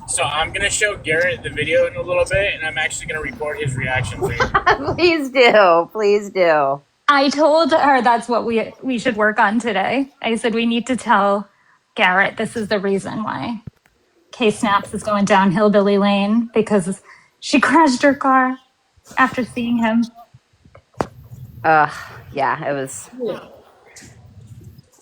So I'm gonna show Garrett the video in a little bit, and I'm actually gonna record his reaction for you. Please do. Please do. I told her that's what we should work on today. I said we need to tell Garrett this is the reason why Ksnaps is going down Hillbilly Lane because she crashed her car after seeing him. Yeah, it was.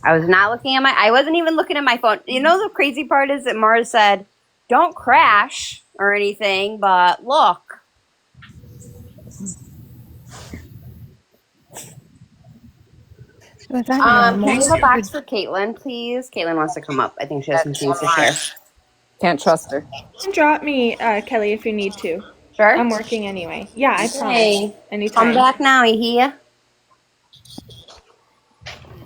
I was not looking at I wasn't even looking at my phone. You know, the crazy part is that Mars said, don't crash or anything, but look. Can we have a box for Caitlin, please? Caitlin wants to come up. I think she has some things to share. Can't trust her. Drop me, Kelly, if you need to. Sure? I'm working anyway. Yeah, I promise. Hey, Anytime. come back now, you hear?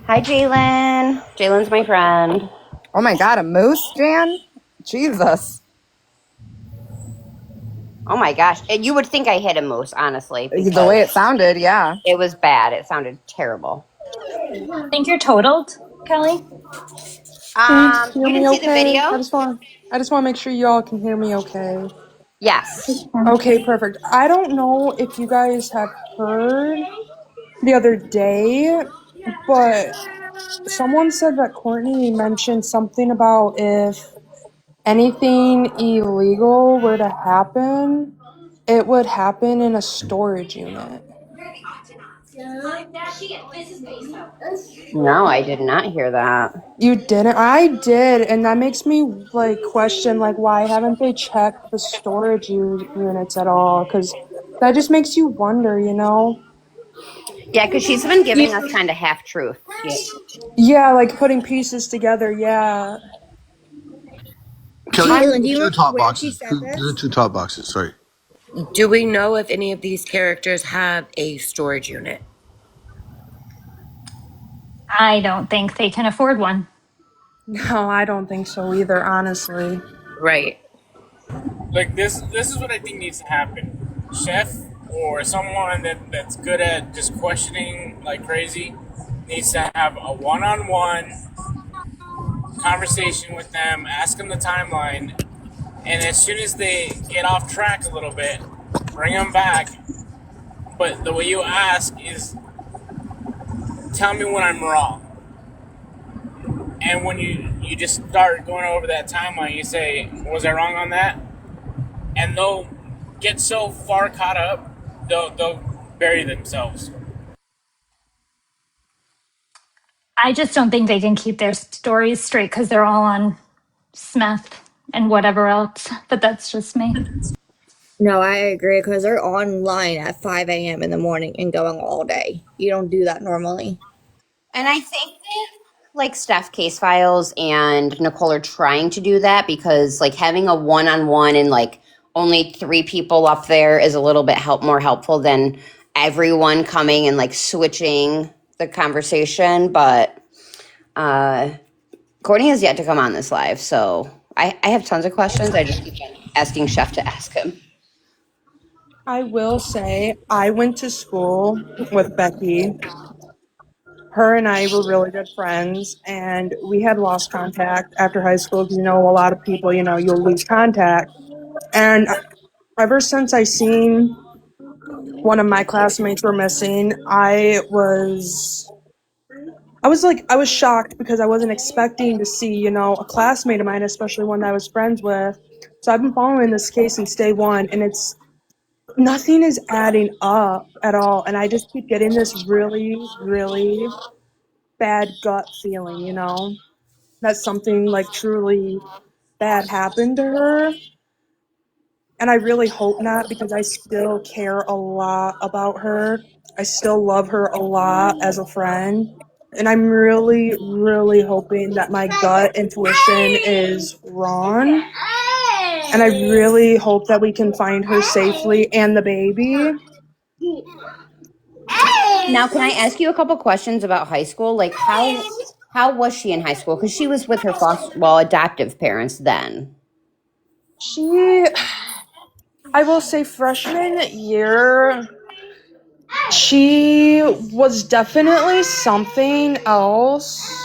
Hi, Jalen. Jalen's my friend. Oh my god, a moose, Jan? Jesus. Oh my gosh. You would think I hit a moose, honestly. The way it sounded, yeah. It was bad. It sounded terrible. I think you're totaled, Kelly. You didn't see the video? I just want to make sure y'all can hear me okay. Yes. Okay, perfect. I don't know if you guys have heard the other day, but someone said that Courtney mentioned something about if anything illegal were to happen, it would happen in a storage unit. No, I did not hear that. You didn't? I did, and that makes me question why haven't they checked the storage units at all? Because that just makes you wonder, you know? Yeah, because she's been giving us kind of half truth. Yeah, like putting pieces together. Yeah. Kelly, two top boxes. The two top boxes. Sorry. Do we know if any of these characters have a storage unit? I don't think they can afford one. No, I don't think so either, honestly. Right. Like this is what I think needs to happen. Chef or someone that's good at just questioning like crazy needs to have a one-on-one conversation with them, ask them the timeline, and as soon as they get off track a little bit, bring them back. But the way you ask is, tell me when I'm wrong. And when you just start going over that timeline, you say, was I wrong on that? And they'll get so far caught up, they'll bury themselves. I just don't think they can keep their stories straight because they're all on Smith and whatever else. But that's just me. No, I agree because they're online at 5 a.m. in the morning and going all day. You don't do that normally. And I think that Steph Case Files and Nicole are trying to do that because having a one-on-one and only 3 people up there is a little bit more helpful than everyone coming and switching the conversation. But Courtney has yet to come on this live, so I have tons of questions. I just keep asking Chef to ask him. I will say, I went to school with Becky. Her and I were really good friends, and we had lost contact after high school because, a lot of people, you'll lose contact. And ever since I seen one of my classmates were missing, I was shocked because I wasn't expecting to see, a classmate of mine, especially one that I was friends with. So I've been following this case since day one, and nothing is adding up at all. And I just keep getting this really, really bad gut feeling, that something truly bad happened to her. And I really hope not, because I still care a lot about her. I still love her a lot as a friend. And I'm really, really hoping that my gut intuition is wrong. And I really hope that we can find her safely and the baby. Now, can I ask you a couple questions about high school? How was she in high school? Because she was with her adoptive parents then. I will say freshman year, she was definitely something else.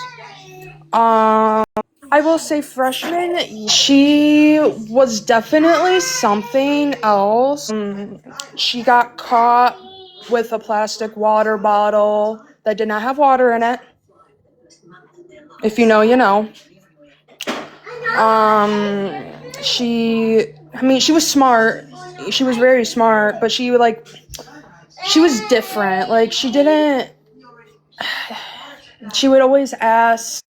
I I will say freshman, she was definitely something else. She got caught with a plastic water bottle that did not have water in it. If you know, you know. She was smart. She was very smart, but she was different. Like, she would always ask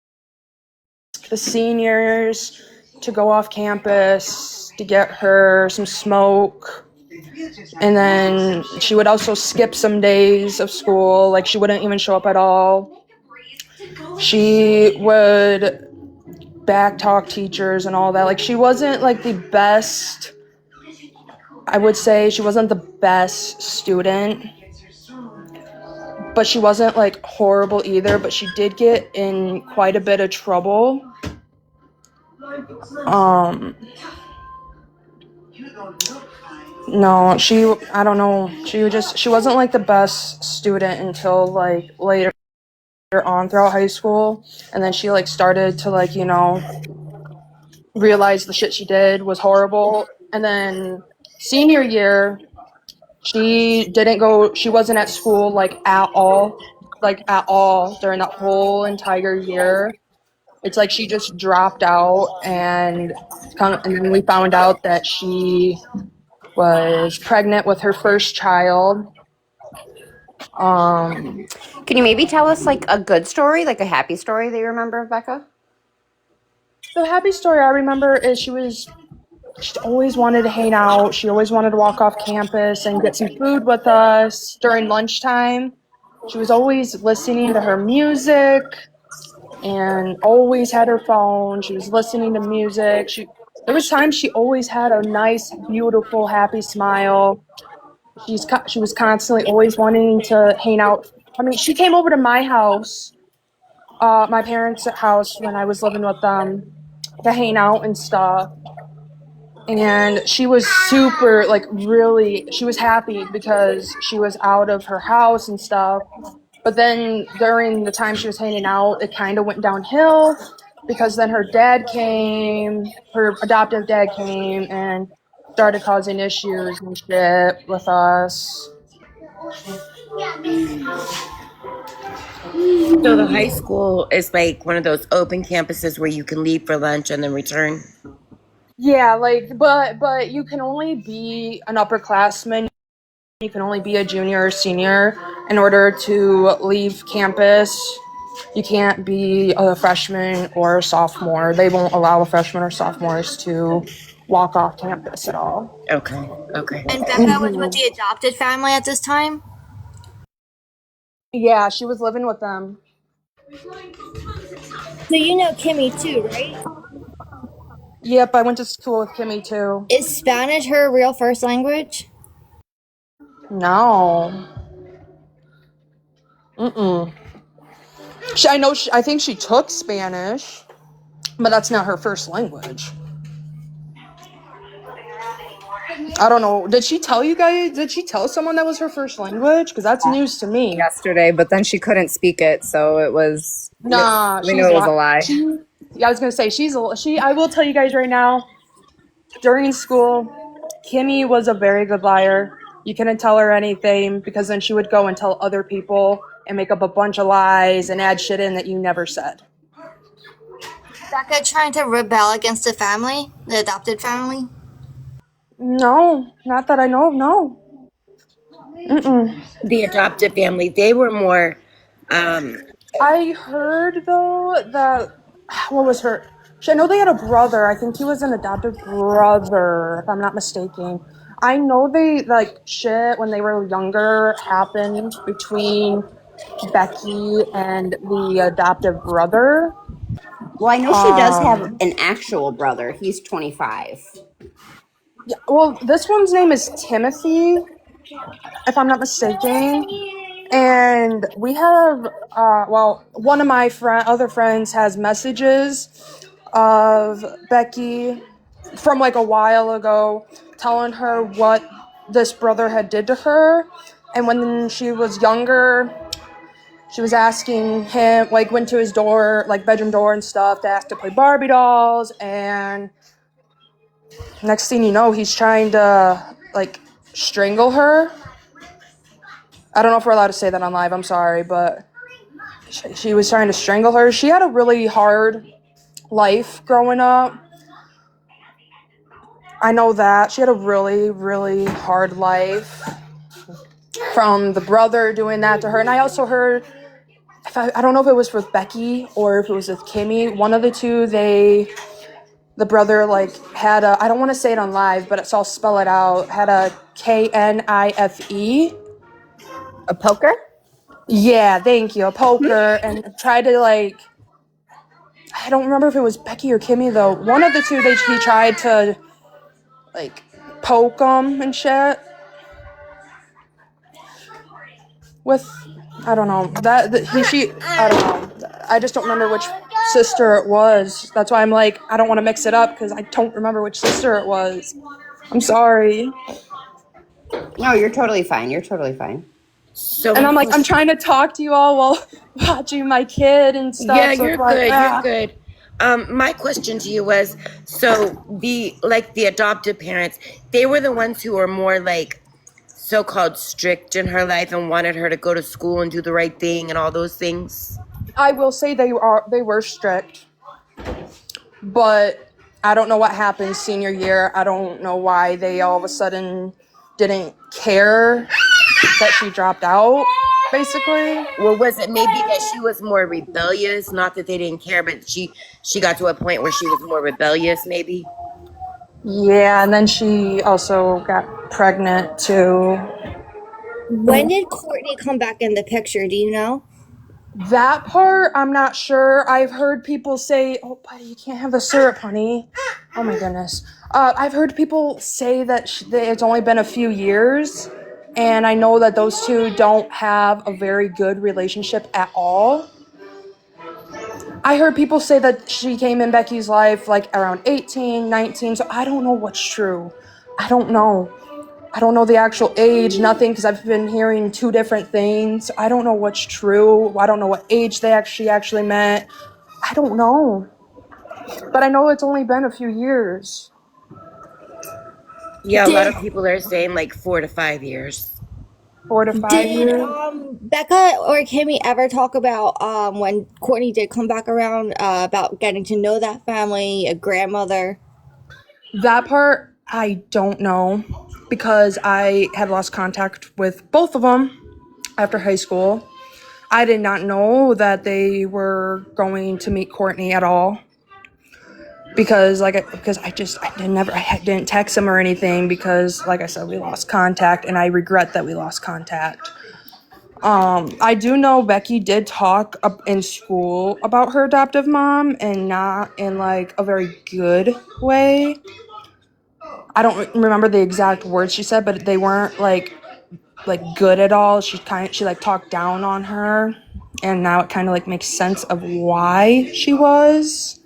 the seniors to go off campus to get her some smoke. And then she would also skip some days of school. Like, she wouldn't even show up at all. She would backtalk teachers and all that. Like, she wasn't like the best, I would say she wasn't the best student, but she wasn't like horrible either, but she did get in quite a bit of trouble. No, I don't know, she wasn't like the best student until like later on throughout high school, and then she like started to like, realize the shit she did was horrible. And then senior year, she wasn't at school like at all during that whole entire year. It's like she just dropped out, and then we found out that she was pregnant with her first child. Can you maybe tell us like a good story, like a happy story that you remember of Becca? The happy story I remember is she always wanted to hang out. She always wanted to walk off campus and get some food with us during lunchtime. She was always listening to her music and always had her phone. She was listening to music. There was times she always had a nice, beautiful, happy smile. She was constantly always wanting to hang out. I mean, she came over to my house, my parents' house when I was living with them, to hang out and stuff. And she was super, like, really, she was happy because she was out of her house and stuff. But then during the time she was hanging out, it kind of went downhill because then her adoptive dad came and started causing issues and shit with us. So the high school is like one of those open campuses where you can leave for lunch and then return? Yeah, like, but you can only be an upperclassman. You can only be a junior or senior in order to leave campus. You can't be a freshman or a sophomore. They won't allow freshmen or sophomores to walk off campus at all. Okay. And Becca was with the adopted family at this time? Yeah, she was living with them. So you know Kimmy too, right? Yep, I went to school with Kimmy too. Is Spanish her real first language? No. Mm-mm. I think she took Spanish, but that's not her first language. I don't know. Did she tell you guys? Did she tell someone that was her first language? Because that's news to me. Yesterday, but then she couldn't speak it, so it was. Nah, we knew it was a lie. I was gonna say I will tell you guys right now. During school, Kimmy was a very good liar. You couldn't tell her anything because then she would go and tell other people and make up a bunch of lies and add shit in that you never said. Becca trying to rebel against the family, the adopted family? No, not that I know of. No. Mm-mm. The adoptive family, they were more. I heard though that what was her? I know they had a brother. I think he was an adoptive brother, if I'm not mistaken. I know they like shit when they were younger happened between Becky and the adoptive brother. Well, I know she does have an actual brother. He's 25. Yeah, well, this one's name is Timothy, if I'm not mistaken. And we have, one of my other friends has messages of Becky from like a while ago telling her what this brother had did to her. And when she was younger, She was asking him, like, went to his door, like, bedroom door and stuff to ask to play Barbie dolls, and next thing you know, he's trying to, like, strangle her. I don't know if we're allowed to say that on live, I'm sorry, but she was trying to strangle her. She had a really hard life growing up. I know that. She had a really, really hard life from the brother doing that to her. And I also heard, I don't know if it was with Becky or if it was with Kimmy, one of the two, the brother, like, had a, I don't want to say it on live, but it's all spell it out, had a KNIFE. A poker? Yeah, thank you, a poker, and tried to, like, I don't remember if it was Becky or Kimmy, though. One of the two, he tried to, like, poke him and shit. With, I don't know, I don't know. I just don't remember which sister it was. That's why I'm like, I don't want to mix it up because I don't remember which sister it was. I'm sorry. No, you're totally fine. You're totally fine. So And my I'm like, I'm question, trying to talk to you all while watching my kid and stuff. yeah, So you're it's like, good. You're good. My question to you was, so the adoptive parents, they were the ones who were more like so-called strict in her life and wanted her to go to school and do the right thing and all those things. I will say they were strict, but I don't know what happened senior year. I don't know why they all of a sudden didn't care that she dropped out, basically. Well, was it maybe that she was more rebellious? Not that they didn't care, but she got to a point where she was more rebellious, maybe. Yeah, and then she also got pregnant too. When did Courtney come back in the picture? Do you know? That part, I'm not sure. I've heard people say, oh, buddy, you can't have the syrup, honey. Oh, my goodness. I've heard people say that it's only been a few years, and I know that those two don't have a very good relationship at all. I heard people say that she came in Becky's life, like, around 18, 19, so I don't know what's true. I don't know. I don't know the actual age, nothing, because I've been hearing two different things. I don't know what's true. I don't know what age they actually met. I don't know. But I know it's only been a few years. Yeah, a lot Did of people are saying like 4 to 5 years. 4 to 5 years. Becca or Kimmy ever talk about when Courtney did come back around about getting to know that family, a grandmother? That part, I don't know, because I had lost contact with both of them after high school. I did not know that they were going to meet Courtney at all. Because I didn't text him or anything because, like I said, we lost contact, and I regret that we lost contact. I do know Becky did talk up in school about her adoptive mom, and not in, like, a very good way. I don't remember the exact words she said, but they weren't like good at all. She like talked down on her, and now it kind of like makes sense of why she was.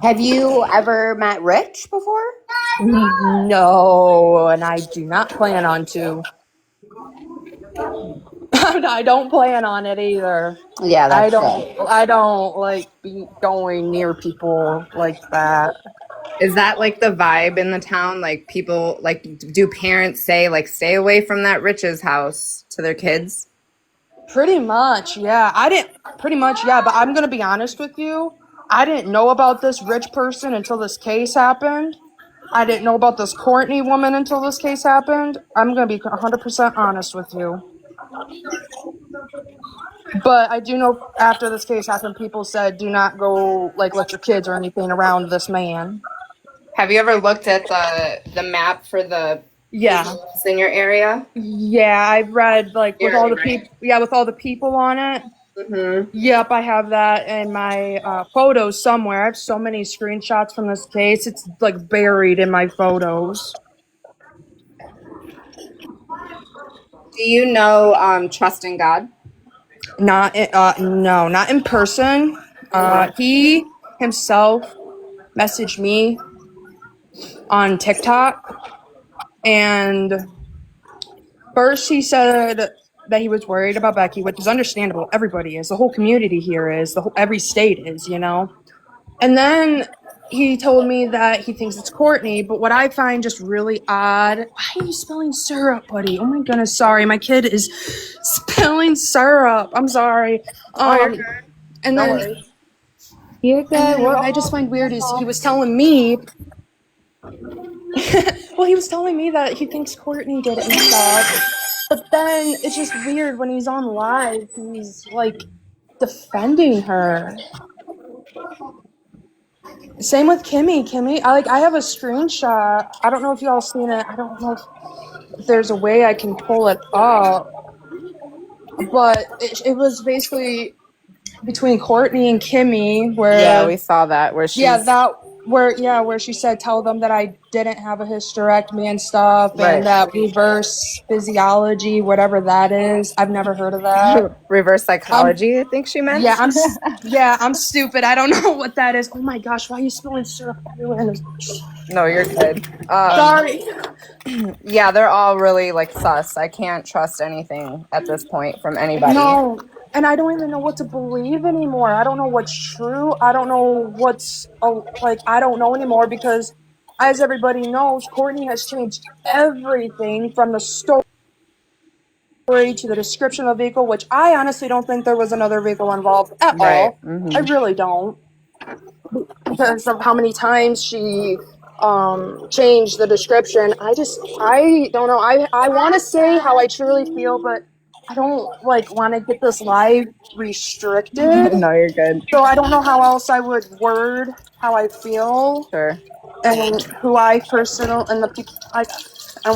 Have you ever met Rich before? No, and I do not plan on to. I don't plan on it either. Yeah, I that's don't. I don't like be going near people like that. Is that like the vibe in the town? Like people, like, do parents say like stay away from that Rich's house to their kids? Pretty much, yeah. But I'm gonna be honest with you. I didn't know about this rich person until this case happened. I didn't know about this Courtney woman until this case happened. I'm gonna be 100% honest with you. But I do know after this case happened, people said do not go, like, let your kids or anything around this man. Have you ever looked at the map for the Yeah. in your area? Yeah, I've read, like, with all the Right. people. Yeah, with all the people on it. Mm-hmm. Yep, I have that in my photos somewhere. I have so many screenshots from this case. It's, like, buried in my photos. Do you know Trust in God? No, not in person. He himself messaged me on TikTok, and first he said that he was worried about Becky, which is understandable. Everybody is. The whole community here is. Every state is, you know? And then he told me that he thinks it's Courtney, but what I find just really odd, why are you spilling syrup, buddy? Oh my goodness, sorry. My kid is spilling syrup. I'm sorry. You're good. And No then, worries. You're good. and then what I just find weird is he was telling me, well, he was telling me that he thinks Courtney did it and stuff. But then it's just weird when he's on live, he's like defending her. Same with Kimmy. I have a screenshot. I don't know if y'all seen it. I don't know if there's a way I can pull it up. But it was basically between Courtney and Kimmy Yeah, where we saw that where she's where she said tell them that I didn't have a hysterectomy and stuff right. and that reverse physiology, whatever that is. I've never heard of that. Reverse psychology, I think she meant. I'm stupid. I don't know what that is. Oh my gosh, why are you spilling syrup everywhere? No, you're good. Sorry. Yeah, they're all really like sus. I can't trust anything at this point from anybody. No, and I don't even know what to believe anymore. I don't know what's true. I don't know I don't know anymore because, as everybody knows, Courtney has changed everything from the story to the description of the vehicle, which I honestly don't think there was another vehicle involved at Right. all. I really don't. Because of how many times she changed the description. I don't know. I want to say how I truly feel, but I don't want to get this live restricted. No, you're good. So I don't know how else I would word how I feel. Sure. And who I personally and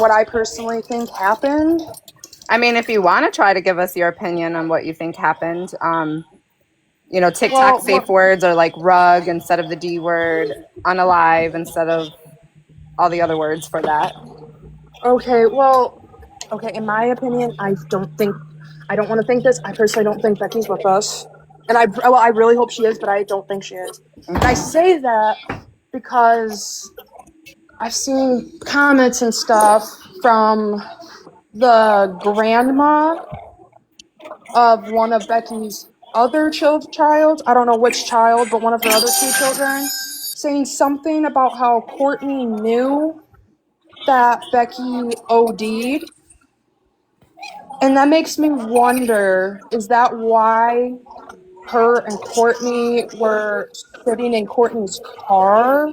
what I personally think happened. I mean, if you want to try to give us your opinion on what you think happened, TikTok safe words are like rug instead of the D word, unalive instead of all the other words for that. Okay, in my opinion, I don't want to think this. I personally don't think Becky's with us. And I really hope she is, but I don't think she is. Mm-hmm. And I say that because I've seen comments and stuff from the grandma of one of Becky's other child. I don't know which child, but one of her other two children, saying something about how Courtney knew that Becky OD'd. And that makes me wonder, is that why her and Courtney were sitting in Courtney's car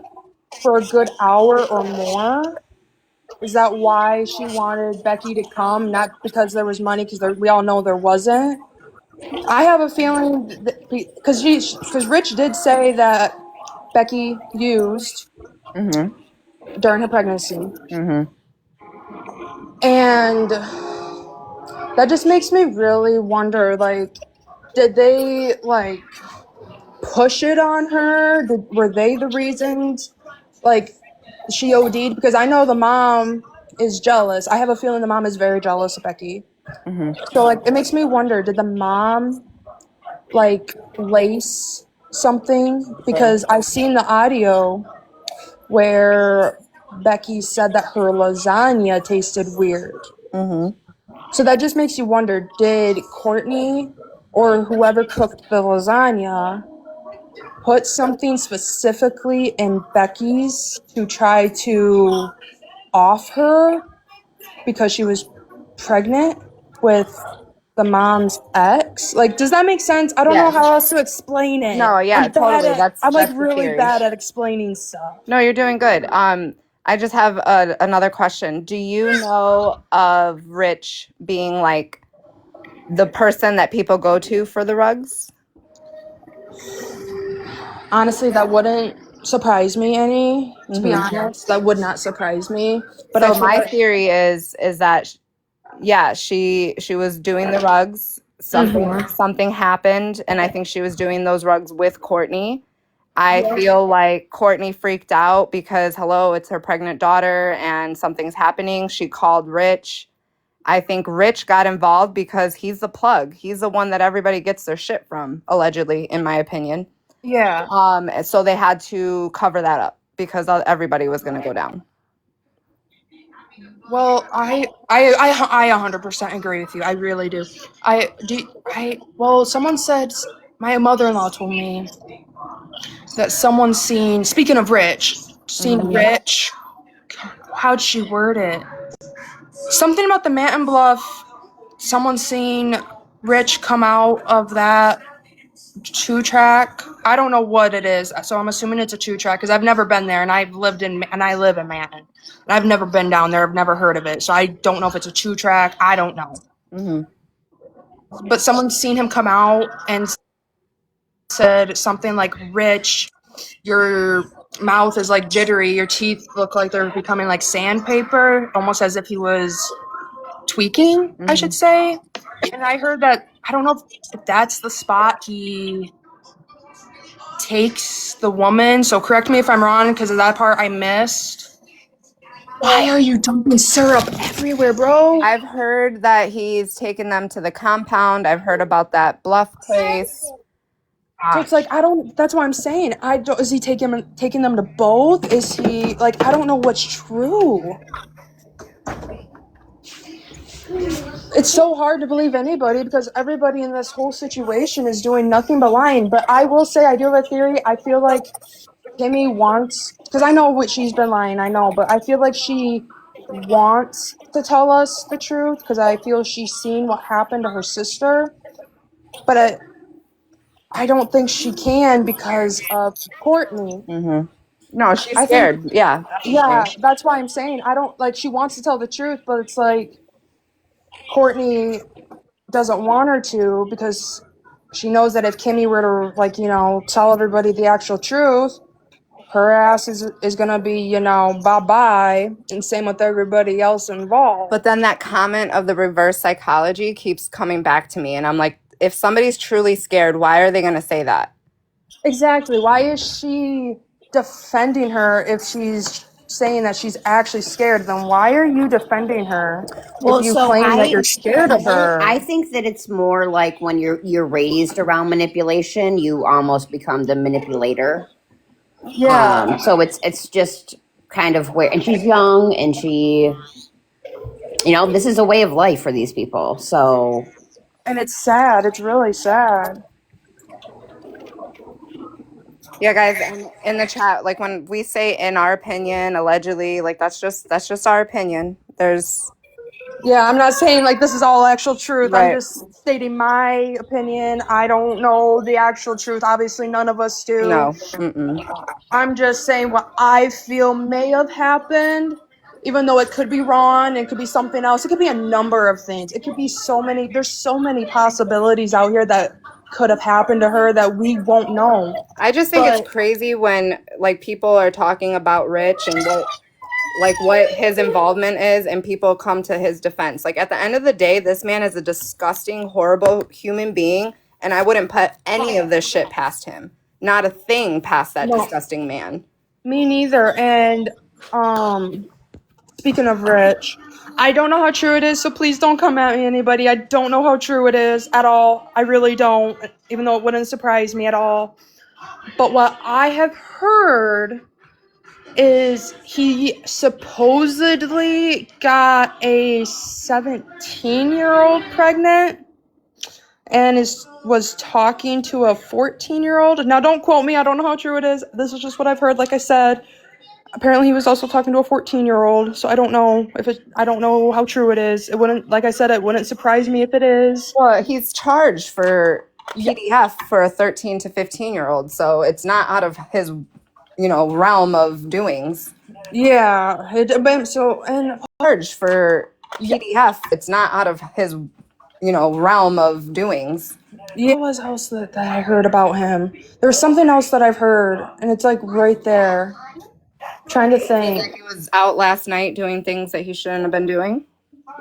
for a good hour or more? Is that why she wanted Becky to come? Not because there was money, because we all know there wasn't. I have a feeling because Rich did say that Becky used during her pregnancy. Mm-hmm. And that just makes me really wonder, did they, push it on her? Were they the reasons, she OD'd? Because I know the mom is jealous. I have a feeling the mom is very jealous of Becky. Mm-hmm. So, it makes me wonder, did the mom, lace something? Because I've seen the audio where Becky said that her lasagna tasted weird. Mm-hmm. So that just makes you wonder, did Courtney or whoever cooked the lasagna put something specifically in Becky's to try to off her because she was pregnant with the mom's ex? Does that make sense? I don't know how else to explain it. No, yeah, totally. I'm that's really theory. bad at explaining stuff. No, you're doing good. I just have another question. Do you know of Rich being like the person that people go to for the rugs? Honestly, that wouldn't surprise me any. To be honest, that would not surprise me. But so my theory is that she was doing the rugs. Something happened, and I think she was doing those rugs with Courtney. I feel like Courtney freaked out because, hello, it's her pregnant daughter and something's happening. She called Rich. I think Rich got involved because he's the plug. He's the one that everybody gets their shit from, allegedly, in my opinion. Yeah. So they had to cover that up because everybody was going to go down. Well, I 100% agree with you. I really do. Well, someone said, my mother-in-law told me that someone seen, speaking of Rich, Rich, how'd she word it? Something about the Manton Bluff, someone seen Rich come out of that 2-track. I don't know what it is, so I'm assuming it's a 2-track because I've never been there, and I live in Manhattan, and I've never been down there. I've never heard of it, so I don't know if it's a 2-track. I don't know. Mm-hmm. But someone's seen him come out and said something like, "Rich, your mouth is like jittery. Your teeth look like they're becoming like sandpaper," almost as if he was tweaking, I should say. And I heard that, I don't know if that's the spot he takes the woman, so correct me if I'm wrong because of that part I missed. Why are you dumping syrup everywhere, bro? I've heard that he's taken them to the compound. I've heard about that bluff place. So it's like, I don't, that's what I'm saying. I don't, is he taking them to both? Is he, like, I don't know what's true. It's so hard to believe anybody because everybody in this whole situation is doing nothing but lying. But I will say, I do have a theory. I feel like Kimmy wants, because I know what she's been lying, I know, but I feel like she wants to tell us the truth because I feel she's seen what happened to her sister. But I don't think she can because of Courtney. Mm-hmm. No, she's I think, scared. Yeah, yeah, definitely. that's why I'm saying I don't, like, she wants to tell the truth, but it's like Courtney doesn't want her to because she knows that if Kimmy were to, like, tell everybody the actual truth, her ass is gonna be, bye-bye, and same with everybody else involved. But then that comment of the reverse psychology keeps coming back to me, and I'm like, if somebody's truly scared, why are they going to say that? Exactly. Why is she defending her if she's saying that she's actually scared? Then why are you defending her if you claim that you're scared of her? I think that it's more like when you're raised around manipulation, you almost become the manipulator. Yeah. So it's just kind of where, and she's young, and she, this is a way of life for these people. So, And it's sad. It's really sad. Yeah, guys, in the chat, like when we say in our opinion, allegedly, like that's just our opinion. Yeah, I'm not saying like this is all actual truth. I'm Right. just stating my opinion. I don't know the actual truth. Obviously, none of us do. No. Mm-mm. I'm just saying what I feel may have happened, even though it could be wrong. It could be something else. It could be a number of things. It could be there's so many possibilities out here that could have happened to her that we won't know. I just think it's crazy when like people are talking about Rich and what his involvement is, and people come to his defense. Like at the end of the day, this man is a disgusting, horrible human being, and I wouldn't put any of this shit past him. Not a thing past that disgusting man. Me neither. And speaking of Rich, I don't know how true it is, so please don't come at me, anybody. I don't know how true it is at all. I really don't, even though it wouldn't surprise me at all. But what I have heard is he supposedly got a 17-year-old pregnant and was talking to a 14-year-old. Now, don't quote me. I don't know how true it is. This is just what I've heard. Like I said, apparently he was also talking to a 14-year-old. So I don't know I don't know how true it is. It wouldn't, like I said, it wouldn't surprise me if it is. Well, he's charged for PDF for a 13 to 15-year-old, so it's not out of his, realm of doings. Yeah. Charged for PDF, it's not out of his, realm of doings. Yeah. What else that I heard about him? There was something else that I've heard, and it's like right there. Trying to think. He was out last night doing things that he shouldn't have been doing.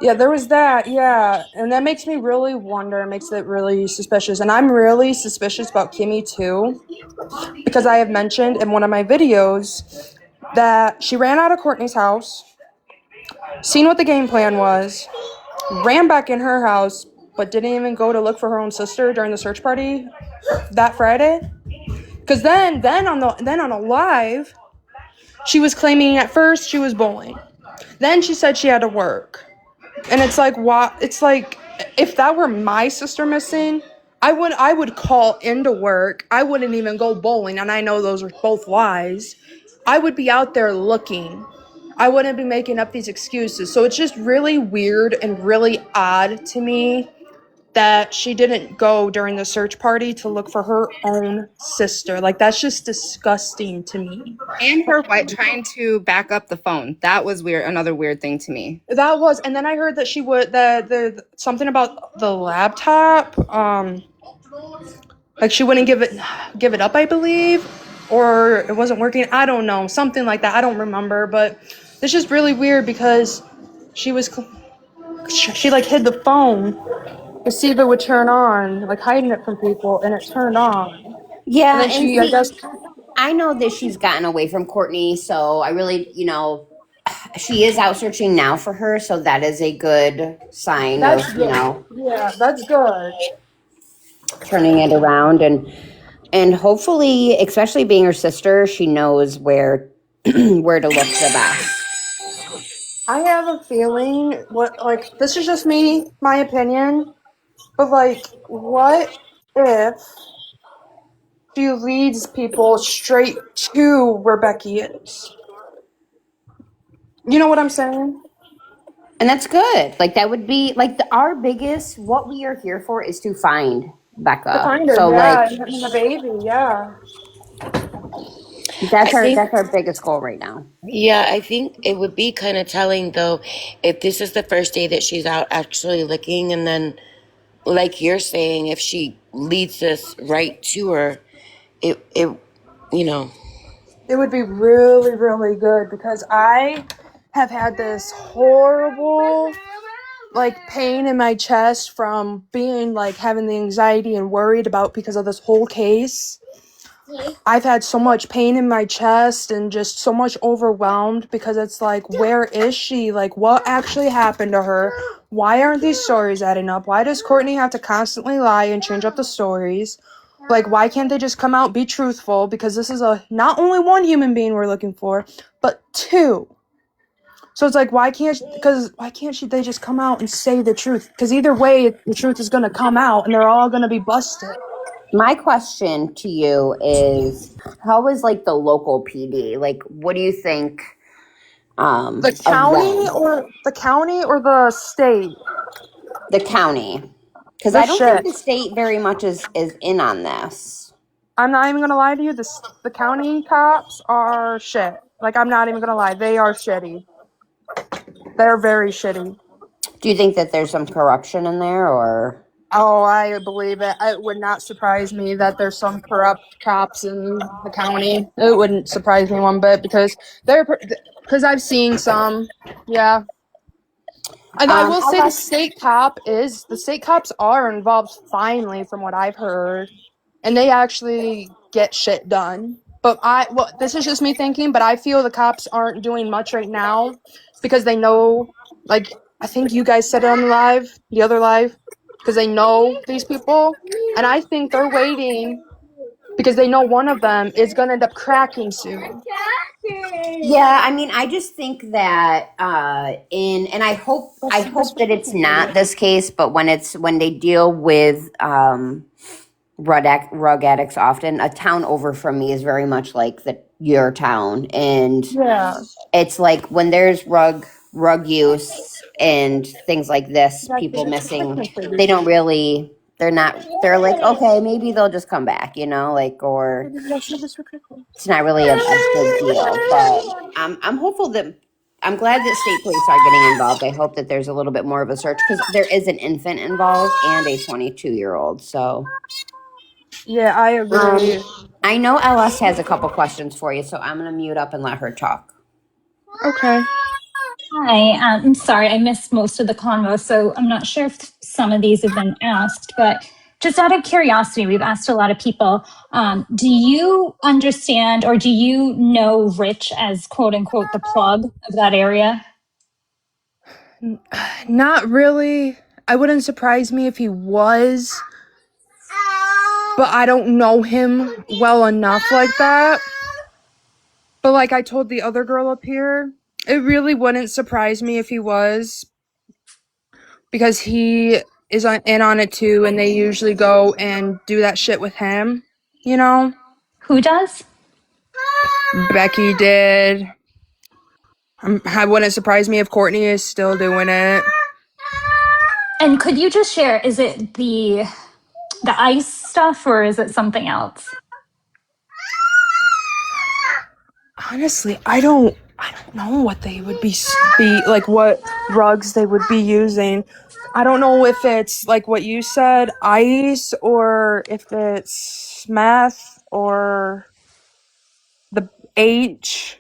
Yeah, there was that, yeah. And that makes me really wonder, makes it really suspicious. And I'm really suspicious about Kimmy too, because I have mentioned in one of my videos that she ran out of Courtney's house, seen what the game plan was, ran back in her house, but didn't even go to look for her own sister during the search party that Friday. Because then on a live, she was claiming at first she was bowling. Then she said she had to work. And it's like, why? It's like, if that were my sister missing, I would call into work. I wouldn't even go bowling, and I know those are both lies. I would be out there looking. I wouldn't be making up these excuses. So it's just really weird and really odd to me that she didn't go during the search party to look for her own sister. Like, that's just disgusting to me. And her wife trying to back up the phone. That was weird. Another weird thing to me. That was, and then I heard that she would the something about the laptop. Like she wouldn't give it up, I believe, or it wasn't working. I don't know, something like that. I don't remember, but it's just really weird because she like hid the phone to see if it would turn on, like hiding it from people, and it turned on. Yeah, And then and she, I see, guess, I know that she's gotten away from Courtney, so I really, she is out searching now for her, so that is a good sign of, that's good. Yeah, that's good. turning it around and hopefully, especially being her sister, she knows where where to look the best. I have a feeling, like, this is just me, my opinion, but like, what if she leads people straight to where Becky is? You know what I'm saying? And that's good. Like that would be like our biggest what we are here for is to find To Becca. find her, So like yeah, and the baby, yeah. I think, that's our biggest goal right now. yeah, I think it would be kind of telling though if this is the first day that she's out actually looking, and then, like you're saying, if she leads us right to her, it, you know. It would be really, really good because I have had this horrible, like, pain in my chest from being, like, having the anxiety and worried about because of this whole case. I've had so much pain in my chest and just so much overwhelmed because it's like, where is she? Like, what actually happened to her? Why aren't these stories adding up? Why does Courtney have to constantly lie and change up the stories? Like, why can't they just come out, be truthful? Because this is not only one human being we're looking for, but two. So it's like, why can't they just come out and say the truth? Because either way, the truth is going to come out and they're all going to be busted. My question to you is how is like the local PD? Like what do you think The of county them? or the state? The county. Because The I don't think shit. the state very much is in on this. I'm not even gonna lie to you. The county cops are shit. Like, I'm not even gonna lie. They are shitty. They're very shitty. Do you think that there's some corruption in there or Oh, I believe it. It would not surprise me that there's some corrupt cops in the county. It wouldn't surprise me one bit because I've seen some. Yeah. And I will say the state cops are involved finally, from what I've heard, and they actually get shit done. But this is just me thinking, but I feel the cops aren't doing much right now because they know, like, I think you guys said it on the other live, because they know these people, and I think they're waiting because they know one of them is gonna end up cracking soon. yeah, I mean, I just think that and I hope that it's not this case, but when they deal with rug addicts often, a town over from me is very much like your town, and Yeah. it's like when there's rug use and things like this, people missing, they don't really they're like, okay, maybe they'll just come back, like, or it's not really a big deal. But I'm hopeful that I'm glad that state police are getting involved. I hope that there's a little bit more of a search because there is an infant involved and a 22-year-old. So Yeah, I agree. I know LS has a couple questions for you, so I'm gonna mute up and let her talk. Okay. Hi, I'm sorry, I missed most of the convo, so I'm not sure if some of these have been asked, but just out of curiosity, we've asked a lot of people, do you understand or do you know Rich as quote unquote the plug of that area? Not really. I wouldn't surprise me if he was. but I don't know him well enough like that. But like I told the other girl up here, it really wouldn't surprise me if he was, because he is in on it too, and they usually go and do that shit with him, you know? Who does? Becky did. It wouldn't surprise me if Courtney is still doing it. And could you just share, is it the ice stuff or is it something else? Honestly, I don't know what they would be like, what drugs they would be using. I don't know if it's like what you said, ice, or if it's meth or the H.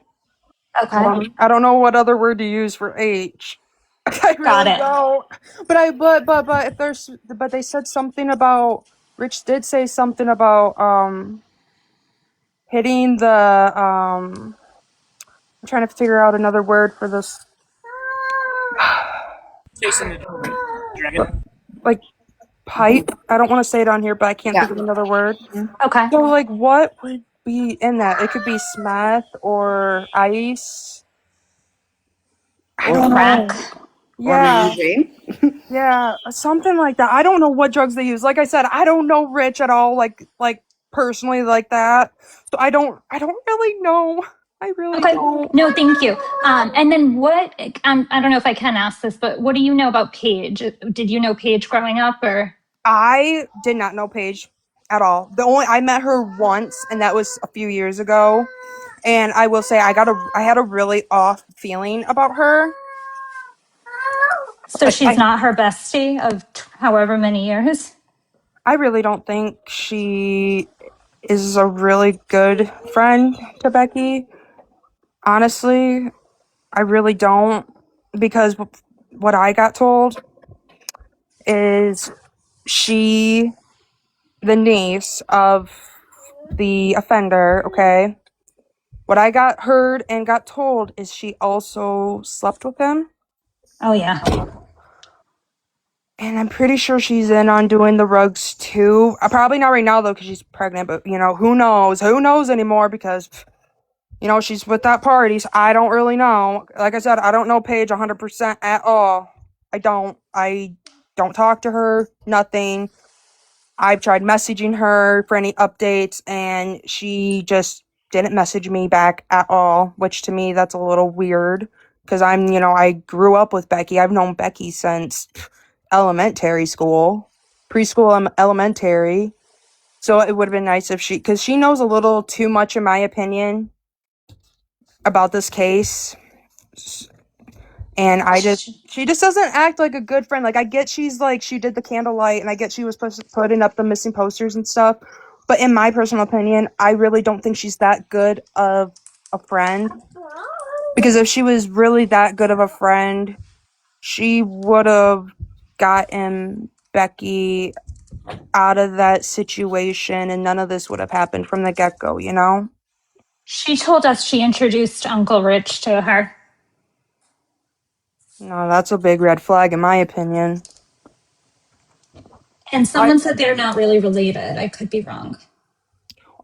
Okay. I don't know what other word to use for H. I Got really it. don't. But if there's, but they said something about, Rich did say something about hitting the I'm trying to figure out another word for this, Chasing the dragon. like pipe. I don't want to say it on here, but I can't Yeah. think of another word. Okay. So like, what would be in that? It could be meth or ice. I don't Crack. know. Or Yeah, maybe. yeah, something like that. I don't know what drugs they use. Like I said, I don't know Rich at all. Like personally, like that. So I don't really know. I really Okay. don't. No, thank you. And then what, I don't know if I can ask this, but what do you know about Paige? Did you know Paige growing up or? I did not know Paige at all. I met her once, and that was a few years ago. And I will say I had a really off feeling about her. So she's not her bestie of however many years? I really don't think she is a really good friend to Becky. Honestly, I really don't, because what I got told is she, the niece of the offender, okay? What I heard and got told is she also slept with him. Oh, yeah. And I'm pretty sure she's in on doing the rugs too. Probably not right now though, because she's pregnant. But who knows? Who knows anymore? Because she's with that party. So I don't really know. Like I said, I don't know Paige 100% at all. I don't. I don't talk to her. Nothing. I've tried messaging her for any updates, and she just didn't message me back at all. Which to me, that's a little weird. Because I grew up with Becky. I've known Becky since elementary school, preschool, elementary. So it would have been nice if because she knows a little too much, in my opinion, about this case. And she just doesn't act like a good friend. Like, I get she's like, she did the candlelight, and I get she was putting up the missing posters and stuff. But in my personal opinion, I really don't think she's that good of a friend. Because if she was really that good of a friend, she would have gotten Becky out of that situation, and none of this would have happened from the get-go, She told us she introduced Uncle Rich to her. No, that's a big red flag in my opinion. And someone said they're not really related. I could be wrong.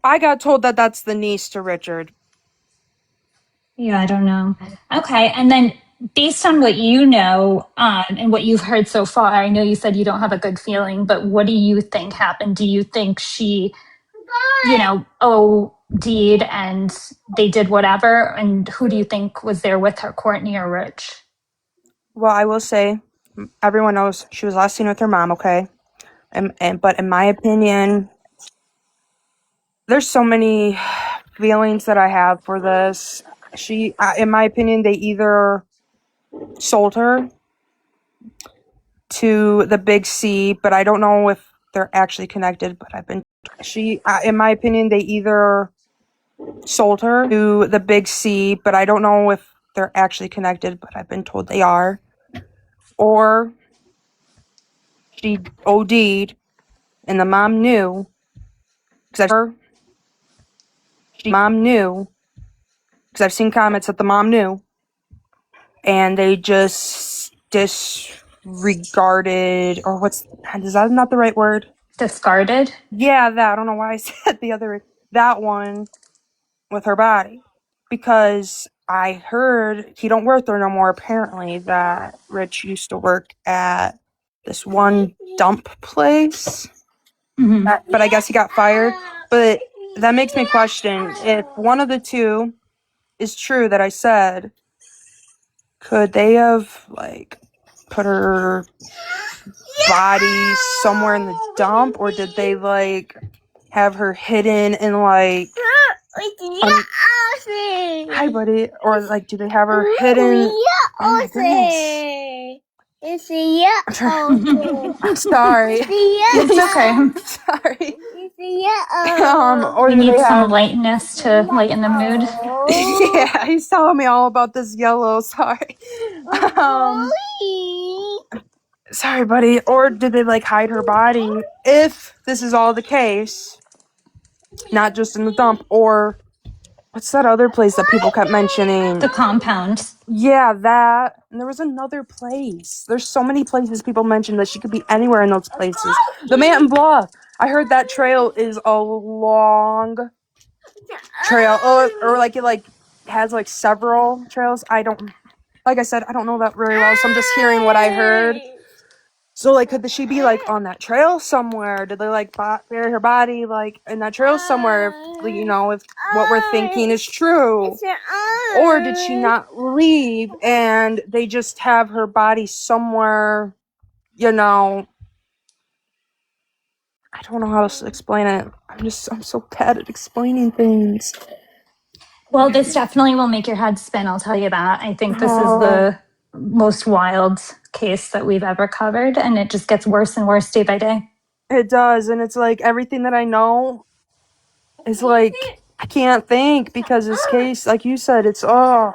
I got told that that's the niece to Richard. Yeah, I don't know. Okay. And then based on what you know and what you've heard so far, I know you said you don't have a good feeling, but what do you think happened? Do you think she, OD'd and they did whatever? And who do you think was there with her, Courtney or Rich? Well, I will say, everyone knows she was last seen with her mom, okay? But in my opinion, there's so many feelings that I have for this. In my opinion, they either sold her to the big C, but I don't know if they're actually connected. But in my opinion, they either sold her to the big C, but I don't know if they're actually connected. But I've been told they are, or she OD'd, and the mom knew because I've seen comments that the mom knew, and they just disregarded, or is that not the right word? Discarded? Yeah, that. I don't know why I said that one with her body. Because I heard he don't work there no more, apparently, that Rich used to work at this one dump place. Mm-hmm. But I guess he got fired. But that makes me question if one of the two is true that I said, could they have, like, put her body somewhere in the dump, or did they, like, have her hidden in, like, hi, buddy, or, like, do they have her hidden? Oh my goodness. I'm sorry. It's okay. Sorry. Or We do need they some have? lightness to lighten the mood. Yeah, he's telling me all about this yellow. Sorry. Sorry, buddy. Or did they like hide her body? If this is all the case, not just in the dump, or what's that other place that people kept mentioning? The compound. Yeah, that. And there was another place. There's so many places people mentioned that she could be anywhere in those places. The Manton Bluff. I heard that trail is a long trail, or like it like has like several trails. I don't, like I said, I don't know that very well, so I'm just hearing what I heard. So like, could she be like on that trail somewhere? Did they like bury her body like in that trail somewhere? If, you know, if what we're thinking is true, or did she not leave and they just have her body somewhere? You know, I don't know how to explain it. I'm so bad at explaining things. Well, this definitely will make your head spin, I'll tell you that. I think this is Oh. the most wild case that we've ever covered, and it just gets worse and worse day by day. It does, and it's like everything that I know is like I can't think because this case, like you said, it's I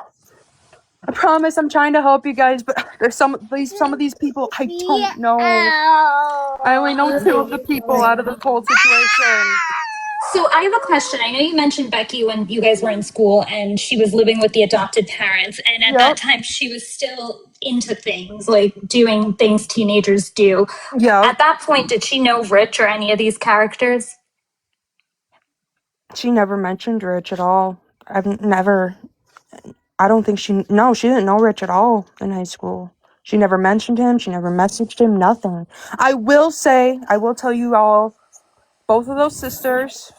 promise I'm trying to help you guys, but there's some of these people I don't know. I only know two of the people out of this whole situation. So I have a question. I know you mentioned Becky when you guys were in school and she was living with the adopted parents. And at that time, she was still into things, like doing things teenagers do. Yeah. At that point, did she know Rich or any of these characters? She never mentioned Rich at all. I don't think she didn't know Rich at all in high school. She never mentioned him. She never messaged him, nothing. I will tell you all, both of those sisters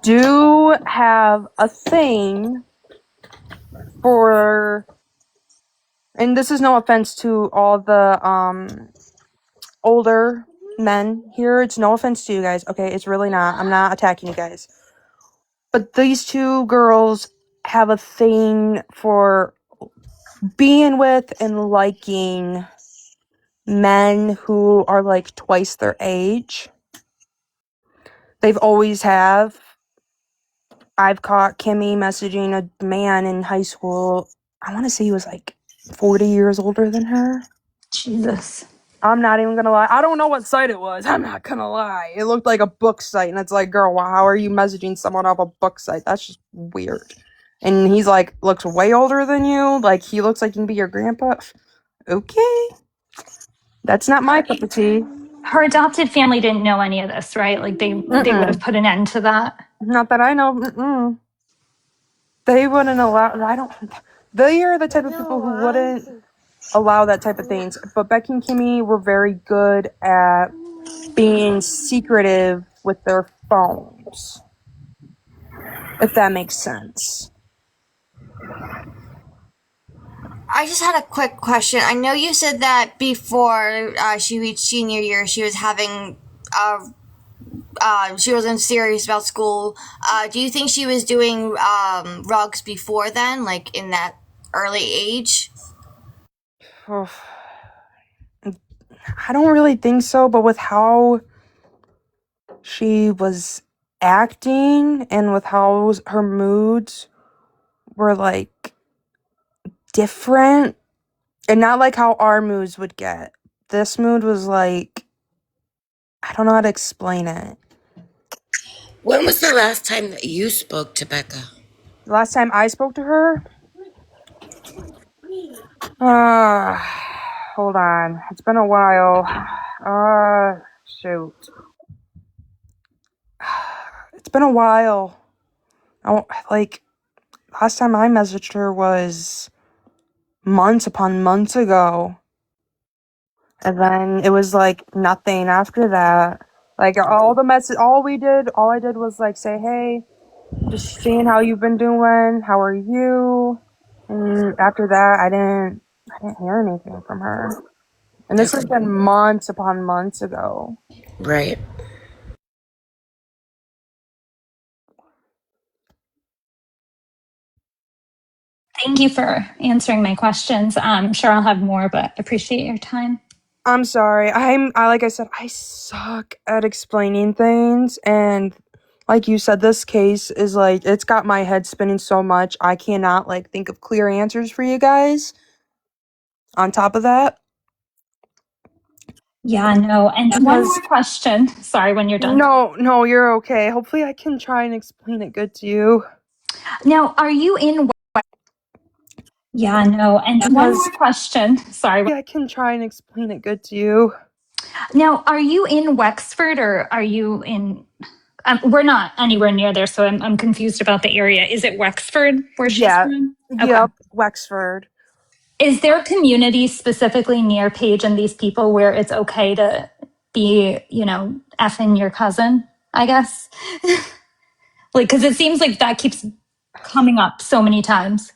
do have a thing for, and this is no offense to all the older men here. It's no offense to you guys, okay? It's really not. I'm not attacking you guys. But these two girls have a thing for being with and liking men who are like twice their age. They've always have. I've caught Kimmy messaging a man in high school. I want to say he was like 40 years older than her. Jesus. I'm not even gonna lie. I don't know what site it was. I'm not gonna lie. It looked like a book site, and it's like, girl, how are you messaging someone off a book site? That's just weird. And he's like, looks way older than you. Like, he looks like he can be your grandpa. Okay. That's not my cup of tea. Her adopted family didn't know any of this, right? Like they would have put an end to that. Not that I know. They wouldn't allow. They are the type of people who wouldn't allow that type of things. But Becky and Kimmy were very good at being secretive with their phones, if that makes sense. I just had a quick question. I know you said that before she reached senior year, she was having, she wasn't serious about school. Do you think she was doing rugs before then, like in that early age? I don't really think so, but with how she was acting and with how her moods were like different, and not like how our moods would get. This mood was like, I don't know how to explain it. When was the last time that you spoke to Becca? The last time I spoke to her, hold on. It's been a while. Shoot. It's been a while. Last time I messaged her was months upon months ago. And then it was like nothing after that. Like all I did was like say, hey, just seeing how you've been doing. How are you? And after that, I didn't hear anything from her. And this has been months upon months ago. Right. Thank you for answering my questions. I'm sure I'll have more, but appreciate your time. I'm sorry. Like I said, I suck at explaining things, and like you said, this case is like it's got my head spinning so much. I cannot like think of clear answers for you guys. On top of that, Yeah, no. And one because more question. Sorry, when you're done. no, you're okay. Hopefully, I can try and explain it good to you. Now, are you in? Yeah, no. And one more question. Sorry. I can try and explain it good to you. Now, are you in Wexford or are you in? We're not anywhere near there, so I'm confused about the area. Is it Wexford where she's Yeah. from? Okay. Yep. Wexford. Is there a community specifically near Paige and these people where it's okay to be, effing your cousin, I guess? Like, because it seems like that keeps coming up so many times.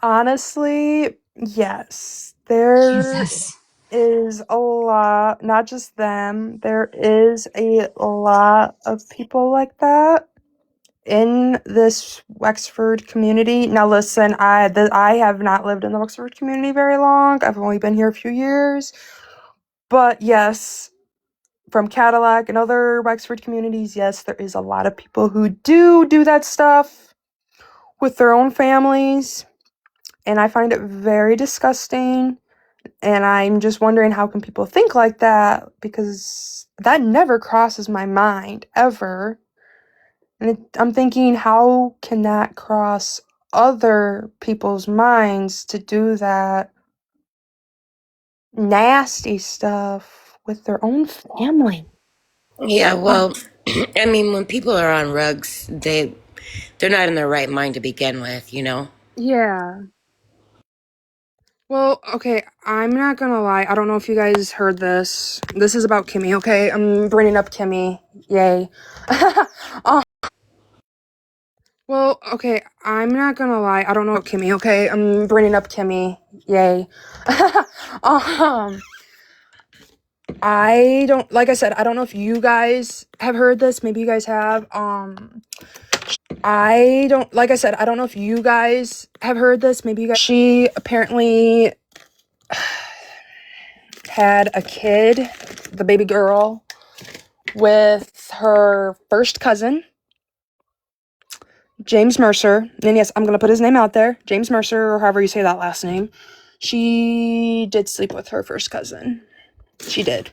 Honestly, yes. There Jesus. is a lot, not just them, there is a lot of people like that in this Wexford community. Now listen, I have not lived in the Wexford community very long. I've only been here a few years. But yes, from Cadillac and other Wexford communities, yes, there is a lot of people who do that stuff with their own families, and I find it very disgusting. And I'm just wondering how can people think like that, because that never crosses my mind ever. And I'm thinking, how can that cross other people's minds to do that nasty stuff with their own family? Yeah, well, I mean, when people are on rugs, they're not in their right mind to begin with, you know? Yeah. Well, okay, I'm not gonna lie. I don't know if you guys heard this. This is about Kimmy, okay? I'm bringing up Kimmy. Yay. Well, okay, I'm not gonna lie. I don't know Kimmy, okay? I'm bringing up Kimmy. Yay. um, I don't, like I said, I don't know if you guys have heard this. Maybe you guys have. I don't, like I said, I don't know if you guys have heard this. Maybe you guys. She apparently had a kid, the baby girl, with her first cousin, James Mercer. And yes, I'm gonna put his name out there, James Mercer, or however you say that last name. She did sleep with her first cousin. She did.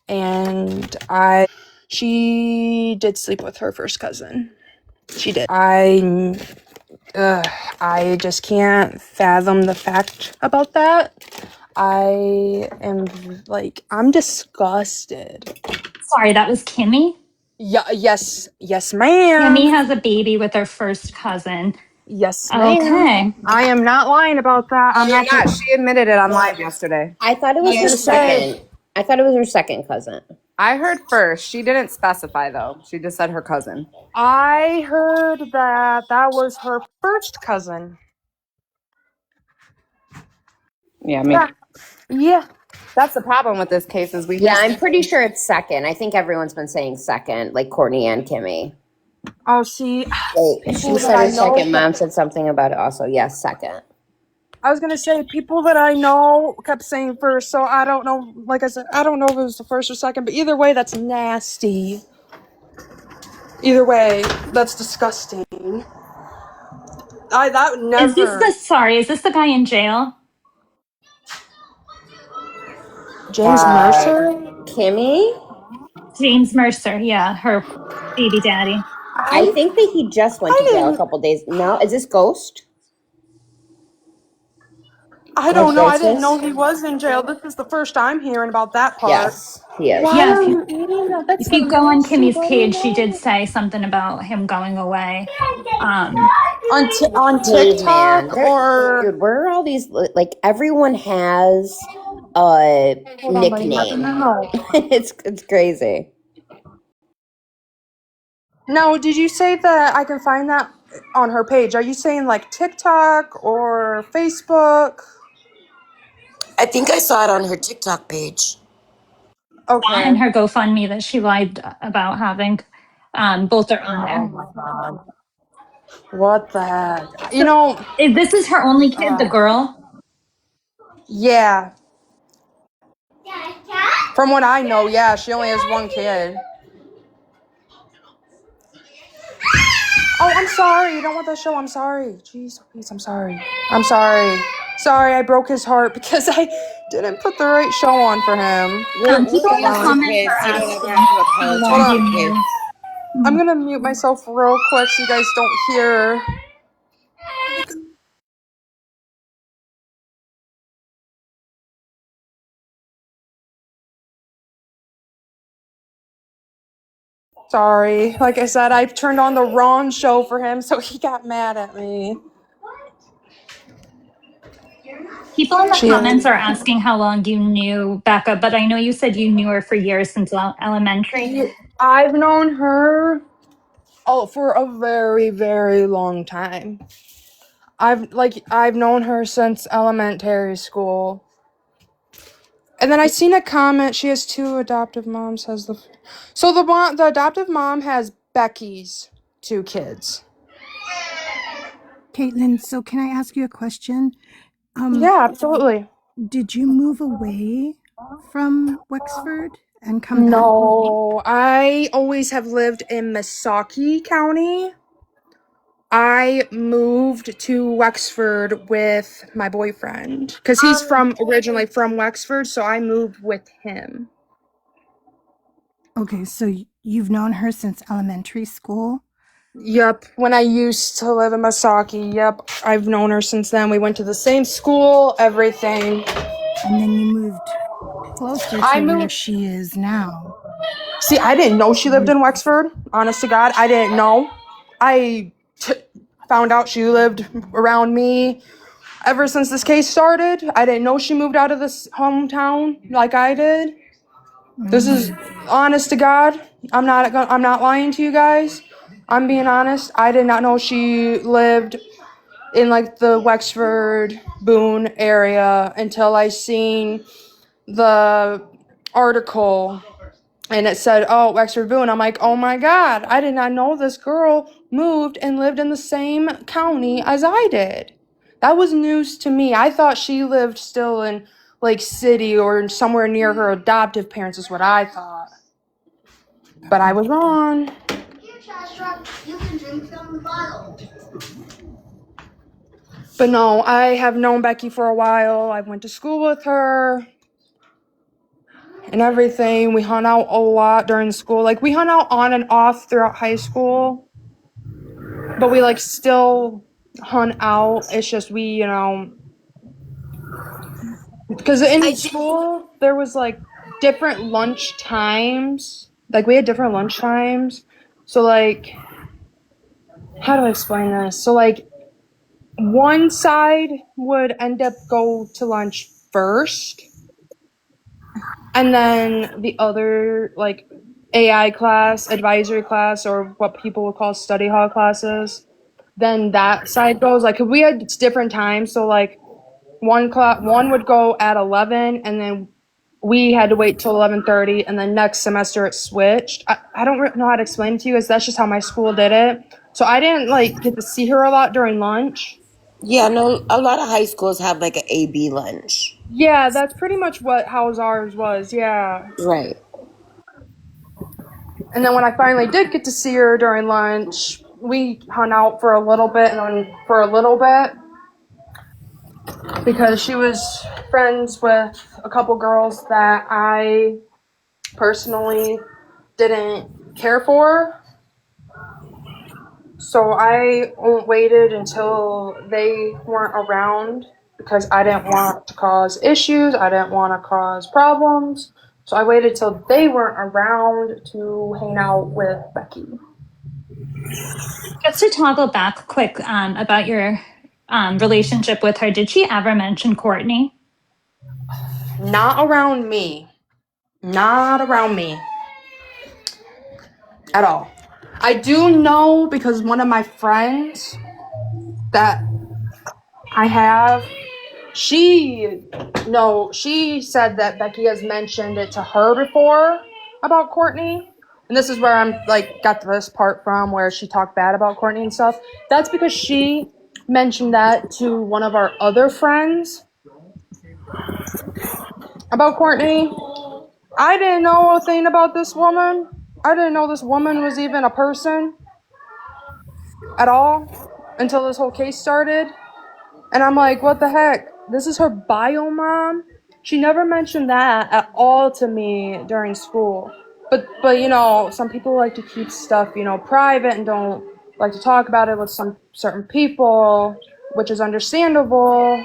And she did sleep with her first cousin. She did. I just can't fathom the fact about that. I'm disgusted. Sorry, that was Kimmy? Yeah, yes, ma'am. Kimmy has a baby with her first cousin. Yes, ma'am. Okay. I am not lying about that. I'm not. Yeah, she admitted it on live yesterday. I thought it was her second. I thought it was her second cousin. I heard first. She didn't specify though. She just said her cousin. I heard that was her first cousin. Yeah, me. Yeah. That's the problem with this case is we. Yeah, I'm pretty sure it's second. I think everyone's been saying second, like Courtney and Kimmy. Oh, see. Wait, she said her second. Mom said something about it also. Yes, second. I was gonna say people that I know kept saying first, so I don't know. Like I said, I don't know if it was the first or second, but either way, that's nasty. Either way, that's disgusting. That Is this never. is this the guy in jail? James Mercer? Kimmy? James Mercer, yeah, her baby daddy. I think that he just went to jail a couple days. No, is this Ghost? I Like don't know. I didn't know racist? he was in jail. This is the first I'm hearing about that part. Yes, he is. Why Yeah, are you eating that? That's if so you go on nasty, Kimmy's buddy. page, she did No. say something about him going away. Um, On Caveman. TikTok There, or dude, where are all these? Like, everyone has a hold on, buddy. nickname. No. It's crazy. No, did you say that I can find that on her page? Are you saying like TikTok or Facebook? I think I saw it on her TikTok page. that and Okay. her GoFundMe that she lied about having. Both are on Oh there. my god. What the heck? You So, know, this is her only kid, the girl. yeah. From what I know, yeah, she only has one kid. Oh, I'm sorry. You don't want that show. I'm sorry. Jeez, please, I'm sorry. I'm sorry. Sorry, I broke his heart because I didn't put the right show on for him. People We're in the used to comments are kids. You don't ever asking have to how Hold long apologize you to on. knew. kids. I'm gonna mute myself real quick so you guys don't hear. Sorry. Like I said, I turned on the wrong show for him, so he got mad at me. People in the She, comments are asking how long you knew Becca, but I know you said you knew her for years since elementary. I've known her for a very, very long time. I've known her since elementary school. And then I seen a comment. She has two adoptive moms. The adoptive mom has Becky's two kids. Caitlin, so can I ask you a question? Yeah, absolutely. Did you move away from Wexford and come back? No, I always have lived in Missaukee County. I moved to Wexford with my boyfriend because he's originally from Wexford, so I moved with him. Okay, so you've known her since elementary school? Yep, when I used to live in Missaukee, yep, I've known her since then. We went to the same school, everything. And then you moved closer I to where moved. she is now. See, I didn't know she lived in Wexford. Honest to God, I didn't know. Found out she lived around me ever since this case started. I didn't know she moved out of this hometown like I did. This is honest to God. I'm not lying to you guys. I'm being honest. I did not know she lived in like the Wexford Boone area until I seen the article and it said, "Oh, Wexford Boone." I'm like, "Oh my God, I did not know this girl moved and lived in the same county as I did." That was news to me. I thought she lived still in Lake City or somewhere near her adoptive parents is what I thought. But I was wrong. You can drink from the bottle. But no, I have known Becky for a while. I went to school with her and everything. We hung out a lot during school. Like, we hung out on and off throughout high school. But we, like, still hung out. It's just because in school, there was, like, different lunch times. Like, we had different lunch times. So, like, how do I explain this? So, like, one side would end up go to lunch first, and then the other, like, AI class, advisory class, or what people would call study hall classes, then that side goes. Like, we had different times, so, like, one would go at 11, and then we had to wait till 11:30, and then next semester it switched. I don't know how to explain it to you, because that's just how my school did it. So I didn't, like, get to see her a lot during lunch. Yeah, no, a lot of high schools have like an AB lunch. Yeah, that's pretty much how ours was, yeah. Right. And then when I finally did get to see her during lunch, we hung out for a little bit and then for a little bit because she was friends with a couple girls that I personally didn't care for. So I waited until they weren't around because I didn't want to cause issues. I didn't want to cause problems. So I waited till they weren't around to hang out with Becky. Just to toggle back quick about your relationship with her, did she ever mention Courtney? Not around me. Not around me. At all. I do know because one of my friends that I have, she said that Becky has mentioned it to her before about Courtney. And this is where I'm like got this part from where she talked bad about Courtney and stuff. That's because she mentioned that to one of our other friends about Courtney. I didn't know a thing about this woman. I didn't know this woman was even a person at all until this whole case started. And I'm like, what the heck? This is her bio mom? She never mentioned that at all to me during school. But you know, some people like to keep stuff, you know, private and don't like to talk about it with some certain people, which is understandable.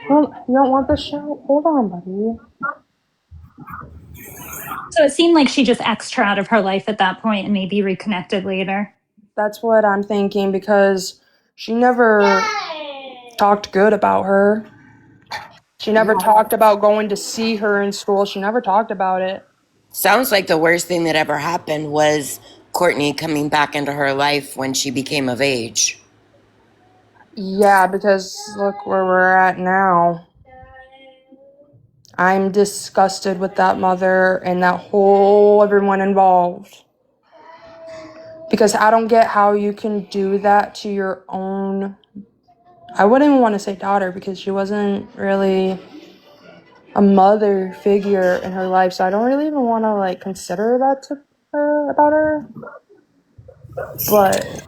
Well, you don't want the show? Hold on, buddy. So it seemed like she just X'd her out of her life at that point and maybe reconnected later. That's what I'm thinking because she never talked good about her. She never talked about going to see her in school. She never talked about it. Sounds like the worst thing that ever happened was Courtney coming back into her life when she became of age. Yeah, because look where we're at now. I'm disgusted with that mother and that whole everyone involved. Because I don't get how you can do that to your own. I wouldn't even want to say daughter because she wasn't really a mother figure in her life, so I don't really even want to like consider that to her about her. But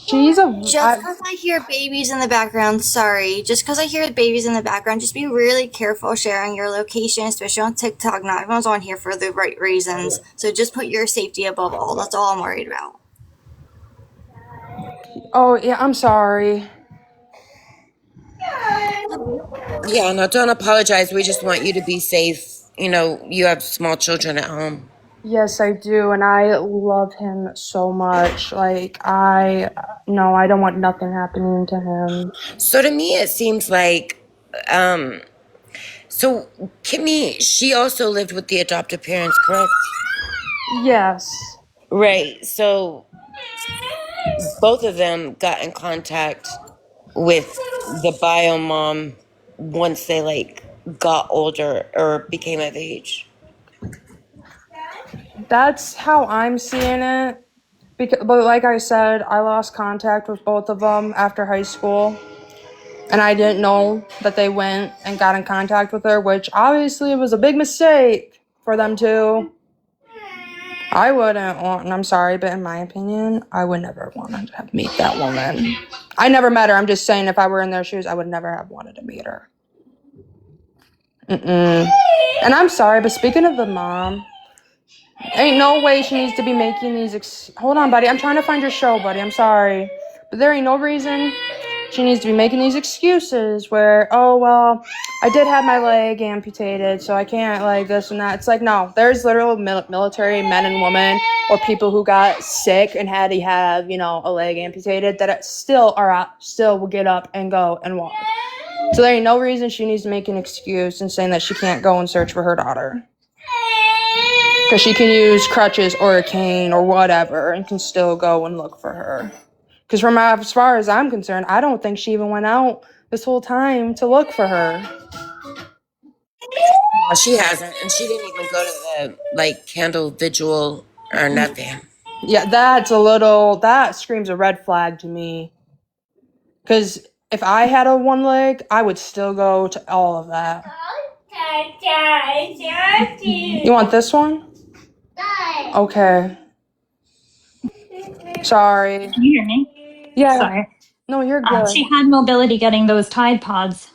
she's Just because I hear babies in the background, sorry. Just because I hear babies in the background, just be really careful sharing your location, especially on TikTok. Not everyone's on here for the right reasons. So just put your safety above all. That's all I'm worried about. Oh yeah, I'm sorry. Yeah, no, don't apologize. We just want you to be safe. You know, you have small children at home. Yes, I do, and I love him so much. Like I don't want nothing happening to him. So to me, it seems like, so Kimmy, she also lived with the adoptive parents, correct? Yes. Right. So both of them got in contact with the bio mom once they like got older or became of age. That's how I'm seeing it. But like I said, I lost contact with both of them after high school. And I didn't know that they went and got in contact with her, which obviously was a big mistake for them to. I wouldn't want, and I'm sorry, but in my opinion, I would never want to meet that woman. I never met her. I'm just saying if I were in their shoes, I would never have wanted to meet her. And I'm sorry, but speaking of the mom, ain't no way she needs to be making these hold on, buddy. I'm trying to find your show, buddy. I'm sorry. But there ain't no reason she needs to be making these excuses where, oh, well, I did have my leg amputated, so I can't, like, this and that. It's like, no, there's literal military men and women or people who got sick and had to have, you know, a leg amputated that still will get up and go and walk. So there ain't no reason she needs to make an excuse and saying that she can't go and search for her daughter. Because she can use crutches or a cane or whatever and can still go and look for her. Because as far as I'm concerned, I don't think she even went out this whole time to look for her. No, she hasn't, and she didn't even go to the like candle vigil or nothing. Yeah, that screams a red flag to me. Because if I had a one leg, I would still go to all of that. You want this one? Okay. Sorry. Can you hear me? Yeah. Sorry. No, you're good. She had mobility getting those Tide Pods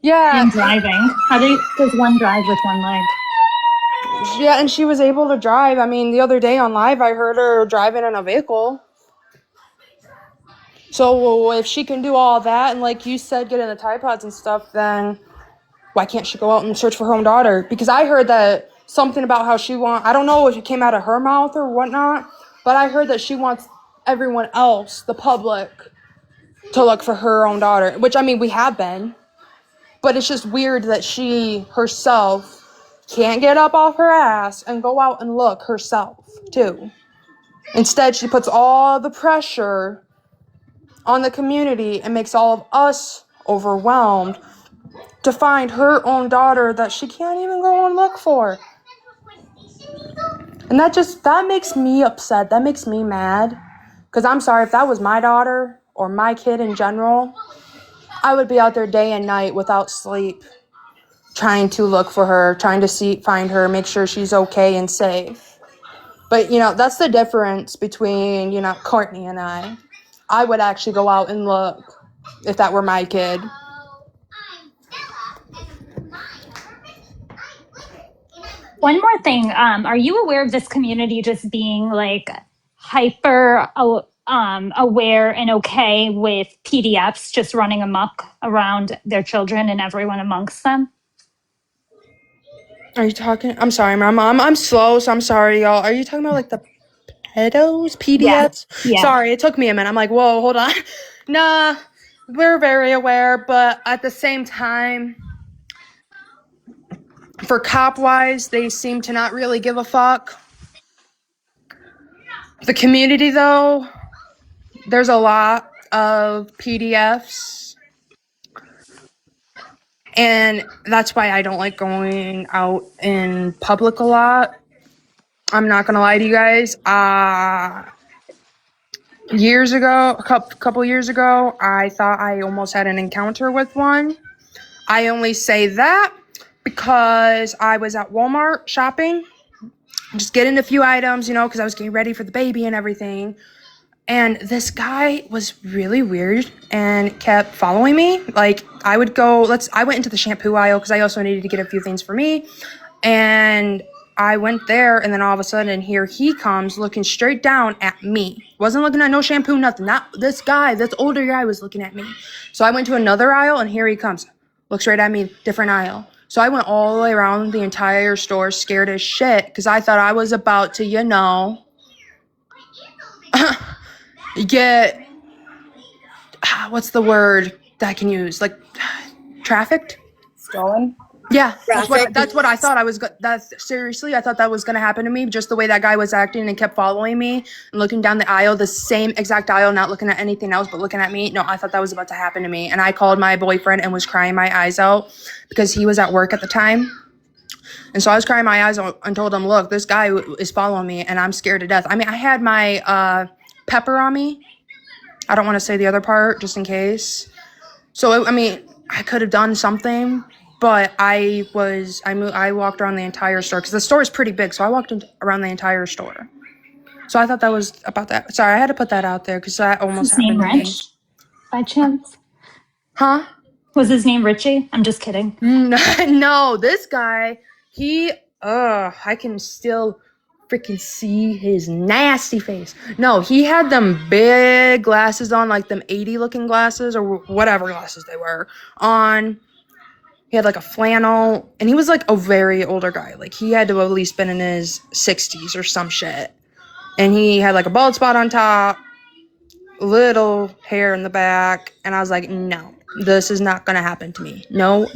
Yeah. and driving. How does one drive with one leg? Yeah, and she was able to drive. I mean, the other day on live, I heard her driving in a vehicle. So if she can do all that and like you said, get in the Tide Pods and stuff, then why can't she go out and search for her own daughter? Because I heard that something about how I don't know if it came out of her mouth or whatnot, but I heard that she wants everyone else, the public, to look for her own daughter, which I mean, we have been, but it's just weird that she herself can't get up off her ass and go out and look herself too. Instead, she puts all the pressure on the community and makes all of us overwhelmed to find her own daughter that she can't even go and look for. And that makes me upset. That makes me mad. Because I'm sorry, if that was my daughter or my kid in general, I would be out there day and night without sleep, trying to look for her, trying to find her, make sure she's okay and safe. But, that's the difference between, Courtney and I. I would actually go out and look if that were my kid. One more thing. Are you aware of this community just being like hyper aware and okay with PDFs just running amok around their children and everyone amongst them? Are you talking? I'm sorry, Mom. I'm slow, so I'm sorry, y'all. Are you talking about like the pedos, PDFs? Yeah. Sorry, it took me a minute. I'm like, whoa, hold on. Nah, we're very aware, but at the same time, for cop-wise, they seem to not really give a fuck. The community, though, there's a lot of PDFs, and that's why I don't like going out in public a lot. I'm not gonna lie to you guys. Years ago, a couple years ago, I thought I almost had an encounter with one. I only say that because I was at Walmart shopping, just getting a few items, because I was getting ready for the baby and everything. And this guy was really weird and kept following me. Like, I went into the shampoo aisle because I also needed to get a few things for me. And I went there, and then all of a sudden, here he comes looking straight down at me. Wasn't looking at no shampoo, nothing. Not this guy, this older guy was looking at me. So I went to another aisle, and here he comes. Looks right at me, different aisle. So I went all the way around the entire store, scared as shit, because I thought I was about to, get, what's the word that I can use? Like, trafficked? Stolen? Yeah, that's what I thought I was. Seriously, I thought that was gonna happen to me. Just the way that guy was acting and kept following me and looking down the aisle, the same exact aisle, not looking at anything else but looking at me. No, I thought that was about to happen to me, and I called my boyfriend and was crying my eyes out because he was at work at the time, and so I was crying my eyes out and told him, "Look, this guy is following me, and I'm scared to death." I mean, I had my pepper on me. I don't want to say the other part just in case. So I could have done something. But I walked around the entire store because the store is pretty big. So I walked around the entire store. So I thought that was about that. Sorry, I had to put that out there because that almost happened to me. Rich, by chance? Huh? Was his name Richie? I'm just kidding. No, this guy, I can still freaking see his nasty face. No, he had them big glasses on, like them 80 looking glasses or whatever glasses they were on. He had like a flannel, and he was like a very older guy. Like he had to have at least been in his 60s or some shit. And he had like a bald spot on top, little hair in the back, and I was like, no, this is not gonna happen to me. No.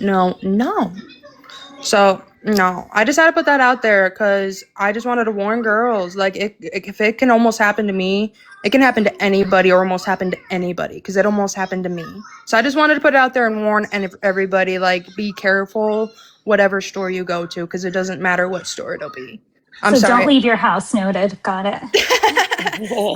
So no, I just had to put that out there because I just wanted to warn girls. Like, if it can almost happen to me, it can happen to anybody or almost happen to anybody because it almost happened to me. So I just wanted to put it out there and warn everybody, like, be careful whatever store you go to because it doesn't matter what store it'll be. I'm sorry. Don't leave your house. Noted. Got it.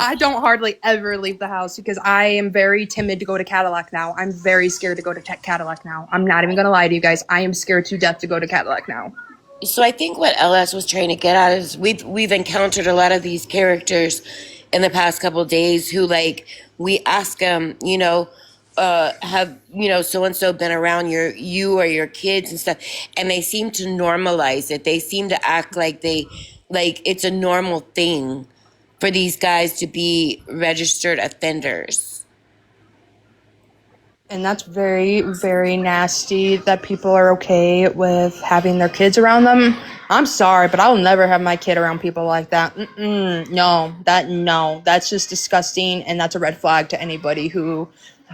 I don't hardly ever leave the house because I am very timid to go to Cadillac now. I'm very scared to go to Cadillac now. I'm not even going to lie to you guys. I am scared to death to go to Cadillac now. So I think what LS was trying to get at is we've encountered a lot of these characters in the past couple of days who, like, we ask them, have so and so been around you or your kids and stuff, and they seem to normalize it. They seem to act like it's a normal thing for these guys to be registered offenders. And that's very, very nasty that people are okay with having their kids around them. I'm sorry, but I'll never have my kid around people like that. No, that's just disgusting, and that's a red flag to anybody who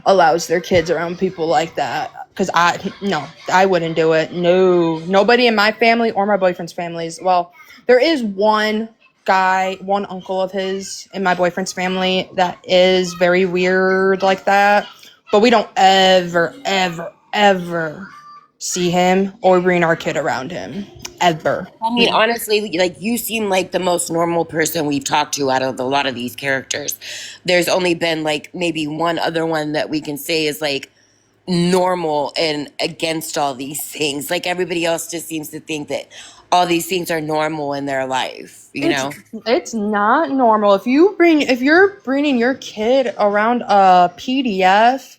allows their kids around people like that. Because I wouldn't do it. No, nobody in my family or my boyfriend's families. Well, there is one uncle of his in my boyfriend's family that is very weird like that. But we don't ever, ever, ever see him or bring our kid around him. Ever. I mean, honestly, like, you seem like the most normal person we've talked to out of a lot of these characters. There's only been like maybe one other one that we can say is like normal and against all these things. Like, everybody else just seems to think that all these things are normal in their life, you know? It's not normal. If you're bringing your kid around a PDF,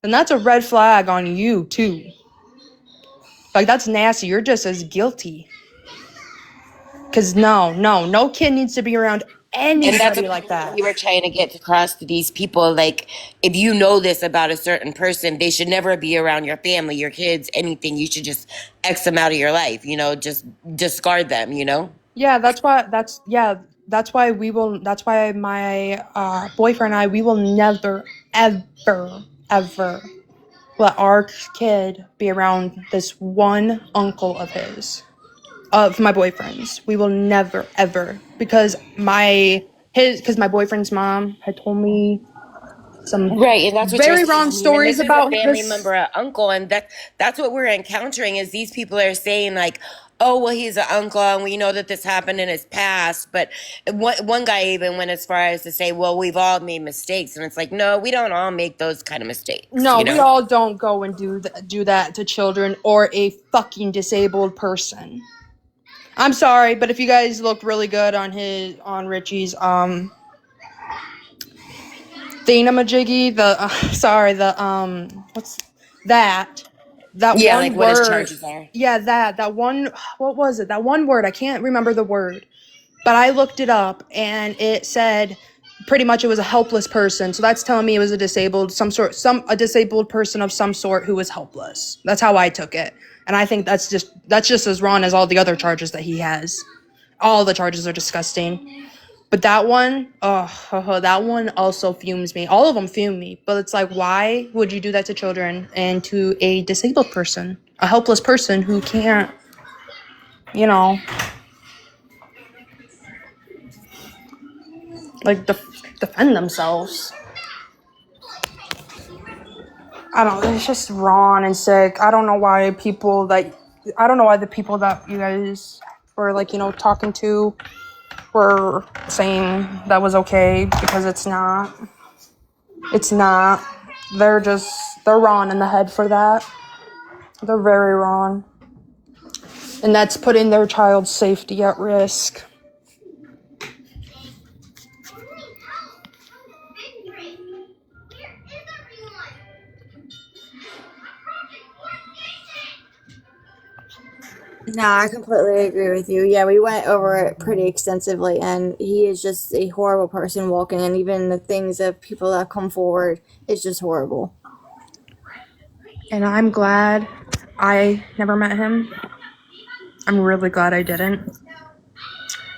then that's a red flag on you too. Like, that's nasty. You're just as guilty. Cause no kid needs to be around And that's anybody a like point that. we were trying to get across to these people. Like, if you know this about a certain person, they should never be around your family, your kids, anything. You should just X them out of your life, you know, just discard them, you know? Yeah, that's why my boyfriend and I, we will never, ever, ever let our kid be around this one uncle of his, of my boyfriend's. We will never, ever, because my boyfriend's mom had told me some Right, and that's what you're very saying. wrong I mean, and stories this is a about family this. member, an uncle, and that's what we're encountering is these people are saying like, "Oh, well, he's an uncle, and we know that this happened in his past." But one guy even went as far as to say, "Well, we've all made mistakes," and it's like, no, we don't all make those kind of mistakes, No, you we know? all don't go and do that to children or a fucking disabled person. I'm sorry, but if you guys looked really good on Richie's thingamajiggy, what's that? That Yeah, like one what his word. charges are. Yeah, that one. What was it? That one word. I can't remember the word, but I looked it up and it said pretty much it was a helpless person. So that's telling me it was a disabled disabled person of some sort who was helpless. That's how I took it, and I think that's just as wrong as all the other charges that he has. All the charges are disgusting. But that one, that one also fumes me. All of them fume me. But it's like, why would you do that to children and to a disabled person? A helpless person who can't, you know, like, defend themselves. I don't know. It's just wrong and sick. I don't know why the people that you guys were, like, you know, talking to were saying that was okay, because it's not. It's not. They're wrong in the head for that. They're very wrong. And that's putting their child's safety at risk. No, I completely agree with you. Yeah, we went over it pretty extensively, and he is just a horrible person walking, and even the things of people that come forward is just horrible. And I'm glad I never met him. I'm really glad I didn't.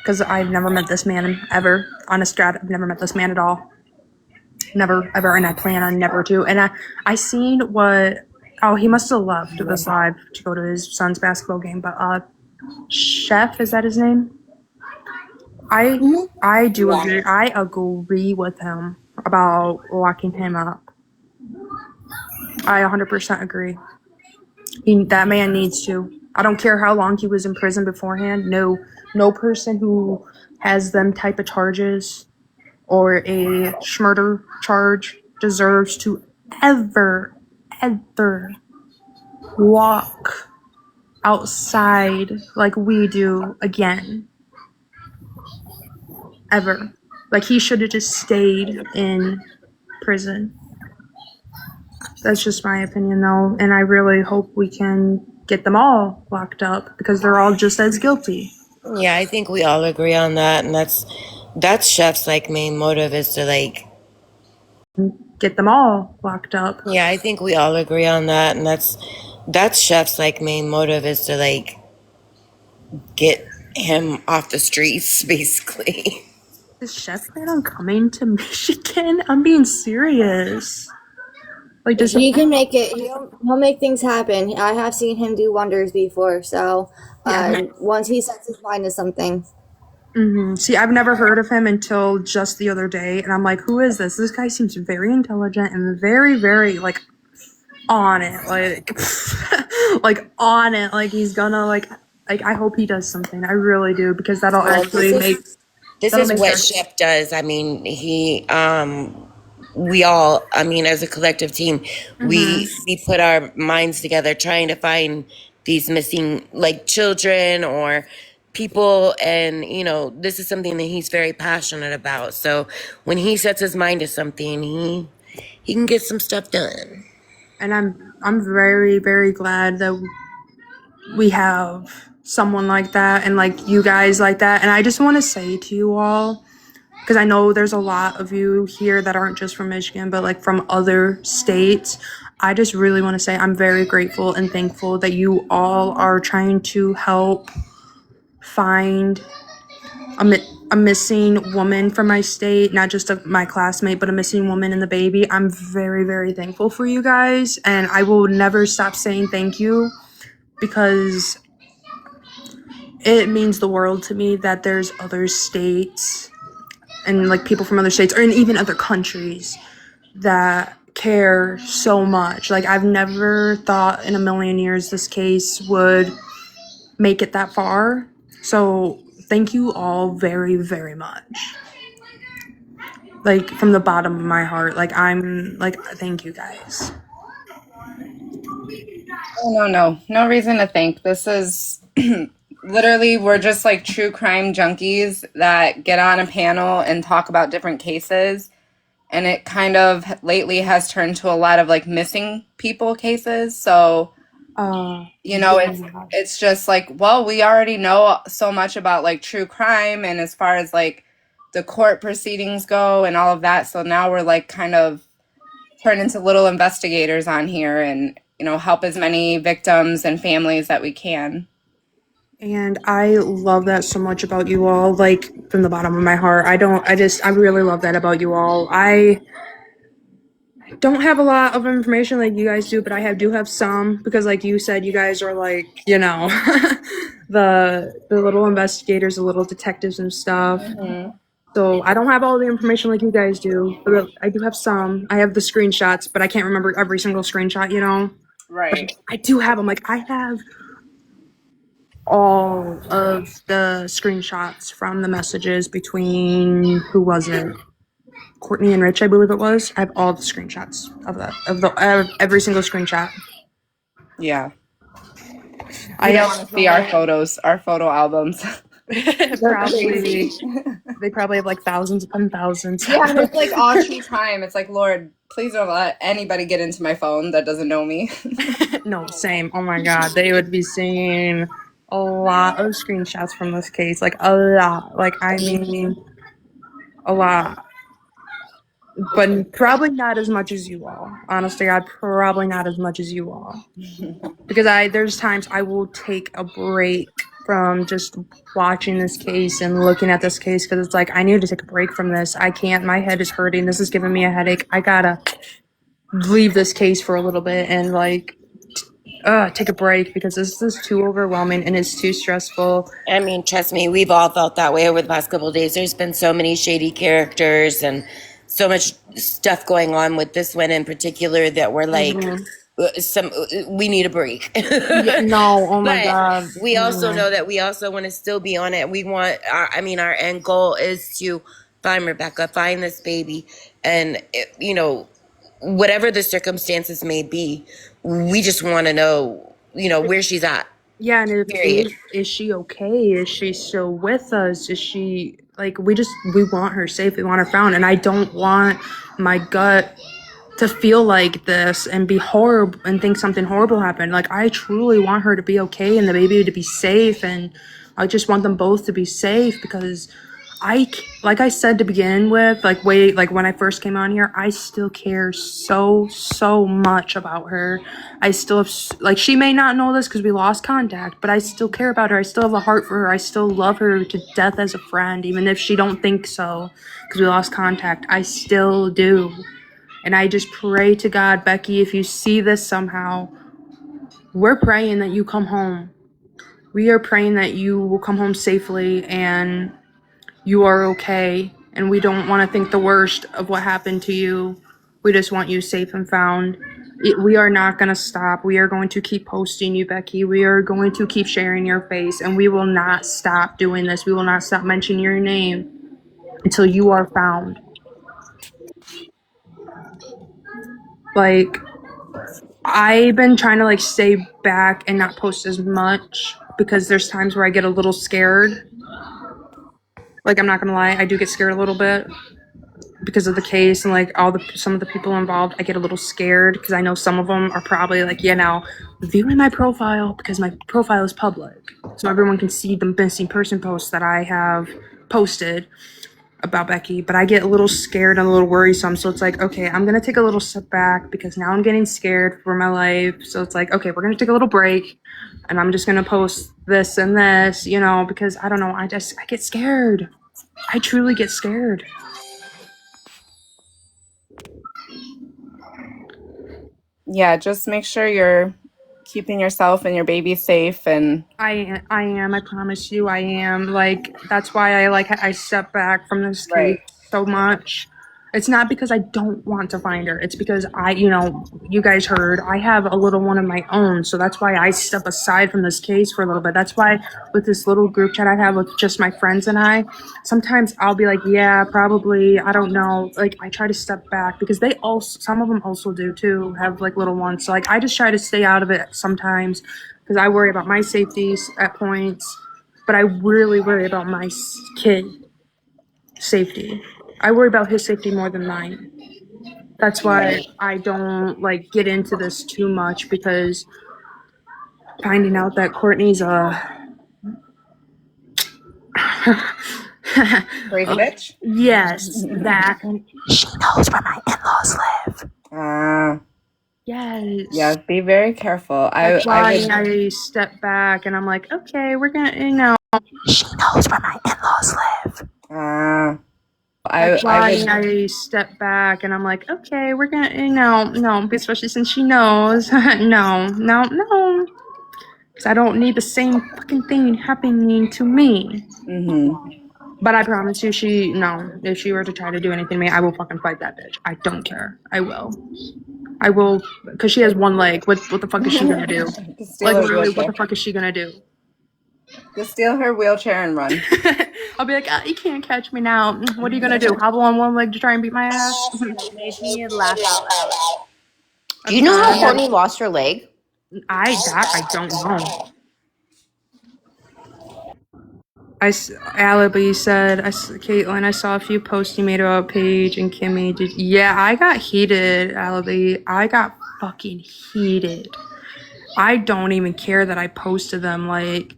Because I've never met this man ever. On a strat, I've never met this man at all. Never, ever, and I plan on never to. And I seen what... Oh, he must have left this live to go to his son's basketball game. But, Chef, is that his name? I do agree. I agree with him about locking him up. I 100% agree. That man needs to. I don't care how long he was in prison beforehand. No person who has them type of charges or a murder charge deserves to ever walk outside like we do again. Ever. Like, he should have just stayed in prison. That's just my opinion, though, and I really hope we can get them all locked up, because they're all just as guilty. Yeah, I think we all agree on that, and that's Chef's like main motive is to like get them all locked up. Yeah, I think we all agree on that, and that's Chef's like main motive is to like get him off the streets, basically. Does Chef plan on coming to Michigan? I'm being serious. Like, does He can make it. He'll make things happen. I have seen him do wonders before. So once he sets his mind to something. See, I've never heard of him until just the other day, and I'm like, who is this? This guy seems very intelligent and very, very, like, on it. Like, like, on it. Like, he's gonna, like, I hope he does something. I really do, because that'll actually make... This is what Chef does. I mean, we all, I mean, as a collective team, we put our minds together trying to find these missing, like, children or people, and you know, this is something that he's very passionate about. So when he sets his mind to something, he can get some stuff done. And I'm very, very glad that we have someone like that and like you guys like that. And I just want to say to you all, because I know there's a lot of you here that aren't just from Michigan, but like from other states, I just really want to say I'm very grateful and thankful that you all are trying to help find a missing woman from my state, not just my classmate, but a missing woman and the baby. I'm very, very thankful for you guys, and I will never stop saying thank you, because it means the world to me that there's other states and like people from other states or even other countries that care so much. Like, I've never thought in a million years this case would make it that far. So thank you all very, very much. Like, from the bottom of my heart. Like, I'm like, thank you guys. Oh, no reason to thank. This is literally, we're just like true crime junkies that get on a panel and talk about different cases. And it kind of lately has turned to a lot of like missing people cases. So, you know, it's just like, well, we already know so much about like true crime and as far as like the court proceedings go and all of that. So now we're like kind of turned into little investigators on here and, you know, help as many victims and families that we can. And I love that so much about you all, like, from the bottom of my heart. I really love that about you all. I don't have a lot of information like you guys do, but I do have some, because like you said, you guys are like, you know, the little investigators, the little detectives and stuff. So I don't have all the information like you guys do, but I do have some. I have the screenshots, but I can't remember every single screenshot, you know? Right. I do have them. Like, I have all of the screenshots from the messages between, who was it? Courtney and Rich, I believe it was. I have all the screenshots of every single screenshot. Yeah. I don't want to see our photos, our photo albums. Probably. They probably have like thousands upon thousands. Yeah, and it's like all true crime. It's like, Lord, please don't let anybody get into my phone that doesn't know me. No, same. Oh my God, they would be seeing a lot of screenshots from this case, like a lot. Like, I mean, a lot. But probably not as much as you all. Honestly, God, probably not as much as you all. Because there's times I will take a break from just watching this case and looking at this case, because it's like, I need to take a break from this. I can't. My head is hurting. This is giving me a headache. I gotta leave this case for a little bit and like take a break, because this is too overwhelming and it's too stressful. I mean, trust me, we've all felt that way over the past couple of days. There's been so many shady characters and so much stuff going on with this one in particular that we're like, we need a break. No, oh my God. We also know that we also want to still be on it. We want, our end goal is to find Rebecca, find this baby, and, you know, whatever the circumstances may be, we just want to know, you know, where she's at. Yeah, and is she okay? Is she still with us? Is she, like, we want her safe. We want her found. And I don't want my gut to feel like this and be horrible and think something horrible happened. Like, I truly want her to be okay and the baby to be safe. And I just want them both to be safe, because like I said to begin with, like when I first came on here, I still care so much about her. I still have, like, she may not know this because we lost contact, but I still care about her. I still have a heart for her. I still love her to death as a friend, even if she don't think so because we lost contact. I still do. And I just pray to God, Becky, if you see this somehow, we're praying that you come home. We are praying that you will come home safely and you are okay. And we don't want to think the worst of what happened to you. We just want you safe and found. We are not going to stop. We are going to keep posting you, Becky. We are going to keep sharing your face. And we will not stop doing this. We will not stop mentioning your name until you are found. Like, I've been trying to like stay back and not post as much because there's times where I get a little scared. Like, I'm not gonna lie, I do get scared a little bit because of the case and like some of the people involved. I get a little scared because I know some of them are probably like, viewing my profile because my profile is public, so everyone can see the missing person posts that I have posted about Becky, but I get a little scared and a little worrisome. So it's like, okay, I'm gonna take a little step back because now I'm getting scared for my life. So it's like, okay, we're gonna take a little break and I'm just gonna post this and this, because I don't know, I get scared. I truly get scared. Yeah, just make sure you're keeping yourself and your baby safe. And I am. I promise you, I am. Like, that's why I step back from this case so much. It's not because I don't want to find her. It's because you guys heard, I have a little one of my own. So that's why I step aside from this case for a little bit. That's why with this little group chat I have with just my friends and I, sometimes I'll be like, yeah, probably, I don't know. Like, I try to step back because some of them also do too, have like little ones. So like, I just try to stay out of it sometimes because I worry about my safeties at points, but I really worry about my kid safety. I worry about his safety more than mine. That's why I don't like get into this too much, because finding out that Courtney's crazy bitch. Yes, that. She knows where my in-laws live. Yes. Yeah, be very careful. That's why I step back and I'm like, okay, we're gonna, She knows where my in-laws live. That's why I step back and I'm like, okay, we're gonna, no, especially since she knows. No. Because I don't need the same fucking thing happening to me. But I promise you, if she were to try to do anything to me, I will fucking fight that bitch. I don't care. I will, because she has one leg. What the fuck is she gonna do? Like, literally, what the fuck is she gonna do? Just steal her wheelchair and run. I'll be like, you can't catch me now. What are you gonna do? Hobble on one leg to try and beat my ass? It made me laugh out loud. Do you know how Courtney lost her leg? I don't know. Alibi said, Caitlin, I saw a few posts you made about Paige and Kimmy. I got heated, Alibi. I got fucking heated. I don't even care that I posted them. Like,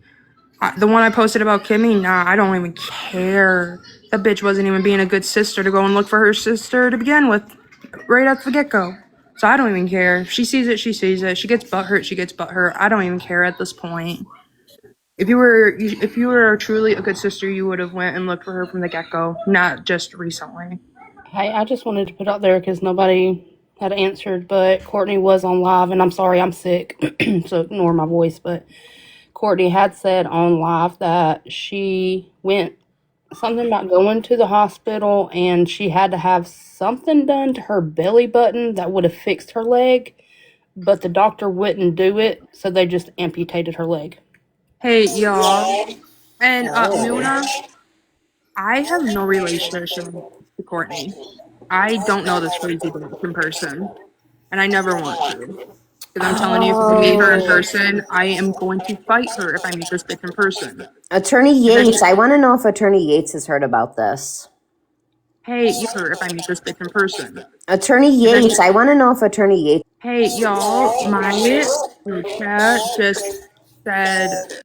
the one I posted about Kimmy, nah, I don't even care. That bitch wasn't even being a good sister to go and look for her sister to begin with, right at the get-go. So I don't even care. If she sees it, she sees it. She gets butthurt, she gets butthurt. I don't even care at this point. If you were truly a good sister, you would have went and looked for her from the get-go, not just recently. Hey, I just wanted to put out there because nobody had answered, but Courtney was on live, and I'm sorry, I'm sick, so ignore my voice, but Courtney had said on live that she went something about going to the hospital and she had to have something done to her belly button that would have fixed her leg, but the doctor wouldn't do it, so they just amputated her leg. Hey, y'all. And Muna, I have no relationship to Courtney. I don't know this crazy bitch in person, and I never want to. Because I'm telling you, if I meet her in person, I am going to fight her if I meet this bitch in person. Attorney Yates, I want to know if Attorney Yates has heard about this. Hey, her if I meet this bitch in person. Attorney Yates, I want to know if Attorney Yates. Hey, y'all, my chat just said,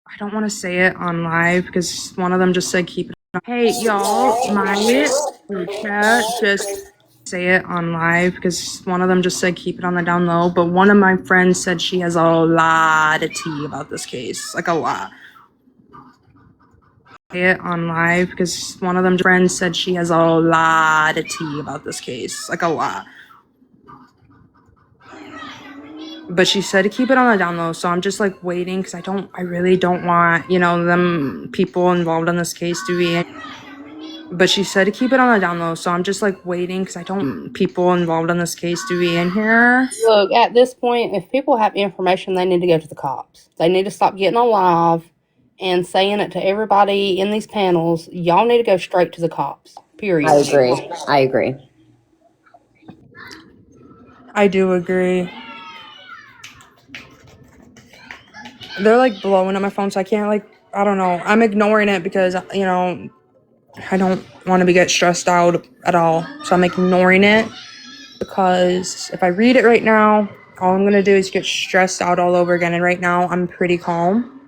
I don't want to say it on live because one of them just said keep it Hey, y'all, my group chat just say it on live because one of them just said keep it on the down low, but one of my friends said she has a lot of tea about this case, like a lot. Say it on live because one of them friends said she has a lot of tea about this case, like a lot. But she said to keep it on the down low, so I'm just like waiting because I really don't want, them people involved in this case to be. But she said to keep it on the down low, so I'm just like waiting because I don't people involved in this case to be in here. Look, at this point, if people have information, they need to go to the cops. They need to stop getting on live and saying it to everybody in these panels. Y'all need to go straight to the cops. Period. I agree. I do agree. They're like blowing up my phone, so I can't I don't know. I'm ignoring it because I don't want to get stressed out at all. So I'm ignoring it because if I read it right now, all I'm gonna do is get stressed out all over again. And right now I'm pretty calm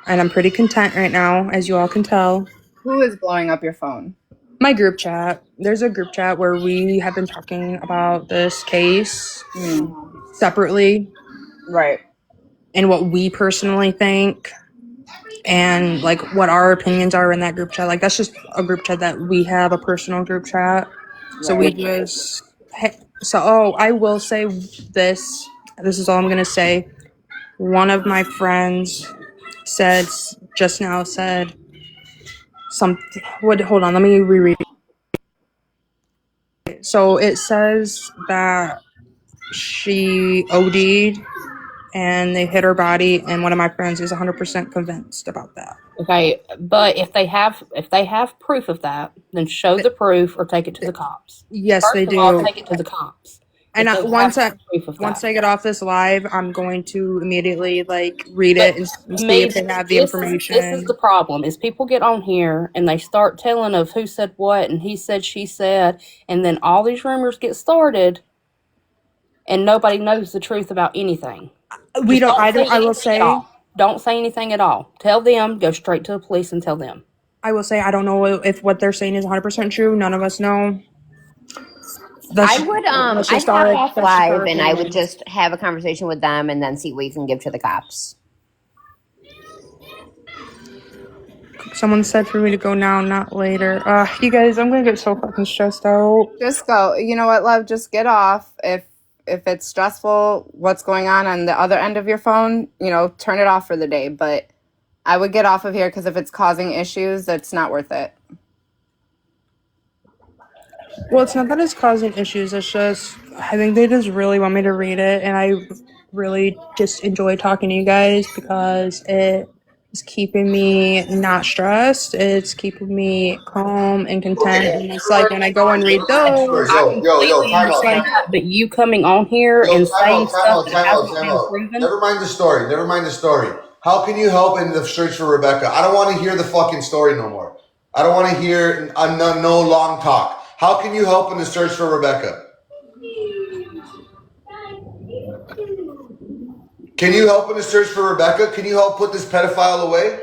and I'm pretty content right now, as you all can tell. Who is blowing up your phone? My group chat. There's a group chat where we have been talking about this case separately. Right. And what we personally think and what our opinions are in that group chat. That's just a group chat that we have, a personal group chat. So we just I will say this. This is all I'm gonna say. One of my friends said something. Hold on, let me reread it. So it says that she OD'd and they hit her body, and one of my friends is 100% convinced about that. Okay, but if they have proof of that, then show the proof or take it to the cops. Yes, First they of do. all, take it to the cops. And once I get off this live, I'm going to immediately read it and see if they have the information. This is the problem: is people get on here and they start telling of who said what and he said, she said, and then all these rumors get started, and nobody knows the truth about anything. I will say. Don't say anything at all. Tell them, go straight to the police and tell them. I will say I don't know if what they're saying is 100% true. None of us know. I'd hop off live and I would just have a conversation with them and then see what you can give to the cops. Someone said for me to go now, not later. You guys, I'm gonna get so fucking stressed out. Just go. You know what, love? Just get off. If it's stressful, what's going on the other end of your phone, turn it off for the day. But I would get off of here because if it's causing issues, it's not worth it. Well, it's not that it's causing issues. It's just I think they just really want me to read it, and I really just enjoy talking to you guys because it is keeping me not stressed. It's keeping me calm and content. And it's when I go and read those, but you coming on here and saying stuff that hasn't been proven. Never mind the story. How can you help in the search for Rebecca? I don't want to hear the fucking story no more. I don't want to hear no long talk. How can you help in the search for Rebecca? Can you help in the search for Rebecca? Can you help put this pedophile away?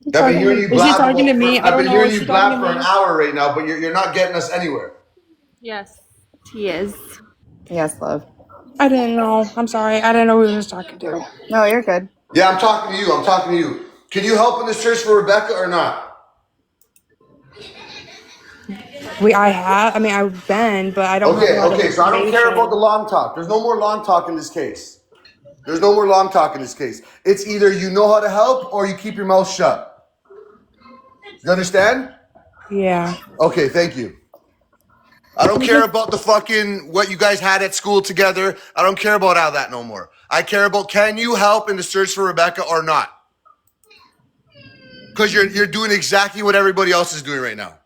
I've been hearing you blab. I've been hearing you blab for an hour right now, but you're not getting us anywhere. Yes, he is. Yes, love. I didn't know. I'm sorry. I didn't know who he was talking to. No, you're good. Yeah, I'm talking to you. Can you help in the search for Rebecca or not? I've been, but I don't have Okay, so I don't care about the long talk. There's no more long talk in this case. It's either you know how to help or you keep your mouth shut. You understand? Yeah. Okay, thank you. I don't care about the fucking what you guys had at school together. I don't care about all that no more. I care about can you help in the search for Rebecca or not? Because you're doing exactly what everybody else is doing right now.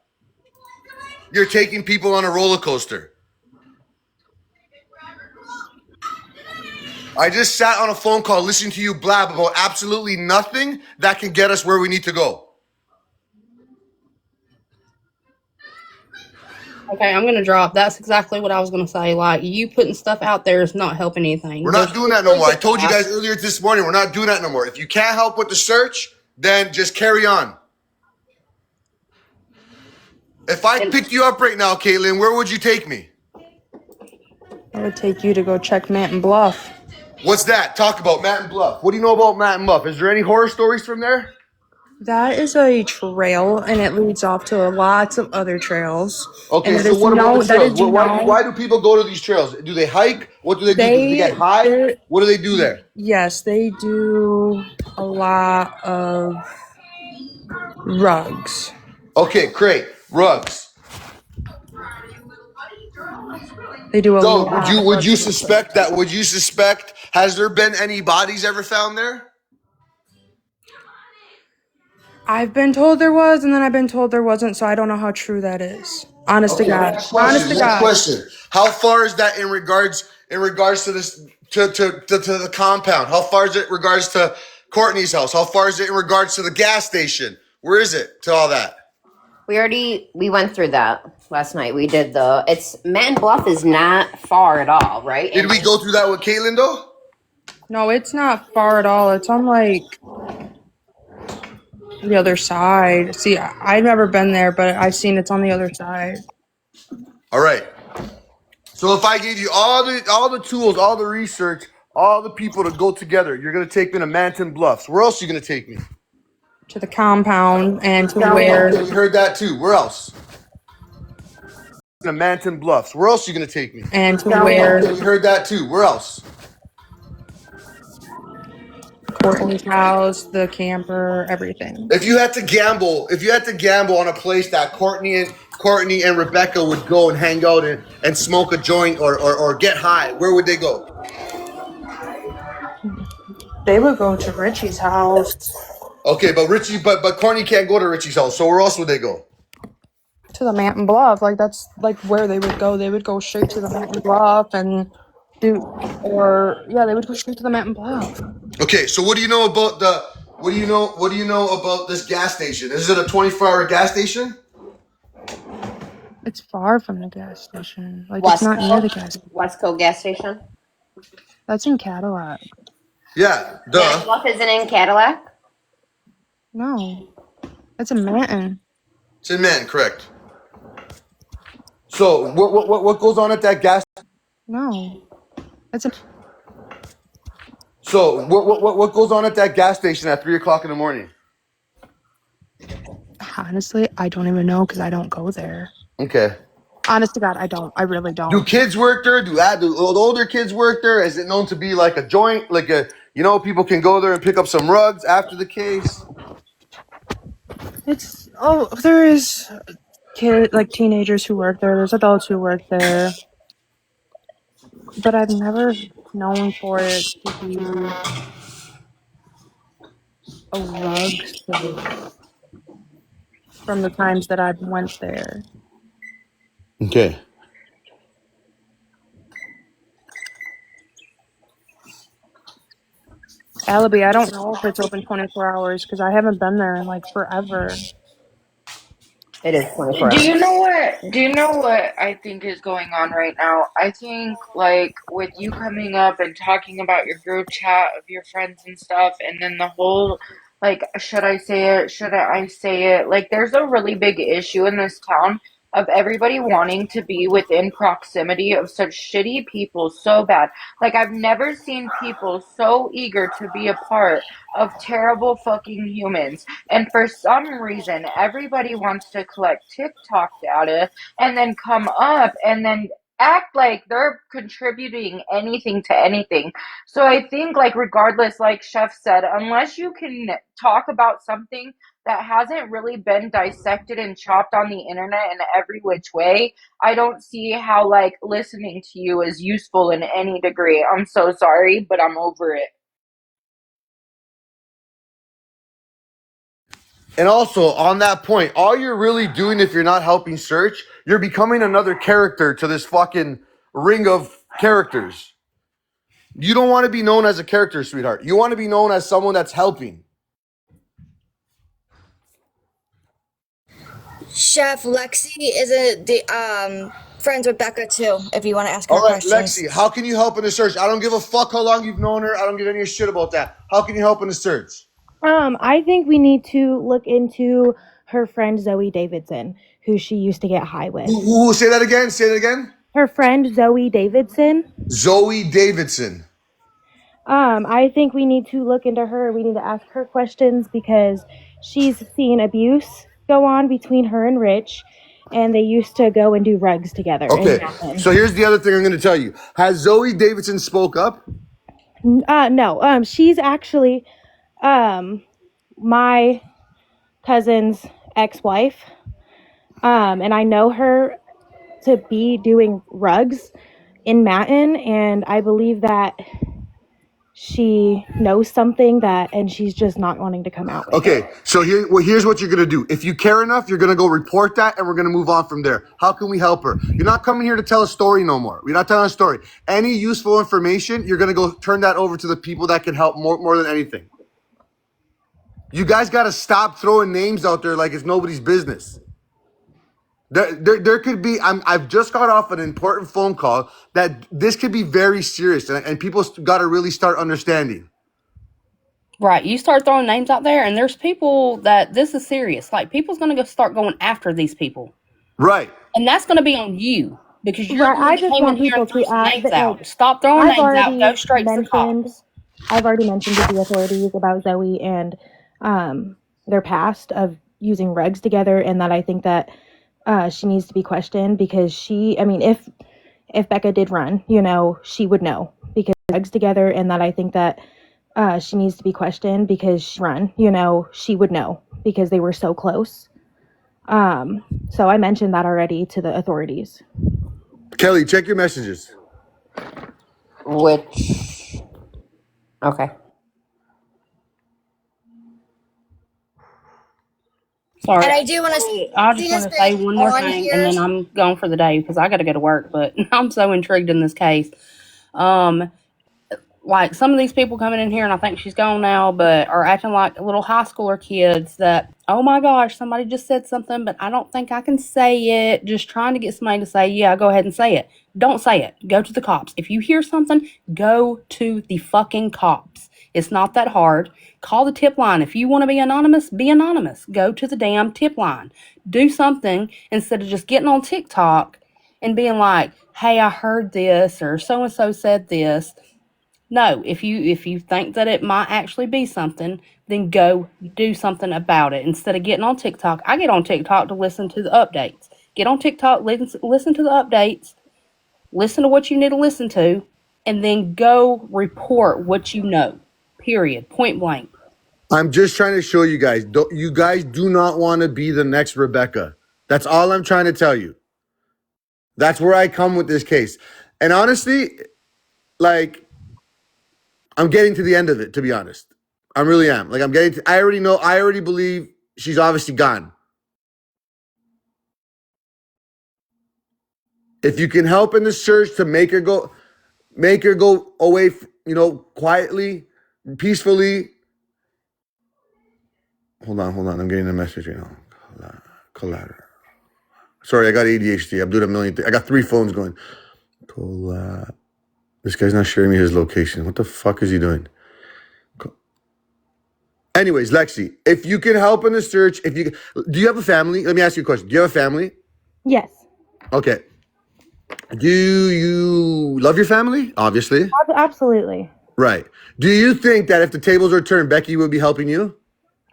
You're taking people on a roller coaster. I just sat on a phone call listening to you blab about absolutely nothing that can get us where we need to go. Okay, I'm gonna drop. That's exactly what I was gonna say. Like, you putting stuff out there is not helping anything. We're not doing that no more. I told you guys earlier this morning, we're not doing that no more. If you can't help with the search, then just carry on. If I picked you up right now, Caitlin, where would you take me? I would take you to go check Manton Bluff. What's that? Talk about Manton Bluff. What do you know about Manton Bluff? Is there any horror stories from there? That is a trail, and it leads off to lots of other trails. Okay, and so what about the trails? you Why do people go to these trails? Do they hike? What do they do? Do they get high? they're- What do they do there? Yes, they do a lot of rugs. Okay, great. Rugs. They do a So lot. would you suspect that? Would you suspect? Has there been any bodies ever found there? I've been told there was, and then I've been told there wasn't, so I don't know how true that is. Honest to God. Next Honest to God. question. How far is that in regards to this to the compound? How far is it in regards to Courtney's house? How far is it in regards to the gas station? Where is it to all that? We went through that last night. We did Manton Bluff is not far at all, right? Did we go through that with Caitlin though? No, it's not far at all. It's on like the other side. See, I've never been there, but I've seen it's on the other side. All right. So if I gave you all the tools, all the research, all the people to go together, you're gonna take me to Manton Bluffs. Where else are you gonna take me? To the compound and to Okay, we heard that too. Where else? To Manton Bluffs. Where else are you gonna take me? And to where? Okay, we heard that too. Where else? Courtney's house, the camper, everything. If you had to gamble on a place that Courtney and Rebecca would go and hang out and smoke a joint or get high, where would they go? They would go to Richie's house. Okay, but Courtney can't go to Richie's house, so where else would they go? To the Manton Bluff. Like, that's like where they would go. They would go straight to the Manton Bluff and they would go straight to the Manton Bluff. Okay, so what do you know about this gas station? Is it a 24-hour gas station? It's far from the gas station. Like, it's not near the gas station. Westco gas station. That's in Cadillac. Yeah, duh. Manton Bluff isn't in Cadillac. No, it's in Manton. It's in Manton, correct. So what goes on at that gas? No, it's in. So what goes on at that gas station at 3:00 in the morning? Honestly, I don't even know because I don't go there. Okay. Honest to God, I don't. I really don't. Do kids work there? Do older kids work there? Is it known to be like a joint? People can go there and pick up some rugs after the case? There is teenagers who work there. There's adults who work there. But I've never known for it to be a rug store from the times that I went there. Okay. Alibi, I don't know if it's open 24 hours because I haven't been there in like forever. It is 24 Do hours. you know what? Do you know what I think is going on right now? I think like with you coming up and talking about your group chat of your friends and stuff, and then the whole like, should I say it? Should I say it? Like, there's a really big issue in this town of everybody wanting to be within proximity of such shitty people so bad. Like, I've never seen people so eager to be a part of terrible fucking humans. And for some reason, everybody wants to collect TikTok data and then come up and then act like they're contributing anything to anything. So I think, like, regardless, like Chef said, unless you can talk about something that hasn't really been dissected and chopped on the internet in every which way, I don't see how, like, listening to you is useful in any degree. I'm so sorry, but I'm over it. And also, on that point, all you're really doing if you're not helping search, you're becoming another character to this fucking ring of characters. You don't want to be known as a character, sweetheart. You want to be known as someone that's helping. Chef Lexi is friends with Becca too. If you want to ask her All right, questions. Lexi, how can you help in the search? I don't give a fuck how long you've known her. I don't give any shit about that. How can you help in the search? I think we need to look into her friend Zoe Davidson, who she used to get high with. Ooh, say that again. Say that again. Her friend Zoe Davidson. Zoe Davidson. I think we need to look into her. We need to ask her questions because she's seen abuse go on between her and Rich, and they used to go and do rugs together. Okay, so here's the other thing I'm going to tell you. Has Zoe Davidson spoke up? No. She's actually my cousin's ex-wife. And I know her to be doing rugs in Matin, and I believe that she knows something and she's just not wanting to come out with it. Okay, so here's what you're going to do. If you care enough, you're going to go report that, and we're going to move on from there. How can we help her? You're not coming here to tell a story no more. We're not telling a story. Any useful information, you're going to go turn that over to the people that can help more than anything. You guys got to stop throwing names out there like it's nobody's business. There could be, I've just got off an important phone call that this could be very serious, and people got to really start understanding. Right. You start throwing names out there, and there's people that this is serious. Like, people's going to start going after these people. Right. And that's going to be on you because you're I just want people to names out. Stop throwing names out. Go straight to the cops. I've already mentioned to the authorities about Zoe and their past of using rugs together, and that I think that she needs to be questioned because if Becca did run, she would know because rugs together, and that I think that she needs to be questioned because she would know because they were so close. So I mentioned that already to the authorities. Kelly, check your messages. Okay. Sorry. And I do want to. I just want to say one more thing, and then I'm going for the day because I got to go to work. But I'm so intrigued in this case. Like some of these people coming in here, and I think she's gone now, but are acting like little high schooler kids that, oh my gosh, somebody just said something, but I don't think I can say it. Just trying to get somebody to say, yeah, go ahead and say it. Don't say it. Go to the cops. If you hear something, go to the fucking cops. It's not that hard. Call the tip line. If you want to be anonymous, be anonymous. Go to the damn tip line. Do something instead of just getting on TikTok and being like, hey, I heard this, or so-and-so said this. No, if you think that it might actually be something, then go do something about it. Instead of getting on TikTok, I get on TikTok to listen to the updates. Get on TikTok, listen to the updates, listen to what you need to listen to, and then go report what you know. Period. Point blank. I'm just trying to show you guys. You guys do not want to be the next Rebecca. That's all I'm trying to tell you. That's where I come with this case. And honestly, like, I'm getting to the end of it, to be honest. I really am. Like, I already believe she's obviously gone. If you can help in the search to make her go away, quietly, peacefully. Hold on. I'm getting a message right now. Collateral. Sorry, I got ADHD. I'm doing a million things. I got 3 phones going. This guy's not sharing me his location. What the fuck is he doing? Anyways, Lexi, if you can help in the search, do you have a family? Let me ask you a question. Do you have a family? Yes. Okay. Do you love your family? Obviously. Absolutely. Right. Do you think that if the tables are turned, Becky would be helping you?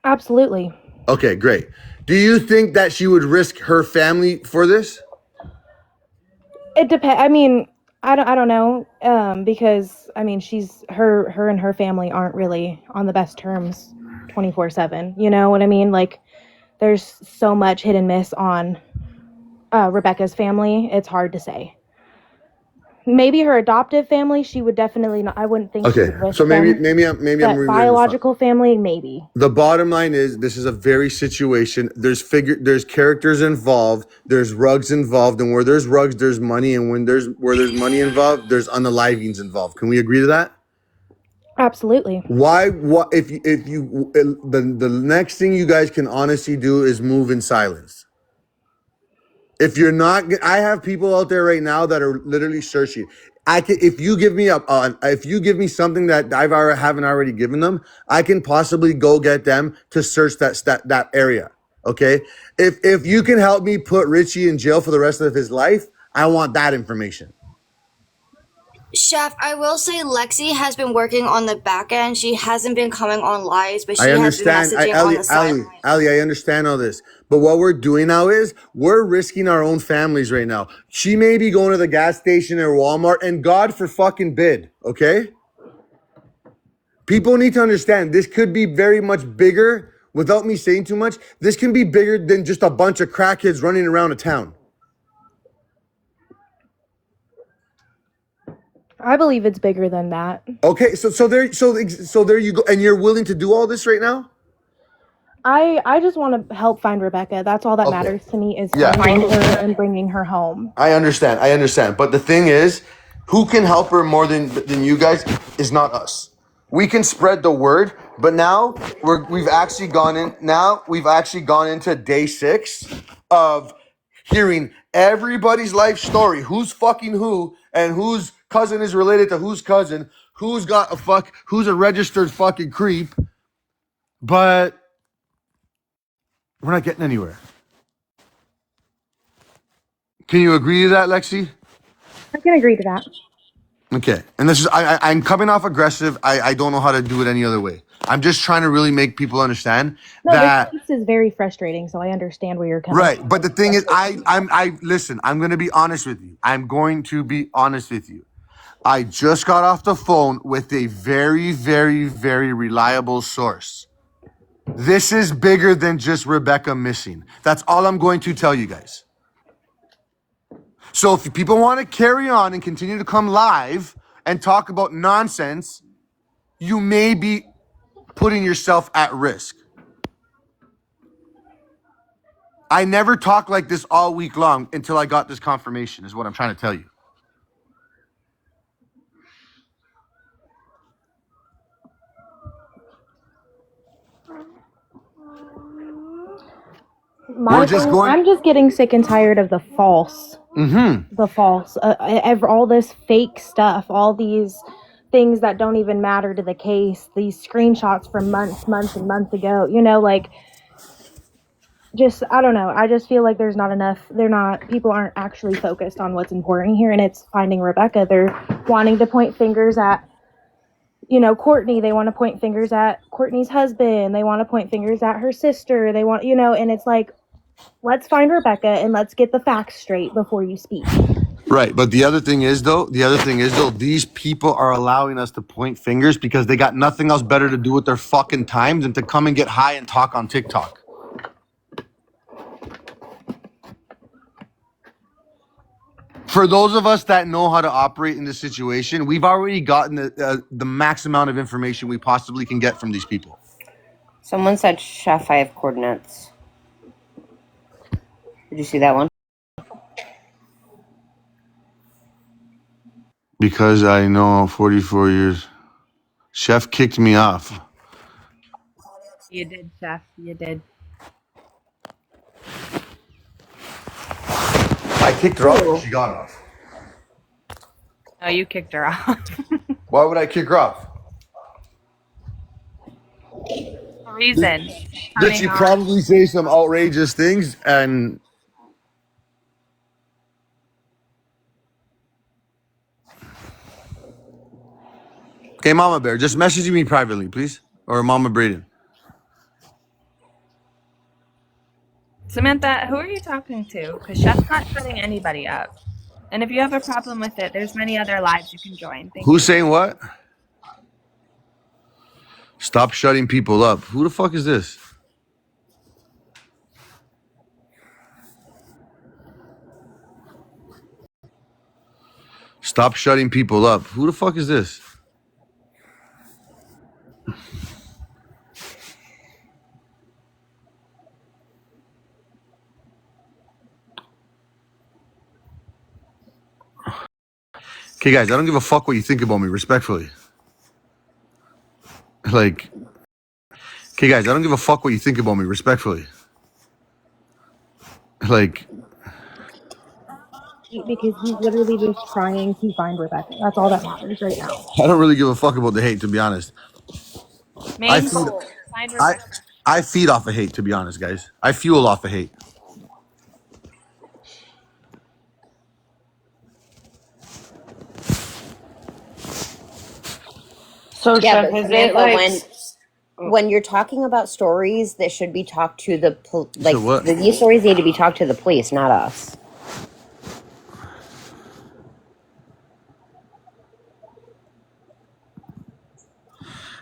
Absolutely. Okay, great. Do you think that she would risk her family for this? It depends. I don't know. Because she's her and her family aren't really on the best terms 24/7. You know what I mean? Like, there's so much hit and miss on Rebecca's family. It's hard to say. Maybe her adoptive family, she would definitely not. I wouldn't think. Okay, so maybe I'm reading biological family, maybe. The bottom line is, this is a very situation. There's characters involved. There's rugs involved, and where there's rugs, there's money, and where there's money involved, there's unalivings involved. Can we agree to that? Absolutely. Why? What if you the next thing you guys can honestly do is move in silence. If you're not, I have people out there right now that are literally searching. I can, if you give me if you give me something that haven't already given them, I can possibly go get them to search that area. Okay, if you can help me put Richie in jail for the rest of his life, I want that information. Chef, I will say Lexi has been working on the back end. She hasn't been coming on lives, but I she has been understand. messaging on the side. Ali, I understand all this. But what we're doing now is we're risking our own families right now. She may be going to the gas station or Walmart, and God for fucking bid, okay? People need to understand this could be very much bigger. Without me saying too much, this can be bigger than just a bunch of crackheads running around a town. I believe it's bigger than that. Okay, so there you go. And you're willing to do all this right now? I just want to help find Rebecca. That's all that Okay. matters to me is Yeah. finding her and bringing her home. I understand. But the thing is, who can help her more than you guys is not us. We can spread the word, but now we've actually gone into day 6 of hearing everybody's life story. Who's fucking who, and whose cousin is related to whose cousin, who's a registered fucking creep. But we're not getting anywhere. Can you agree to that, Lexi? I can agree to that. Okay. And this is, I'm coming off aggressive. I don't know how to do it any other way. I'm just trying to really make people understand that. This is very frustrating, so I understand where you're coming from. Right. But the thing is, listen, I'm going to be honest with you. I just got off the phone with a very, very, very reliable source. This is bigger than just Rebecca missing. That's all I'm going to tell you guys. So if people want to carry on and continue to come live and talk about nonsense, you may be putting yourself at risk. I never talked like this all week long until I got this confirmation, is what I'm trying to tell you. I'm just getting sick and tired of the false. The false. All this fake stuff, all these things that don't even matter to the case, these screenshots from months and months ago, I don't know. I just feel like there's not enough. People aren't actually focused on what's important here, and it's finding Rebecca. They're wanting to point fingers at, Courtney. They want to point fingers at Courtney's husband. They want to point fingers at her sister. They want, and it's like, let's find Rebecca and let's get the facts straight before you speak. Right. But the other thing is, though, these people are allowing us to point fingers because they got nothing else better to do with their fucking time than to come and get high and talk on TikTok. For those of us that know how to operate in this situation, we've already gotten the max amount of information we possibly can get from these people. Someone said, Chef, I have coordinates. Did you see that one? Because I know 44 years. Chef kicked me off. You did, Chef. You did. I kicked her off. She got off. No, you kicked her off. Why would I kick her off? Reason. Did she probably say some outrageous things and... Okay, Mama Bear, just message me privately, please. Or Mama Braden. Samantha, who are you talking to? Because Chef's not shutting anybody up. And if you have a problem with it, there's many other lives you can join. Who's saying what? Stop shutting people up. Who the fuck is this? Stop shutting people up. Who the fuck is this? Okay, guys, I don't give a fuck what you think about me, respectfully. Okay, guys, I don't give a fuck what you think about me, respectfully. hate because he's literally just trying to find Rebecca. That's all that matters right now. I don't really give a fuck about the hate, to be honest. I Main feed, goal, find I, Rebecca. I feed off of hate, to be honest, guys. I fuel off of hate. So, Yeah, Chef, but is it Samantha, like when you're talking about stories that should be talked to the So what? these stories need to be talked to the police, not us.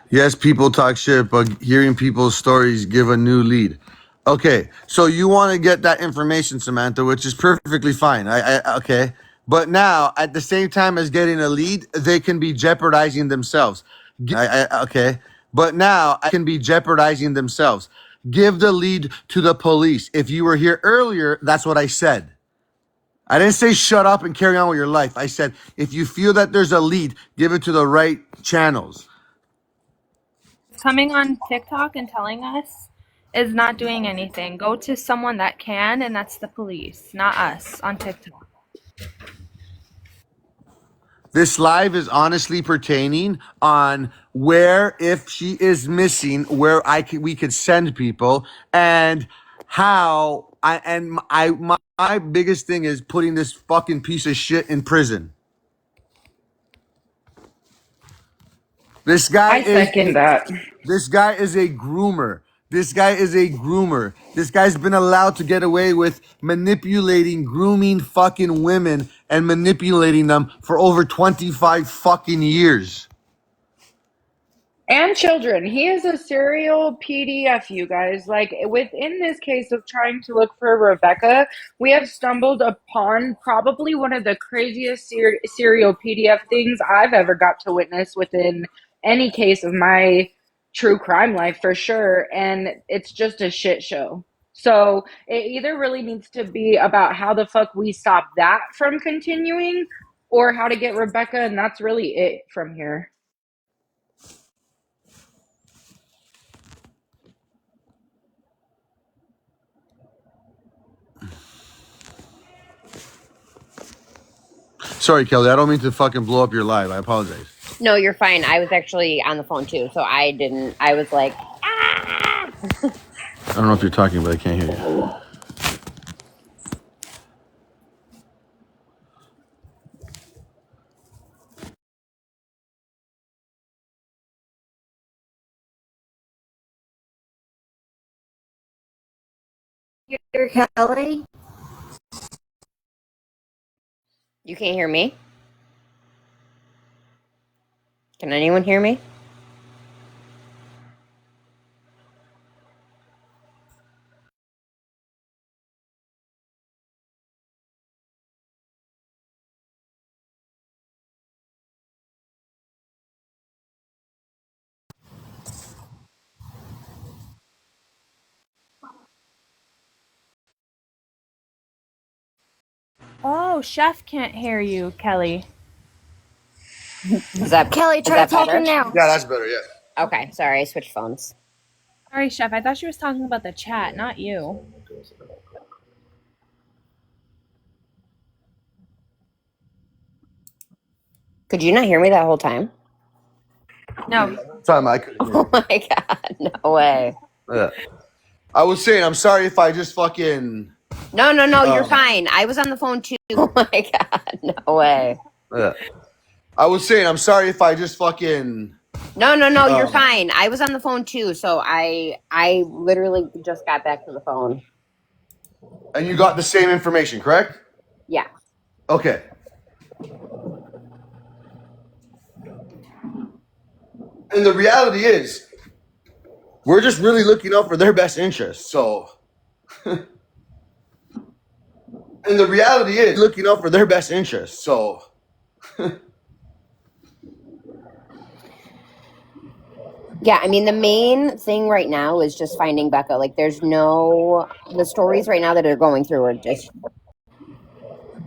Yes, people talk shit, but hearing people's stories give a new lead. Okay, so you want to get that information, Samantha, which is perfectly fine. Okay, but now at the same time as getting a lead, they can be jeopardizing themselves. Okay, but now I can be jeopardizing themselves. Give the lead to the police. If you were here earlier, that's what I said. I didn't say shut up and carry on with your life. I said if you feel that there's a lead, give it to the right channels. Coming on TikTok and telling us is not doing anything. Go to someone that can, and that's the police, not us on TikTok. This live is honestly pertaining on where, if she is missing, where we could send people, and how my biggest thing is putting this fucking piece of shit in prison. This guy I second that. this guy is a groomer. This guy is a groomer. This guy's been allowed to get away with manipulating, grooming fucking women and manipulating them for over 25 fucking years. And children. He is a serial PDF, you guys. Like, within this case of trying to look for Rebecca, we have stumbled upon probably one of the craziest serial PDF things I've ever got to witness within any case of my true crime life, for sure. And it's just a shit show. So it either really needs to be about how the fuck we stop that from continuing or how to get Rebecca, and that's really it from here. Sorry, Kelly. I don't mean to fucking blow up your live. I apologize. No, you're fine. I was actually on the phone too, so I didn't. I was like, I don't know if you're talking, but I can't hear you. You're Kelly. you can't hear me? Can anyone hear me? Oh, Chef can't hear you, Kelly. Is that Kelly, is try that better? talking now. Yeah, that's better. Yeah. Okay, sorry, I switched phones. Sorry, Chef. I thought she was talking about the chat, not you. Could you not hear me that whole time? No. Time I couldn't hear Oh my god, no way. you. Yeah. I was saying, I'm sorry if I just fucking. No, you're fine. I was on the phone too. Oh my god, no way. Yeah. I was saying, I'm sorry if I just fucking. No, you're fine. I was on the phone too, so I literally just got back to the phone. And you got the same information, correct? Yeah. Okay. And the reality is, we're just really looking out for their best interests. So. And the reality is, looking out for their best interests. So. Yeah, I mean, the main thing right now is just finding Becca. Like, the stories right now that are going through are just.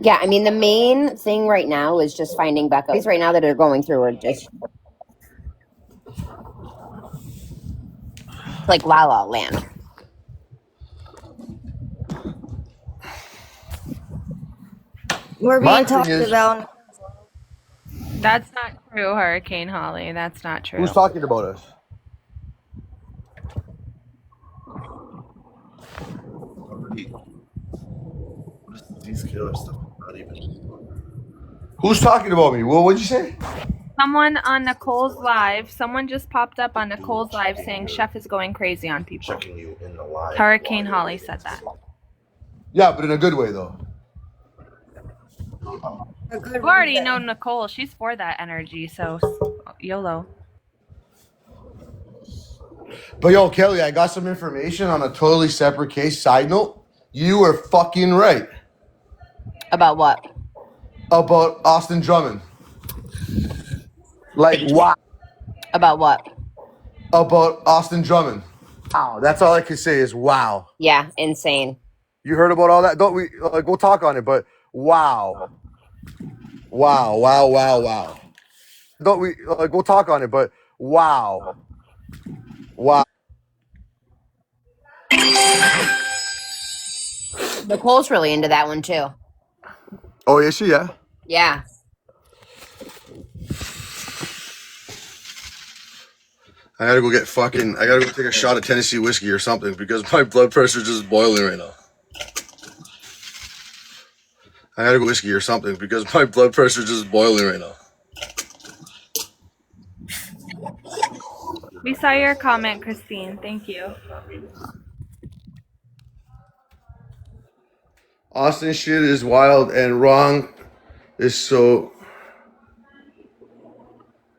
Yeah, I mean, the main thing right now is just finding Becca. Stories right now that are going through are just. Like La La Land. We're My being thing talked is, about. That's not true, Hurricane Holly. That's not who's true. talking about us? These killer stuff. Not even. Who's talking about me? Well, what'd you say? Someone on Nicole's live, someone just popped up on Nicole's live saying Chef is going crazy on people. Checking you in the live. Hurricane Holly said that. Yeah, but in a good way though. A good You already reason. know Nicole. She's for that energy, so YOLO. But yo, Kelly, I got some information on a totally separate case. Side note, you were fucking right About what? about Austin Drummond. Like, wow. About what? About Austin Drummond. Wow. That's all I can say is wow. Yeah, insane. You heard about all that? Don't we? Like, we'll talk on it, but wow. Wow, wow, wow, wow. Don't we? Like, we'll talk on it, but wow. Wow. Nicole's really into that one too. Oh, is she? Yeah. Yeah. I gotta go get fucking. I gotta go take a shot of Tennessee whiskey or something because my blood pressure is just boiling right now. I gotta go whiskey or something because my blood pressure is just boiling right now. We saw your comment, Christine. Thank you. Austin shit is wild and wrong. Is so.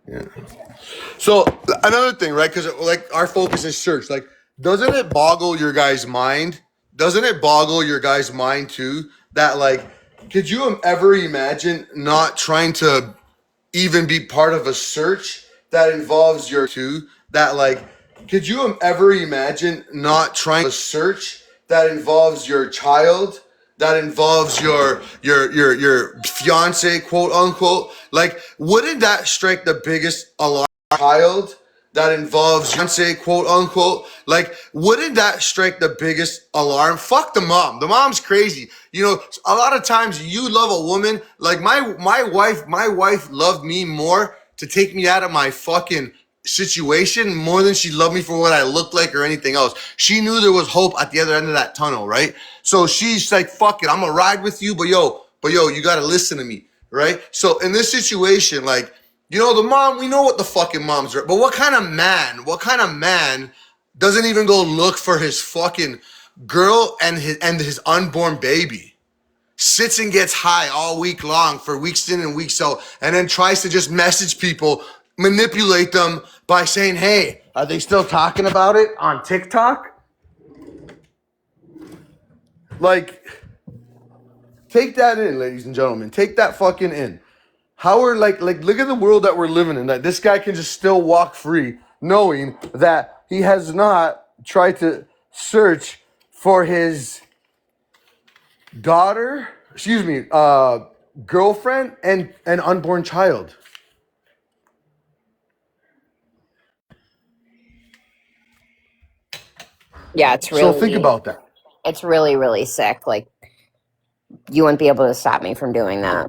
Yeah. So another thing, right? Because like our focus is church. Like, doesn't it boggle your guys' mind? Doesn't it boggle your guys' mind too? That like, could you ever imagine not trying to even be part of a search that involves your two? That like, could you ever imagine not trying a search that involves your child? That involves your fiance, quote unquote. Like, wouldn't that strike the biggest alarm? Child that involves fiance, quote unquote. Like, wouldn't that strike the biggest alarm? Fuck the mom. The mom's crazy. You know, a lot of times you love a woman. Like my wife loved me more to take me out of my fucking situation more than she loved me for what I looked like or anything else. She knew there was hope at the other end of that tunnel, right? So she's like, fuck it, I'm gonna ride with you, but yo, you gotta listen to me, right? So in this situation, like, you know, the mom, we know what the fucking moms are, but what kind of man doesn't even go look for his fucking girl and his unborn baby? Sits and gets high all week long for weeks in and weeks out, and then tries to just message people, manipulate them by saying, hey, are they still talking about it on TikTok? Like, take that in, ladies and gentlemen. Take that fucking in. How we're like look at the world that we're living in, that this guy can just still walk free knowing that he has not tried to search for his daughter, girlfriend and an unborn child. Yeah, it's really. So think about that. It's really, really sick. Like, you wouldn't be able to stop me from doing that.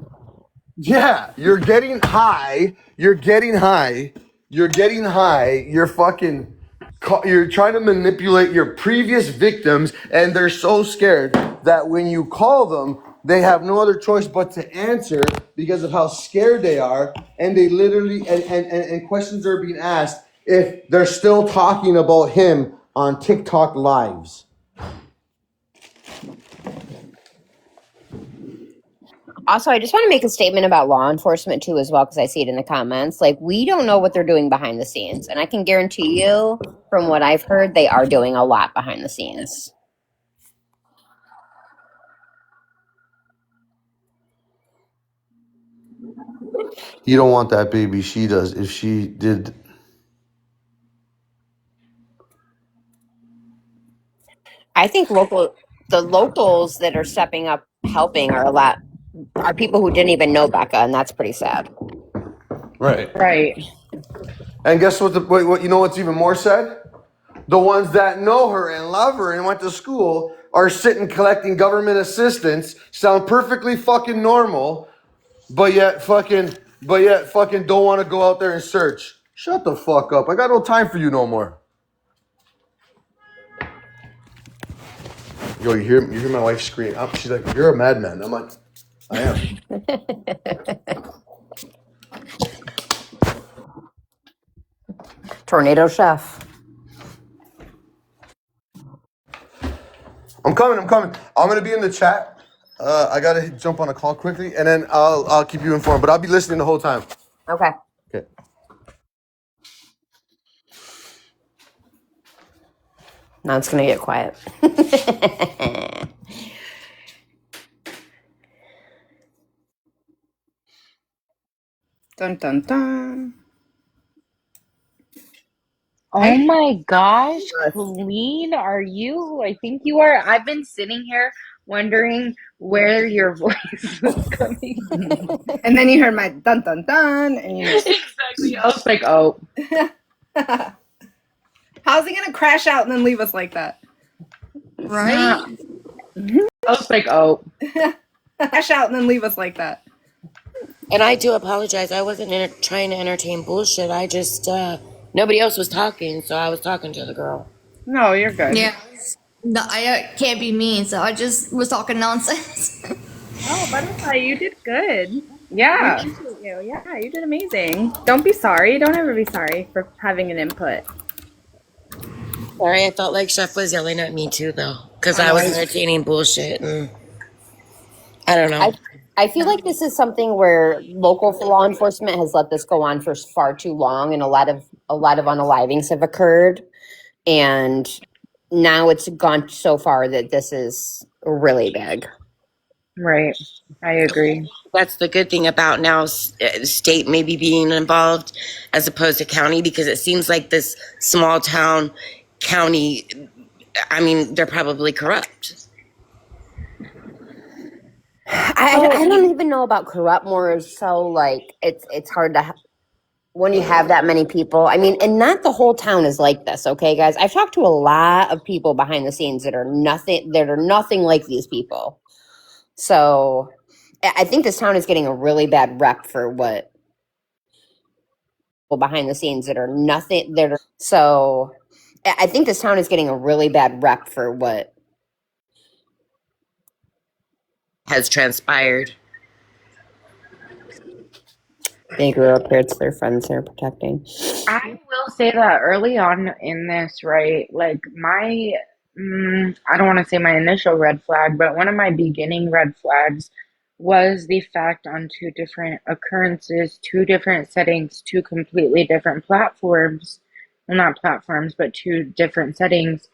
Yeah, you're getting high. You're trying to manipulate your previous victims, and they're so scared that when you call them, they have no other choice but to answer because of how scared they are, and they literally and questions are being asked if they're still talking about him on TikTok lives. Also, I just want to make a statement about law enforcement too, as well, because I see it in the comments. Like, we don't know what they're doing behind the scenes, and I can guarantee you, from what I've heard, they are doing a lot behind the scenes. You don't want that baby. She does. If she did. I think the locals that are stepping up helping are people who didn't even know Becca, and that's pretty sad. Right. Right. And guess what? What you know? What's even more sad? The ones that know her and love her and went to school are sitting collecting government assistance, sound perfectly fucking normal, but yet fucking don't want to go out there and search. Shut the fuck up. I got no time for you no more. Yo, you hear my wife scream. She's like, "You're a madman." I'm like, I am. Tornado chef. I'm coming. I'm gonna be in the chat. I gotta jump on a call quickly, and then I'll keep you informed. But I'll be listening the whole time. Okay. Okay. Now it's gonna get quiet. Dun dun dun. Oh my gosh, Colleen, are you who I think you are? I've been sitting here wondering where your voice was coming from. And then you heard my dun dun dun, and you Exactly. I was like, oh. How's he gonna crash out and then leave us like that? Right? I was like, oh. Crash out and then leave us like that. And I do apologize. I wasn't trying to entertain bullshit. I just, nobody else was talking, so I was talking to the girl. No, you're good. Yeah. No, I can't be mean, so I just was talking nonsense. Oh, Butterfly, you did good. Yeah. We appreciate you. Yeah, you did amazing. Don't be sorry. Don't ever be sorry for having an input. Sorry, I felt like Chef was yelling at me too, though, because I was entertaining bullshit. And I don't know. I feel like this is something where local law enforcement has let this go on for far too long, and a lot of unalivings have occurred, and now it's gone so far that this is really big. Right. I agree. That's the good thing about now state maybe being involved as opposed to county, because it seems like this small town county, I mean, they're probably corrupt. I don't even know about corrupt, more so like it's hard to when you have that many people. I mean, and not the whole town is like this, okay, guys? I've talked to a lot of people behind the scenes that are nothing like these people. So I think this town is getting a really bad rep for what people behind the scenes that are nothing. So I think this town is getting a really bad rep for what has transpired. They grew up here. It's their friends they're protecting. I will say that early on in this, right, like my, I don't want to say my initial red flag, but one of my beginning red flags was the fact on two different occurrences, two different settings, two completely different platforms. Well, not platforms, but two different settings.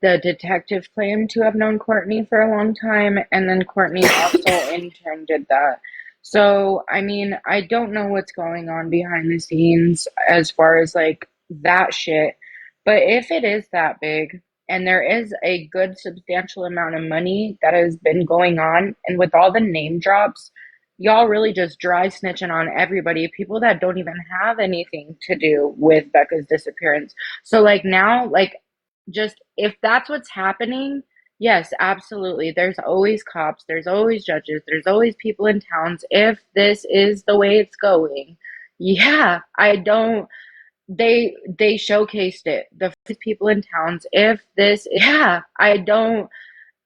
The detective claimed to have known Courtney for a long time, and then Courtney also in turn did that. So, I mean, I don't know what's going on behind the scenes as far as like that shit, but if it is that big and there is a good substantial amount of money that has been going on, and with all the name drops, y'all really just dry snitching on everybody, people that don't even have anything to do with Becca's disappearance. So, like, now, like, just if that's what's happening, yes, absolutely. There's always cops, there's always judges, there's always people in towns. If this is the way it's going, yeah, I don't. They showcased it. The people in towns. If this, yeah, I don't.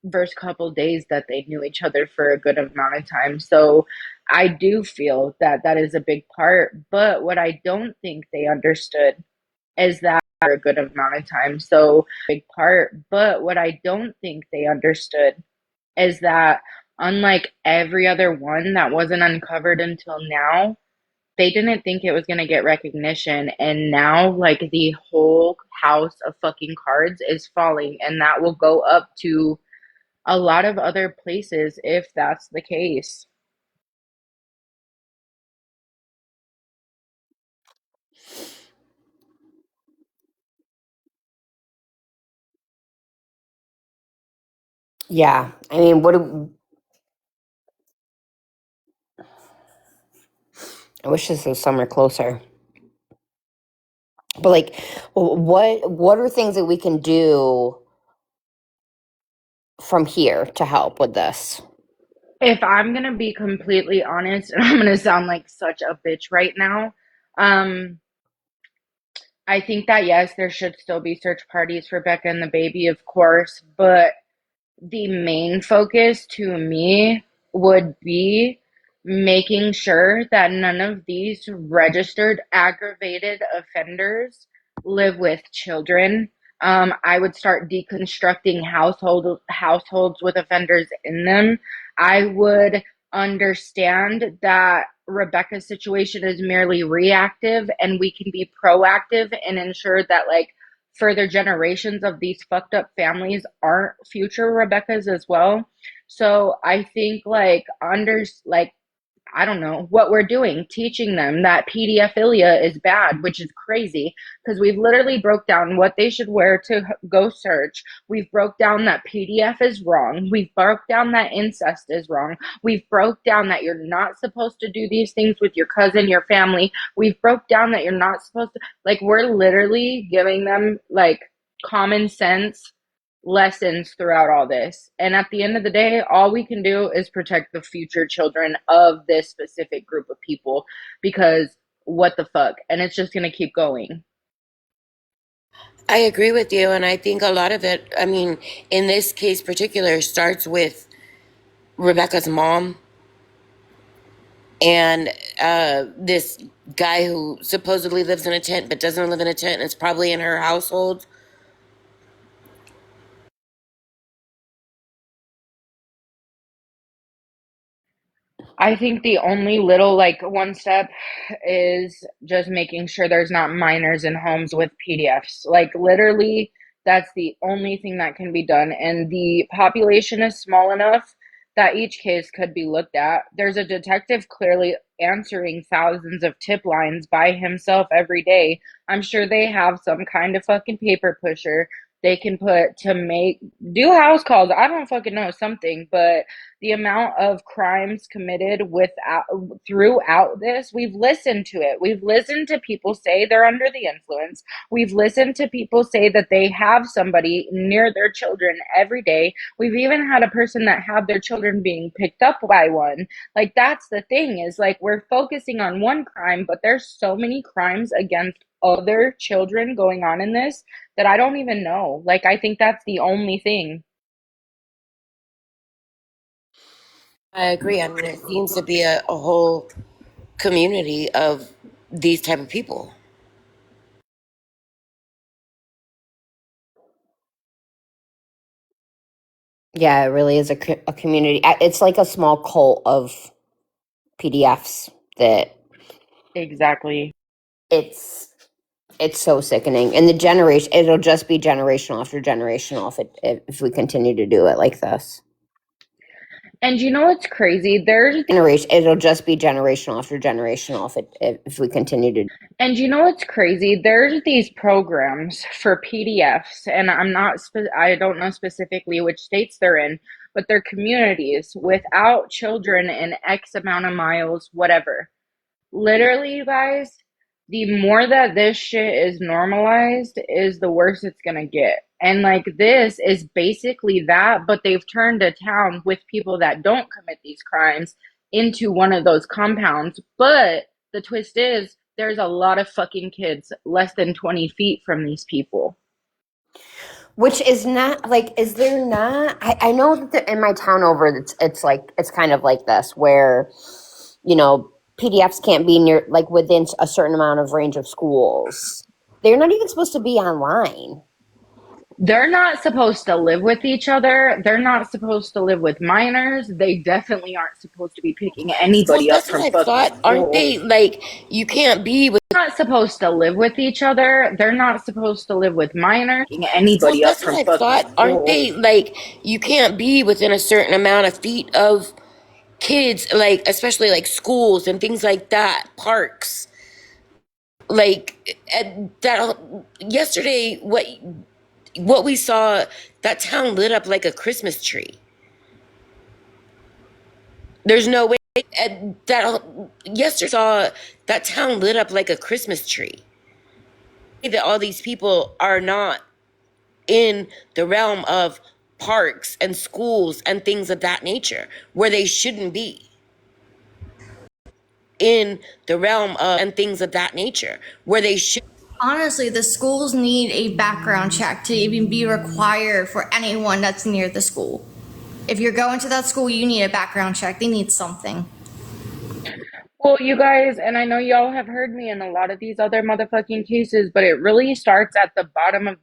First couple days that they knew each other for a good amount of time, so I do feel that that is a big part. But what I don't think they understood is that for a good amount of time. So big part. But what I don't think they understood is that unlike every other one that wasn't uncovered until now, they didn't think it was going to get recognition. And now, like, the whole house of fucking cards is falling, and that will go up to a lot of other places if that's the case. Yeah, I mean, I wish this was somewhere closer. But like, what are things that we can do from here to help with this? If I'm gonna be completely honest, and I'm gonna sound like such a bitch right now, I think that yes, there should still be search parties for Becca and the baby, of course, but the main focus to me would be making sure that none of these registered aggravated offenders live with children. I would start deconstructing households with offenders in them. I would understand that Rebecca's situation is merely reactive and we can be proactive and ensure that further generations of these fucked up families aren't future Rebeccas as well. So I think I don't know what we're doing, teaching them that pedophilia is bad, which is crazy because we've literally broke down what they should wear to go search. We've broke down that PDF is wrong. We've broke down that incest is wrong. We've broke down that you're not supposed to do these things with your cousin, your family. We've broke down that you're not supposed to, we're literally giving them common sense lessons throughout all this. And at the end of the day, all we can do is protect the future children of this specific group of people because what the fuck? And it's just going to keep going. I agree with you, and I think a lot of it, I mean, in this case particular, starts with Rebecca's mom and this guy who supposedly lives in a tent but doesn't live in a tent and it's probably in her household. I think the only little one step is just making sure there's not minors in homes with PDFs. Literally, that's the only thing that can be done. And the population is small enough that each case could be looked at. There's a detective clearly answering thousands of tip lines by himself every day. I'm sure they have some kind of fucking paper pusher they can put to do house calls. I don't fucking know, something, but the amount of crimes committed throughout this, we've listened to it. We've listened to people say they're under the influence. We've listened to people say that they have somebody near their children every day. We've even had a person that had their children being picked up by one. That's the thing is we're focusing on one crime, but there's so many crimes against other children going on in this that I don't even know. I think that's the only thing. I agree. I mean, it seems to be a whole community of these type of people. Yeah, it really is a community. It's like a small cult of PDFs that Exactly. it's so sickening. And the generation, it'll just be generational after generational if we continue to do it like this. And you know what's crazy? It'll just be generational after generational if we continue to. And you know what's crazy? There's these programs for PDFs, and I don't know specifically which states they're in, but they're communities without children in X amount of miles, whatever. Literally, you guys, the more that this shit is normalized is the worse it's gonna get. And this is basically that, but they've turned a town with people that don't commit these crimes into one of those compounds. But the twist is there's a lot of fucking kids less than 20 feet from these people. Which is not is there not? I know that in my town over, it's kind of like this where, PDFs can't be near within a certain amount of range of schools. They're not even supposed to be online. They're not supposed to live with each other. They're not supposed to live with minors. They definitely aren't supposed to be picking anybody up from fucking school. Aren't they you can't be with? They're not supposed to live with each other. They're not supposed to live with minors. Picking anybody up from fucking school. Aren't they you can't be within a certain amount of feet of kids, especially schools and things like that, parks. That yesterday, what we saw, that town lit up like a Christmas tree. There's no way that yesterday saw that town lit up like a Christmas tree. That all these people are not in the realm of parks and schools and things of that nature where they shouldn't be. In the realm of and things of that nature where they should. Honestly, the schools need a background check to even be required for anyone that's near the school. If you're going to that school, you need a background check. They need something. Well, you guys, and I know y'all have heard me in a lot of these other motherfucking cases, but it really starts at the bottom of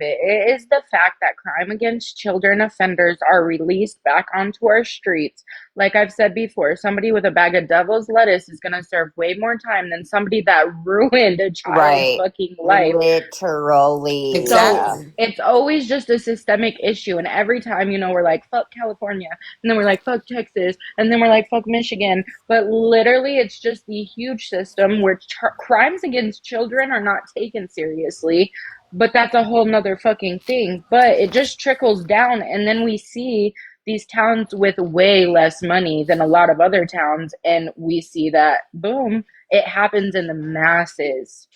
it. It is the fact that crime against children offenders are released back onto our streets. Like I've said before, somebody with a bag of devil's lettuce is going to serve way more time than somebody that ruined a child's Right. fucking life. Literally. Exactly. Yeah. It's always just a systemic issue. And every time, we're like, fuck California. And then we're like, fuck Texas. And then we're like, fuck Michigan. But literally, it's just the huge system where crimes against children are not taken seriously. But that's a whole nother fucking thing. But it just trickles down. And then we see these towns with way less money than a lot of other towns. And we see that, boom, it happens in the masses.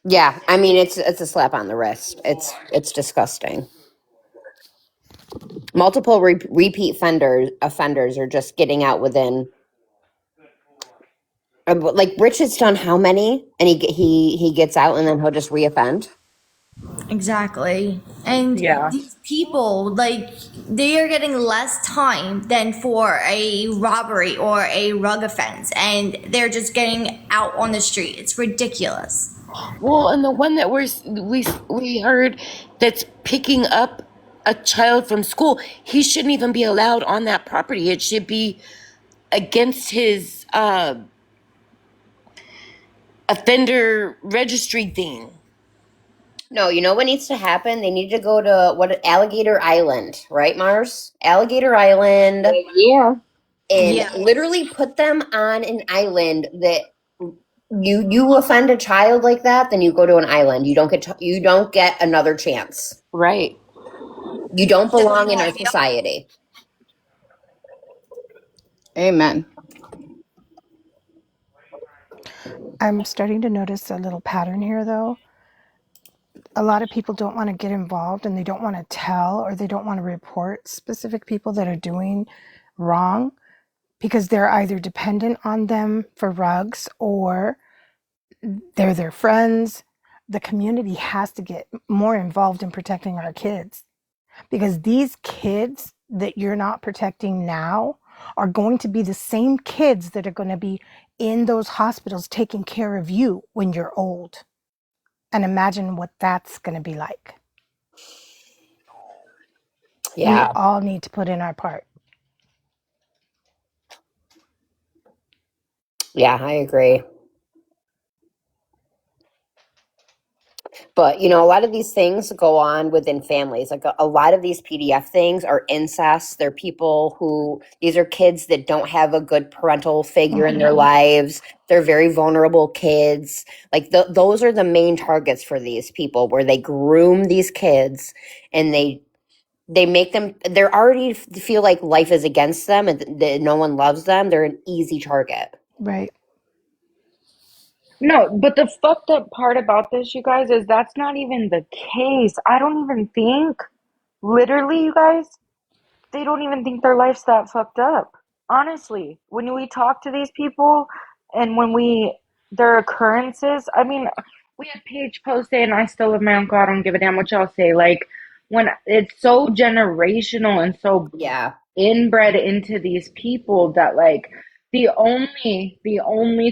Yeah, I mean it's a slap on the wrist. It's disgusting. Multiple repeat offenders are just getting out within. Like Rich has done how many, and he gets out and then he'll just reoffend. Exactly. And Yeah. these people, like, they are getting less time than for a robbery or a rug offense, and they're just getting out on the street. It's ridiculous. Well, and the one that we heard that's picking up a child from school, he shouldn't even be allowed on that property. It should be against his offender registry thing. No, you know what needs to happen? They need to go to Alligator Island, right, Mars? Alligator Island. Yeah. And Yeah. literally put them on an island that you offend a child like that, then you go to an island. You don't get another chance. Right. You don't belong in our society. Amen. I'm starting to notice a little pattern here, though. A lot of people don't want to get involved and they don't want to tell or they don't want to report specific people that are doing wrong because they're either dependent on them for rugs or they're their friends. The community has to get more involved in protecting our kids because these kids that you're not protecting now are going to be the same kids that are going to be in those hospitals taking care of you when you're old. And imagine what that's going to be like. Yeah. We all need to put in our part. Yeah, I agree. But, a lot of these things go on within families. Like a lot of these PDF things are incest. They're people these are kids that don't have a good parental figure in their lives. They're very vulnerable kids. Like those are the main targets for these people where they groom these kids and they make them, they're already feel like life is against them and that no one loves them. They're an easy target. Right. No, but the fucked up part about this, you guys, is that's not even the case. I don't even think, literally, you guys, they don't even think their life's that fucked up. Honestly, when we talk to these people and their occurrences, I mean, we had Paige post saying, I still love my uncle, I don't give a damn what y'all say. Like, when it's so generational and so Yeah. inbred into these people that like the only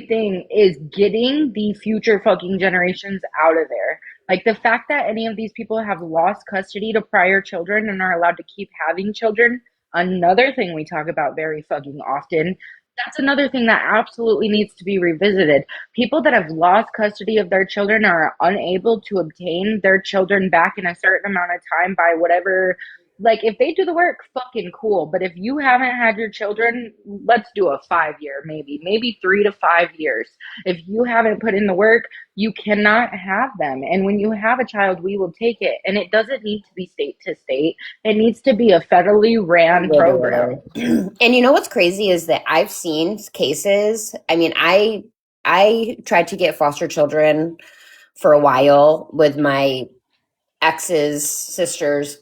thing is getting the future fucking generations out of there. Like the fact that any of these people have lost custody to prior children and are allowed to keep having children, another thing we talk about very fucking often. That's another thing that absolutely needs to be revisited. People that have lost custody of their children are unable to obtain their children back in a certain amount of time by whatever. Like if they do the work, fucking cool. But if you haven't had your children, let's do a 5 year, maybe 3 to 5 years. If you haven't put in the work, you cannot have them. And when you have a child, we will take it. And it doesn't need to be state to state. It needs to be a federally ran program. And you know what's crazy is that I've seen cases. I mean, I tried to get foster children for a while with my ex's sisters,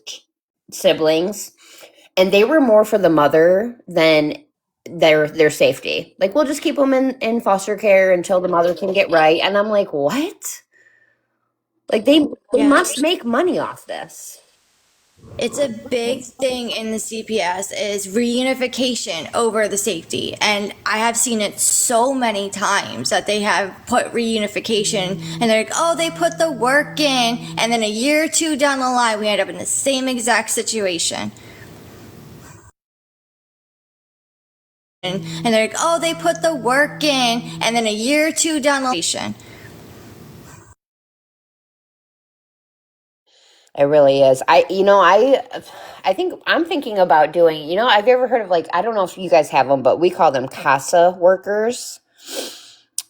siblings, and they were more for the mother than their safety. Like, we'll just keep them in foster care until the mother can get right. And I'm like, what? Like, they Yeah. must make money off this. It's a big thing in the CPS is reunification over the safety. And I have seen it so many times that they have put reunification and they're like, oh, they put the work in. And then a year or two down the line, we end up in the same exact situation. And they're like, oh, they put the work in. And then a year or two down the line. It really is. I think I'm thinking about doing, have you ever heard of, like, I don't know if you guys have them, but we call them CASA workers,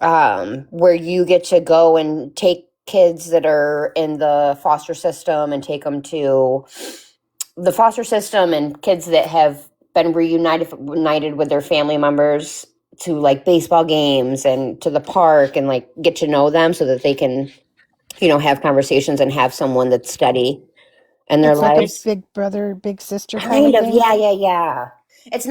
where you get to go and take kids that are in the foster system and take them to the foster system, and kids that have been reunited with their family members, to like baseball games and to the park, and like get to know them so that they can, have conversations and have someone that's steady in their It's like a lives. big brother, big sister kind Kind of of, thing. yeah. It's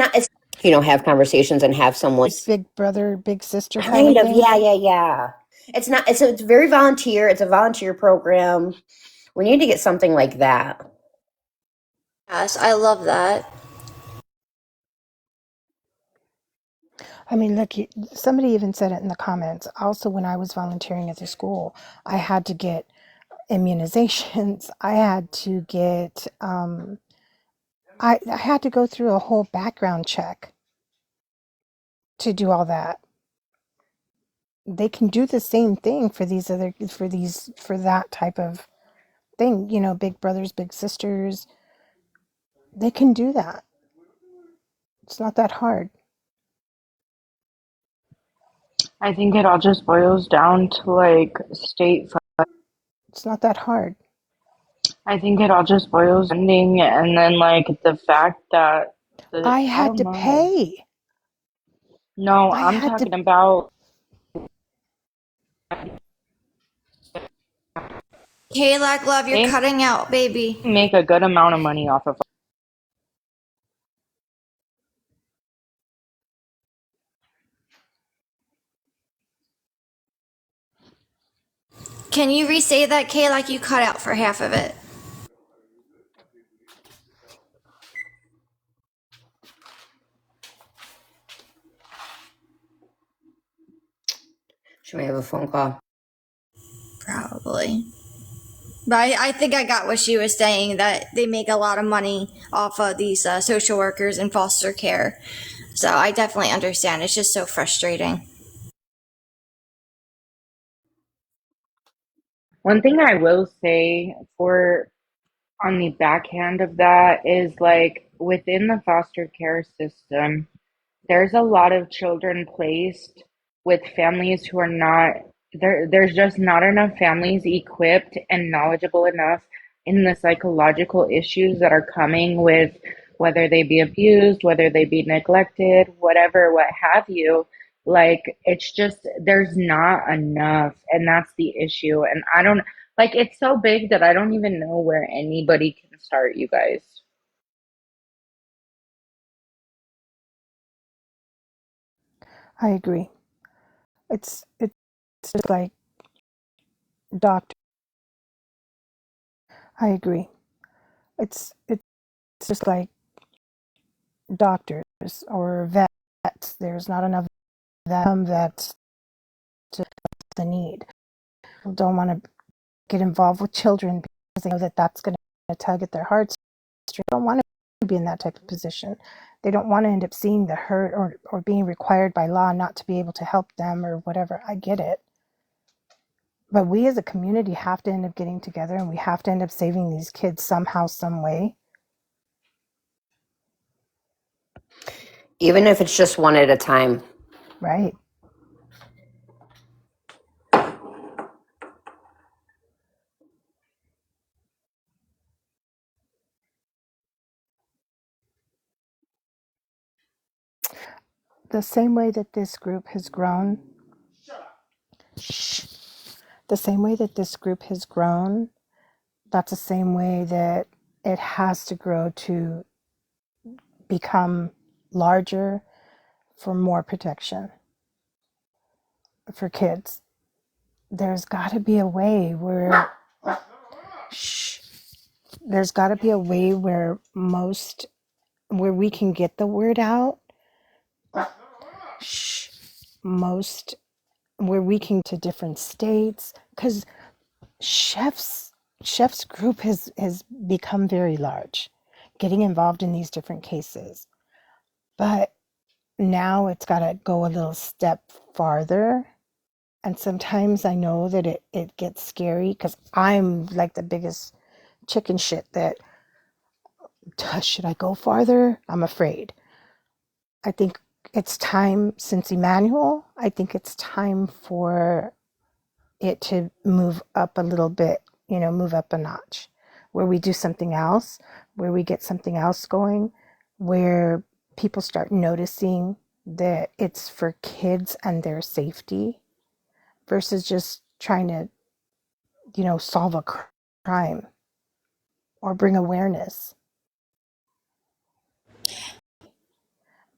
have conversations and have someone. Big brother, big sister kind Kind of of, thing. yeah. It's not. It's very volunteer. It's a volunteer program. We need to get something like that. Yes, I love that. I mean, look, somebody even said it in the comments. Also, when I was volunteering at the school, I had to get immunizations. I had to get, I had to go through a whole background check to do all that. They can do the same thing for for that type of thing, big brothers, big sisters. They can do that. It's not that hard. I think it all just boils down to like state. It's not that hard. I think it all just boils ending, and then like the fact that I I had don't to know. pay. No, I I'm had to. talking about Kalak, love, you're they cutting out, baby. make a good amount of money off of. Can you re-say that, Kalak? You cut out for half of it. Should we have a phone call? Probably. But I think I got what she was saying, that they make a lot of money off of these social workers and foster care. So I definitely understand. It's just so frustrating. One thing I will say for on the backhand of that is like within the foster care system, there's a lot of children placed with families who are not there. There's just not enough families equipped and knowledgeable enough in the psychological issues that are coming with whether they be abused, whether they be neglected, whatever, what have you. Like it's just there's not enough, and that's the issue. And I don't like it's so big that I don't even know where anybody can start, you guys. I agree. It's just like doctor. I agree. It's just like doctors or vets. There's not enough vets to the need. People don't want to get involved with children because they know that that's going to tug at their hearts. They don't want to be in that type of position. They don't want to end up seeing the hurt or being required by law not to be able to help them or whatever. I get it. But we as a community have to end up getting together, and we have to end up saving these kids somehow, some way. Even if it's just one at a time. Right. The same way that this group has grown, the same way that this group has grown, that's the same way that it has to grow to become larger for more protection for kids. There's got to be a way where, shh, there's got to be a way where where we can get the word out, shh, most, where we can to different states, because chef's group has become very large, getting involved in these different cases. But now it's got to go a little step farther. And sometimes I know that it gets scary because I'm like the biggest chicken shit that, should I go farther? I'm afraid. I think it's time, since Emmanuel, I think it's time for it to move up a little bit, move up a notch, where we do something else, where we get something else going, where people start noticing that it's for kids and their safety versus just trying to, solve a crime or bring awareness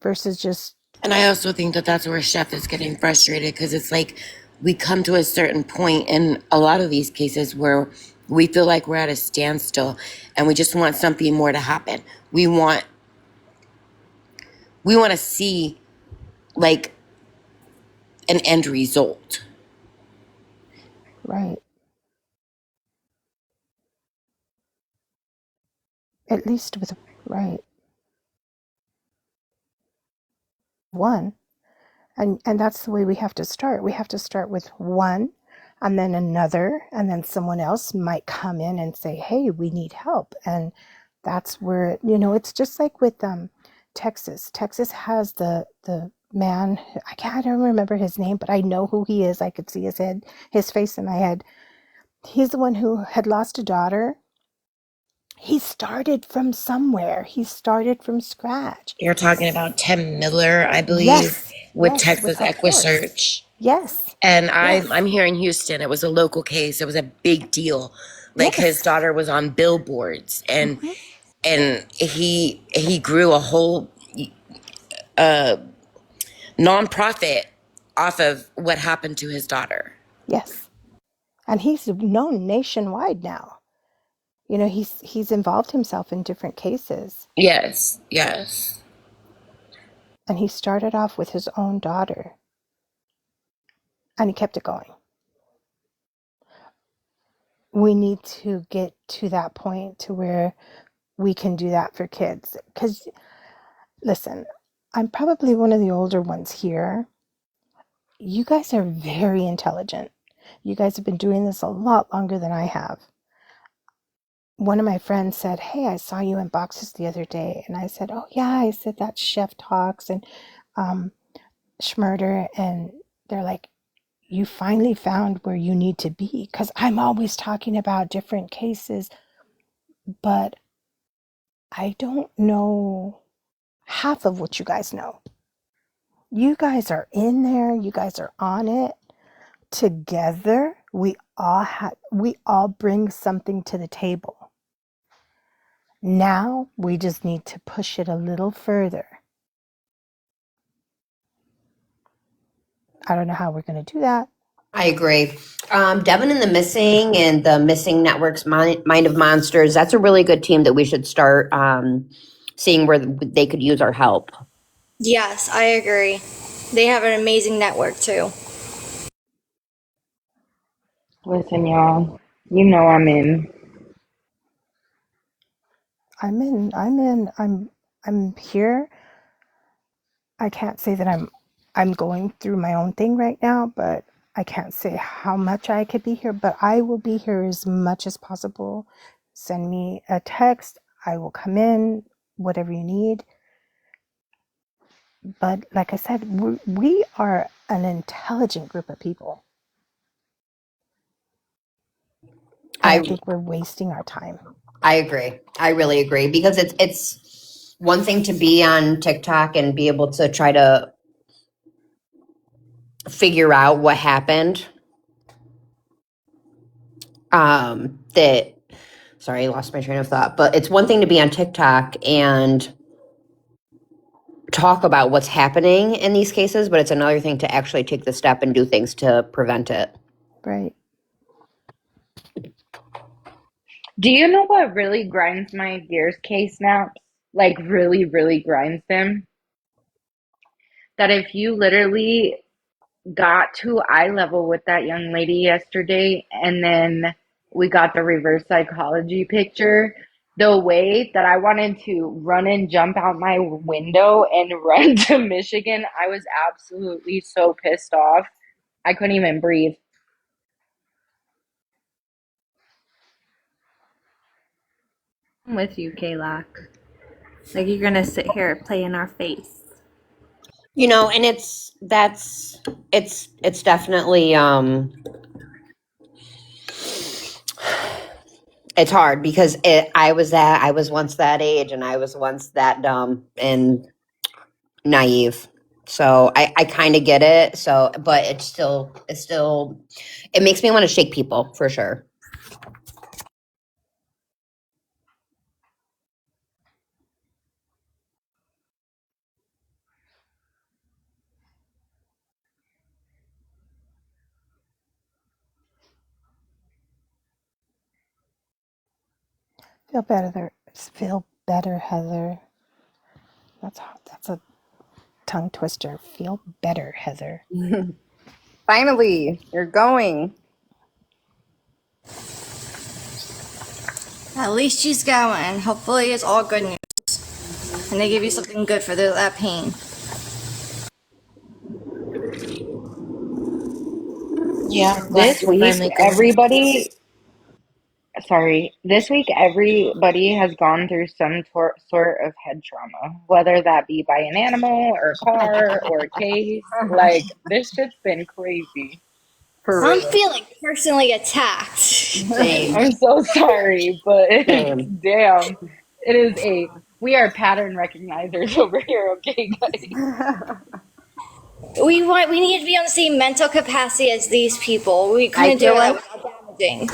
versus just, And I also think that that's where Chef is getting frustrated because it's like we come to a certain point in a lot of these cases where we feel like we're at a standstill and we just want something more to happen. We want to see like an end result. right, at least with, right, one. And that's the way we have to start. We have to start with one, and then another, and then someone else might come in and say, hey, we need help. And that's where, it's just like with Texas. Texas has the man, I don't remember his name, but I know who he is. I could see his face in my head. He's the one who had lost a daughter. He started from somewhere. He started from scratch. You're talking about Tim Miller, I believe, Yes, with yes, with Texas the horse. EquiSearch. Yes, And yes, I'm here in Houston. It was a local case. It was a big deal. Like his yes. daughter was on billboards, and Hmm. he grew a whole nonprofit off of what happened to his daughter. Yes, and he's known nationwide now. He's involved himself in different cases, Yes, yes. and he started off with his own daughter, and he kept it going. We need to get to that point to where we can do that for kids. Because, listen, I'm probably one of the older ones here. You guys are very intelligent. You guys have been doing this a lot longer than I have. One of my friends said, hey, I saw you in boxes the other day. And I said, oh, yeah. I said, that's Chef Talks and Schmurder. And they're like, you finally found where you need to be. Because I'm always talking about different cases, but I don't know half of what you guys know. You guys are in there. You guys are on it together. We all bring something to the table. Now we just need to push it a little further. I don't know how we're going to do that. I agree. Devin and the Missing and the Missing Network's Mind of Monsters, that's a really good team that we should start seeing where they could use our help. Yes, I agree. They have an amazing network too. Listen, y'all, you know I'm in. I'm here. I can't say that I'm going through my own thing right now, but I can't say how much I could be here, but I will be here as much as possible. Send me a text. I will come in, whatever you need. But like I said, we are an intelligent group of people. And I think we're wasting our time. I agree. I really agree because it's one thing to be on TikTok and be able to try to figure out what happened. That sorry, I lost my train of thought. But it's one thing to be on TikTok and talk about what's happening in these cases, but it's another thing to actually take the step and do things to prevent it. Right. Do you know what really grinds my gears, Ksnaps? Like really, really grinds them? That if you literally got to eye level with that young lady yesterday and then we got the reverse psychology picture, the way that I wanted to run and jump out my window and run to Michigan, I was absolutely so pissed off. I couldn't even breathe. I'm with you, Kayla. Like you're gonna sit here and play in our face. You know, and it's definitely it's hard because I was once that age and I was once that dumb and naive. So I kind of get it. So, but it's still it makes me want to shake people for sure. Feel better. Feel better, Heather. That's a tongue twister. Feel better, Heather. Finally, you're going. At least she's going. Hopefully, it's all good news. And they give you something good for that pain. Yeah, I'm glad This you're week, finally going. this week everybody has gone through some sort of head trauma, whether that be by an animal or a car or a case. Like, this shit's been crazy. For I'm real. feeling personally attacked. Same, I'm so sorry, but same. damn, we are pattern recognizers over here, okay, guys? We need to be on the same mental capacity as these people. We I couldn't do feel that like without damaging.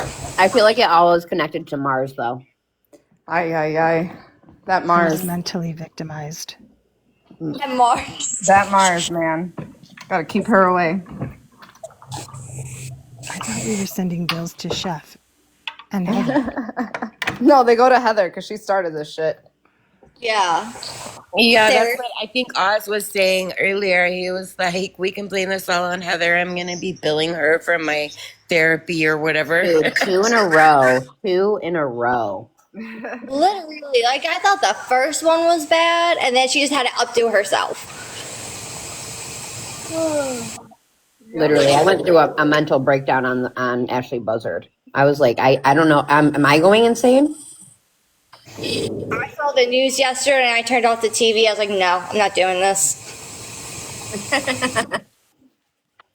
it all is connected to Mars though. Ay. That I was Mars. mentally victimized. And Mars. That Mars, man. Gotta keep her away. I thought we were sending bills to Chef and Heather. No, they go to Heather because she started this shit. Yeah. Yeah, that's There. what I think Oz was saying earlier. He was like, we can blame this all on Heather. I'm going to be billing her for my therapy or whatever. Dude, two in a row. Two in a row. Literally, like I thought the first one was bad, and then she just had to updo herself. Literally, I went through a mental breakdown on Ashley Buzzard. I was like, I don't know. Am I going insane? I saw the news yesterday, and I turned off the TV. I was like, no, I'm not doing this.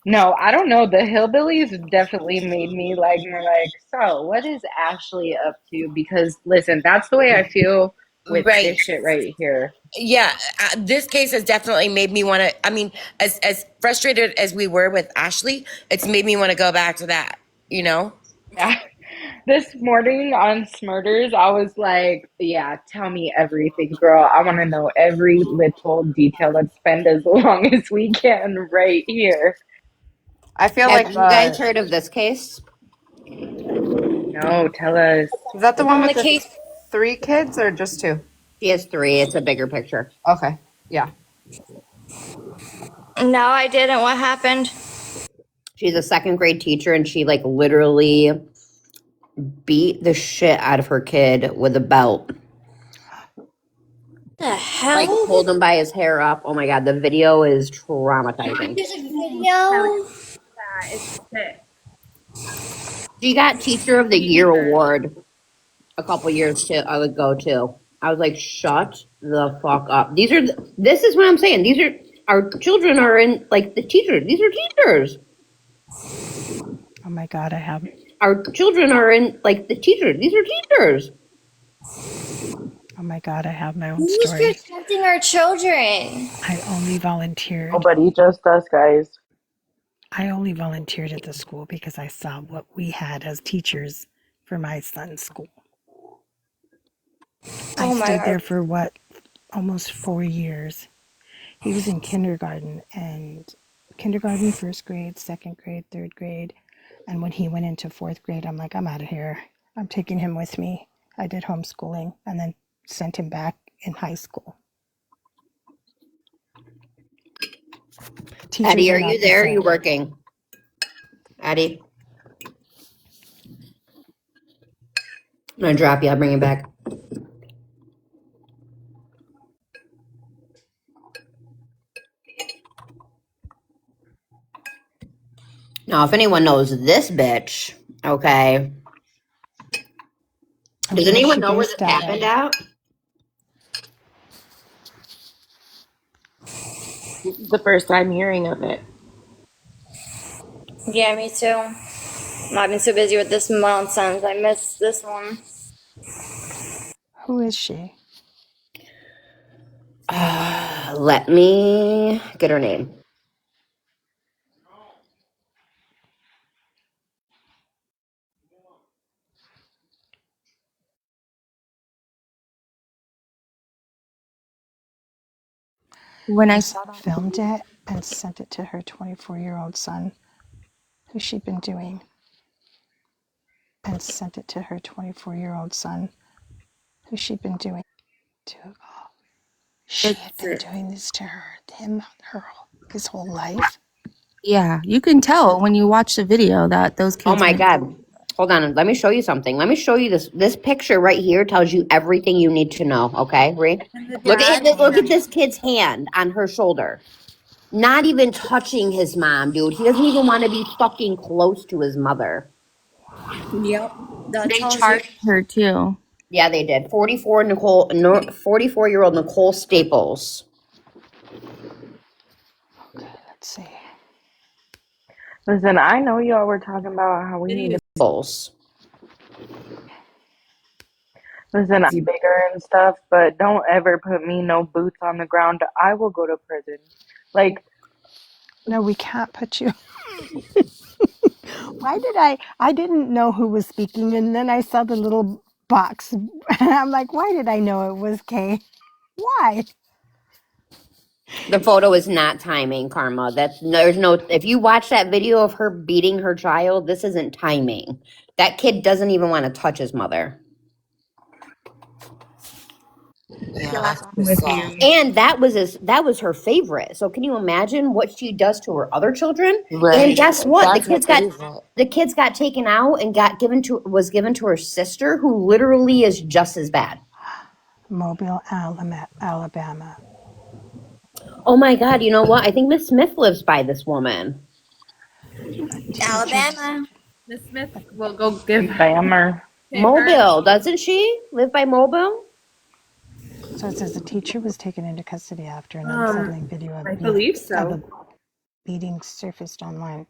No, I don't know. The hillbillies definitely made me like more like, so what is Ashley up to? Because listen, that's the way I feel with Right. this shit right here. Yeah, this case has definitely made me want to. I mean, as frustrated as we were with Ashley, it's made me want to go back to that. You know? Yeah. This morning on Smurders, I was like, yeah, tell me everything, girl. I want to know every little detail. Let's spend as long as we can right here. I feel Have like you guys heard of this case? No, tell us. is that the one On the with the case. 3 kids or just 2? She has 3. It's a bigger picture. Okay. Yeah. No, I didn't. What happened? She's a second grade teacher, and she like literally beat the shit out of her kid with a belt. The hell? Like pulled him by his hair up. Oh my god, the video is traumatizing. There's a video. It's sick. She got Teacher of the Year award a couple years ago too. I was like, shut the fuck up. This is what I'm saying. These are our children are in like the teachers. These are teachers. Oh my God, I have. Our children are in like the teachers. These are teachers. Oh my God, I have my own Who's story. protecting our children? I only volunteered. Nobody, just us guys. I only volunteered at the school because I saw what we had as teachers for my son's school. I Oh my stayed god. there for what, almost 4 years. He was in kindergarten, first grade, second grade, third grade. And when he went into fourth grade, I'm like, I'm out of here. I'm taking him with me. I did homeschooling and then sent him back in high school. Teachers Eddie, are are you not the there? Are you same. working? Eddie, I'm gonna drop you. I'll bring you back. Now, if anyone knows this bitch, okay. And Does where is anyone she know where this based out happened of? at? This is the first time hearing of it. Yeah, me too. I've been so busy with this nonsense. I missed this one. Who is she? Let me get her name. When I Who saw that filmed it and sent it to her 24-year-old son, who she'd been doing, and sent it to her 24-year-old son, who she'd been doing to. She had been doing this to his whole life. yeah, you can tell when you watch the video that those Oh kids my went. God. Hold on. Let me show you something. Let me show you this. This picture right here tells you everything you need to know. Okay, Ree? And the Look at dad, it. Look at this kid's hand on her shoulder. Not even touching his mom, dude. He doesn't even want to be fucking close to his mother. Yep. That They tells you. charged her too. Yeah, they did. 44-year-old Nicole Staples. Okay, let's see. Listen, I know y'all were talking about how we need to Staples. listen, I'm bigger and stuff, but don't ever put me no boots on the ground. I will go to prison. Like, No, we can't put you. Why did I didn't know who was speaking, and then I saw the little box, and I'm like, why did I know it was Kay? Why? The photo is not timing, Karma. There's no. If you watch that video of her beating her child, this isn't timing. That kid doesn't even want to touch his mother. Yeah, Josh, that's I'm with bizarre. you. And that was her favorite. So can you imagine what she does to her other children? And Right. guess what? That's her favorite. The kids got taken out and was given to her sister, who literally is just as bad. Mobile, Alabama. Oh my God! You know what? I think Miss Smith lives by this woman. A teacher. Alabama. Miss Smith will go give bammer. her. Mobile, doesn't she live by Mobile? So it says the teacher was taken into custody after an unsettling video I believe of so. a beating surfaced online.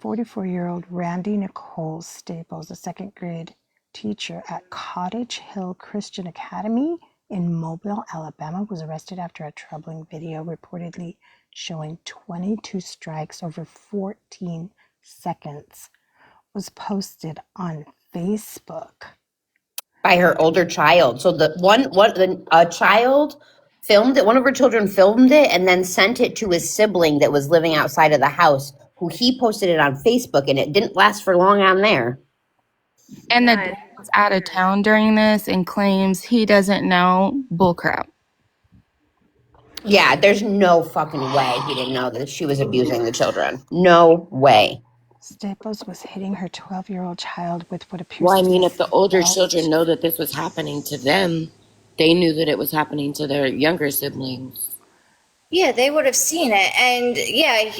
44-year-old Randy Nicole Staples, a second grade teacher at Cottage Hill Christian Academy in Mobile, Alabama, was arrested after a troubling video reportedly showing 22 strikes over 14 seconds was posted on Facebook. By her older child. So a child filmed it. One of her children filmed it and then sent it to his sibling that was living outside of the house, who he posted it on Facebook, and it didn't last for long on there. And the Yeah, dad was out of town during this and claims he doesn't know. Bullcrap. Yeah, there's no fucking way he didn't know that she was abusing the children. No way. Staples was hitting her 12-year-old child with what appears Well, I to be mean, a if the older belt. children know that this was happening to them, they knew that it was happening to their younger siblings. Yeah, they would have seen it. And yeah,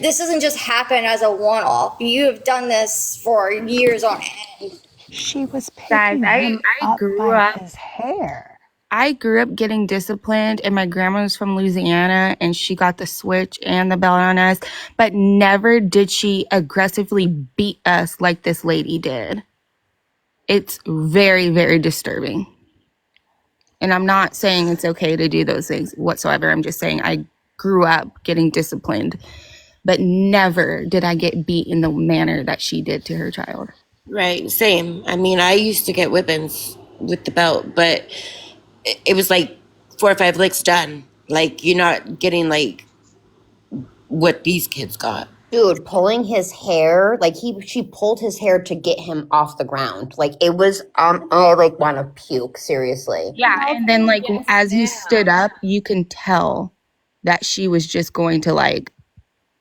this doesn't just happen as a one off. You have done this for years on end. She was Guys, picking I, him I up grew by up his hair. I grew up getting disciplined, and my grandma was from Louisiana, and she got the switch and the belt on us, but never did she aggressively beat us like this lady did. It's very, very disturbing. And I'm not saying it's okay to do those things whatsoever. I'm just saying I grew up getting disciplined, but never did I get beat in the manner that she did to her child. Right, same. I mean, I used to get whippings. with the belt, but it was like 4 or 5 licks done. Like, you're not getting like what these kids got. Dude, pulling his hair, like she pulled his hair to get him off the ground. Like it was, I like want to puke. Seriously. Yeah, and then like as he stood up, you can tell that she was just going to like.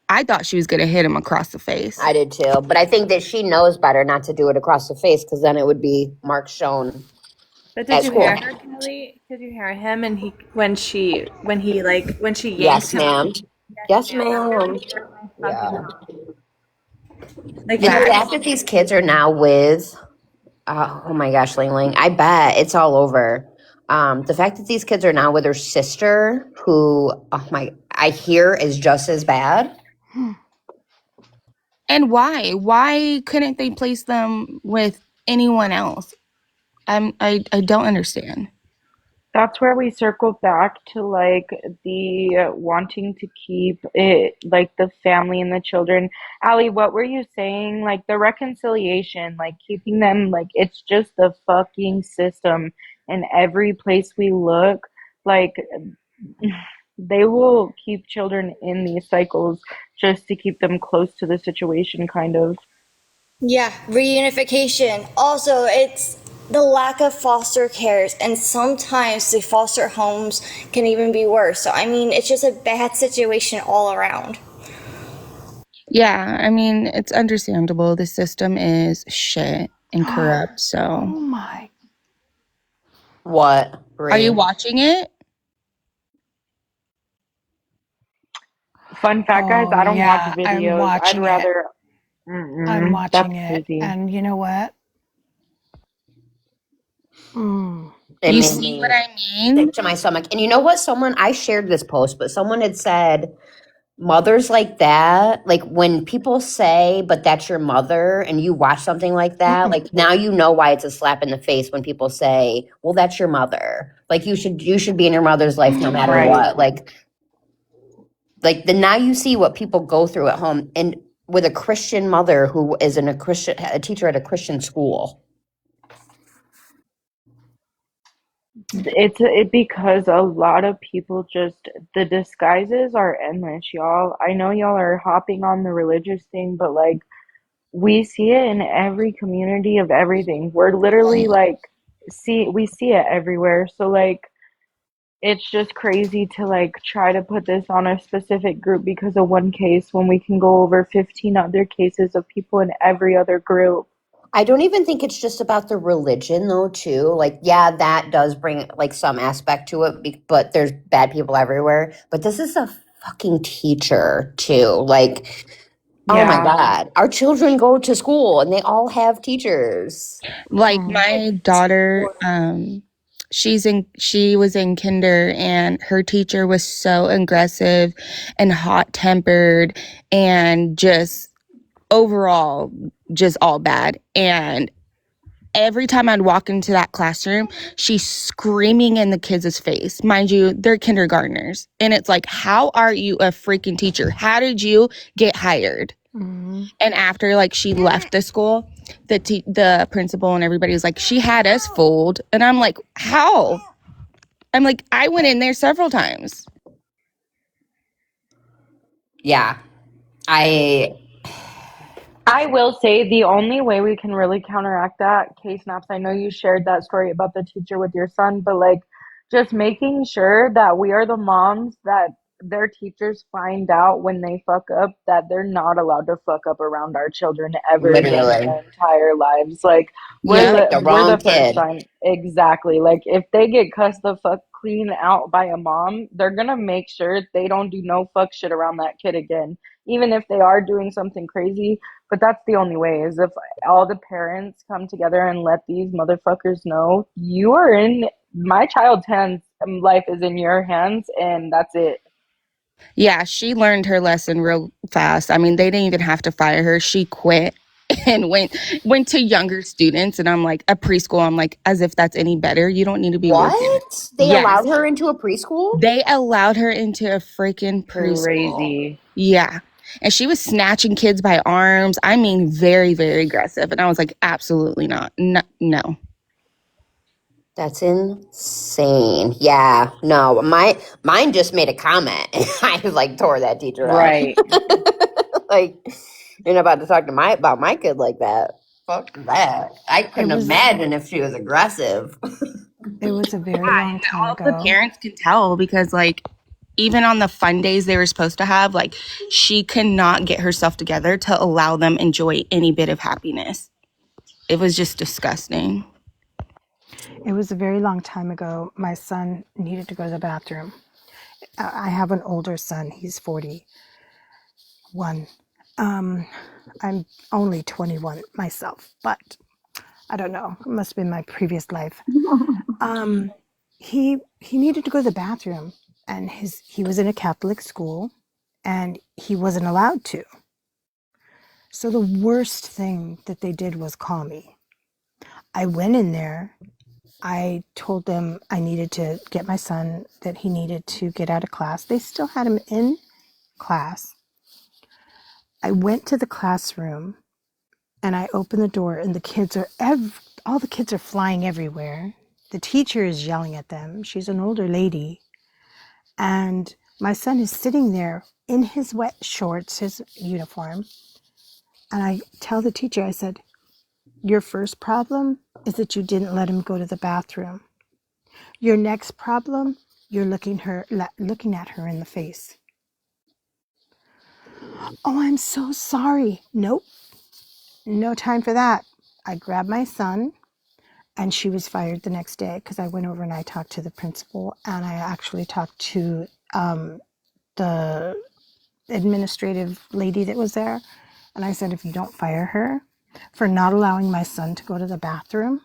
I thought she was going to hit him across the face. I did too, but I think that she knows better not to do it across the face because then it would be marks shown. But did you hear her, Kelly? Did you hear him? And when she yanked Yes, him? ma'am. Yes, ma'am. Yeah. Like, And the fact that these kids are now with, oh my gosh, Ling Ling, I bet it's all over. The fact that these kids are now with her sister, who, I hear is just as bad. And why? Why couldn't they place them with anyone else? I don't understand. That's where we circle back to like the wanting to keep it like the family and the children. Allie, what were you saying? Like the reconciliation, like keeping them like it's just the fucking system in every place we look. Like they will keep children in these cycles just to keep them close to the situation, kind of. Yeah, reunification. Also, it's the lack of foster cares, and sometimes the foster homes can even be worse. So, I mean, it's just a bad situation all around. Yeah, I mean, it's understandable. The system is shit and corrupt, so. Oh my. What? Are you watching it? Fun fact, guys, I don't watch videos. I'm watching I'd rather. I'm watching That's it. crazy. And you know what? You see what I mean? Sick to my stomach. And you know what? I shared this post, but someone had said, mothers like that, like when people say, but that's your mother, and you watch something like that, like now you know why it's a slap in the face when people say, well, that's your mother. Like you should be in your mother's life no matter Right. what. Like then now you see what people go through at home, and with a Christian mother who is a teacher at a Christian school. It's because a lot of people just the disguises are endless, y'all. I know y'all are hopping on the religious thing, but like we see it in every community of everything. We're literally like we see it everywhere. So like it's just crazy to like try to put this on a specific group because of one case when we can go over 15 other cases of people in every other group. I don't even think it's just about the religion though too. Like yeah, that does bring like some aspect to it, but there's bad people everywhere. But this is a fucking teacher too. Like oh my God. Our children go to school and they all have teachers. Like my daughter, she was in kinder and her teacher was so aggressive and hot tempered and just overall just all bad. And every time I'd walk into that classroom, she's screaming in the kids' face. Mind you, they're kindergartners. And it's like, how are you a freaking teacher? How did you get hired? And after like she left the school, the principal and everybody was like, she had us fooled. And I'm like, how? I'm like, I went in there several times. Yeah. I will say the only way we can really counteract that, Ksnaps, I know you shared that story about the teacher with your son, but like just making sure that we are the moms that their teachers find out when they fuck up that they're not allowed to fuck up around our children ever again in their entire lives. Like we're the first sign. Exactly. Like if they get cussed the fuck clean out by a mom, they're gonna make sure they don't do no fuck shit around that kid again, even if they are doing something crazy. But that's the only way, is if all the parents come together and let these motherfuckers know you are in my child's hands, life is in your hands, and that's it. Yeah, she learned her lesson real fast. I mean, they didn't even have to fire her. She quit and went to younger students, and I'm like, a preschool. I'm like, as if that's any better. You don't need to be working. They allowed her into a preschool? They allowed her into a freaking preschool. Crazy. Yeah. And she was snatching kids by arms. I mean, very, very aggressive. And I was like, absolutely not. No. That's insane. Yeah, no, mine just made a comment. I like tore that teacher up. Right. Like, you're not about to talk to about my kid like that. Fuck that. I It couldn't was imagine if she was aggressive. it was a very long time All the ago. parents can tell because, like, even on the fun days they were supposed to have, like, she could not get herself together to allow them enjoy any bit of happiness. It was just disgusting. It was a very long time ago. My son needed to go to the bathroom. I have an older son. He's 41. I'm only 21 myself, but I don't know. It must have been my previous life. He needed to go to the bathroom, and he was in a Catholic school, and he wasn't allowed to. So the worst thing that they did was call me. I went in there. I told them I needed to get my son, that he needed to get out of class. They still had him in class. I went to the classroom and I opened the door, and all the kids are flying everywhere. The teacher is yelling at them. She's an older lady. And my son is sitting there in his wet shorts, his uniform. And I tell the teacher, I said, your first problem is that you didn't let him go to the bathroom. Your next problem, you're looking at her in the face. Oh, I'm so sorry. Nope, no time for that. I grabbed my son, and she was fired the next day because I went over and I talked to the principal, and I actually talked to the administrative lady that was there. And I said, if you don't fire her for not allowing my son to go to the bathroom,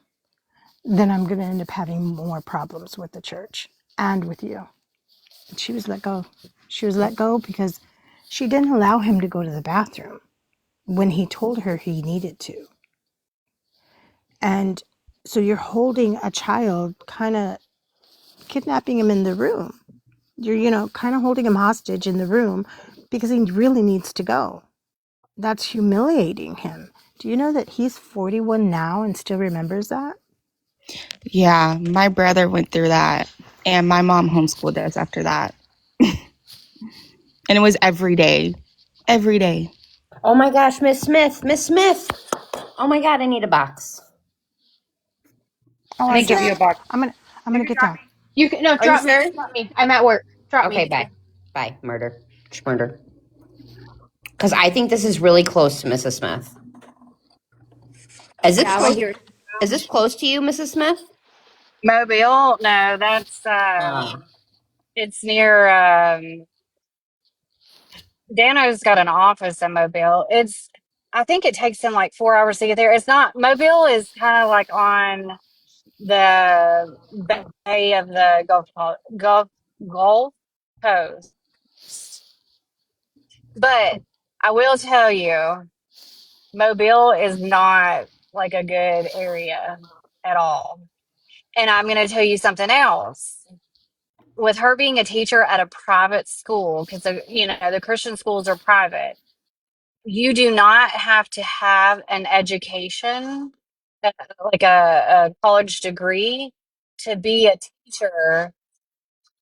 then I'm going to end up having more problems with the church and with you. And she was let go. She was let go because she didn't allow him to go to the bathroom when he told her he needed to. And so you're holding a child, kind of kidnapping him in the room. You're, kind of holding him hostage in the room because he really needs to go. That's humiliating him. Do you know that he's 41 now and still remembers that? Yeah, my brother went through that, and my mom homeschooled us after that. And it was every day. Every day. Oh my gosh, Miss Smith. Miss Smith. Oh my God, I need a box. Oh, Let me give you a box. I'm gonna get down. You can no Are you drop me. sure? Drop me. I'm at work. Drop Okay, me. bye. Bye. Murder. Just murder. Because I think this is really close to Mrs. Smith. Is this Yeah, I close? want to hear. Is this close to you, Mrs. Smith? Mobile? No, that's Ah. it's near Dano's got an office in Mobile. I think it takes him like 4 hours to get there. It's not Mobile is kind of like on the bay of the Gulf Coast. But I will tell you, Mobile is not like a good area at all. And I'm going to tell you something else. With her being a teacher at a private school, because the Christian schools are private, you do not have to have an education, like a college degree, to be a teacher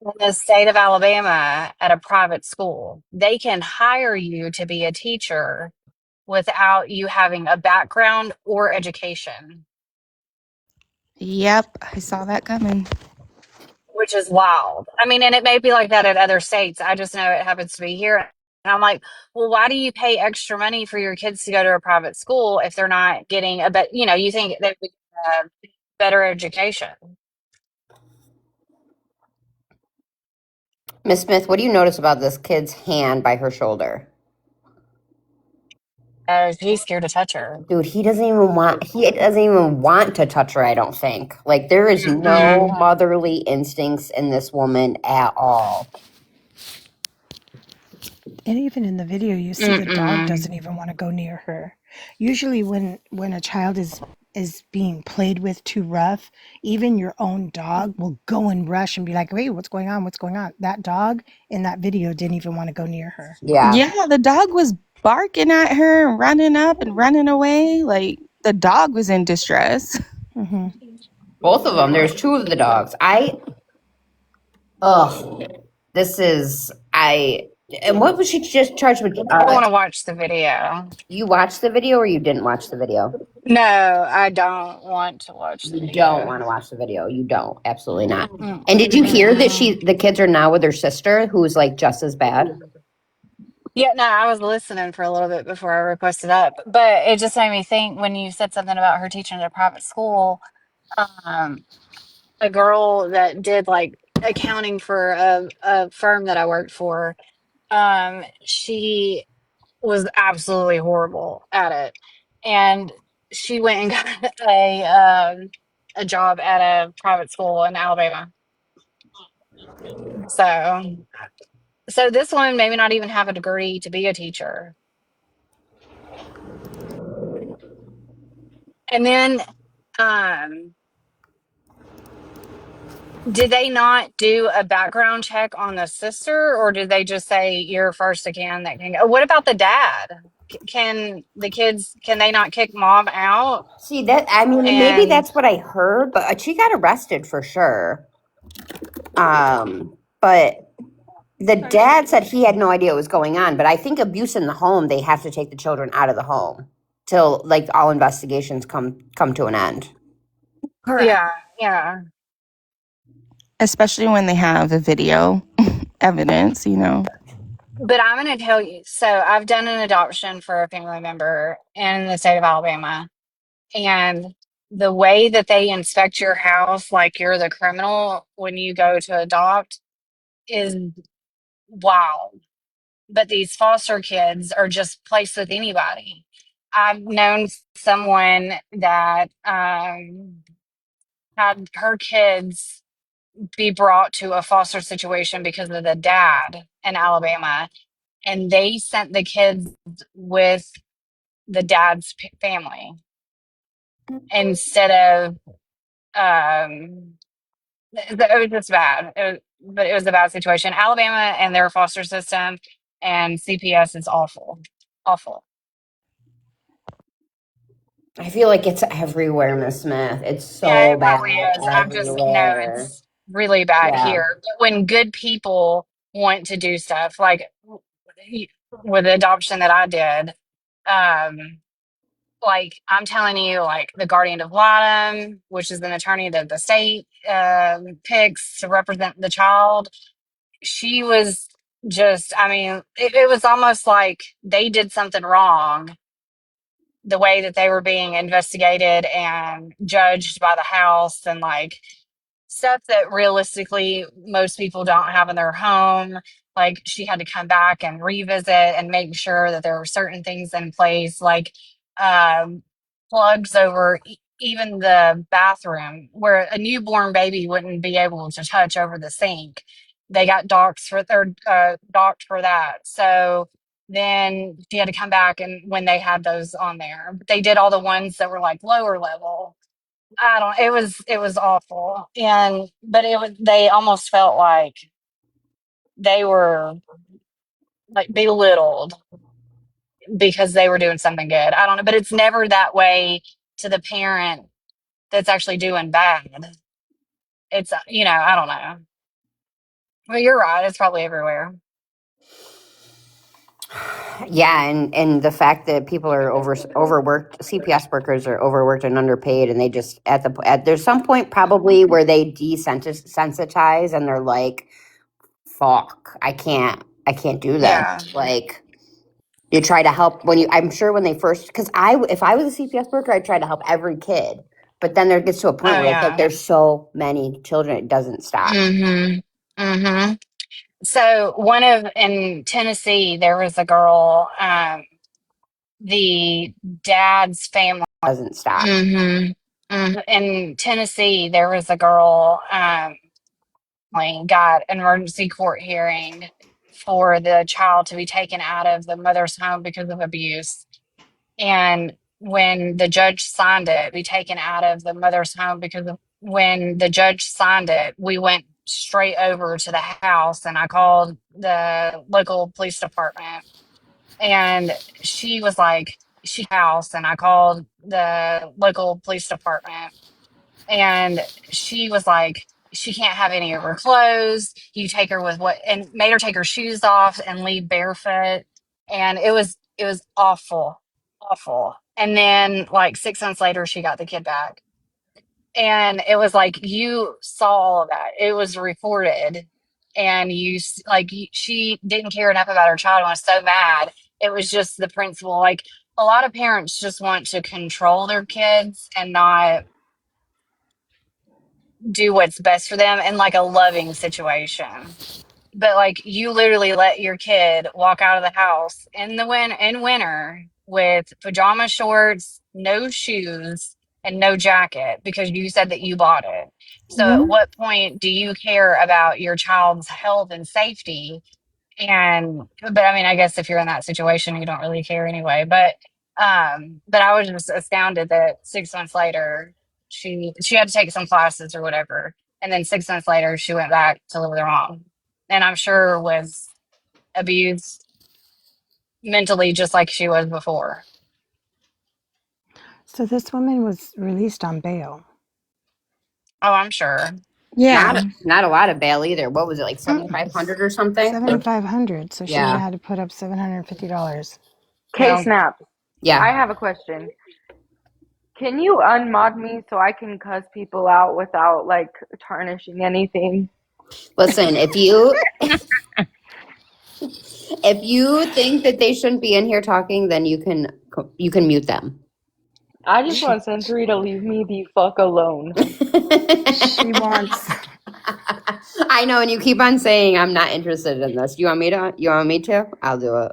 in the state of Alabama at a private school. They can hire you to be a teacher without you having a background or education. Yep, I saw that coming. Which is wild. I mean, and it may be like that in other states. I just know it happens to be here. And I'm like, well, why do you pay extra money for your kids to go to a private school if they're not getting you think they would get a better education? Miss Smith, what do you notice about this kid's hand by her shoulder? He's scared to touch her. Dude, he doesn't even want to touch her, I don't think. Like, there is no Mm-mm. motherly instincts in this woman at all. And even in the video, you see the dog Mm-mm. doesn't even want to go near her. Usually, when a child is being played with too rough, even your own dog will go and rush and be like, "Wait, what's going on? What's going on?" That dog in that video didn't even want to go near her. Yeah. Yeah, the dog was barking at her and running up and running away. Like, the dog was in distress. Hmm. Both of them. There's two of the dogs. Ugh. This is I. And what was she just charged with? I want to watch the video. You watched the video or you didn't watch the video? No, I don't want to watch the You don't video. want to watch the video. You don't. Absolutely not. Mm, And did you hear that mm-mm. the kids are now with their sister, who's like just as bad? Yeah, no, I was listening for a little bit before I requested up, but it just made me think when you said something about her teaching at a private school. Um, a girl that did like accounting for a firm that I worked for. She was absolutely horrible at it, and she went and got a job at a private school in Alabama. So this woman maybe not even have a degree to be a teacher. And then, um, did they not do a background check on the sister, or did they just say you're first again that can go? What about the dad? Can the kids, can they not kick mom out? See that? I mean, maybe And that's what I heard, but she got arrested for sure. But the dad said he had no idea what was going on. But I think abuse in the home, they have to take the children out of the home till like all investigations come to an end. Correct. yeah, yeah. Especially when they have the video evidence, you know. But I'm going to tell you, so I've done an adoption for a family member in the state of Alabama, and the way that they inspect your house, like you're the criminal when you go to adopt, is wild. But these foster kids are just placed with anybody. I've known someone that had her kids be brought to a foster situation because of the dad in Alabama, and they sent the kids with the dad's family instead of it was just bad. But it was a bad situation. Alabama and their foster system and CPS is awful, awful. I feel like it's everywhere, Miss Smith. It's Yeah, so it bad probably is. I've just know everywhere. it's really bad Yeah. here. But when good people want to do stuff, like with the adoption that I did, um, like I'm telling you, like the guardian of litem, which is an attorney that the state picks to represent the child, she was just, I mean, it was almost like they did something wrong the way that they were being investigated and judged by the house, and like stuff that realistically most people don't have in their home. Like she had to come back and revisit and make sure that there were certain things in place, like um, plugs over even the bathroom where a newborn baby wouldn't be able to touch over the sink. They got docked for that. So then she had to come back and when they had those on there, but they did all the ones that were like lower level. I don't, it was awful. And but it was, they almost felt like they were like belittled because they were doing something good. I don't know, but it's never that way to the parent that's actually doing bad. It's I don't know. Well, you're right, it's probably everywhere. Yeah, and the fact that people are overworked, CPS workers are overworked and underpaid, and they just there's some point probably where they desensitize and they're like, "Fuck, I can't do this." Yeah. Like you try to help when you. I'm sure when they first, because if I was a CPS worker, I'd try to help every kid, but then there gets to a point Oh where it's like yeah. there's so many children, it doesn't stop. Mhm. Mhm. So one of in Tennessee there was a girl, the dad's family. Doesn't stop. Mm-hmm. In Tennessee, there was a girl got an emergency court hearing for the child to be taken out of the mother's home because of abuse. And when the judge signed it, be taken out of the mother's home because of when the judge signed it, we went straight over to the house and I called the local police department, and she was like, she house, and I called the local police department, And she was like, she can't have any of her clothes. You take her with what, and made her take her shoes off and leave barefoot. And it was awful, awful. And then like 6 months later, she got the kid back. And it was like, you saw all of that. It was reported. And she didn't care enough about her child and was so mad. It was just the principle. Like, a lot of parents just want to control their kids and not do what's best for them in like a loving situation. But like, you literally let your kid walk out of the house in winter with pajama shorts, no shoes, and no jacket because you said that you bought it. So at Hmm. what point do you care about your child's health and safety? But I mean, I guess if you're in that situation, you don't really care anyway. But I was just astounded that 6 months later she had to take some classes or whatever, and then 6 months later she went back to live with her mom, and I'm sure was abused mentally just like she was before. So this woman was released on bail. Oh, I'm sure. Not Yeah. not a lot of bail either. What was it, like Mm-mm. 7,500 or something? 7,500. So she would Yeah. have had to put up $750. K Well, Snaps, I Yeah. have a question. Can you unmod me so I can cuss people out without like tarnishing anything? Listen, if you think that they shouldn't be in here talking, then you can mute them. I just She want Sensory to leave me the fuck alone. she wants I know, and you keep on saying I'm not interested in this. You want me to? You want me to? I'll do it.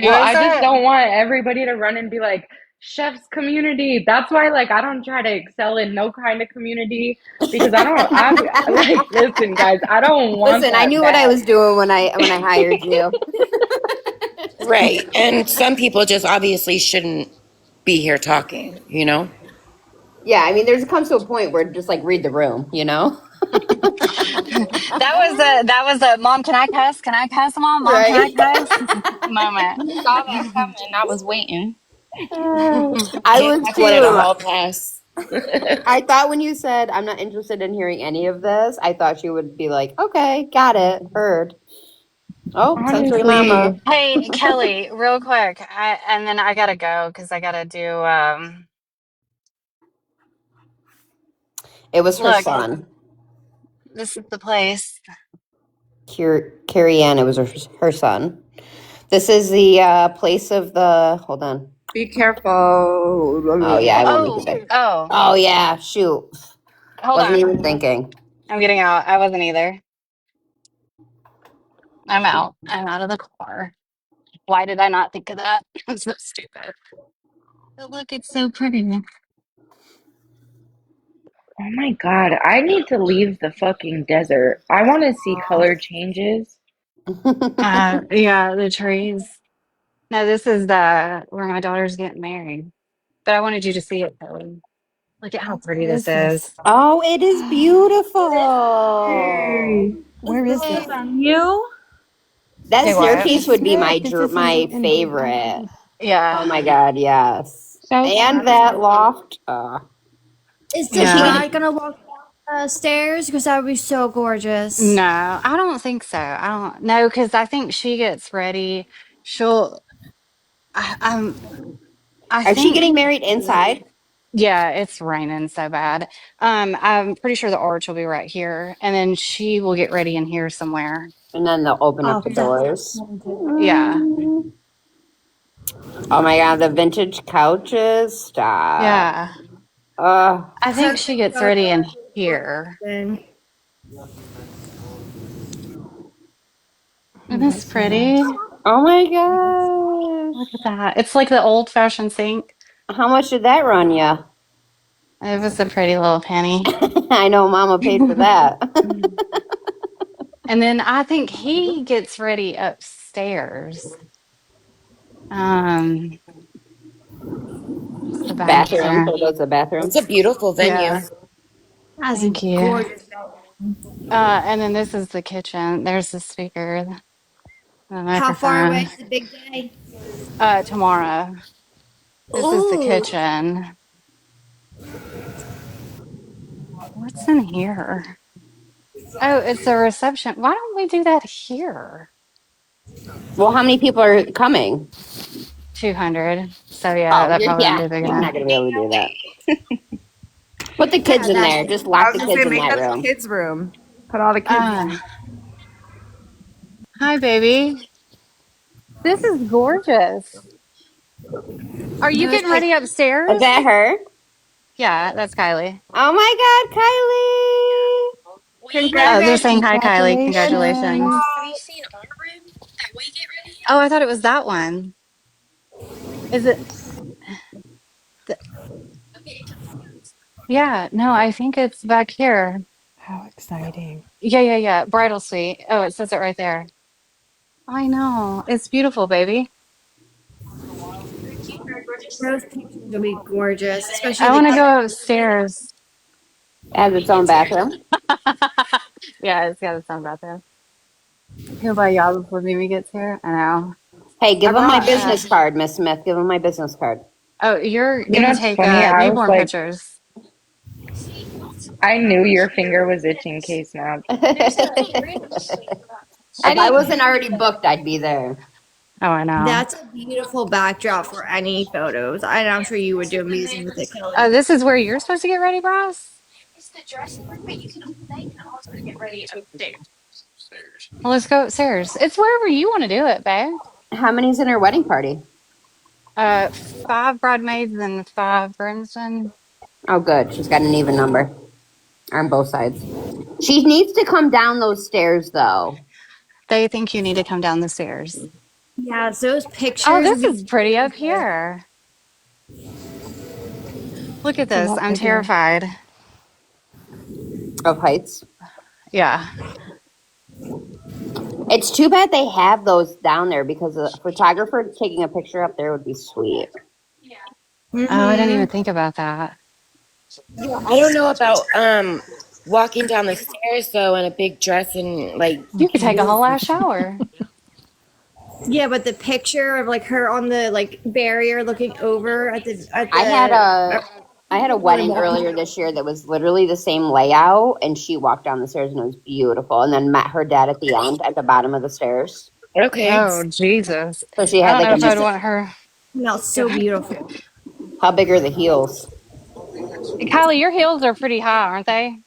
who Well, is I just it? don't want everybody to run and be like, chef's community. That's why, like, I don't try to excel in no kind of community because I like, listen, guys, I don't want Listen, I that knew what I bad. was doing when I hired you. Right. And some people just obviously shouldn't be here talking, you know? Yeah, I mean, there's comes to a point where just like read the room, you know? That was a mom. Can I cuss? Can I cuss, mom? Mom, can Right. I cuss? Moment. Saw that coming. I was waiting. I Kid was Cap wanted a too. hall pass. I thought when you said I'm not interested in hearing any of this, I thought you would be like, okay, got it, heard. Oh, sensory mama. Honestly, Hey, Kelly, real quick, and then I gotta go because I gotta do. It was her Look, son, this is the place. Carrie Ann. It was her son. This is the place of the. Hold on. Be careful. Oh yeah, I won't make it Oh, big. oh, Oh yeah, shoot. hold Wasn't on. even thinking. I'm getting out. I wasn't either. I'm out. I'm out of the car. Why did I not think of that? I'm so stupid. But look, it's so pretty. oh my God, I need to leave the fucking desert. I want to see color changes. Yeah, the trees. No, this is the where my daughter's getting married. But I wanted you to see it, Kelly. Look at how pretty where this is this? is. Oh, it is Hey, beautiful. Where is is this the this? venue? Say That what? staircase would be Snap. This is my in favorite. Oh Yeah, my god, yes. So And that pretty. loft. Is the Is she yeah. bride getting gonna walk down the stairs? Because that would be so gorgeous. No, I don't think so. I don't know because I think she gets ready. She'll. I Is she think. getting married inside? Yeah, it's raining so bad. I'm pretty sure the arch will be right here, and then she will get ready in here somewhere. And then they'll open up Oh, the that doors. Yeah, Mm. Oh my god, the vintage couches. Stop. yeah. Uh, I think she gets ready in here. thing. Isn't Oh, this that's so nice. pretty? oh my gosh. Look at that. It's like the old fashioned sink. How much did that run you? It was a pretty little penny. I know mama paid for that. And then I think he gets ready upstairs. Um, it's the Bathroom. bathroom. So goes the bathroom. It's a beautiful venue. Yeah, That's a thank you. gorgeous. And then this is the kitchen. There's the speaker, the How far away microphone. is the big day? Tomorrow. This is the Ooh, kitchen. What's in here? Oh, it's a reception. Why don't we do that here? Well, how many people are coming? 200. So yeah, Oh, that probably wouldn't yeah, be big you're enough. not gonna be able to do that. Put the kids Yeah, in that's. there. Just I lock was the gonna say kids in make that that the room. kids' room. Put all the kids in. Hi, baby. This is gorgeous. Are you Who's getting ready is upstairs? that her? Yeah, that's Kylie. Oh my God, Kylie! Oh, they're saying Congratulations! hi, Kylie. Congratulations. Congratulations. Oh, I thought it was that one. Is it? Th- yeah, no, I think it's back here. How exciting. Yeah, yeah, yeah. Bridal suite. Oh, it says it right there. I know. It's beautiful, baby. Those pictures will be gorgeous, especially I the want to kids. go upstairs. It has its own bathroom. Yeah, it's got its own bathroom. He'll buy y'all before Mimi gets here. I know. Hey, I give them my brought, business card, Miss Smith. Give them my business card. oh, you're You know, gonna it's take funny. I was newborn like, pictures. I knew your finger was itching, K-Snaps. If I I didn't. wasn't already booked, I'd be there. Oh, I know. That's a beautiful backdrop for any photos. And I'm sure you would do amazing with it, Oh, Kelly. this is where you're supposed to get ready, Bryce? Well, let's go upstairs. It's wherever you want to do it, babe. How many's in her wedding party? Uh, 5 bridesmaids and 5 groomsmen. Oh, good. She's got an even number on both sides. She needs to come down those stairs, though. They think you need to come down the stairs. Yeah, so those Oh, pictures would this be is pretty up gorgeous. here. Look at It's a this. lot I'm bigger. terrified. Of heights. Yeah. It's too bad they have those down there because a photographer taking a picture up there would be sweet. Oh, I didn't even Mm-hmm. think about that. Yeah, I don't know about walking down the stairs though in a big dress and like You could take a heels whole and ass shower. Yeah, but the picture of like her on the like barrier looking over at I had a I I had a want to wedding walk. earlier this year that was literally the same layout, and she walked down the stairs and it was beautiful. And then met her dad at the end at the bottom of the stairs. okay. Oh, Jesus. So she I had don't like know a if I'd Just want her. smells so beautiful. how big are the heels? Kylie, your heels are pretty high, aren't they?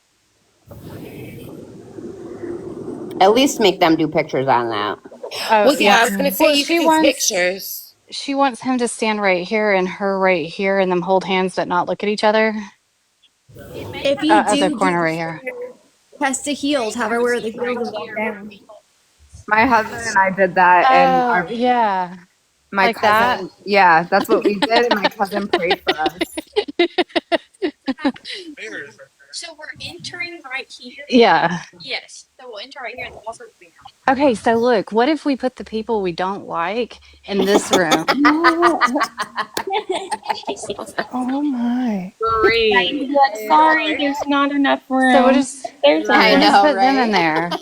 At least make them do pictures on that. Oh, Well, yeah, yeah. I was gonna Mhm. say Well, you could do pictures. she wants him to stand right here and her right here and them hold hands but not look at each other. If you At the do corner right here. test the heels, have her wear the heels and walk down. My husband and I did that, and Oh, yeah. my Like that. cousin. Yeah, that's what we did, and my cousin prayed for us. Yeah. Okay, so look, what if we put the people we don't like in this room? Oh my. Great. I'd be like, I love sorry, it. there's not enough So room. There's a I we'll room. just know, put them in right? there.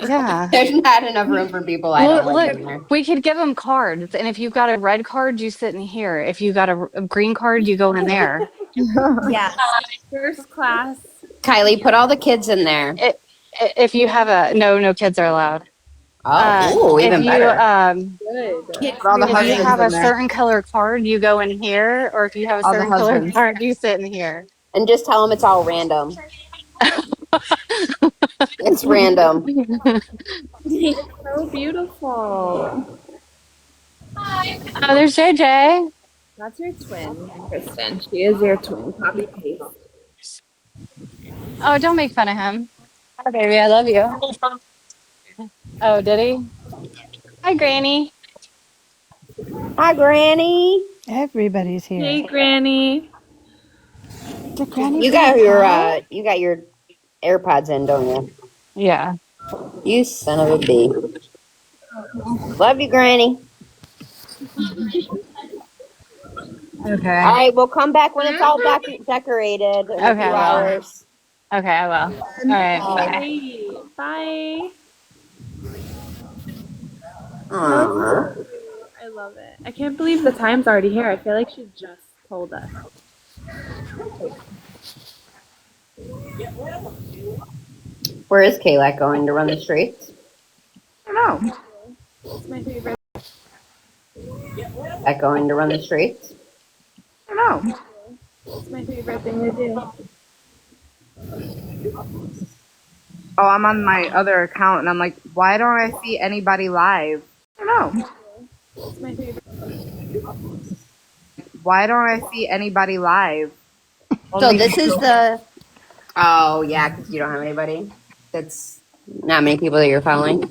Yeah. There's not enough room for people I don't Look, like look, in there. we could give them cards, and if you've got a red card, you sit in here. If you got a green card, you go in there. Yes. First class. Kylie, put all the kids in there. If you have a no kids are allowed. Oh, ooh, If even you better. Kid Put all the free if you living. husbands have a in there. certain color card, you go in here, or if you have a All the certain color husbands. card, you sit in here. And just tell them it's all random. It's random. It's so beautiful. Oh, there's JJ. That's your twin, Kristen. She is your twin. Copy paste. Oh, don't make fun of him. Hi, baby. I love you. Oh, did he? Hi, Granny. Hi, Granny. Everybody's Hey, here. Granny. Did Granny You bring a got towel? your AirPods in, don't you? Yeah. You son of a bee. Love you, Granny. All Okay. right, we'll come back when it's all decorated in a Okay, few I will. hours. Okay, I will. All right. Bye. Great. Bye. That was so Aww. cute. I love it. I can't believe the time's already here. I feel like she just told us. Where is Kayla going to run the streets? I don't know. It's my favorite. Going to run the streets? I don't know. It's my favorite thing to do. Oh, I'm on my other account and I'm like, why don't I see anybody live? I don't know. It's my favorite. Why don't I see anybody live? So Only this is people. the. Oh yeah, because you don't have anybody. That's not many people that you're following.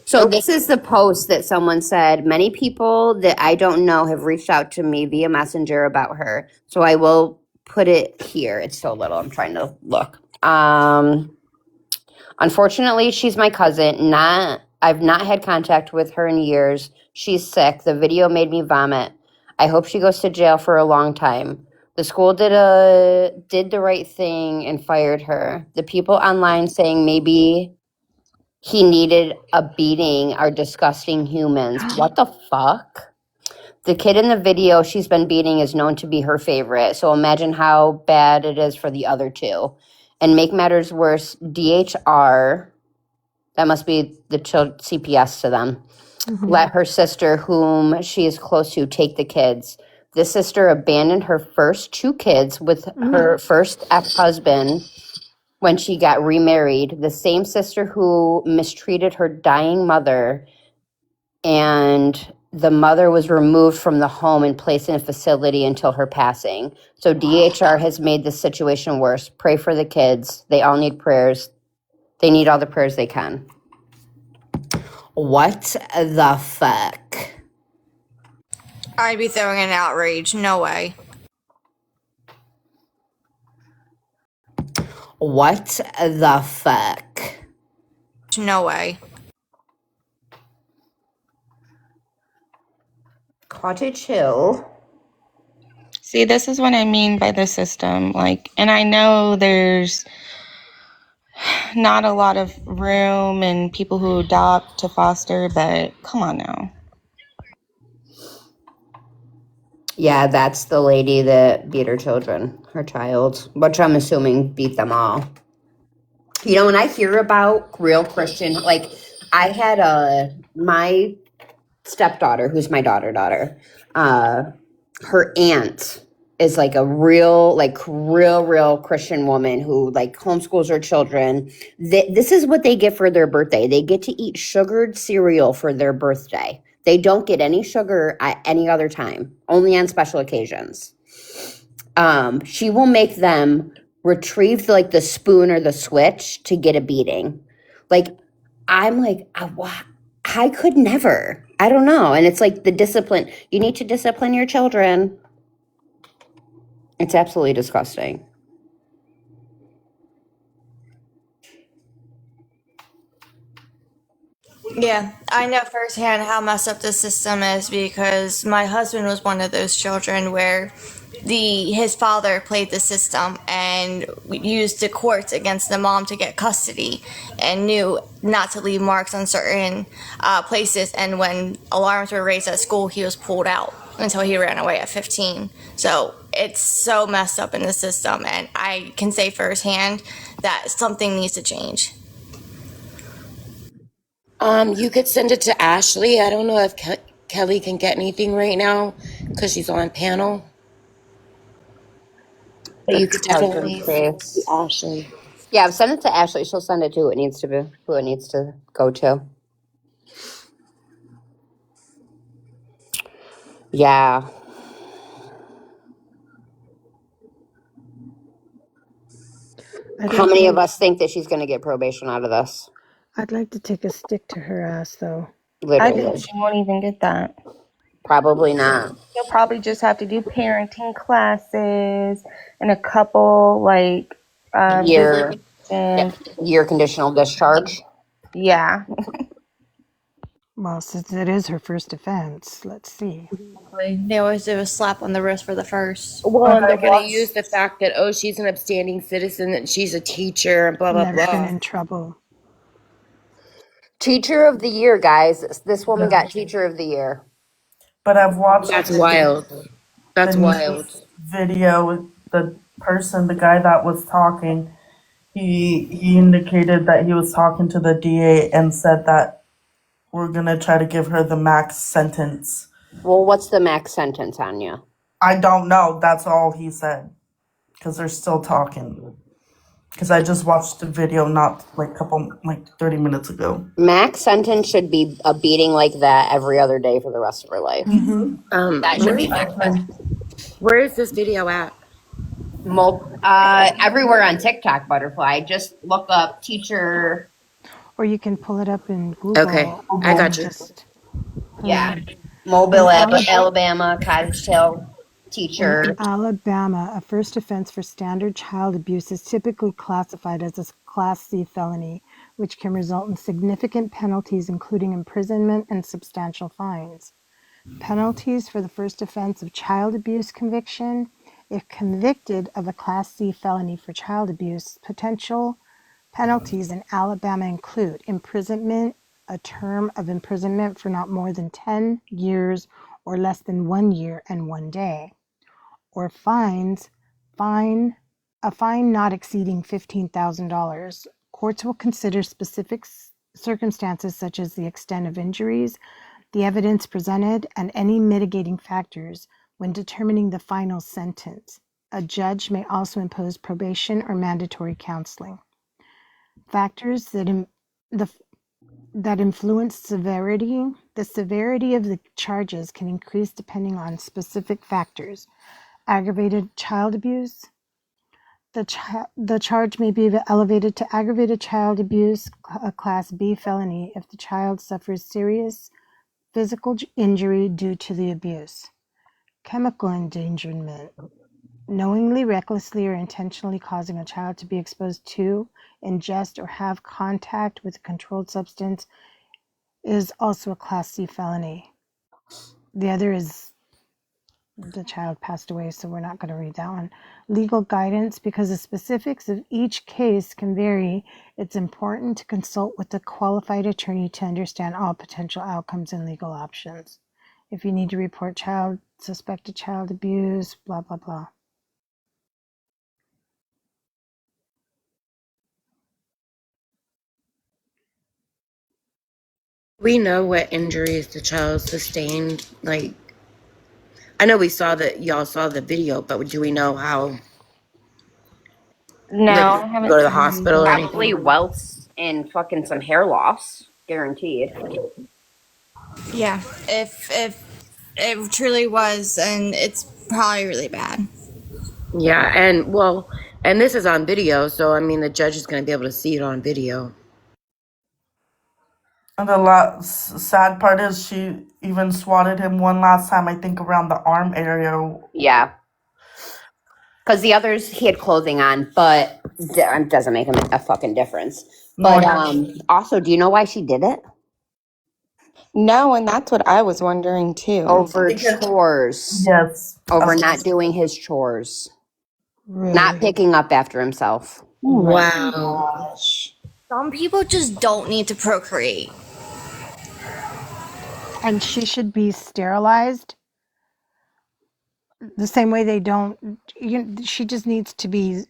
So Nope. this is the post that someone said. Many people that I don't know have reached out to me via Messenger about her. So I will put it here. It's so little. I'm trying to look. Unfortunately, she's my cousin. I've not had contact with her in years. She's sick. The video made me vomit. I hope she goes to jail for a long time. The school did the right thing and fired her. The people online saying maybe he needed a beating are disgusting humans. What the fuck? The kid in the video she's been beating is known to be her favorite. So imagine how bad it is for the other two. And make matters worse, DHR, that must be the CPS to them, let her sister, whom she is close to, take the kids. This sister abandoned her first two kids with her first ex-husband when she got remarried. The same sister who mistreated her dying mother, and the mother was removed from the home and placed in a facility until her passing. So DHR has made the situation worse. Pray for the kids. They all need prayers. They need all the prayers they can. What the fuck? I'd be throwing an outrage. No way. What the fuck? No way. Cottage Hill. See, this is what I mean by the system. Like, and I know there's not a lot of room and people who adopt to foster, but come on now. Yeah, that's the lady that beat her children, her child, which I'm assuming beat them all. You know, when I hear about real Christian, like I had my stepdaughter, who's my daughter, her aunt is like a real Christian woman who like homeschools her children. This is what they get for their birthday. They get to eat sugared cereal for their birthday. They don't get any sugar at any other time, only on special occasions. She will make them retrieve like the spoon or the switch to get a beating. Like, I'm like, I could never. I don't know. And it's like the discipline. You need to discipline your children. It's absolutely disgusting. Yeah, I know firsthand how messed up the system is because my husband was one of those children where his father played the system and used the courts against the mom to get custody and knew not to leave marks on certain places. And when alarms were raised at school, he was pulled out until he ran away at 15. So it's so messed up in the system, and I can say firsthand that something needs to change. You could send it to Ashley. I don't know if Kelly can get anything right now because she's on panel. But you That's could husband's definitely send it case. to Ashley. Yeah, send it to Ashley. She'll send it to who it needs to go to. Yeah. How many of us think that she's going to get probation out of this? I'd like to take a stick to her ass, though. I think Literally. she won't even get that. Probably not. You'll probably just have to do parenting classes and a couple like Year, visitations. year conditional discharge. Yeah. Well, since it is her first offense, let's see. They always do a slap on the wrist for the first. Well, But and I they're going to use watched the fact that, oh, she's an upstanding citizen, that she's a teacher, and blah, blah, Never been blah. in trouble. Teacher of the year, guys. This woman the, got teacher of the year. but I've watched That's wild. the That's news wild. video with the person, the guy that was talking, he indicated that he was talking to the DA and said that we're gonna try to give her the max sentence. Well, what's the max sentence, Anya? I don't know. That's all he said. Because they're still talking. Because I just watched the video not like 30 minutes ago. Max sentence should be a beating like that every other day for the rest of her life. That should be max sentence. Where is this video at? Everywhere on TikTok, Butterfly. Just look up teacher. Or you can pull it up in Okay, Google I got and you. just Yeah. in Mobile, Alabama. Alabama, Cottage In teacher. Alabama, a first offense for standard child abuse is typically classified as a Class C felony, which can result in significant penalties, including imprisonment and substantial fines. Penalties for the first offense of child abuse conviction: if convicted of a Class C felony for child abuse, potential penalties in Alabama include imprisonment, a term of imprisonment for not more than 10 years or less than 1 year and 1 day, or fines, a fine not exceeding $15,000. Courts will consider specific circumstances such as the extent of injuries, the evidence presented, and any mitigating factors when determining the final sentence. A judge may also impose probation or mandatory counseling. Factors that influence severity. The severity of the charges can increase depending on specific factors. Aggravated child abuse. The charge may be elevated to aggravated child abuse, a Class B felony, if the child suffers serious physical injury due to the abuse. Chemical endangerment. Knowingly, recklessly, or intentionally causing a child to be exposed to, ingest, or have contact with a controlled substance is also a Class C felony. The other is the child passed away, so we're not going to read that one. Legal guidance. Because the specifics of each case can vary, it's important to consult with a qualified attorney to understand all potential outcomes and legal options. If you need to report suspected child abuse, blah, blah, blah. We know what injuries the child sustained. Like, I know y'all saw the video, but do we know how? No, Like, I haven't go to the seen hospital or anything. Probably anything? welts and fucking some hair loss. Guaranteed. Yeah, if it truly was, and it's probably really bad. Yeah, and this is on video, so I mean, the judge is going to be able to see it on video. And the sad part is she even swatted him one last time, I think around the arm area. Yeah. Because the others, he had clothing on, but it doesn't make a fucking difference. But also, do you know why she did it? No, and that's what I was wondering too. Over chores. Yes. Over not doing his chores. Really? Not picking up after himself. Wow. Some people just don't need to procreate. And she should be sterilized the same way they don't. She just needs to be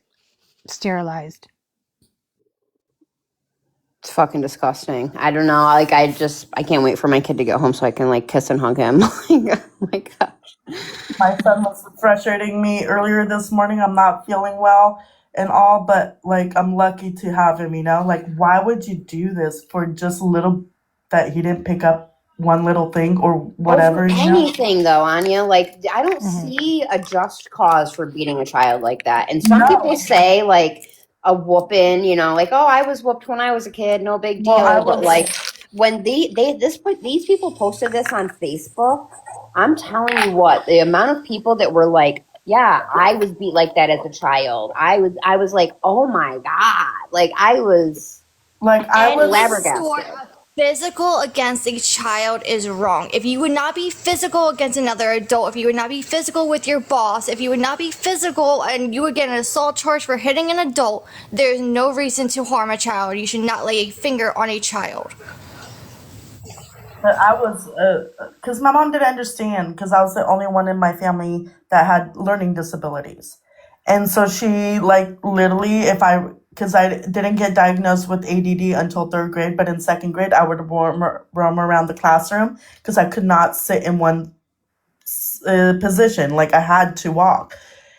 sterilized. It's fucking disgusting. I don't know. Like, I can't wait for my kid to get home so I can, like, kiss and hug him. Oh my gosh. My son was frustrating me earlier this morning. I'm not feeling well and all, but, like, I'm lucky to have him, you know? Like, why would you do this for just a little that he didn't pick up one little thing or whatever? Over anything, though, Anya. Like, I don't Mhm. see a just cause for beating a child like that. And some people say, like, a whooping, like, oh, I was whooped when I was a kid, no big deal. But like, when these people posted this on Facebook, I'm telling you what, the amount of people that were like, yeah, I was beat like that as a child. I was like, oh my God. Like, I was flabbergasted. Physical against a child is wrong. If you would not be physical against another adult, if you would not be physical with your boss, if you would not be physical and you would get an assault charge for hitting an adult, there's no reason to harm a child. You should not lay a finger on a child. But I was, because my mom didn't understand, because I was the only one in my family that had learning disabilities. And so she, like, literally, if I because I didn't get diagnosed with ADD until third grade, but in second grade, I would roam around the classroom because I could not sit in one position. Like I had to walk.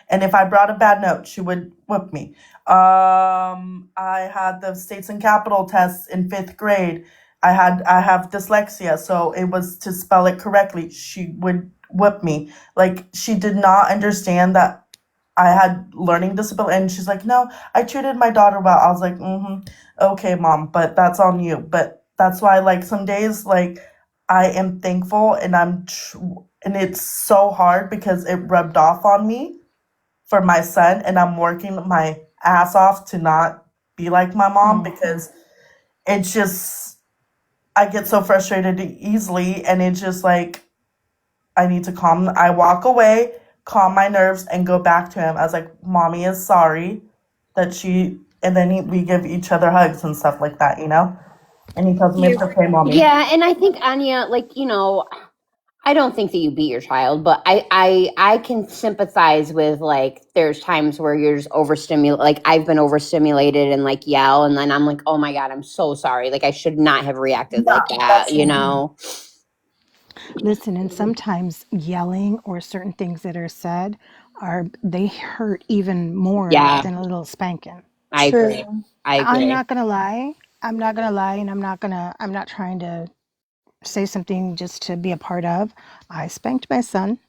And if I brought a bad note, she would whip me. I had the states and capital tests in fifth grade. I have dyslexia, so it was to spell it correctly. She would whip me. Like she did not understand that I had learning disability, and she's like, "No, I treated my daughter well." I was like, "Okay, mom, but that's on you." But that's why, like, some days, like, I am thankful, and and it's so hard because it rubbed off on me for my son, and I'm working my ass off to not be like my mom because it's just I get so frustrated easily, and it's just like I need to calm. I walk away, calm my nerves, and go back to him. I was like, "Mommy is sorry that she," and then we give each other hugs and stuff like that, you know. And he tells me it's okay, mommy. Yeah, and I think Anya, like, I don't think that you beat your child, but I can sympathize with, like, there's times where you're just overstimulated. Like I've been overstimulated and like yell, and then I'm like, oh my god, I'm so sorry. Like I should not have reacted Yeah, like that, that's me. Listen, and sometimes yelling or certain things that are said they hurt even more Yeah, than a little spanking. I agree. True. I I'm agree. not gonna lie. And I'm not trying to say something just to be a part of. I spanked my son.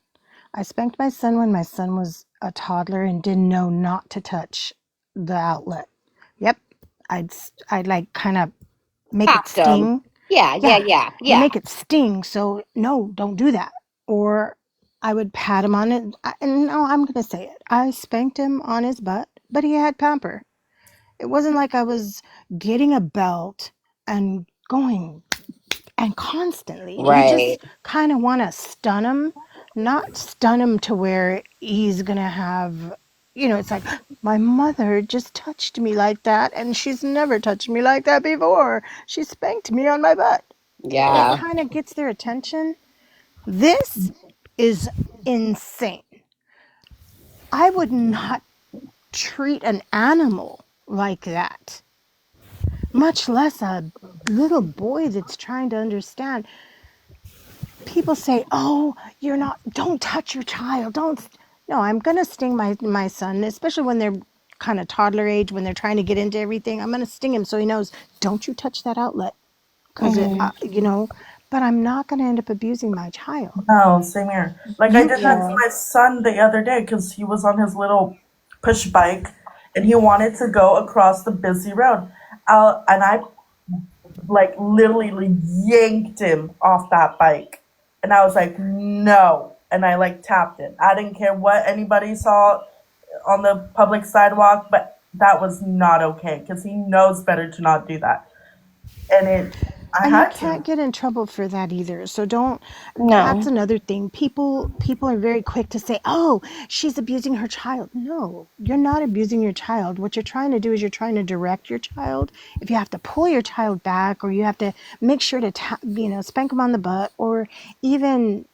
I spanked my son when my son was a toddler and didn't know not to touch the outlet. Yep. I'd like kind of make it Tapped them. sting. Yeah, yeah, Yeah. yeah, You yeah. make it sting. So no, don't do that. Or I would pat him on it. And no, I'm going to say it. I spanked him on his butt, but he had pamper. It wasn't like I was getting a belt and going and constantly. You Right. just kind of want to stun him, not stun him to where he's going to have, it's like, my mother just touched me like that, and she's never touched me like that before. She spanked me on my butt. It Yeah. kind of gets their attention. This is insane. I would not treat an animal like that, much less a little boy that's trying to understand. People say, "Oh, don't touch your child. Don't." No, I'm going to sting my son, especially when they're kind of toddler age, when they're trying to get into everything. I'm going to sting him so he knows, "Don't you touch that outlet." Cuz but I'm not going to end up abusing my child. No, same here. Like I You did that to can Yeah. my son the other day because he was on his little push bike and he wanted to go across the busy road. And I like literally yanked him off that bike. And I was like, no. And I like tapped him. I didn't care what anybody saw on the public sidewalk, but that was not okay because he knows better to not do that. And I and you had to. can't get in trouble for that either. So don't. That's No. another thing. People are very quick to say, "Oh, she's abusing her child." No, you're not abusing your child. What you're trying to do is you're trying to direct your child. If you have to pull your child back, or you have to make sure to spank him on the butt, or even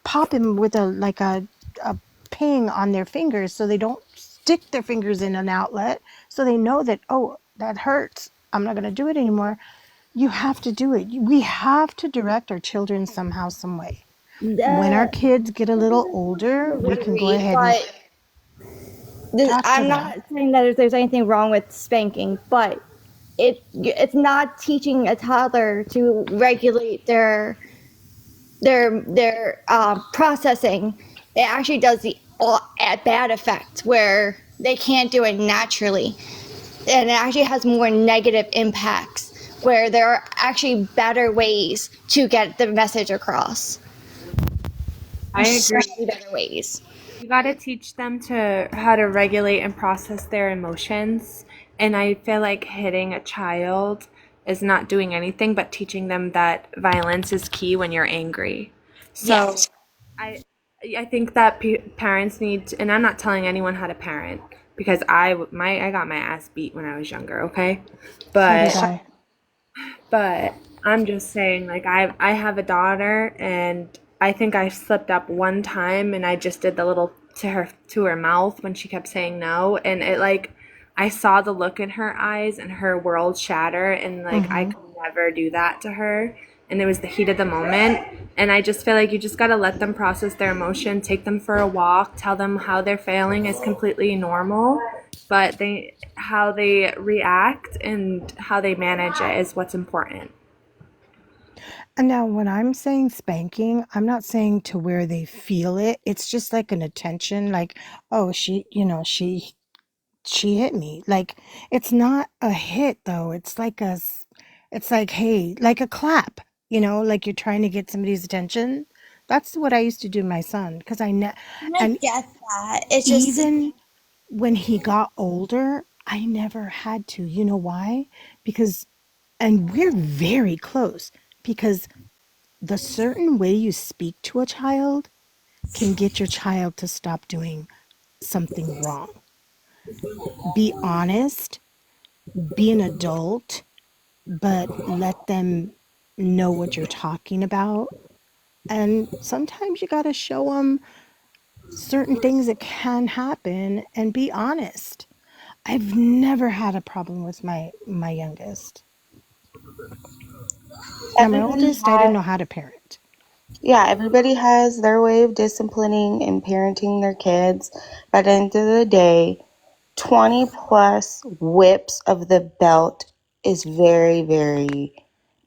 pop him with a ping on their fingers so they don't stick their fingers in an outlet, so they know that, oh, that hurts, I'm not going to do it anymore. You have to do it. We have to direct our children somehow, some way. When our The, kids get a little older, we can go agree, ahead and but talk to I'm them. not saying that there's anything wrong with spanking, but it's not teaching a toddler to regulate their processing. It actually does the bad effect where they can't do it naturally, and it actually has more negative impacts where there are actually better ways to get the message across. I So agree. many better ways. You got to teach them to how to regulate and process their emotions. And I feel like hitting a child is not doing anything but teaching them that violence is key when you're angry. So Yes. I I think that parents need to, and I'm not telling anyone how to parent because I got my ass beat when I was younger, okay? So did But I. but I'm just saying, like, I have a daughter, and I think I slipped up one time, and I just did the little to her mouth when she kept saying no, and it like I saw the look in her eyes and her world shatter, and like I Mm-hmm. could never do that to her. And it was the heat of the moment. And I just feel like you just got to let them process their emotion, take them for a walk, tell them how they're failing is completely normal, but how they react and how they manage it is what's important. And now, when I'm saying spanking, I'm not saying to where they feel it. It's just like an attention, like, oh, she hit me. Like, it's not a hit though. It's like, hey, like a clap. Like you're trying to get somebody's attention. That's what I used to do to my son because I and get that. It's just even when he got older, I never had to. You know why? Because, and we're very close because the certain way you speak to a child can get your child to stop doing something wrong. Be honest, be an adult, but let them know what you're talking about. And sometimes you got to show them certain things that can happen and be honest. I've never had a problem with my youngest. Now my Everybody oldest, I didn't has, know how to parent. yeah, everybody has their way of disciplining and parenting their kids. But at the end of the day, 20 plus whips of the belt is very, very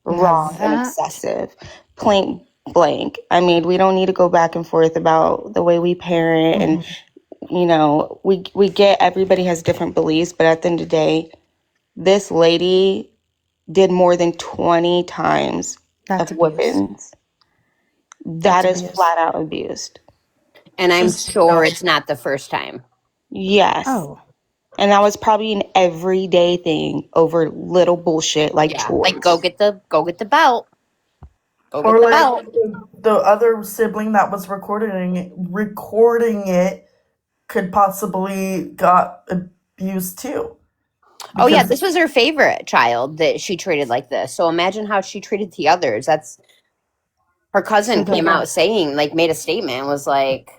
Now wrong and that, excessive. Point blank. I mean, we don't need to go back and forth about the way we parent and mhm, we get everybody has different beliefs, but at the end of the day, this lady did more than 20 times of that's abuse. whippings. That That's is abuse. flat out abused. And I'm Just sure it's not the first time. Yes. Oh, And that was probably an everyday thing over little bullshit like Yeah, like go chores. get the belt. Go get or the like belt. the other sibling that was recording it could possibly got abused too Oh yeah, because this was her favorite child that she treated like this. So imagine how she treated the others. That's her so cousin came the out saying, like, made a statement, was like,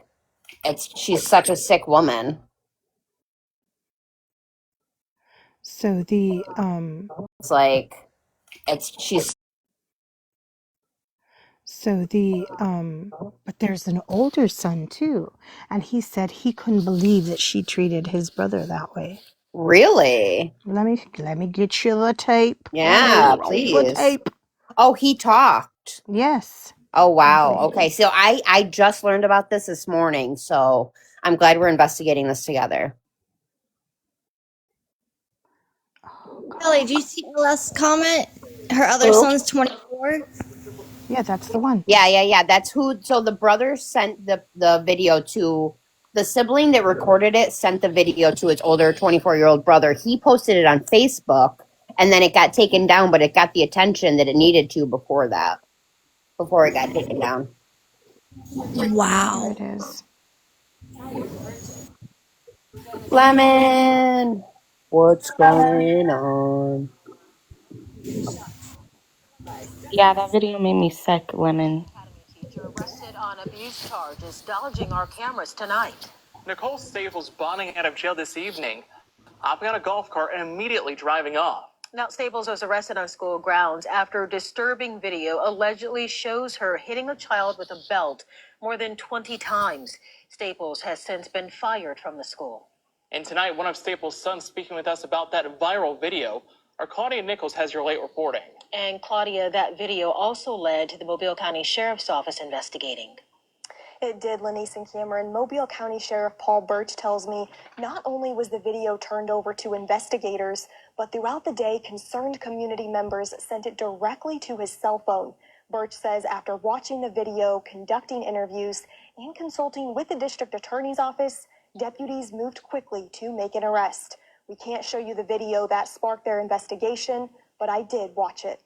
she's such a sick woman. so the um It's like she's but there's an older son too, and he said he couldn't believe that she treated his brother that way. really. Let me get you the tape. Yeah, Roll the please. tape. Oh, he talked. Yes. Oh He's wow. like, Okay, so I just learned about this morning, so I'm glad we're investigating this together. oh Kelly, do you God. see the last comment? Her other Who? son's 24. Yeah, that's the one. Yeah. That's who. So the brother sent the video to the sibling that recorded it. Sent the video to its older 24-year-old brother. He posted it on Facebook, and then it got taken down. But it got the attention that it needed to before that. Before it got taken down. Here Wow. it is. Lemon, what's going on? Yeah, that video made me sick, Lemon. Teacher arrested on abuse charges, dodging our cameras tonight. Nicole Staples bonding out of jail this evening, hopping on a golf cart and immediately driving off. Now, Staples was arrested on school grounds after disturbing video allegedly shows her hitting a child with a belt more than 20 times. Staples has since been fired from the school. And tonight, one of Staples' sons speaking with us about that viral video. Our Claudia Nichols has your late reporting. And Claudia, that video also led to the Mobile County Sheriff's Office investigating. It did, Lanice and Cameron. Mobile County Sheriff Paul Birch tells me not only was the video turned over to investigators, but throughout the day, concerned community members sent it directly to his cell phone. Birch says after watching the video, conducting interviews, and consulting with the district attorney's office, deputies moved quickly to make an arrest. We can't show you the video that sparked their investigation, but I did watch it.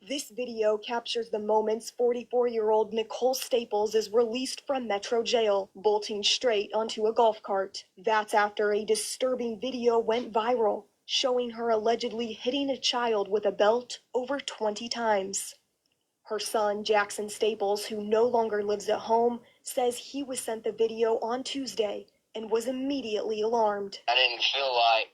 This video captures the moments 44-year-old Nicole Staples is released from Metro Jail, bolting straight onto a golf cart. That's after a disturbing video went viral, showing her allegedly hitting a child with a belt over 20 times. Her son, Jackson Staples, who no longer lives at home, says he was sent the video on Tuesday and was immediately alarmed. I didn't feel like,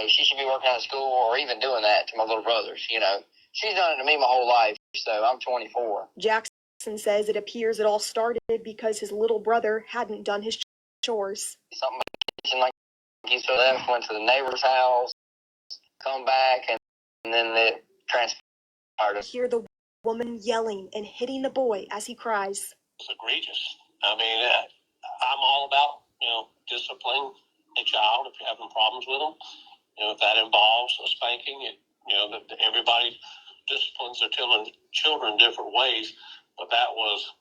she should be working out of school or even doing that to my little brothers, She's done it to me my whole life, so I'm 24. Jackson says it appears it all started because his little brother hadn't done his chores. Something like he sort of left, went to the neighbor's house, come back, and then it transpired. Hear the woman yelling and hitting the boy as he cries. It's egregious. I mean, I'm all about, discipline a child if you're having problems with them. If that involves a spanking, everybody disciplines their children different ways, but that was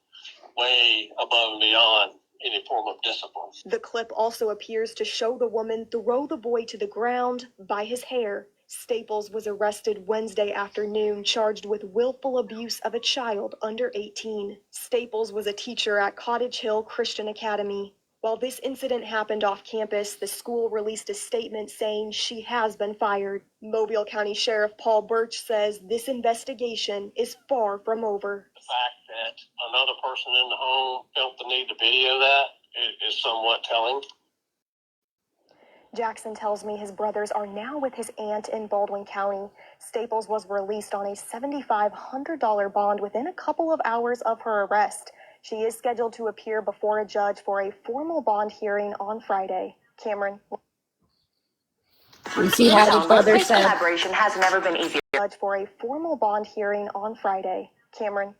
way above and beyond any form of discipline. The clip also appears to show the woman throw the boy to the ground by his hair. Staples was arrested Wednesday afternoon, charged with willful abuse of a child under 18. Staples was a teacher at Cottage Hill Christian Academy. While this incident happened off campus, the school released a statement saying she has been fired. Mobile County Sheriff Paul Birch says this investigation is far from over. The fact that another person in the home felt the need to video that is somewhat telling. Jackson tells me his brothers are now with his aunt in Baldwin County. Staples was released on a $7,500 bond within a couple of hours of her arrest. She is scheduled to appear before a judge for a formal bond hearing on Friday. Cameron. You see how the brother said Collaboration has never been easier. Judge for a formal bond hearing on Friday. Cameron.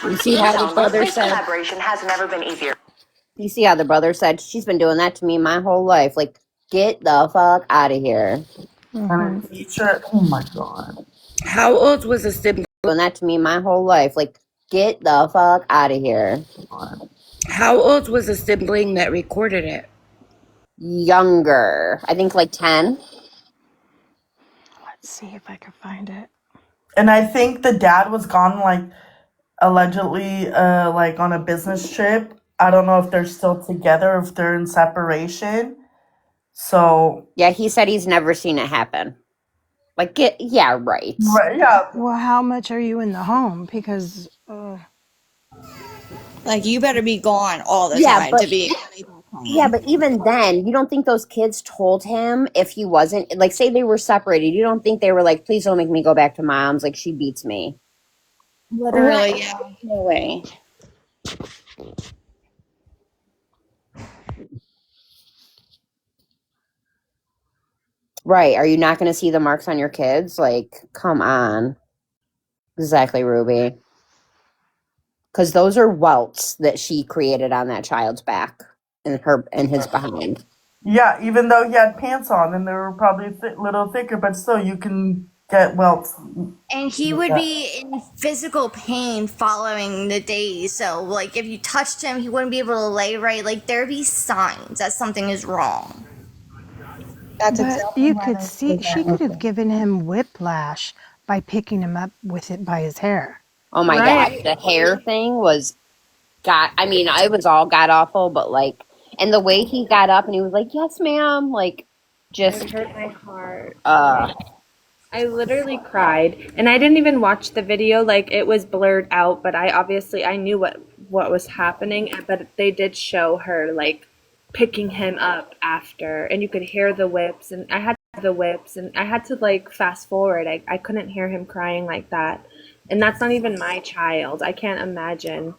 you see how the brother said Collaboration has never been easier. you see how the brother said she's been doing that to me my whole life. Like, get the fuck out of here. And a teacher, oh my God. How old was the sibling? Doing that to me my whole life. Like, get the fuck out of here. How old was the sibling that recorded it? Younger. I think like 10. Let's see if I can find it. And I think the dad was gone, like, allegedly, like, on a business trip. I don't know if they're still together, if they're in separation. So. Yeah, he said he's never seen it happen. Like, yeah, right. Right, yeah. Well, how much are you in the home? Because, Like, you better be gone all the Yeah, time but to be. yeah, but even then, you don't think those kids told him if he wasn't, like, say they were separated, you don't think they were like, please don't make me go back to mom's, like, she beats me. Literally, yeah. No way. Right. Are you not going to see the marks on your kids? Like, come on. Exactly, Ruby. Because those are welts that she created on that child's back and his behind. Yeah, even though he had pants on and they were probably a little thicker, but still you can get welts. And he would be in physical pain following the days. So, like, if you touched him, he wouldn't be able to lay right. Like, there'd be signs that something is wrong. That's but exactly you why could they see, did she that could with have it. given him whiplash by picking him up with it by his hair. Oh my Right. gosh. The hair thing was, I mean, it was all god awful, but like, and the way he got up and he was like, yes, ma'am. Like, It just, hurt my heart. uh, I literally cried, and I didn't even watch the video. Like, it was blurred out, but I knew what was happening. But they did show her like picking him up after, and you could hear the whips. And I had to like fast forward. I couldn't hear him crying like that, and that's not even my child. I can't imagine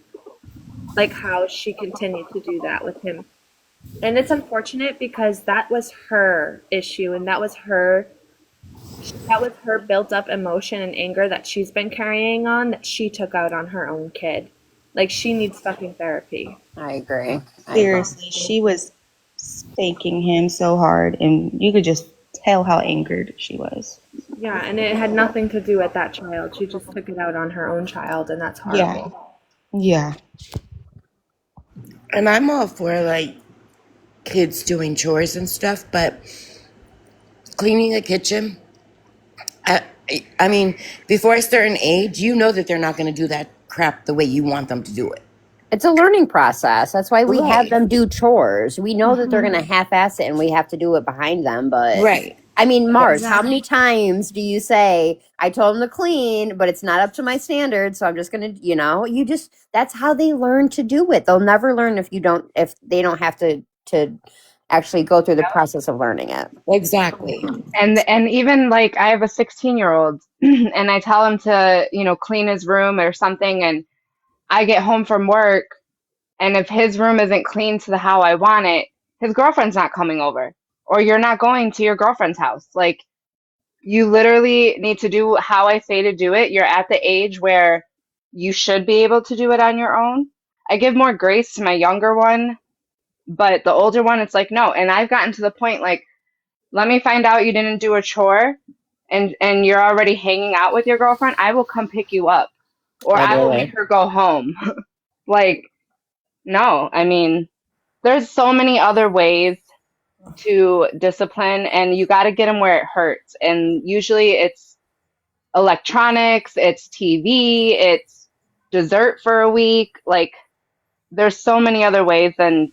like how she continued to do that with him. And it's unfortunate because that was her issue, and that was her built up emotion and anger that she's been carrying on that she took out on her own kid. Like, she needs fucking therapy. I agree. Seriously, she was spanking him so hard, and you could just tell how angered she was. Yeah, and it had nothing to do with that child. She just took it out on her own child, and that's Yeah. horrible. Yeah. And I'm all for like kids doing chores and stuff, but cleaning the kitchen, I, I mean, before a certain age, you know that they're not going to do that crap the way you want them to do it. It's a learning process. That's why we have Right. them do chores. We know that they're going to half-ass it and we have to do it behind them, but Right. I mean, Mars, how Exactly. many times do you say, I told them to clean, but it's not up to my standards, so I'm just going to, that's how they learn to do it. They'll never learn if they don't have to actually go through the process of learning it. Exactly. And even like I have a 16-year-old and I tell him to, clean his room or something, and I get home from work, and if his room isn't clean to the how I want it, his girlfriend's not coming over, or you're not going to your girlfriend's house. Like, you literally need to do how I say to do it. You're at the age where you should be able to do it on your own. I give more grace to my younger one, but the older one, it's like, no. And I've gotten to the point, like, let me find out you didn't do a chore and you're already hanging out with your girlfriend. I will come pick you up, or I will make Literally. her go home. Like, no, I mean, there's so many other ways to discipline, and you got to get them where it hurts. And usually it's electronics, it's TV, it's dessert for a week. Like, there's so many other ways than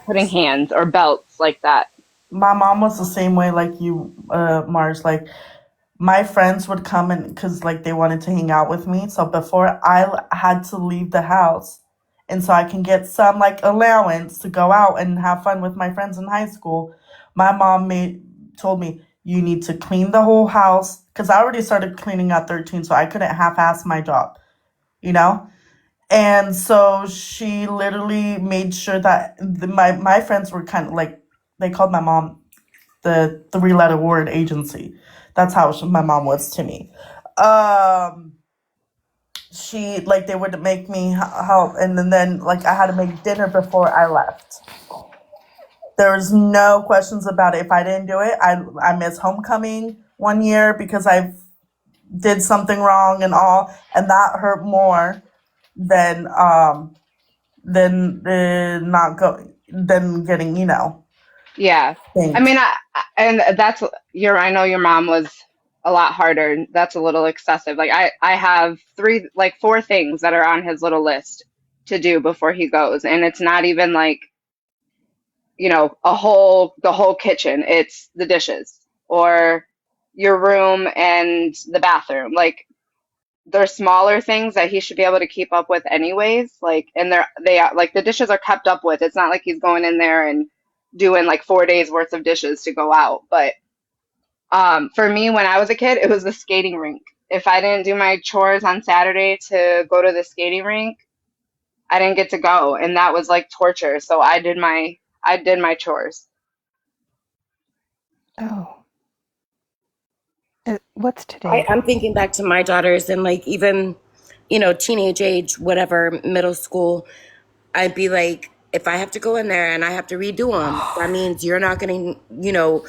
putting hands or belts like that. My mom was the same way like you, Mars. Like, my friends would come and because like they wanted to hang out with me. So before had to leave the house, and so I can get some like allowance to go out and have fun with my friends in high school. My mom told me you need to clean the whole house because I already started cleaning at 13, so I couldn't half-ass my job, you know. And so she literally made sure that my friends were kind of like they called my mom the three-letter word agency. That's how my mom was to me. She like they would make me help, and then like I had to make dinner before I left. There was no questions about it. If I didn't do it, I missed homecoming one year because I did something wrong and all, and that hurt more than not go than getting Yeah. I thanked. mean, and I know your mom was a lot harder. That's a little excessive. Like, I have four things that are on his little list to do before he goes. And it's not even like, the whole kitchen. It's the dishes or your room and the bathroom. Like, they're smaller things that he should be able to keep up with anyways. Like, and they are like the dishes are kept up with. It's not like he's going in there and doing like 4 days worth of dishes to go out. But for me, when I was a kid, it was the skating rink. If I didn't do my chores on Saturday to go to the skating rink, I didn't get to go, and that was like torture. So I did my chores. Oh, what's today? I'm thinking back to my daughters and like even, teenage age, whatever, middle school. I'd be like, if I have to go in there and I have to redo them, that means you're not going to,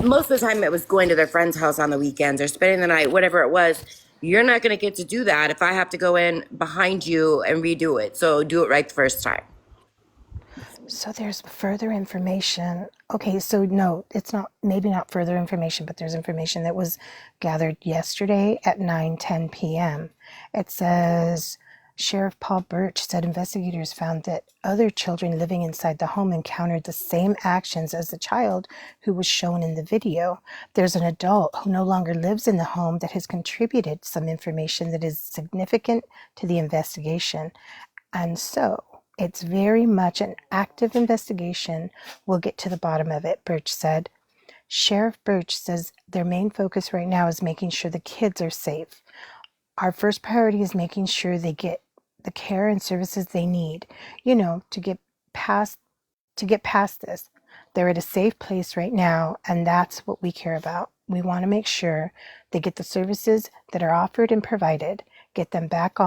most of the time it was going to their friend's house on the weekends or spending the night, whatever it was. You're not going to get to do that if I have to go in behind you and redo it. So do it right the first time. So there's further information. Okay, so no, it's not, maybe not further information, but there's information that was gathered yesterday at 9:10 p.m. It says Sheriff Paul Birch said investigators found that other children living inside the home encountered the same actions as the child who was shown in the video. There's an adult who no longer lives in the home that has contributed some information that is significant to the investigation. And so it's very much an active investigation. We'll get to the bottom of it, Birch said. Sheriff Birch says their main focus right now is making sure the kids are safe. Our first priority is making sure they get the care and services they need, to get past this. They're at a safe place right now, and that's what we care about. We want to make sure they get the services that are offered and provided, get them back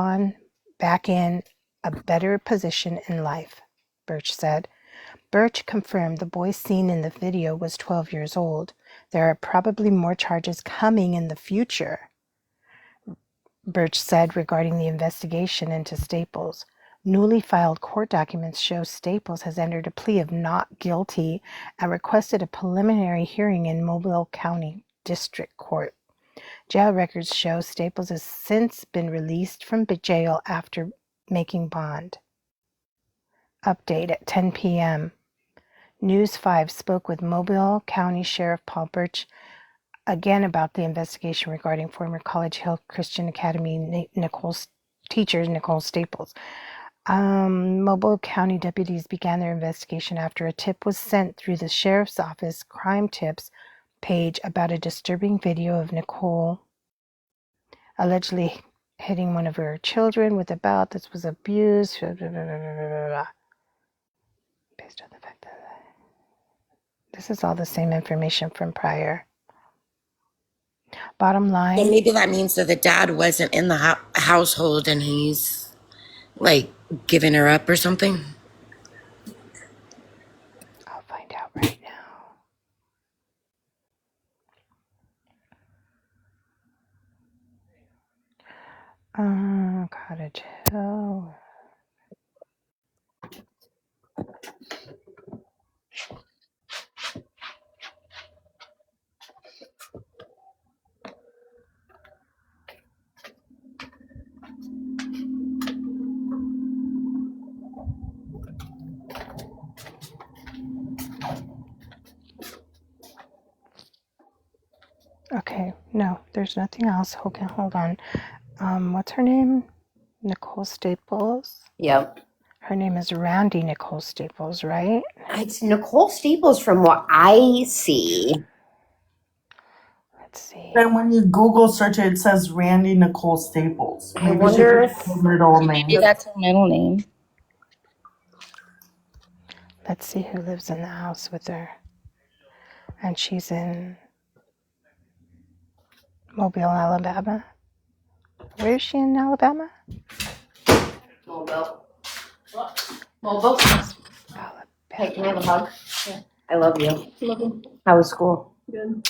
in a better position in life, Birch said. Birch confirmed the boy seen in the video was 12 years old. There are probably more charges coming in the future, Birch said regarding the investigation into Staples. Newly filed court documents show Staples has entered a plea of not guilty and requested a preliminary hearing in Mobile County District Court. Jail records show Staples has since been released from jail after making bond. Update at 10 p.m. News 5 spoke with Mobile County Sheriff Paul Birch again about the investigation regarding former College Hill Christian Academy teacher Nicole Staples. Mobile County deputies began their investigation after a tip was sent through the sheriff's office crime tips page about a disturbing video of Nicole allegedly hitting one of her children with a belt. This was abuse. Based on the fact that this is all the same information from prior. Bottom line. So maybe that means that the dad wasn't in the household and he's like giving her up or something. I'll find out right now. Cottage Hill. Okay, no, there's nothing else. Okay, hold on. What's her name? Nicole Staples? Yep. Her name is Randy Nicole Staples, right? It's Nicole Staples from what I see. Let's see. Then when you Google search it, it says Randy Nicole Staples. I wonder if her middle name. Maybe that's her middle name. Let's see who lives in the house with her. And she's in Mobile, Alabama. Where is she in Alabama? Mobile. Mobile. Hey, can I have a hug? Yeah. I love you. Love you. How was school? Good.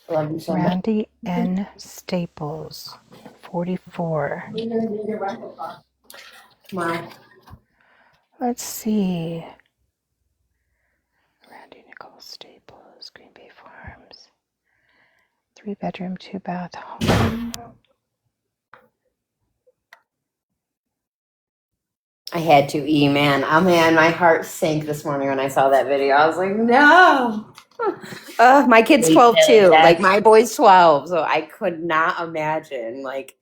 I love you so much. Randy N. Staples, 44. Tomorrow. Let's see. Randy Nicole Staples, Green Bay Farms. 3-bedroom, 2-bath home. I had to man. Oh man, my heart sank this morning when I saw that video. I was like, no. My kid's 12 too. Like my boy's 12, so I could not imagine. Like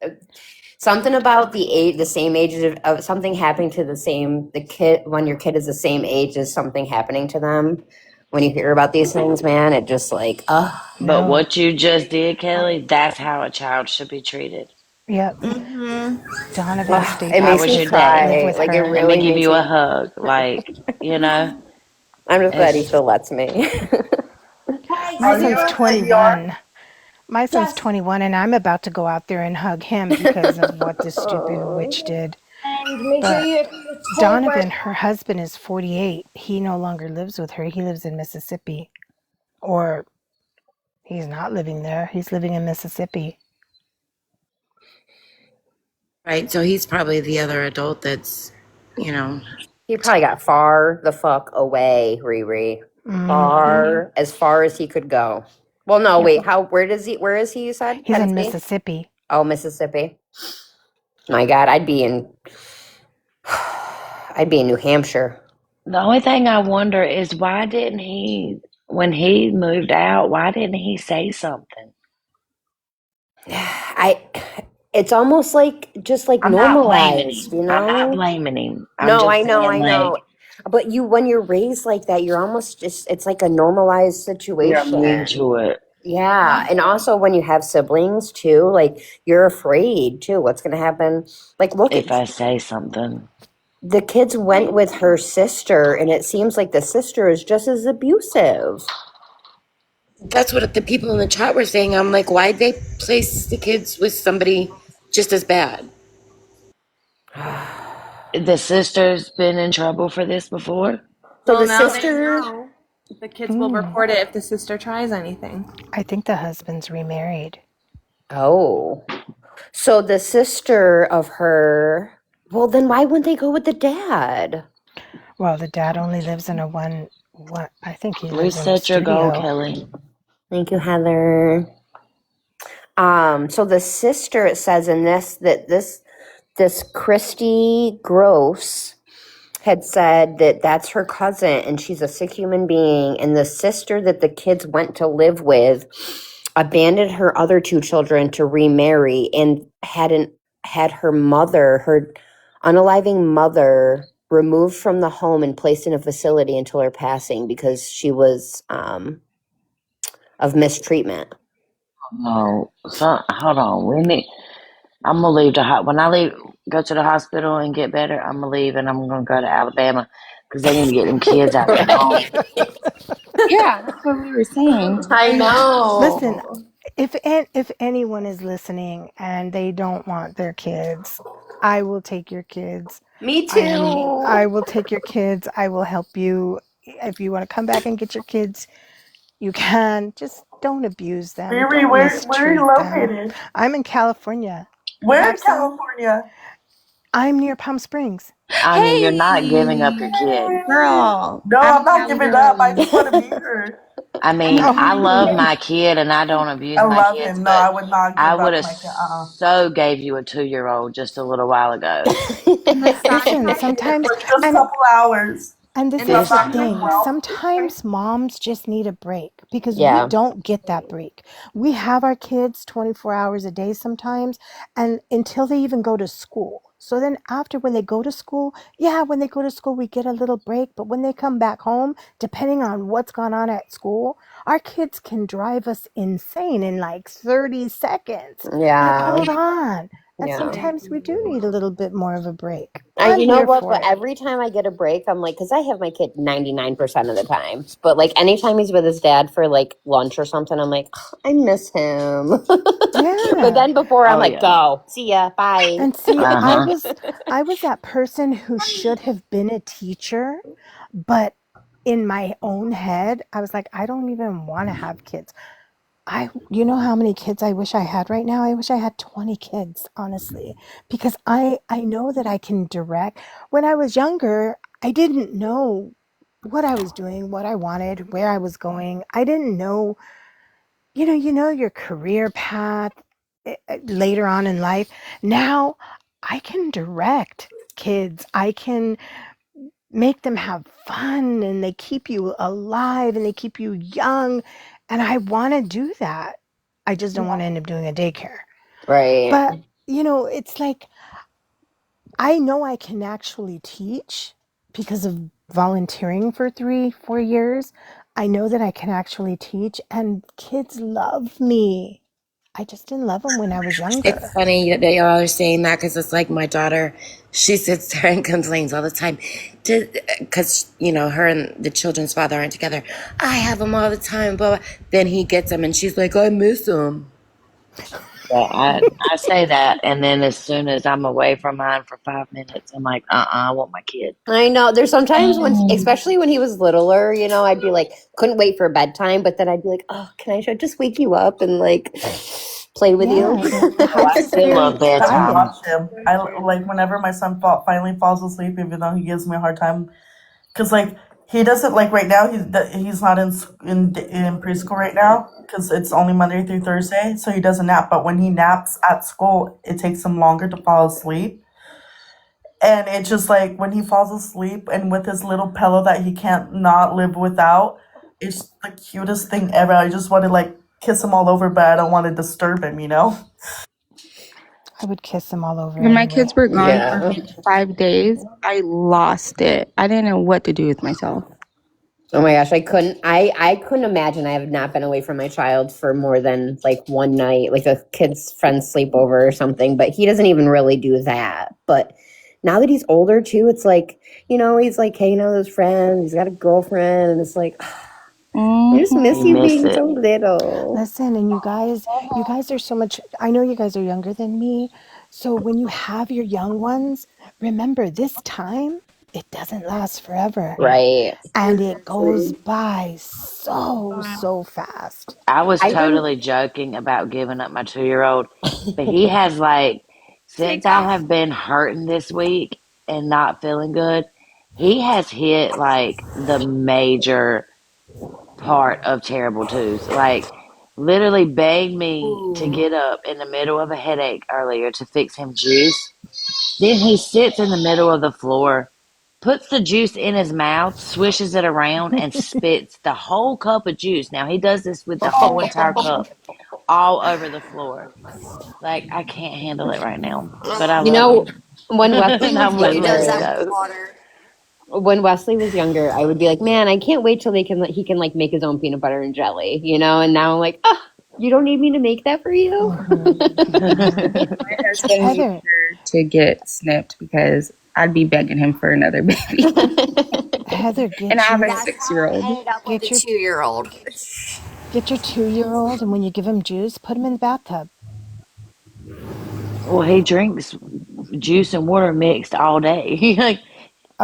something about the same age of something happening to the kid when your kid is the same age as something happening to them. When you hear about these things, man, it just like, But what you just did, Kelly, that's how a child should be treated. Yep. Mm-hmm. Donovan Staples. It makes me cry. With like her. it Let really me give makes you me. a hug. Like, you know. I'm just glad he still lets me. My son's 21. My son's 21, and I'm about to go out there and hug him because of what this stupid witch did. And make But sure you Donovan, her husband, is 48. He no longer lives with her. He lives in Mississippi. Or he's not living there. He's living in Mississippi. Right, so he's probably the other adult that's, you know. He probably got far the fuck away, Riri. Far as he could go. Well, no, wait. Where is he? You said he's in Mississippi. Oh, Mississippi. My God, I'd be in New Hampshire. The only thing I wonder is why didn't he, when he moved out, why didn't he say something? It's almost like just like I'm normalized, you know. I'm not blaming him. I know. But when you're raised like that, you're almost it's like a normalized situation. You're immune to it. Yeah, and also when you have siblings too, like you're afraid too. What's going to happen? Like, look, if I say something, the kids went with her sister, and it seems like the sister is just as abusive. That's what the people in the chat were saying. I'm like, why'd they place the kids with somebody just as bad? The sister's been in trouble for this before. So well, the now sister, they know. The kids will report it if the sister tries anything. I think the husband's remarried. Oh, so the sister of her. Well, then why wouldn't they go with the dad? Well, the dad only lives in a one. I think he lives Reset in a your goal, studio. Kelly. Thank you, Heather. So the sister, it says in this Christy Gross had said that that's her cousin and she's a sick human being. And the sister that the kids went to live with abandoned her other two children to remarry and had her mother, her unaliving mother, removed from the home and placed in a facility until her passing because she was of mistreatment. No, so hold on. I'm gonna leave when I leave, go to the hospital and get better. I'm gonna leave and I'm gonna go to Alabama because they need to get them kids out their home. Yeah, that's what we were saying. I Listen, know. if anyone is listening and they don't want their kids, I will take your kids. Me I too. will take your kids. I will help you. If you want to come back and get your kids, you can. Just don't abuse them. Riri, Don't where are you mistreat them. located? I'm in California. You Where in have some? California? I'm near Palm Springs. Anya, you're not giving up your kid. Hey, girl, No, I'm I'm not Cali giving up. I girly. just want to meet her. I mean, I love my kid and I don't abuse I my love kids, him. No, but I would not I give would up have my kid. so gave you a 2-year-old just a little while ago. And the side Listen, note sometimes, For just a and couple hours. this and the is I'm This, the not doing thing. side well. Sometimes moms just need a break because we Yeah. don't get that break. We have our kids 24 hours a day sometimes, and until they even go to school. So then after when they go to school, yeah, when they go to school, we get a little break. But when they come back home, depending on what's gone on at school, our kids can drive us insane in like 30 seconds. Like, Yeah. hold on. And Yeah. sometimes we do need a little bit more of a break. I'm You know here what? for But it. every time I get a break, I'm like, because I have my kid 99% of the time. But like anytime he's with his dad for like lunch or something, I'm like, "Oh, I miss him. But Yeah. then before, I'm oh like, yeah. go. See ya. Bye. And see, Uh huh. I was that person who should have been a teacher, but in my own head, I was like, I don't even want to have kids. You know how many kids I wish I had right now? I wish I had 20 kids, honestly, because I know that I can direct. When I was younger, I didn't know what I was doing, what I wanted, where I was going. I didn't know, your career path later on in life. Now I can direct kids. I can make them have fun and they keep you alive and they keep you young. And I want to do that. I just don't want to end up doing a daycare. Right. But, it's like I know I can actually teach because of volunteering for 3-4 years. I know that I can actually teach and kids love me. I just didn't love them when I was It's younger. funny that y'all are saying that because it's like my daughter, she sits there and complains all the time. Because, her and the children's father aren't together. I have them all the time, but then he gets them and she's like, I miss them. Yeah, I say that, and then as soon as I'm away from mine for 5 minutes, I'm like, I want my kid. I know. There's sometimes when, Same. especially when he was littler, I'd be like, couldn't wait for bedtime, but then I'd be like, oh, can I just wake you up and like play with you? Yeah, and Oh, I Hudson is still very love I have to bedtime. quiet. watch him. I like whenever my son finally falls asleep, even though he gives me a hard time, because like he doesn't like right now. He's not in preschool right now because it's only Monday through Thursday, so he doesn't nap. But when he naps at school, it takes him longer to fall asleep. And it's just like when he falls asleep and with his little pillow that he can't not live without, it's the cutest thing ever. I just want to like kiss him all over, but I don't want to disturb him. I would kiss him all over When my kids anyway. were gone for Yeah. like 5 days, I lost it. I didn't know what to do with myself. Oh my gosh, I couldn't imagine. I have not been away from my child for more than like one night, like a kid's friend's sleepover or something, but he doesn't even really do that. But now that he's older too, it's like, he's like hanging out with his friends, he's got a girlfriend, and it's like, I just miss You you miss being it. so little. Listen, and you guys are so much. I know you guys are younger than me. So when you have your young ones, remember this time, it doesn't last forever. Right. And it goes by so, so fast. I was I rem- totally joking about giving up my 2-year-old, but he has like, since I have been hurting this week and not feeling good, he has hit like the major part of terrible twos. Like, literally begged me to get up in the middle of a headache earlier to fix him juice. Then he sits in the middle of the floor puts the juice in his mouth, swishes it around, and spits the whole cup of juice. Now he does this with the whole entire cup all over the floor. Like, I can't handle it right now, but I You love know, him. when Wesley And was I'm like, He let does it that younger, with go. water. I would be like, man, I can't wait till he can like make his own peanut butter and jelly, you know? And now I'm like, oh, you don't need me to make that for you? My husband made Heather, sure to get snipped because I'd be begging him for another baby. Heather, And I have a That's how 6-year I old. ended up with a get your 2-year-old. get your 2-year-old, and when you give him juice, put him in the bathtub. Well, he drinks juice and water mixed all day. Like,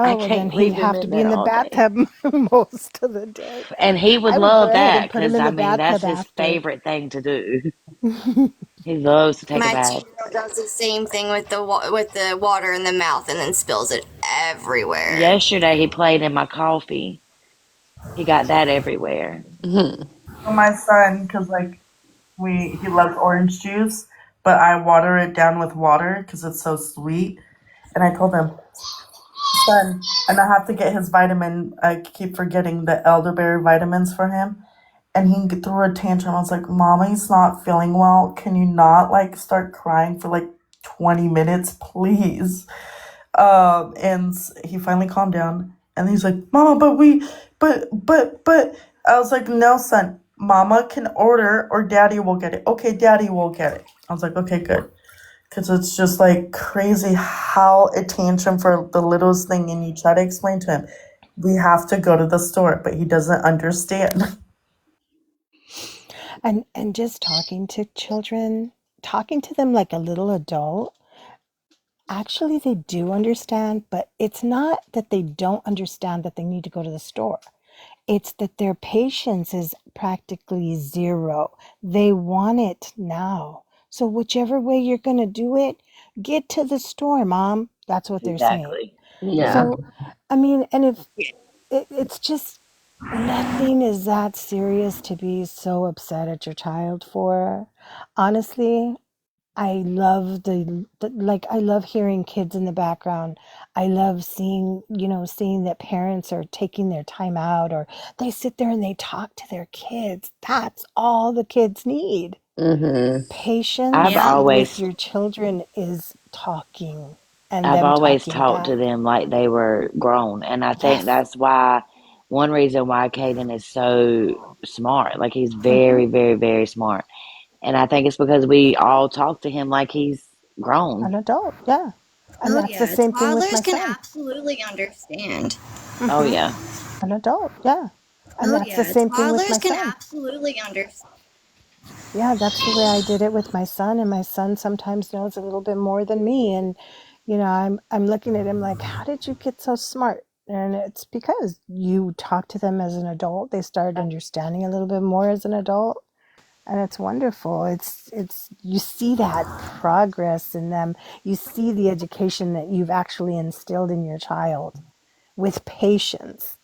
I Oh, well, then can't he'd leave him have to in be there in the all day. bathtub most of the day. And he would I would go love ahead that and put him because, in I the mean, that's bathtub his after. favorite thing to do. He loves to take a My bath. 2-year-old does the same thing with the water in the mouth and then spills it everywhere. Yesterday, he played in my coffee. He got that everywhere. So my son, because like he loves orange juice, but I water it down with water because it's so sweet. And I told him, son, and I have to get his vitamin. I keep forgetting the elderberry vitamins for him. And he threw a tantrum. I was like, Mommy's not feeling well. Can you not like start crying for like 20 minutes, please? And he finally calmed down. And he's like, Mama, but. I was like, no, son. Mama can order or Daddy will get it. Okay, Daddy will get it. I was like, okay, good. Because it's just like crazy how a tantrum for the littlest thing, and you try to explain to him, we have to go to the store, but he doesn't understand. And just talking to children, talking to them like a little adult, actually they do understand, but it's not that they don't understand that they need to go to the store. It's that their patience is practically zero. They want it now. So whichever way you're going to do it, get to the store, Mom. That's what they're saying. Exactly. Yeah. So, I mean, and if it's just nothing is that serious to be so upset at your child for. Honestly, I love like I love hearing kids in the background. I love seeing that parents are taking their time out, or they sit there and they talk to their kids. That's all the kids need. I've Patience Yep. with always your children is talking and I've them always talking talked to back. them like they were grown, and I think Yes. that's why one reason why Caden is so smart. Like, he's Hmm. very, very, very smart, and I think it's because we all talk to him like he's grown. An adult, yeah. And Oh that's the yeah, same thing with toddlers my can son. absolutely understand. Oh Hmm. yeah, An adult, yeah. And Oh that's the yeah, same thing with toddlers my can son. absolutely understand. Yeah, that's the way I did it with my son, and my son sometimes knows a little bit more than me. And I'm looking at him like, how did you get so smart? And it's because you talk to them as an adult. They start understanding a little bit more as an adult, and it's wonderful. It's you see that progress in them. You see the education that you've actually instilled in your child with patience.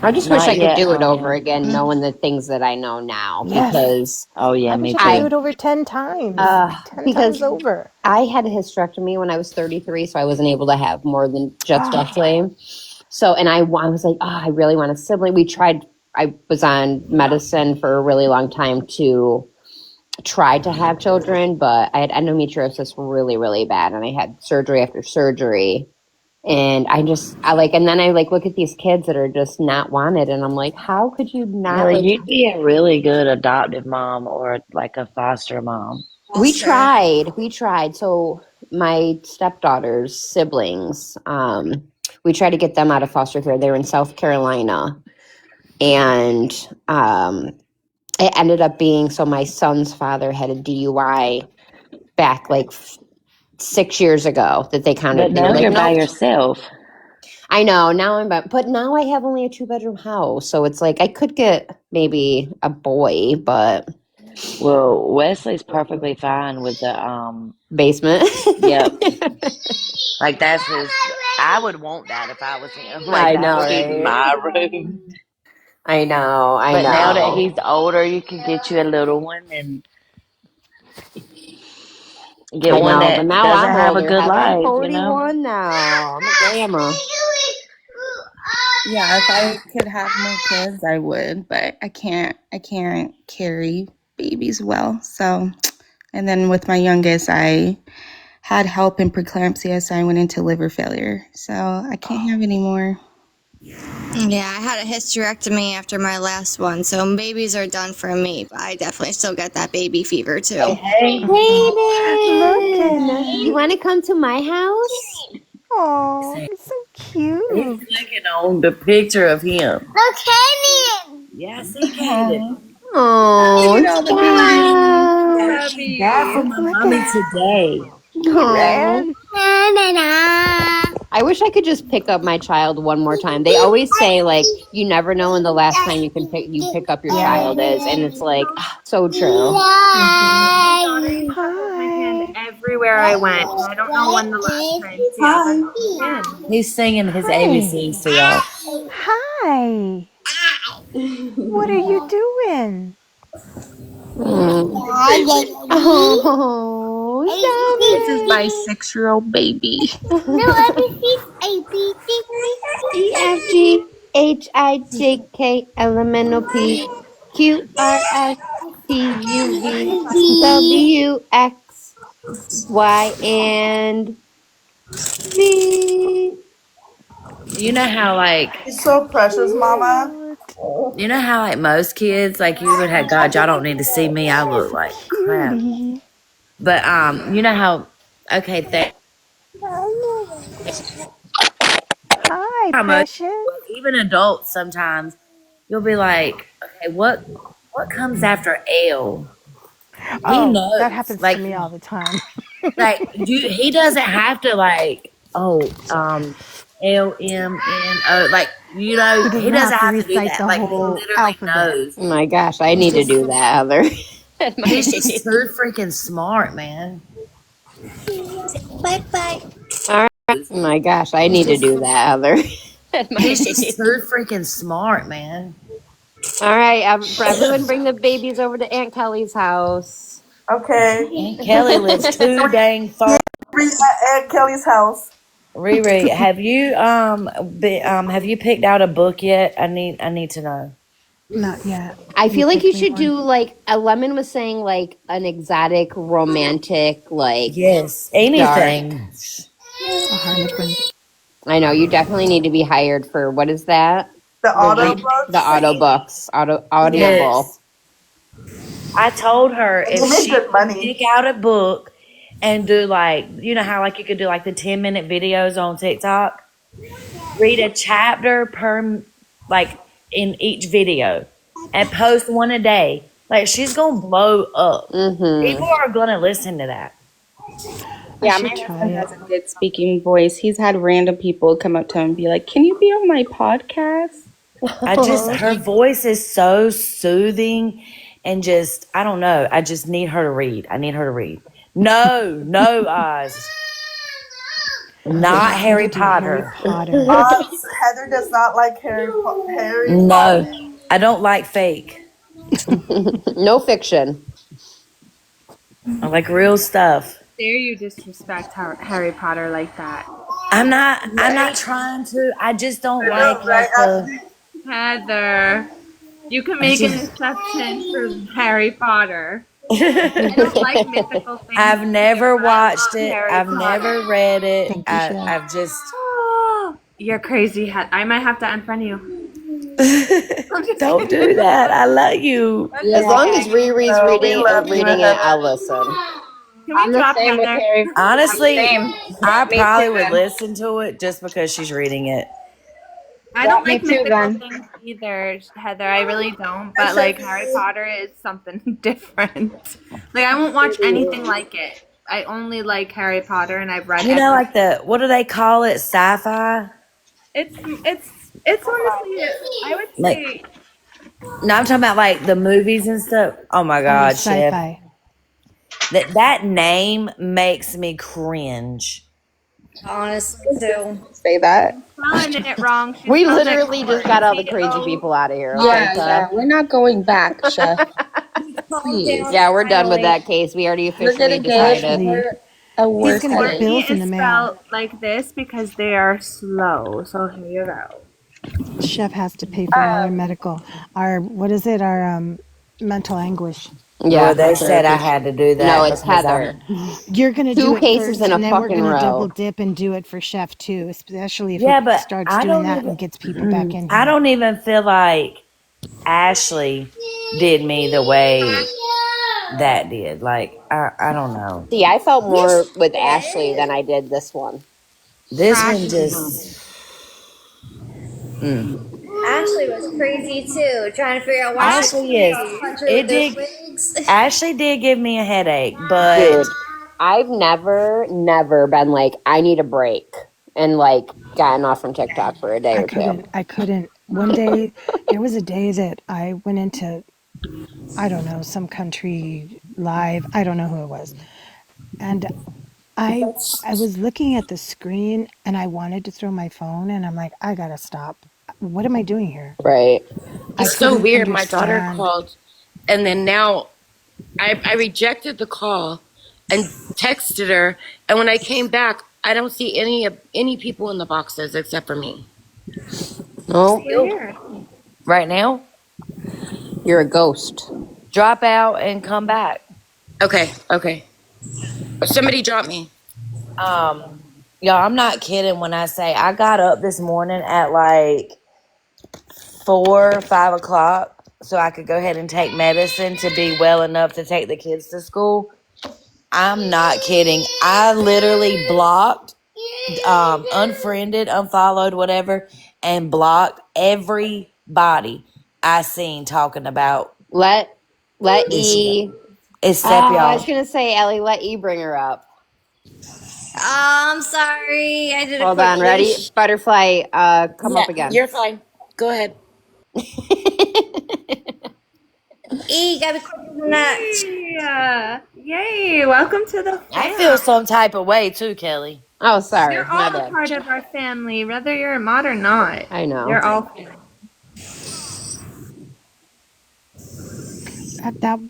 I just wish not I could yet, do it over honey. again, knowing the things that I know now, Yes. because Oh I yeah, wish me I could do I too. it over 10 times, uh 10 because times over. I had a hysterectomy when I was 33, so I wasn't able to have more than just Oh, Wesley. So, and I was like, oh, I really want a sibling. I was on medicine for a really long time to try to have children, but I had endometriosis really, really bad, and I had surgery after surgery. And and then I like look at these kids that are just not wanted, and I'm like, how could you not Really, like? you'd be a really good adoptive mom or like a foster mom. Foster. We tried. So my stepdaughter's siblings, we tried to get them out of foster care. They were in South Carolina, and it ended up being so my son's father had a DUI back like 6 years ago that But they were now like, you're by nope. yourself. I know now but now I have only a 2-bedroom house, so it's like I could get maybe a boy, but Well, Wesley's perfectly fine with the basement. Yep. Like, that's his. I would want that if I was him. Like, I that know, would be right? my room. I But now that know. he's older, you can get you a little one and get I one know, but that now doesn't I'm have a older, good Heather. I'm life, you know? 41 now. I'm a grandma. Yeah, if I could have more kids, I would, but I can't. I can't carry babies well. So, and then with my youngest, I had help in preeclampsia, so I went into liver failure. So I can't have any more. Yeah, I had a hysterectomy after my last one, so babies are done for me, but I definitely still get that baby fever too. Hey, Look Hayden, you at. want to come to my house? Oh, he's he's so cute. clicking on the picture of him. Look, Canyon! Yeah, I see Oh, Kaden. look Oh, at all the babies. stop. She died for my Look mommy at. today. He Oh. ran. Na na na! I wish I could just pick up my child one more time. They always say like you never know when the last time you pick up your Yeah. child is, and it's like so true. My daughter used to hold my hand Hi. everywhere I went, and I don't know when the last time she ever Hi. held my hand. He's singing his ABCs Hi. to y'all. Hi. What are you doing? Mm. This is my Oh, 6-year-old baby. No, stop it. ABC's A, B, C, D, E F G H I J K L M N O P Q R S T U V D. W X Y and Z. You know how like He's so precious, Mama. Cute. you know how like most kids like you would have God, y'all don't need to see me. I look He's a like crap. cutie. But you know how okay, Hi, how most precious. like, even adults sometimes you'll be like, okay, what comes after L? He Oh, that knows. happens to me all the time. He doesn't have to like LMNO like He he doesn't doesn't have to have to do recite that. the Like he whole literally alphabet. knows. Oh my gosh, I He's need to just do that, Heather. At my he's just age. too freaking smart, man. Bye bye. All right. Oh my gosh, I He's need to just do that, Heather. At my he's just age. too freaking smart, man. All right, everyone, bring the babies over to Aunt Kelly's house. Okay. Aunt Kelly lives too dang Yeah, far. we at Aunt Kelly's house. Riri, have you picked out a book yet? I need to know. Not yet. I You feel like you picked me should one. do like a Lemon was saying, like an exotic, romantic, like Yes, dark. anything. A Harlequin. I know you definitely need to be hired for what is that? The auto The books. auto books, audible. Yes. I told her They if make she good would money. pick out a book and do like, you know how like you could do like the 10-minute videos on TikTok, read a chapter per like in each video and post one a day. Like she's gonna blow up. Mm-hmm. People are gonna listen to that. I Yeah, my should try husband it. has a good speaking voice. He's had random people come up to him and be like, "Can you be on my podcast?" Her voice is so soothing and just, I don't know. I just need her to read. I need her to read. No, no, eyes. Okay, Not let's need to Harry do Harry Potter. Potter. Heather does not like Harry No, Potter. I don't like fake. No fiction. I like real stuff. Dare you disrespect Harry Potter like that? I'm not trying to. I just don't I know, right, like the Ashley? Heather, you can I make an just exception for Harry Potter. I don't like mythical things I've either, never but I watched love it. Harry I've Potter. never read it. Thank you, Chef. I've just You're crazy, I might have to unfriend you. I'm just don't kidding. do that. I love you. I'm As just long as kidding. Riri's No, we reading love you, reading it, Heather. I'll listen. Can we I'm the drop same with Heather? Harry. I'm the Honestly, same. I Drop me probably too would then. listen to it just because she's reading it. I don't Drop me like too mythical then. things either, Heather. I really don't. I But said, like Harry Potter is something different. Like I won't watch anything like it. I only like Harry Potter, and I've read You know, everything. like what do they call it? Sci-fi? It's honestly, I would Like, say, no, I'm talking about like the movies and stuff. Oh my Oh, God, Chef. sci-fi. That name makes me cringe. Honestly, too. Say that. spelling it wrong. She We spelled it literally just got all the crazy COO. people out of here, okay, Yeah, Chef? yeah. We're not going back, Chef. Calm Please. down, Yeah, we're done with Smiley. that case. We already We're officially gonna get decided. Actually, her a he's worse gonna get headache. Courtney bills in is the mail. spelled like this because they are slow. So here you go. Chef has to pay for all our medical, our what is it? Our mental anguish. Well, Yeah, for they sure. said I had to do No, that it's because Heather. I'm. You're gonna do 2 it cases first, in a and then we're fucking gonna double row. dip and do it for Chef too, especially if he Yeah, but starts I doing don't that even and gets people back in I here. don't even feel like Ashley did me the way that did. Like I don't know. See, I felt You more with Ashley than did. I did this one. This one Ashley. just mm. Ashley was crazy too, trying to figure out why she was Ashley getting is all hundred with it those did wigs. Ashley did give me a headache, but Dude, I've never been like, I need a break and like gotten off from TikTok for a day I or two. couldn't. I couldn't. One day, there was a day that I went into, I don't know, some country live. I don't know who it was, and I I was looking at the screen and I wanted to throw my phone, and I'm like, I gotta stop. What am I doing here? Right. I It's so couldn't weird. My daughter understand. called, and then now I rejected the call and texted her. And when I came back, I don't see any people in the boxes except for me. No, We're here. right now, you're a ghost. drop out and come back. Okay. Somebody drop me. Y'all, I'm not kidding when I say I got up this morning at like 4, 5 o'clock so I could go ahead and take medicine to be well enough to take the kids to school. I'm not kidding. I literally blocked, unfriended, unfollowed, whatever, and blocked everybody I seen talking about Let this shit. E. Except I was y'all. gonna say, Ellie, let E bring her up. Oh, I'm sorry. I did a Hold quick on, ready? leash. Butterfly, come Yeah, up again. you're fine. Go ahead. E, gotta be quicker than that. Yay! Welcome to the I feel fam. some type of way too, Kelly. Oh, sorry, You're my all a bad. part of our family, whether you're a mod or not. I know. You're all family.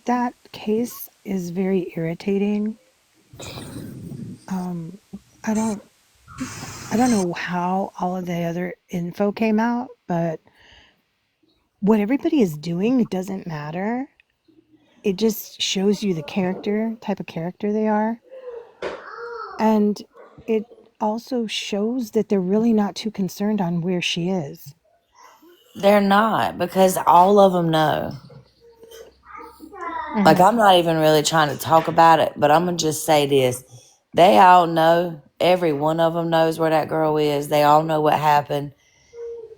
That case is very irritating. I don't I don't know how all of the other info came out, but what everybody is doing, it doesn't matter. It just shows you the character, type of character they are. And it also shows that they're really not too concerned on where she is. They're not because all of them know. Like, Mhm. I'm not even really trying to talk about it, but I'm going to just say this. They all know, every one of them knows where that girl is. They all know what happened.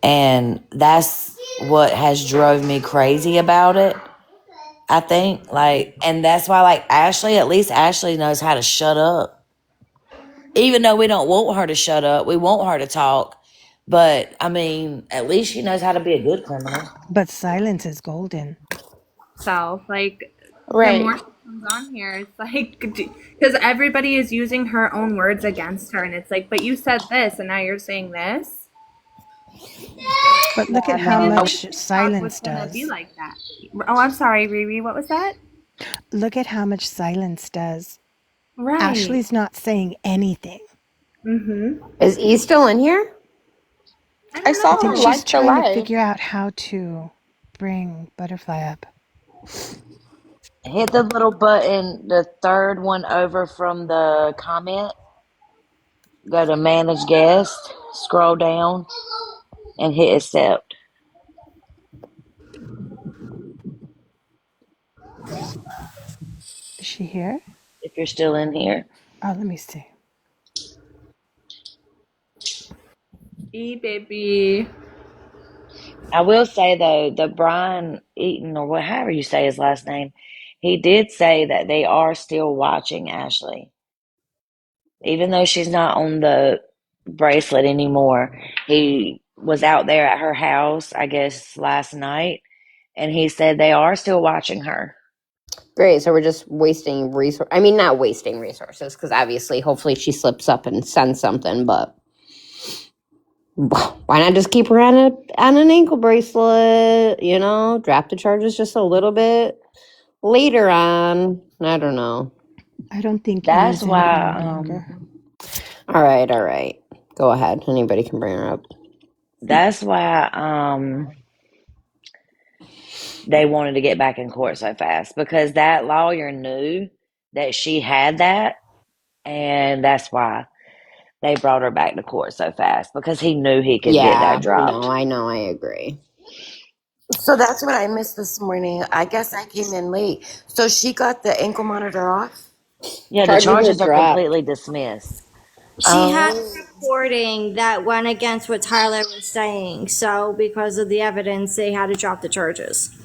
And that's what has drove me crazy about it, I think. Like, and that's why, like, Ashley, at least Ashley knows how to shut up. Even though we don't want her to shut up, we want her to talk. But, I mean, at least she knows how to be a good criminal. But silence is golden. Like, the Right. more she comes on here, it's like, because everybody is using her own words against her, and it's like, but you said this, and now you're saying this. But look at I how didn't think much TikTok was silence gonna be does. like that. Oh, I'm sorry, Riri. What was that? Look at how much silence does. Right. Ashley's not saying anything. Mm-hmm. Is E still in here? I I don't I saw think her know. she's like the trying to live. figure out how to bring Butterfly up. Hit the little button, the third one over from the comment. Go to manage guest, scroll down, and hit accept Is she here? if you're still in here. Oh, let me see. Baby. I will say though, the Brian Eaton or however you say his last name, he did say that they are still watching Ashley, even though she's not on the bracelet anymore. He was out there at her house, I guess, last night, and he said they are still watching her. Great. So we're just wasting resource. I mean, not wasting resources because obviously, hopefully, she slips up and sends something. But why not just keep her on an ankle bracelet? You know, drop the charges just a little bit later on. I don't know. I don't think E That's is in here why any longer. All right. Go ahead. Anybody can bring her up. That's why they wanted to get back in court so fast, because that lawyer knew that she had that, and that's why they brought her back to court so fast, because he knew he could get that Yeah, dropped. I know, I agree. So that's what I missed this morning. I guess I came in late. So she got the ankle monitor off? Yeah, the Charges are charges are dropped. completely dismissed. She had a Oh, recording that went against what Tyler was saying, so because of the evidence, they had to drop the charges.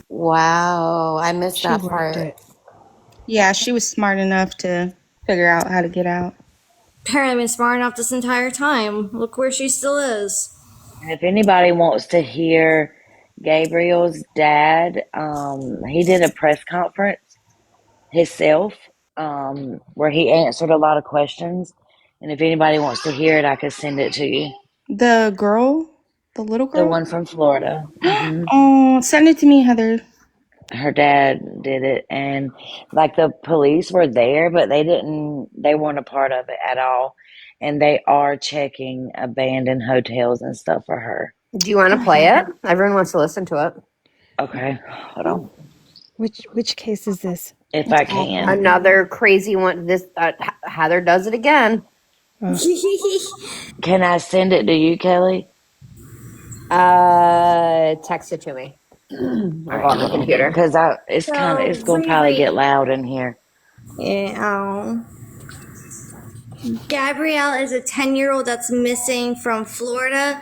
wow. I missed She that worked part. it. Yeah, she was smart enough to figure out how to get out. Apparently, been smart enough this entire time. Look where she still is. And if anybody wants to hear Gabriel's dad, he did a press conference himself, where he answered a lot of questions. And if anybody wants to hear it, I could send it to you. The girl, the little The girl. one from Florida. Oh, send it to me, Heather. Her dad did it, and like the police were there, but they weren't a part of it at all. And they are checking abandoned hotels and stuff for her. Do you want to Oh, play it? Heather. Everyone wants to listen to it. Okay, hold on. Which case is this? If It's I awful. can. Another crazy one. This Heather does it again. Ugh. Can I send it to you, Kelly? Text it to me. All I'll go right, on my hold on. computer. Because So, it's gonna probably get loud in here. Yeah, Gabrielle is a 10-year-old that's missing from Florida.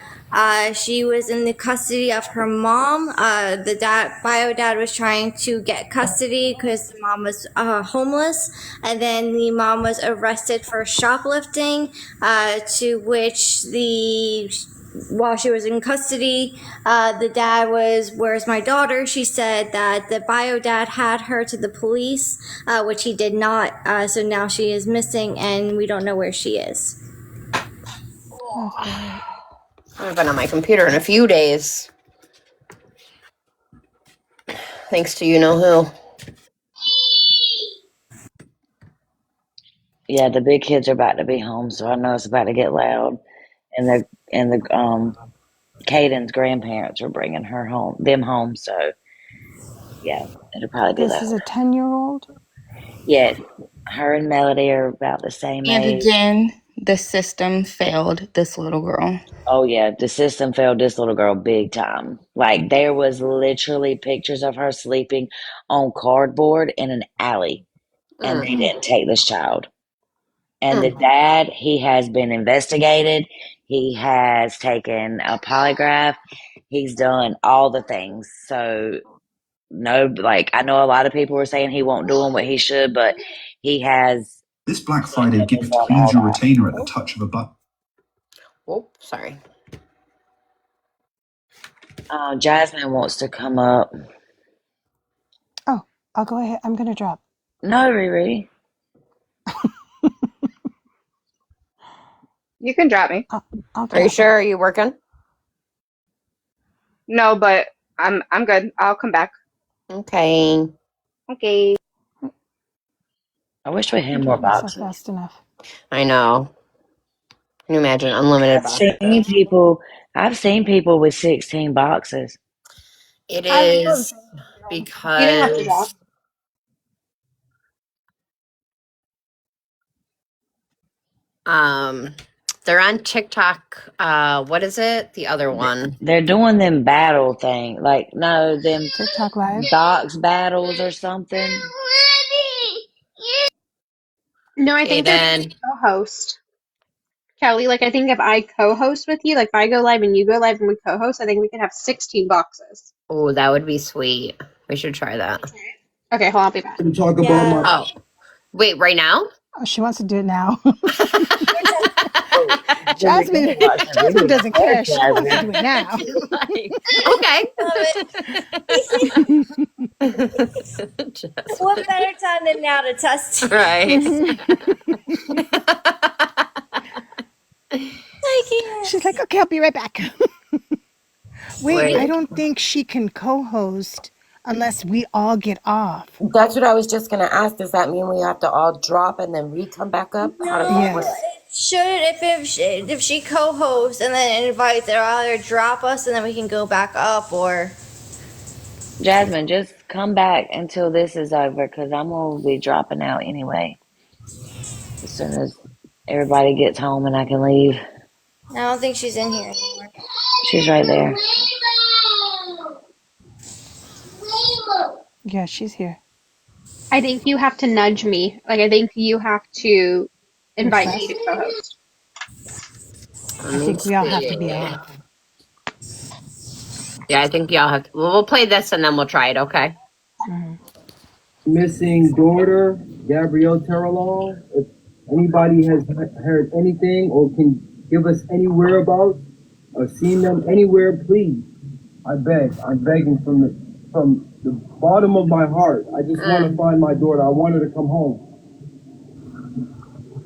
She was in the custody of her mom. The bio dad was trying to get custody because the mom was homeless, and then the mom was arrested for shoplifting. To which while she was in custody, the dad was, "Where's my daughter?" She said that the bio dad had her to the police, which he did not. So now she is missing, and we don't know where she is. Oh, great. I haven't been on my computer in a few days. Thanks to you know who. Yeah, the big kids are about to be home, so I know it's about to get loud. And the Caden's grandparents are bringing them home. So yeah, it'll probably be This is loud. a 10-year-old? Yeah, her and Melody are about the same And age. again, the system failed this little girl. Oh yeah, the system failed this little girl big time. Like there was literally pictures of her sleeping on cardboard in an alley, and they didn't take this child. And the dad, he has been investigated. He has taken a polygraph. He's done all the things. So no, like I know a lot of people were saying he won't doing what he should, but he has This Black Friday definitely gift, done all cleans your that. retainer at the touch of a button. Oh, sorry. Jasmine wants to come up. Oh, I'll go ahead. I'm going to drop. No, Riri. You can drop me. I'll Are you drop. sure? Are you working? No, but I'm good. I'll come back. Okay. Okay. I wish we I can had more drop myself boxes. fast enough. I know. Can you imagine unlimited I've seen boxes? people. I've seen people with 16 boxes. It I love is you didn't have to because drop. they're on TikTok. What is it? The other one. They're doing them battle thing, like no, them TikTok Live. box battles or something. No, I think they're doing Caden. co-host. Kelly, like I think if I co-host with you, like if I go live and you go live and we co-host, I think we could have 16 boxes. Oh, that would be sweet. We should try that. Okay, hold on, I'll be back. Talk about Yeah. my Oh, wait, right now? Oh, she wants to do it now. Oh, then we Jasmine can watch the Jasmine video doesn't care. first, She wants to do Jasmine. it now. Like, okay. What better time than now to test it? Right. I can't. She's like, okay, I'll be right back. Wait, I Wait. don't think she can co-host unless we all get off. That's what I was just gonna ask. Does that mean we have to all drop and then re-come back up? How does that work? Yes. Should if she co-hosts and then invites, they'll either drop us and then we can go back up, or Jasmine, just come back until this is over because I'm going to be dropping out anyway. As soon as everybody gets home and I can leave. I don't think she's in here anymore. She's right there. Yeah, she's here. I think you have to nudge me. Like, I think you have to invite me to Request. co-host. Let I me think we all have to be see. off. Yeah, I think y'all have to. Well, we'll play this and then we'll try it, okay? Mhm. Missing daughter, Gabrielle Terrelong. If anybody has heard anything or can give us any whereabouts or seen them anywhere, please. I beg. I'm begging from the bottom of my heart. I just want to find my daughter. I want her to come home.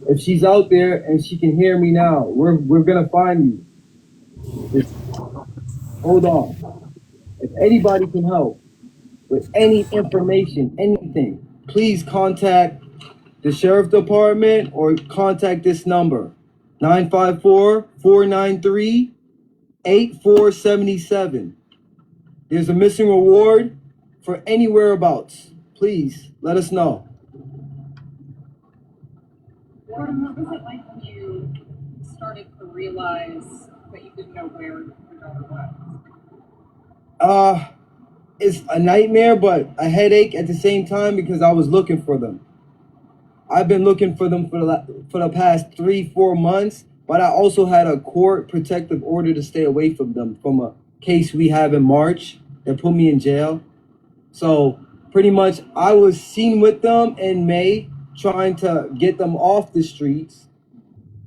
If she's out there and she can hear me now, we're gonna find you. Just hold on. If anybody can help with any information, anything, please contact the sheriff department or contact this number 954-493-8477. There's a missing reward for any whereabouts. Please let us know. Gordon, what was it like when you started to realize that you didn't know where your daughter was? It's a nightmare, but a headache at the same time because I was looking for them. I've been looking for them for the past 3-4 months, but I also had a court protective order to stay away from them from a case we have in March that put me in jail. So pretty much I was seen with them in May trying to get them off the streets,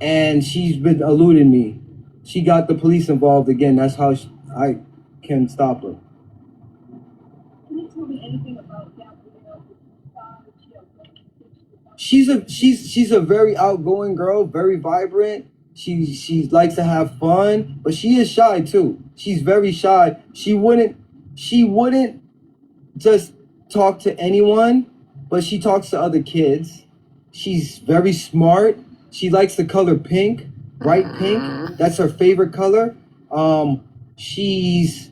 and she's been eluding me. She got the police involved again. That's how I can stop her. Can you tell me anything about Gabrielle? She's a very outgoing girl, very vibrant. She likes to have fun, but she is shy too. She's very shy. She wouldn't just talk to anyone, but she talks to other kids. She's very smart. She likes the color pink, bright pink. That's her favorite color. She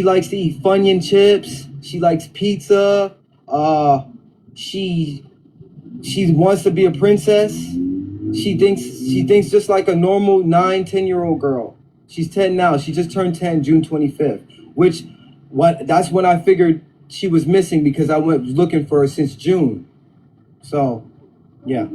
likes to eat Funyun chips. She likes pizza. She wants to be a princess. She thinks just like a normal 9-10-year-old girl. She's 10 now. She just turned 10 June 25th, that's when I figured she was missing because I went looking for her since June. So, yeah.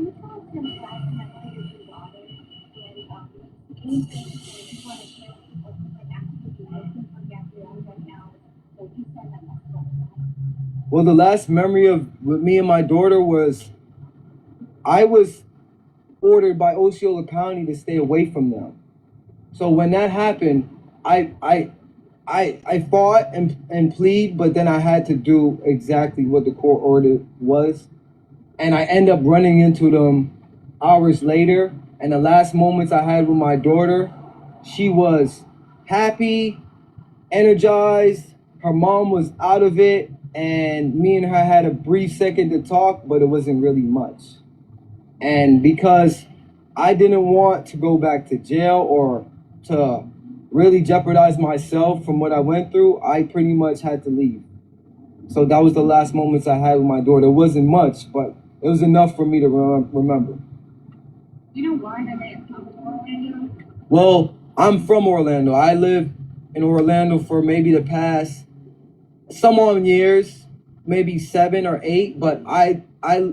Well, the last memory with me and my daughter was I was ordered by Osceola County to stay away from them. So when that happened, I fought and plead, but then I had to do exactly what the court order was. And I end up running into them hours later. And the last moments I had with my daughter, she was happy, energized. Her mom was out of it. And me and her had a brief second to talk, but it wasn't really much. And because I didn't want to go back to jail or to really jeopardize myself from what I went through, I pretty much had to leave. So that was the last moments I had with my daughter. It wasn't much, but it was enough for me to remember. Do you know why they may have come to Orlando? Well, I'm from Orlando. I lived in Orlando for maybe the past some odd years, maybe 7 or 8, but I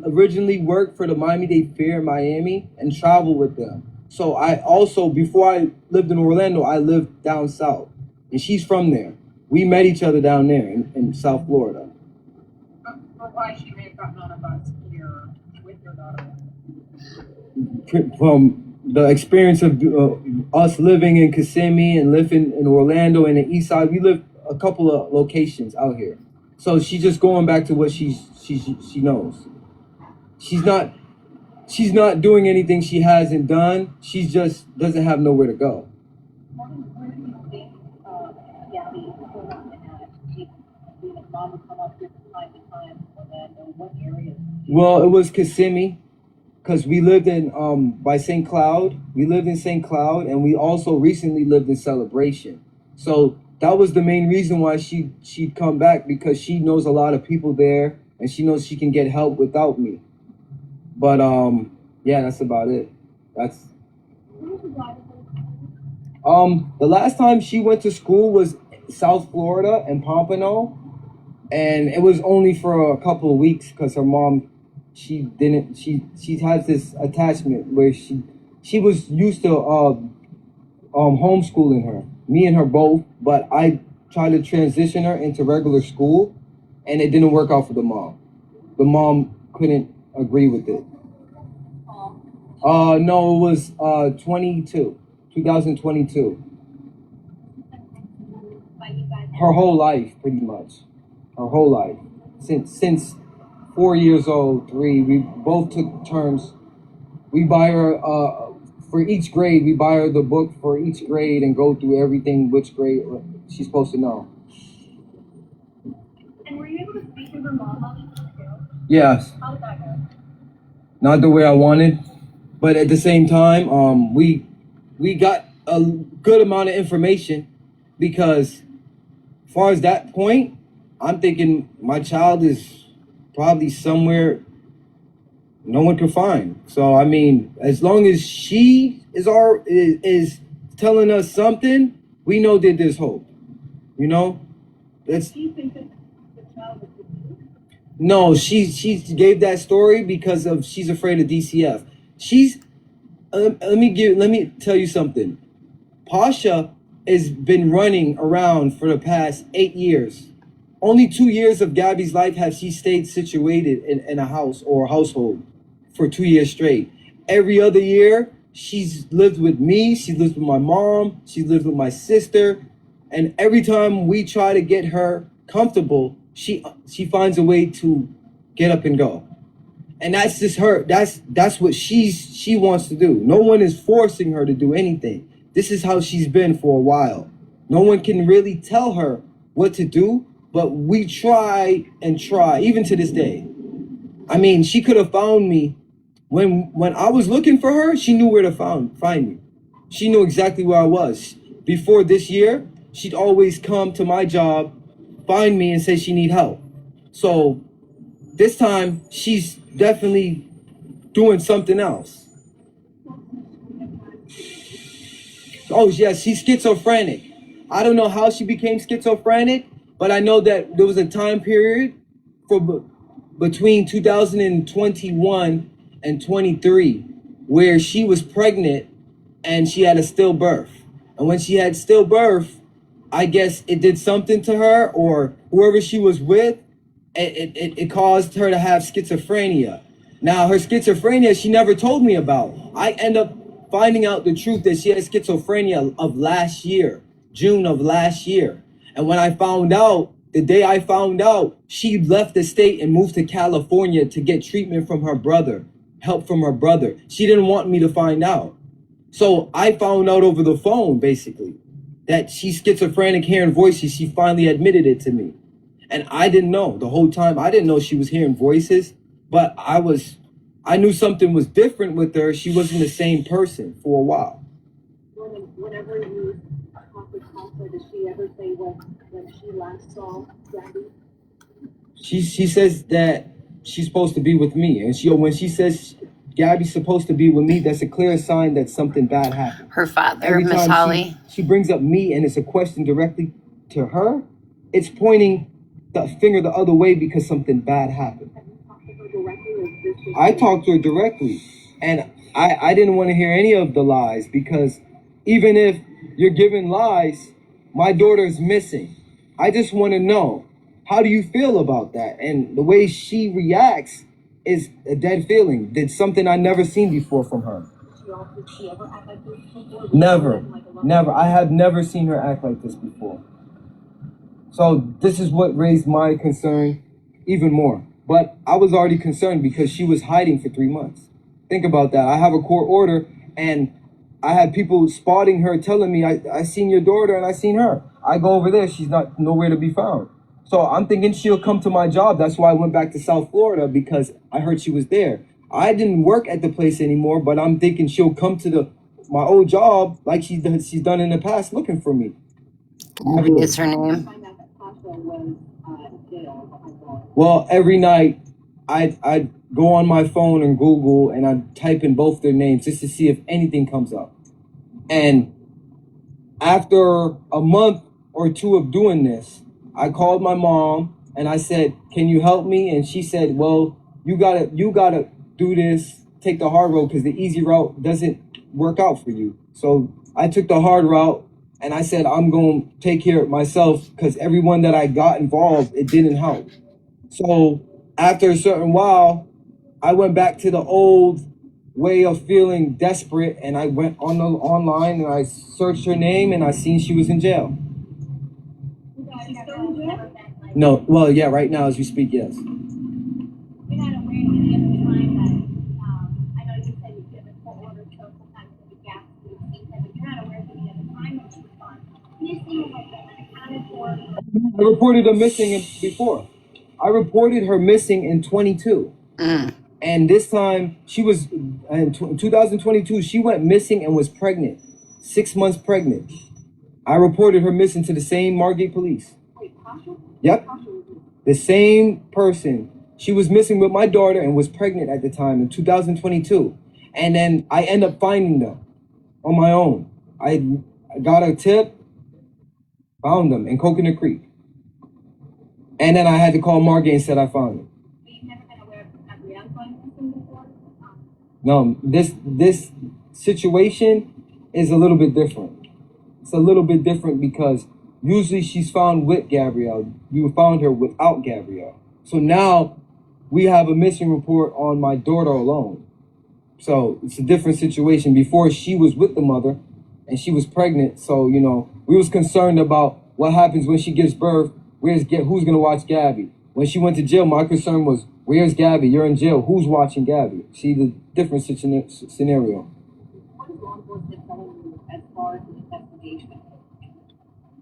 originally worked for the Miami-Dade Fair in Miami and traveled with them. So I also, before I lived in Orlando, I lived down south. And she's from there. We met each other down there in South Florida. Or why she may have gotten on a bus here with your daughter? From the experience of us living in Kissimmee and living in Orlando and the East Side, we live a couple of locations out here. So she's just going back to what she knows. She's not doing anything she hasn't done. She just doesn't have nowhere to go. Where do you think Gabby would have been at? see that mom would come up here from time to time in Orlando? What areas? Well, it was Kissimmee, because we lived in by St. Cloud. We lived in St. Cloud, and we also recently lived in Celebration. So that was the main reason why she'd come back, because she knows a lot of people there, and she knows she can get help without me. But yeah, that's about it. That's the last time she went to school was South Florida and Pompano, and it was only for a couple of weeks because her mom, she has this attachment where she was used to homeschooling her, me and her both, but I tried to transition her into regular school, and it didn't work out for the mom. The mom couldn't agree with it. No, it was 2022. Her whole life, pretty much. Her whole life. Since 4 years old, 3, we both took turns. We buy her, for each grade, we buy her the book for each grade and go through everything, which grade she's supposed to know. And were you able to speak to her mom on this too? Yes. How did that go? Not the way I wanted, but at the same time, we got a good amount of information, because as far as that point, I'm thinking my child is probably somewhere no one can find. So I mean, as long as she is telling us something, we know that there's hope. You know, that's. Do you think that the child is with you? No, she gave that story because she's afraid of DCF. She's let me tell you something. Pasha has been running around for the past 8 years. Only 2 years of Gabby's life have she stayed situated in a house or a household for 2 years straight. Every other year, she's lived with me, she lives with my mom, she lives with my sister, and every time we try to get her comfortable, she finds a way to get up and go. And that's just her. That's what she wants to do. No one is forcing her to do anything. This is how she's been for a while. No one can really tell her what to do, but we try and try, even to this day. I mean, she could have found me when I was looking for her. She knew where to find me. She knew exactly where I was. Before this year, she'd always come to my job, find me, and say she need help. So this time, she's definitely doing something else. Oh, yes, she's schizophrenic. I don't know how she became schizophrenic, but I know that there was a time period between 2021 and 23 where she was pregnant and she had a stillbirth. And when she had stillbirth, I guess it did something to her, or whoever she was with, it caused her to have schizophrenia. Now, her schizophrenia, she never told me about. I end up finding out the truth that she had schizophrenia of last year, June of last year. And when I found out, the day I found out, she left the state and moved to California to get treatment from her brother, help from her brother. She didn't want me to find out. So I found out over the phone, basically, that she's schizophrenic, hearing voices. She finally admitted it to me. And I didn't know the whole time. I didn't know she was hearing voices, but I knew something was different with her. She wasn't the same person for a while. Whenever you talk with Tasha, does she ever say when she last saw Gabby? She says that she's supposed to be with me, and when she says Gabby's supposed to be with me, that's a clear sign that something bad happened. Her father, Every Miss time Holly. she brings up me and it's a question directly to her, it's pointing the finger the other way because something bad happened. I talked to her directly, and I didn't want to hear any of the lies, because even if you're giving lies, my daughter's missing. I just want to know, how do you feel about that? And the way she reacts is a dead feeling. Did something I never seen before from her. She ever act like this before? Never. I have never seen her act like this before. So this is what raised my concern even more. But I was already concerned because she was hiding for 3 months. Think about that. I have a court order, and I had people spotting her, telling me, I seen your daughter and I seen her. I go over there, she's not nowhere to be found. So I'm thinking she'll come to my job. That's why I went back to South Florida, because I heard she was there. I didn't work at the place anymore, but I'm thinking she'll come to my old job like she's done in the past, looking for me. Abby is her name. Well, every night I'd go on my phone and Google, and I'd type in both their names just to see if anything comes up. And after a month or two of doing this, I called my mom and I said, "Can you help me?" And she said, "Well, you gotta do this, take the hard road, because the easy route doesn't work out for you." So I took the hard route, and I said, "I'm going to take care of myself," because everyone that I got involved, it didn't help. So after a certain while, I went back to the old way of feeling desperate, and I went on online and I searched her name, and I seen she was in jail. No, well, yeah, right now as we speak, yes. I reported her missing before. I reported her missing in 22. And this time, she was, in 2022, she went missing and was pregnant. 6 months pregnant. I reported her missing to the same Margate police. Yep. The same person. She was missing with my daughter and was pregnant at the time in 2022. And then I end up finding them on my own. I got a tip, found them in Coconut Creek. And then I had to call Margate and said I found them. No, this situation is a little bit different. It's a little bit different because usually she's found with Gabrielle. You found her without Gabrielle. So now we have a missing report on my daughter alone. So it's a different situation. Before, she was with the mother and she was pregnant. So, you know, we was concerned about what happens when she gives birth. Who's going to watch Gabby? When she went to jail, my concern was, where's Gabby? You're in jail. Who's watching Gabby? See the different scenario. What is law enforcement telling you as far as the investigation?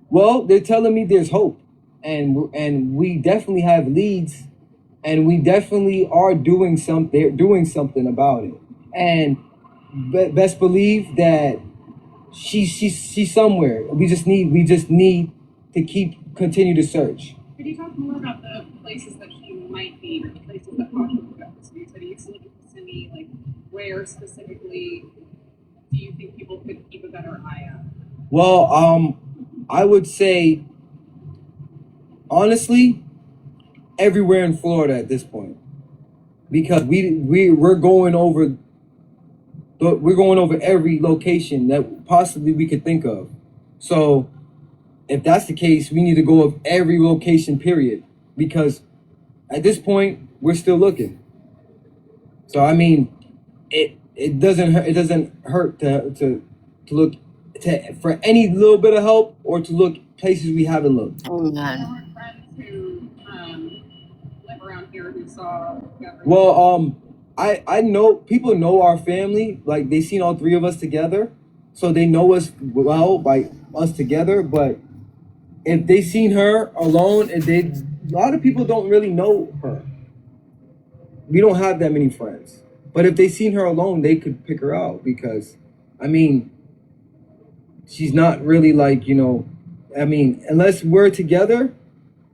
Well, they're telling me there's hope, and we definitely have leads, and we definitely are doing something. They're doing something about it, and best believe that she's somewhere. We just need to continue to search. Could you talk more about the places that she might be, or the places that Pasha would go? So you said he used to live in Kissimmee. Like, where specifically do you think people could keep a better eye out? Well, I would say, honestly, everywhere in Florida at this point, because we're going over every location that possibly we could think of. So if that's the case, we need to go of every location, period, because at this point we're still looking. So I mean, it doesn't hurt to look for any little bit of help, or to look places we haven't looked. Oh man. Who live around here who saw Gabrielle? Well, I know people know our family. Like, they seen all three of us together, so they know us well by us together. But if they seen her alone, and a lot of people don't really know her. We don't have that many friends. But if they seen her alone, they could pick her out, because, I mean, she's not really like, you know, I mean, unless we're together,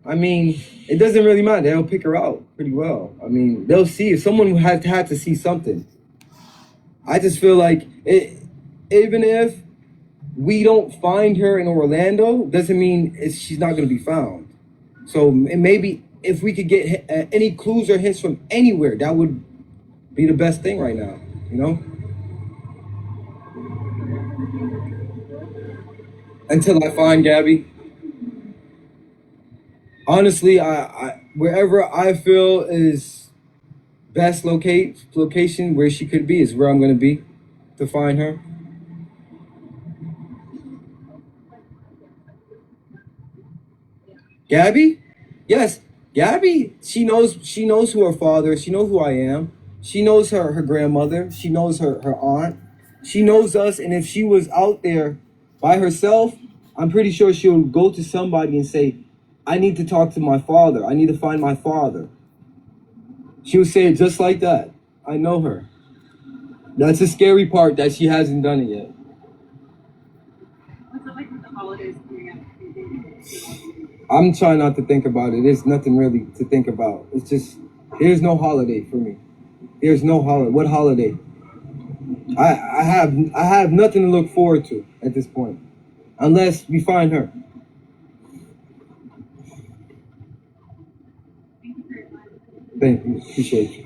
I mean, it doesn't really matter. They'll pick her out pretty well. I mean, they'll see if someone had to see something. I just feel like even if we don't find her in Orlando, doesn't mean she's not going to be found. So maybe if we could get any clues or hints from anywhere, that would be the best thing right now, you know? Until I find Gabby. Honestly, I wherever I feel is best location where she could be is where I'm going to be to find her. Gabby? Yes, Gabby, she knows who her father is. She knows who I am. She knows her grandmother. She knows her aunt. She knows us, and if she was out there by herself, I'm pretty sure she'll go to somebody and say, I need to talk to my father. I need to find my father. She would say it just like that. I know her. That's the scary part, that she hasn't done it yet. What's it like with the holidays coming up? I'm trying not to think about it. There's nothing really to think about. It's just, there's no holiday for me. There's no holiday. What holiday? I have nothing to look forward to at this point, unless we find her. Thank you. Appreciate you.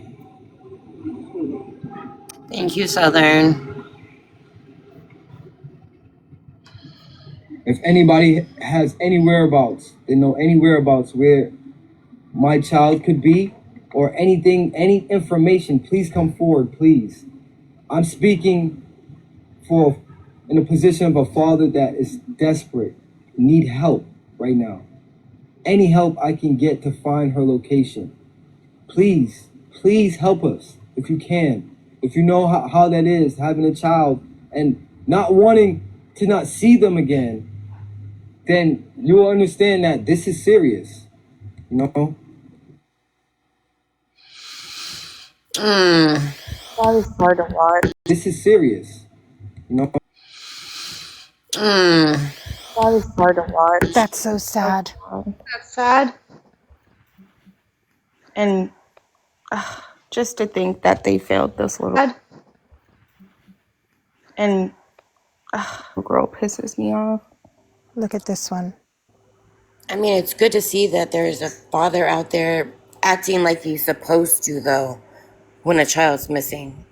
Thank you, Southern. If anybody has any whereabouts, they know any whereabouts where my child could be, or anything, any information, please come forward, please. I'm speaking for in a position of a father that is desperate, need help right now. Any help I can get to find her location. Please, please help us if you can. If you know how that is, having a child and not wanting to not see them again, then you will understand that this is serious, you know? That was hard to watch. This is serious, you know? That was hard to watch. That's so sad. That's sad. And just to think that they failed this little and girl pisses me off. Look at this one. I mean, it's good to see that there's a father out there acting like he's supposed to, though, when a child's missing.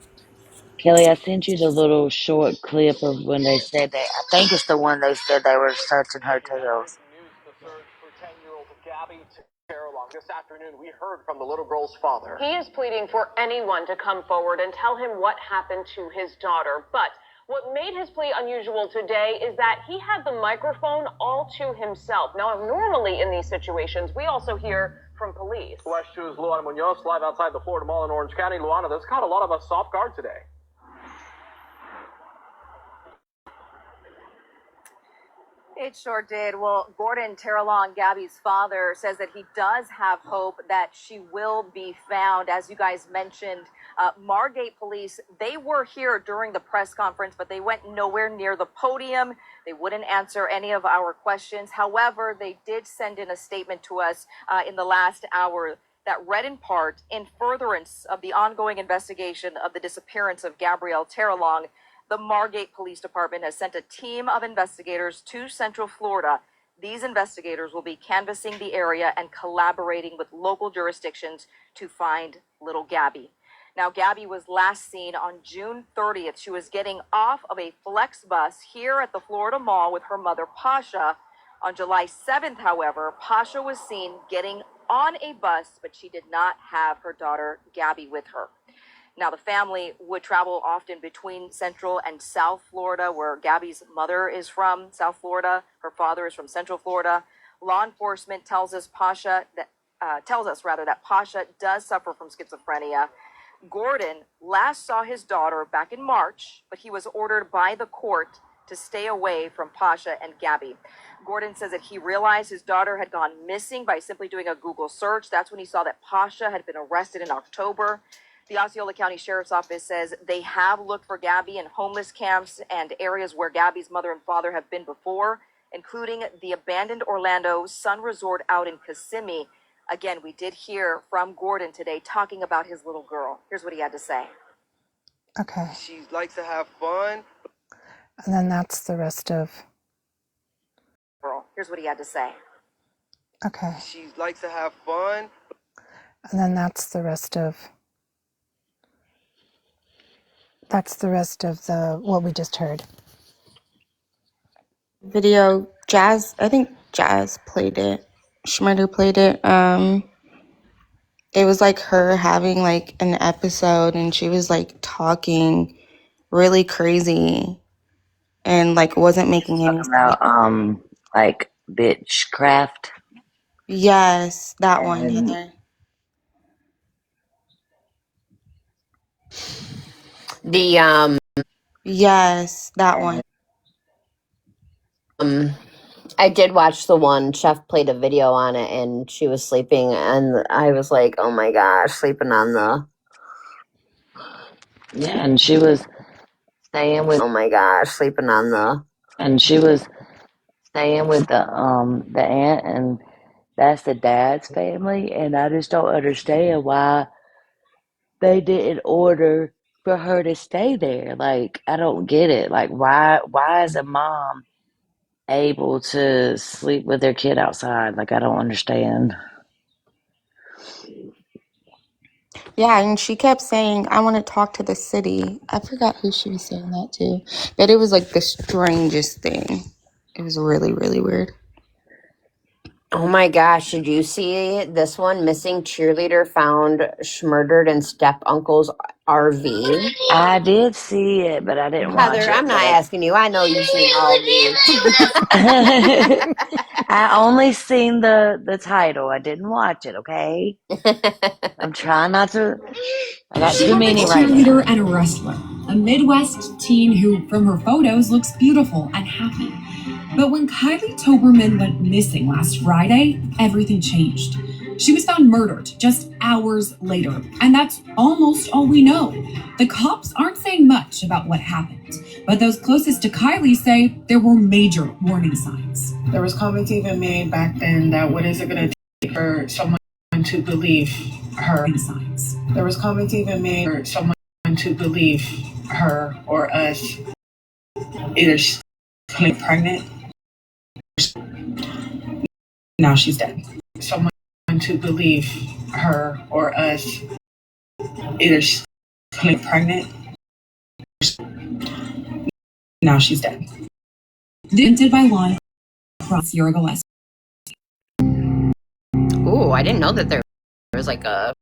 Kelly, I sent you the little short clip of when they said that. I think it's the one they said they were searching hotels. This afternoon, we heard from the little girl's father. He is pleading for anyone to come forward and tell him what happened to his daughter. But what made his plea unusual today is that he had the microphone all to himself. Now, normally in these situations, we also hear from police. West 2's Luana Munoz live outside the Florida Mall in Orange County. Luana, this caught a lot of us off guard today. It sure did. Well, Gordon Terrelong, Gabby's father, says that he does have hope that she will be found. As you guys mentioned, Margate police, they were here during the press conference, but they went nowhere near the podium. They wouldn't answer any of our questions. However, they did send in a statement to us in the last hour that read in part, in furtherance of the ongoing investigation of the disappearance of Gabrielle Terrelong, the Margate Police Department has sent a team of investigators to Central Florida. These investigators will be canvassing the area and collaborating with local jurisdictions to find little Gabby. Now, Gabby was last seen on June 30th. She was getting off of a flex bus here at the Florida Mall with her mother, Pasha. On July 7th, however, Pasha was seen getting on a bus, but she did not have her daughter, Gabby, with her. Now, the family would travel often between Central and South Florida, where Gabby's mother is from, South Florida. Her father is from Central Florida. Law enforcement tells us that Pasha does suffer from schizophrenia. Gordon last saw his daughter back in March, but he was ordered by the court to stay away from Pasha and Gabby. Gordon says that he realized his daughter had gone missing by simply doing a Google search. That's when he saw that Pasha had been arrested in October. The Osceola County Sheriff's Office says they have looked for Gabby in homeless camps and areas where Gabby's mother and father have been before, including the abandoned Orlando Sun Resort out in Kissimmee. Again, we did hear from Gordon today talking about his little girl. Here's what he had to say. Okay. She likes to have fun. And then that's the rest of. Here's what he had to say. Okay. She likes to have fun. And then that's the rest of. That's the rest of what we just heard. Video, I think Jazz played it. She might have played it. It was like her having like an episode and she was like talking really crazy and like wasn't making any sense. About like bitchcraft. Yes, that one, And Heather. The Yes, that one. I did watch the one. Chef played a video on it, and she was sleeping, and I was like, "Oh my gosh, sleeping on the." Yeah, and she was staying with. Oh my gosh, sleeping on the. And she was staying with the aunt, and that's the dad's family, and I just don't understand why they didn't order for her to stay there. Like, I don't get it. Like, why is a mom able to sleep with their kid outside? Like, I don't understand. Yeah, and she kept saying, I want to talk to the city. I forgot who she was saying that to, but it was like the strangest thing. It was really, really weird. Oh my gosh, did you see this one? Missing cheerleader found murdered in step uncle's RV. I did see it, but I didn't watch Heather, it. I'm not asking you. I know you've seen all these. I only seen the title. I didn't watch it, okay? I'm trying not to. I got She too was a many right now. cheerleader and a wrestler, a Midwest teen who, from her photos, looks beautiful and happy. But when Kylie Toberman went missing last Friday, everything changed. She was found murdered just hours later, and that's almost all we know. The cops aren't saying much about what happened, but those closest to Kylie say there were major warning signs. There was comments even made back then that what is it going to take for someone to believe her? Signs. There was comments even made for someone to believe her or us, either she's pregnant. Now she's dead. Someone to believe her or us, either she's pregnant. Now she's dead. Invented by law across Sierra Gillespie. Ooh, I didn't know that there was like a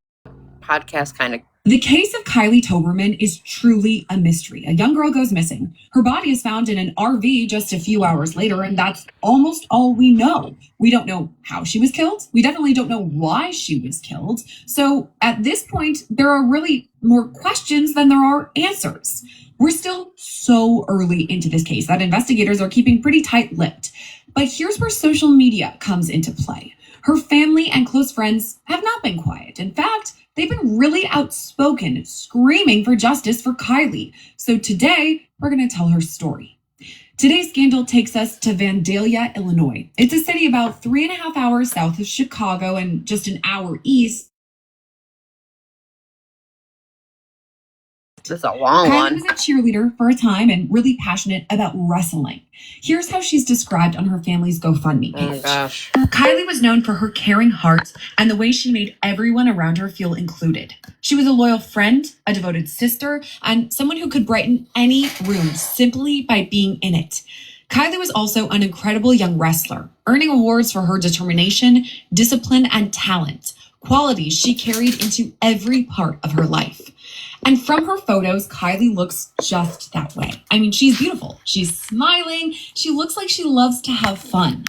podcast kind of. The case of Kylie Toberman is truly a mystery. A young girl goes missing. Her body is found in an RV just a few hours later, and that's almost all we know. We don't know how she was killed. We definitely don't know why she was killed. So at this point, there are really more questions than there are answers. We're still so early into this case that investigators are keeping pretty tight-lipped. But here's where social media comes into play. Her family and close friends have not been quiet. In fact, they've been really outspoken, screaming for justice for Kylie. So today, we're going to tell her story. Today's scandal takes us to Vandalia, Illinois. It's a city about 3.5 hours south of Chicago and just an hour east. This is a long Kylie one. was a cheerleader for a time and really passionate about wrestling. Here's how she's described on her family's GoFundMe page. Oh my gosh. Kylie was known for her caring heart and the way she made everyone around her feel included. She was a loyal friend, a devoted sister, and someone who could brighten any room simply by being in it. Kylie was also an incredible young wrestler, earning awards for her determination, discipline, and talent, qualities she carried into every part of her life. And from her photos, Kylie looks just that way. I mean, she's beautiful. She's smiling. She looks like she loves to have fun.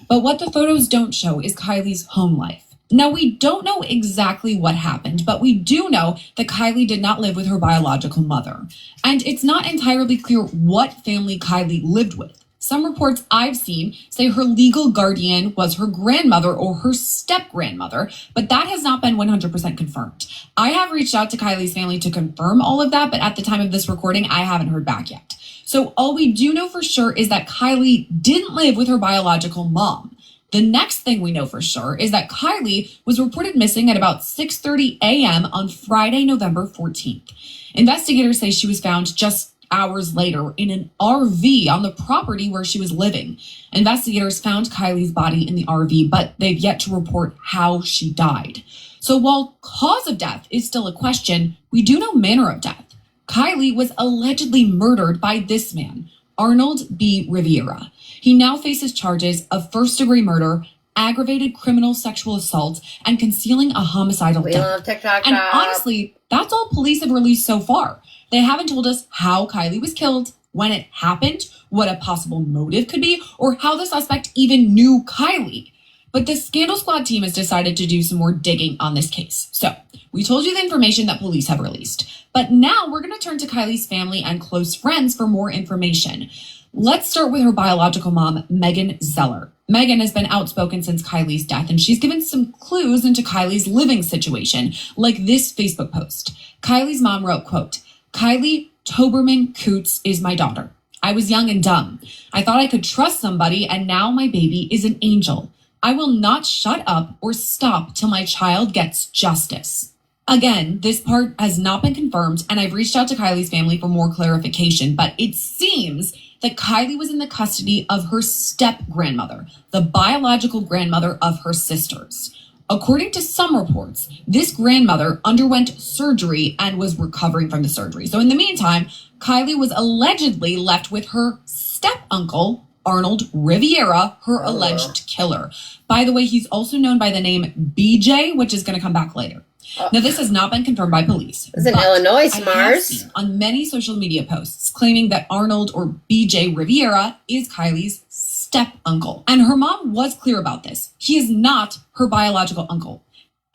But what the photos don't show is Kylie's home life. Now, we don't know exactly what happened, but we do know that Kylie did not live with her biological mother. And it's not entirely clear what family Kylie lived with. Some reports I've seen say her legal guardian was her grandmother or her step-grandmother, but that has not been 100% confirmed. I have reached out to Kylie's family to confirm all of that, but at the time of this recording, I haven't heard back yet. So all we do know for sure is that Kylie didn't live with her biological mom. The next thing we know for sure is that Kylie was reported missing at about 6:30 a.m. on Friday, November 14th. Investigators say she was found just hours later in an RV on the property where she was living. Investigators found Kylie's body in the RV, but they've yet to report how she died. So while cause of death is still a question, we do know manner of death. Kylie was allegedly murdered by this man, Arnold B. Riviera. He now faces charges of first-degree murder, aggravated criminal sexual assault, and concealing a homicidal death. TikTok And honestly, that's all police have released so far. They haven't told us how Kylie was killed, when it happened, what a possible motive could be, or how the suspect even knew Kylie. But the Scandal Squad team has decided to do some more digging on this case. So we told you the information that police have released. But now we're going to turn to Kylie's family and close friends for more information. Let's start with her biological mom, Megan Zeller. Megan has been outspoken since Kylie's death, and she's given some clues into Kylie's living situation, like this Facebook post. Kylie's mom wrote, quote, Kylie Toberman Coots is my daughter. I was young and dumb. I thought I could trust somebody, and now my baby is an angel. I will not shut up or stop till my child gets justice. Again, this part has not been confirmed, and I've reached out to Kylie's family for more clarification, but it seems that Kylie was in the custody of her step-grandmother, the biological grandmother of her sisters. According to some reports, this grandmother underwent surgery and was recovering from the surgery. So in the meantime, Kylie was allegedly left with her step-uncle, Arnold Riviera, her alleged killer. By the way, he's also known by the name BJ, which is going to come back later. Now, this has not been confirmed by police. It's in Illinois, I have seen on many social media posts claiming that Arnold or BJ Riviera is Kylie's step-uncle. And her mom was clear about this. He is not her biological uncle.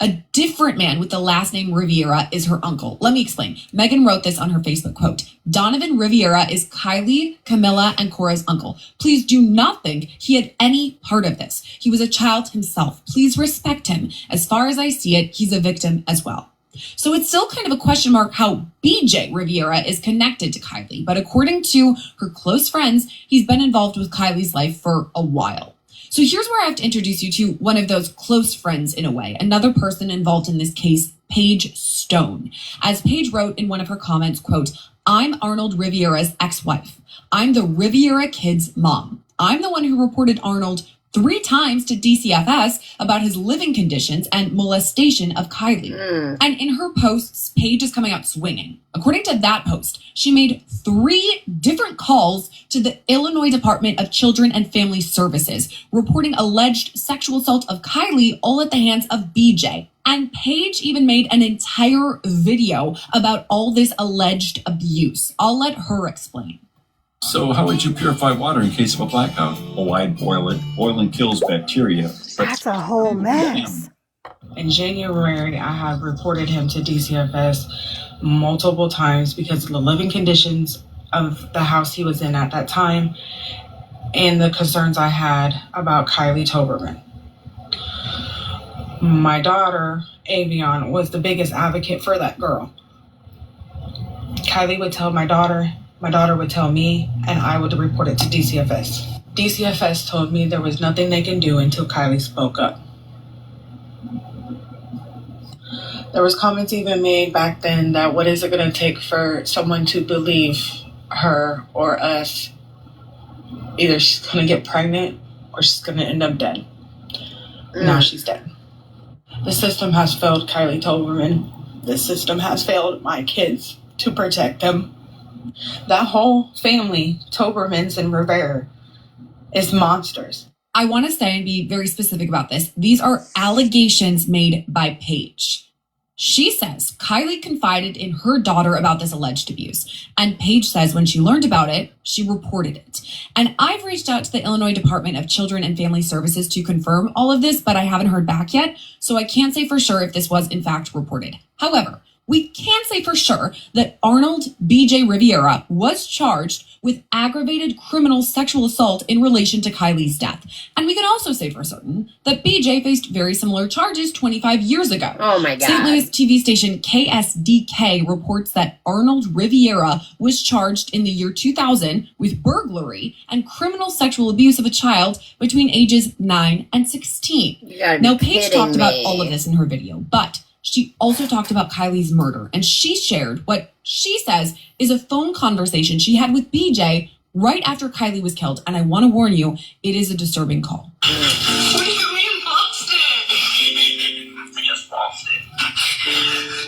A different man with the last name Riviera is her uncle. Let me explain. Megan wrote this on her Facebook, quote, Donovan Riviera is Kylie, Camilla, and Cora's uncle. Please do not think he had any part of this. He was a child himself. Please respect him. As far as I see it, he's a victim as well. So it's still kind of a question mark how BJ Riviera is connected to Kylie. But according to her close friends, he's been involved with Kylie's life for a while. So here's where I have to introduce you to one of those close friends in a way, another person involved in this case, Paige Stone. As Paige wrote in one of her comments, quote, I'm Arnold Riviera's ex-wife. I'm the Riviera kid's mom. I'm the one who reported Arnold 3 times to DCFS about his living conditions and molestation of Kylie. And in her posts, Paige is coming out swinging. According to that post, she made 3 different calls to the Illinois Department of Children and Family Services, reporting alleged sexual assault of Kylie, all at the hands of BJ. And Paige even made an entire video about all this alleged abuse. I'll let her explain. So how would you purify water in case of a blackout? Well, I'd boil it. Boiling kills bacteria. That's a whole mess. In January, I had reported him to DCFS multiple times because of the living conditions of the house he was in at that time and the concerns I had about Kylie Toberman. My daughter, Avion, was the biggest advocate for that girl. Kylie would tell my daughter would tell me, and I would report it to DCFS. DCFS told me there was nothing they can do until Kylie spoke up. There was comments even made back then that what is it going to take for someone to believe her or us? Either she's going to get pregnant or she's going to end up dead. Now she's dead. The system has failed Kylie Toberman. The system has failed my kids to protect them. That whole family, Tobermans and Rivera, is monsters. I want to say and be very specific about this. These are allegations made by Paige. She says Kylie confided in her daughter about this alleged abuse. And Paige says when she learned about it, she reported it. And I've reached out to the Illinois Department of Children and Family Services to confirm all of this, but I haven't heard back yet. So I can't say for sure if this was in fact reported. However, we can say for sure that Arnold BJ Riviera was charged with aggravated criminal sexual assault in relation to Kylie's death. And we can also say for certain that BJ faced very similar charges 25 years ago. Oh my God. St. Louis TV station KSDK reports that Arnold Riviera was charged in the year 2000 with burglary and criminal sexual abuse of a child between ages 9 and 16. Now, Paige talked about all of this in her video, but she also talked about Kylie's murder, and she shared what she says is a phone conversation she had with BJ right after Kylie was killed. And I want to warn you, it is a disturbing call. What do you mean lost it? I just lost it.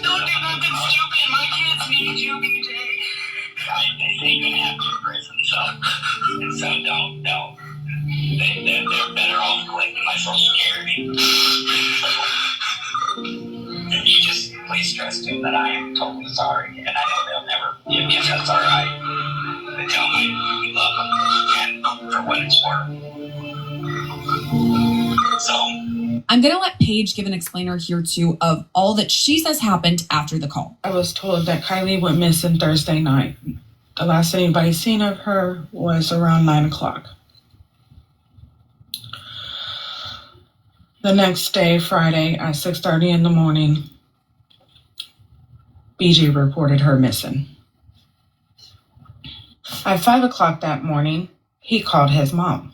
Don't do nothing stupid. My kids need you, BJ. They can have to prison, so don't. They're better off collecting my Social Security. And you just please stress to them that I am totally sorry, and I know they'll never give me a that's all right. They tell me we love them, and for what it's worth. So I'm going to let Paige give an explainer here too of all that she says happened after the call. I was told that Kylie went missing Thursday night. The last anybody seen of her was around 9 o'clock. The next day, Friday, at 6:30 in the morning, BJ reported her missing. At 5 o'clock that morning, he called his mom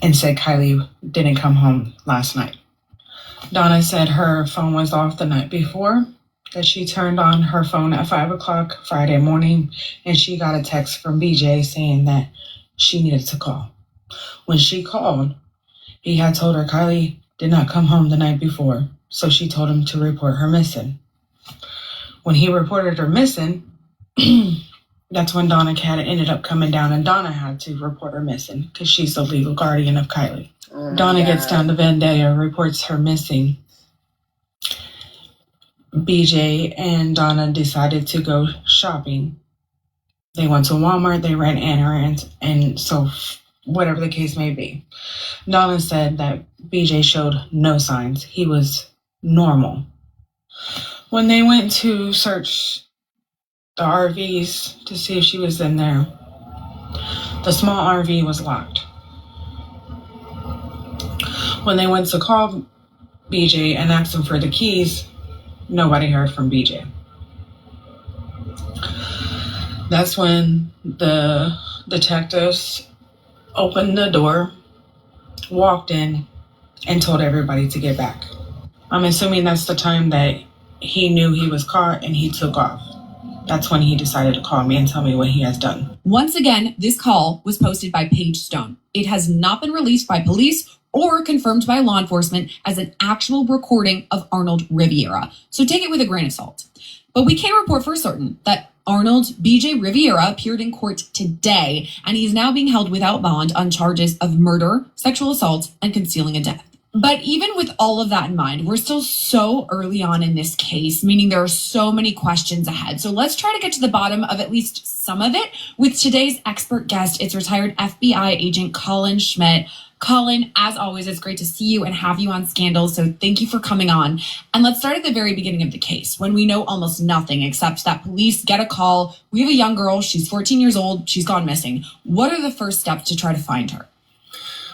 and said Kylie didn't come home last night. Donna said her phone was off the night before, that she turned on her phone at 5 o'clock Friday morning, and she got a text from BJ saying that she needed to call. When she called, he had told her Kylie did not come home the night before, so she told him to report her missing. When he reported her missing, that's when Donna Cat ended up coming down, and Donna had to report her missing because she's the legal guardian of Kylie. Donna gets down to Vendetta, reports her missing. BJ and Donna decided to go shopping. They went to Walmart, they ran errands, and so whatever the case may be. Donna said that BJ showed no signs. He was normal. When they went to search the RVs to see if she was in there, the small RV was locked. When they went to call BJ and asked him for the keys, nobody heard from BJ. That's when the detectives opened the door, walked in, and told everybody to get back. I'm assuming that's the time that he knew he was caught and he took off. That's when he decided to call me and tell me what he has done. Once again, this call was posted by Paige Stone. It has not been released by police or confirmed by law enforcement as an actual recording of Arnold Riviera. So take it with a grain of salt. But we can report for certain that Arnold BJ Riviera appeared in court today, and he is now being held without bond on charges of murder, sexual assault, and concealing a death. But even with all of that in mind, we're still so early on in this case, meaning there are so many questions ahead. So let's try to get to the bottom of at least some of it with today's expert guest. It's retired FBI agent Colin Schmidt. Colin, as always, it's great to see you and have you on Scandal, so thank you for coming on. And let's start at the very beginning of the case, when we know almost nothing except that police get a call. We have a young girl, she's 14 years old, she's gone missing. What are the first steps to try to find her?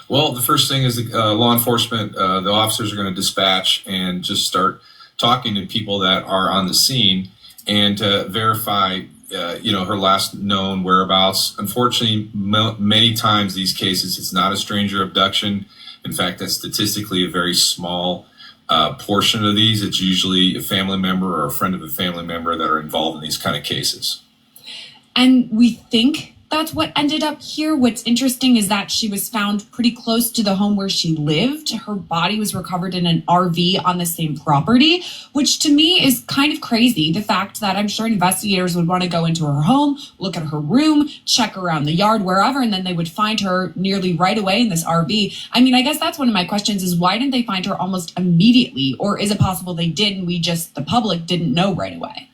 Well, the first thing is law enforcement, the officers are going to dispatch and just start talking to people that are on the scene and to verify her last known whereabouts. Unfortunately, many times these cases, it's not a stranger abduction. In fact, that's statistically a very small portion of these. It's usually a family member or a friend of a family member that are involved in these kind of cases. And we think that's what ended up here. What's interesting is that she was found pretty close to the home where she lived. Her body was recovered in an RV on the same property, which to me is kind of crazy. The fact that I'm sure investigators would want to go into her home, look at her room, check around the yard, wherever, and then they would find her nearly right away in this RV. I mean, I guess that's one of my questions is why didn't they find her almost immediately? Or is it possible they did and the public didn't know right away?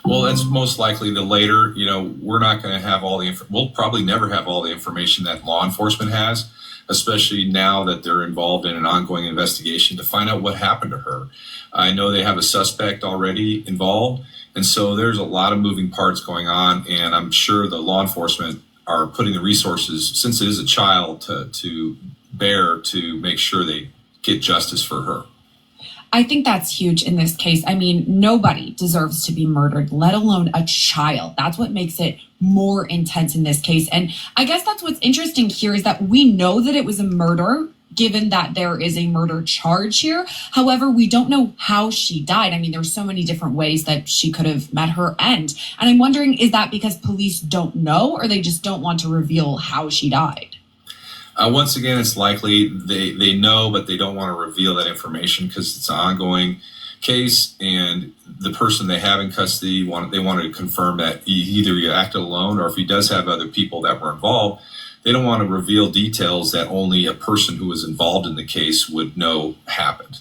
Well, that's most likely the later. We're not going to have we'll probably never have all the information that law enforcement has, especially now that they're involved in an ongoing investigation to find out what happened to her. I know they have a suspect already involved, and so there's a lot of moving parts going on, and I'm sure the law enforcement are putting the resources, since it is a child, to bear to make sure they get justice for her. I think that's huge in this case. I mean, nobody deserves to be murdered, let alone a child. That's what makes it more intense in this case. And I guess that's what's interesting here is that we know that it was a murder, given that there is a murder charge here. However, we don't know how she died. I mean, there's so many different ways that she could have met her end. And I'm wondering, is that because police don't know or they just don't want to reveal how she died? Once again, it's likely they know, but they don't want to reveal that information because it's an ongoing case, and the person they have in custody, they wanted to confirm that either he acted alone or if he does have other people that were involved, they don't want to reveal details that only a person who was involved in the case would know happened.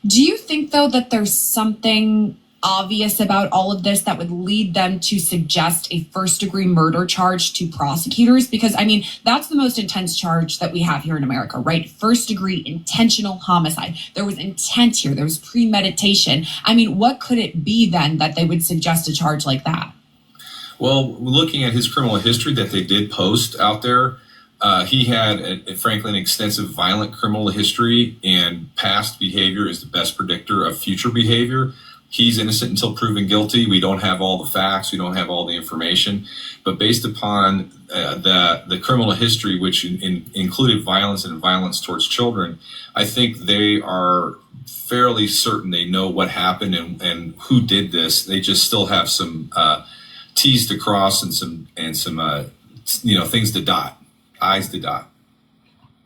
Do you think, though, that there's something obvious about all of this that would lead them to suggest a first-degree murder charge to prosecutors? Because, I mean, that's the most intense charge that we have here in America, right? First-degree intentional homicide. There was intent here. There was premeditation. I mean, what could it be then that they would suggest a charge like that? Well, looking at his criminal history that they did post out there, he had, frankly, an extensive violent criminal history, and past behavior is the best predictor of future behavior. He's innocent until proven guilty. We don't have all the facts. We don't have all the information. But based upon the criminal history, which included violence and violence towards children, I think they are fairly certain they know what happened and who did this. They just still have some T's to cross and some things to dot, I's to dot.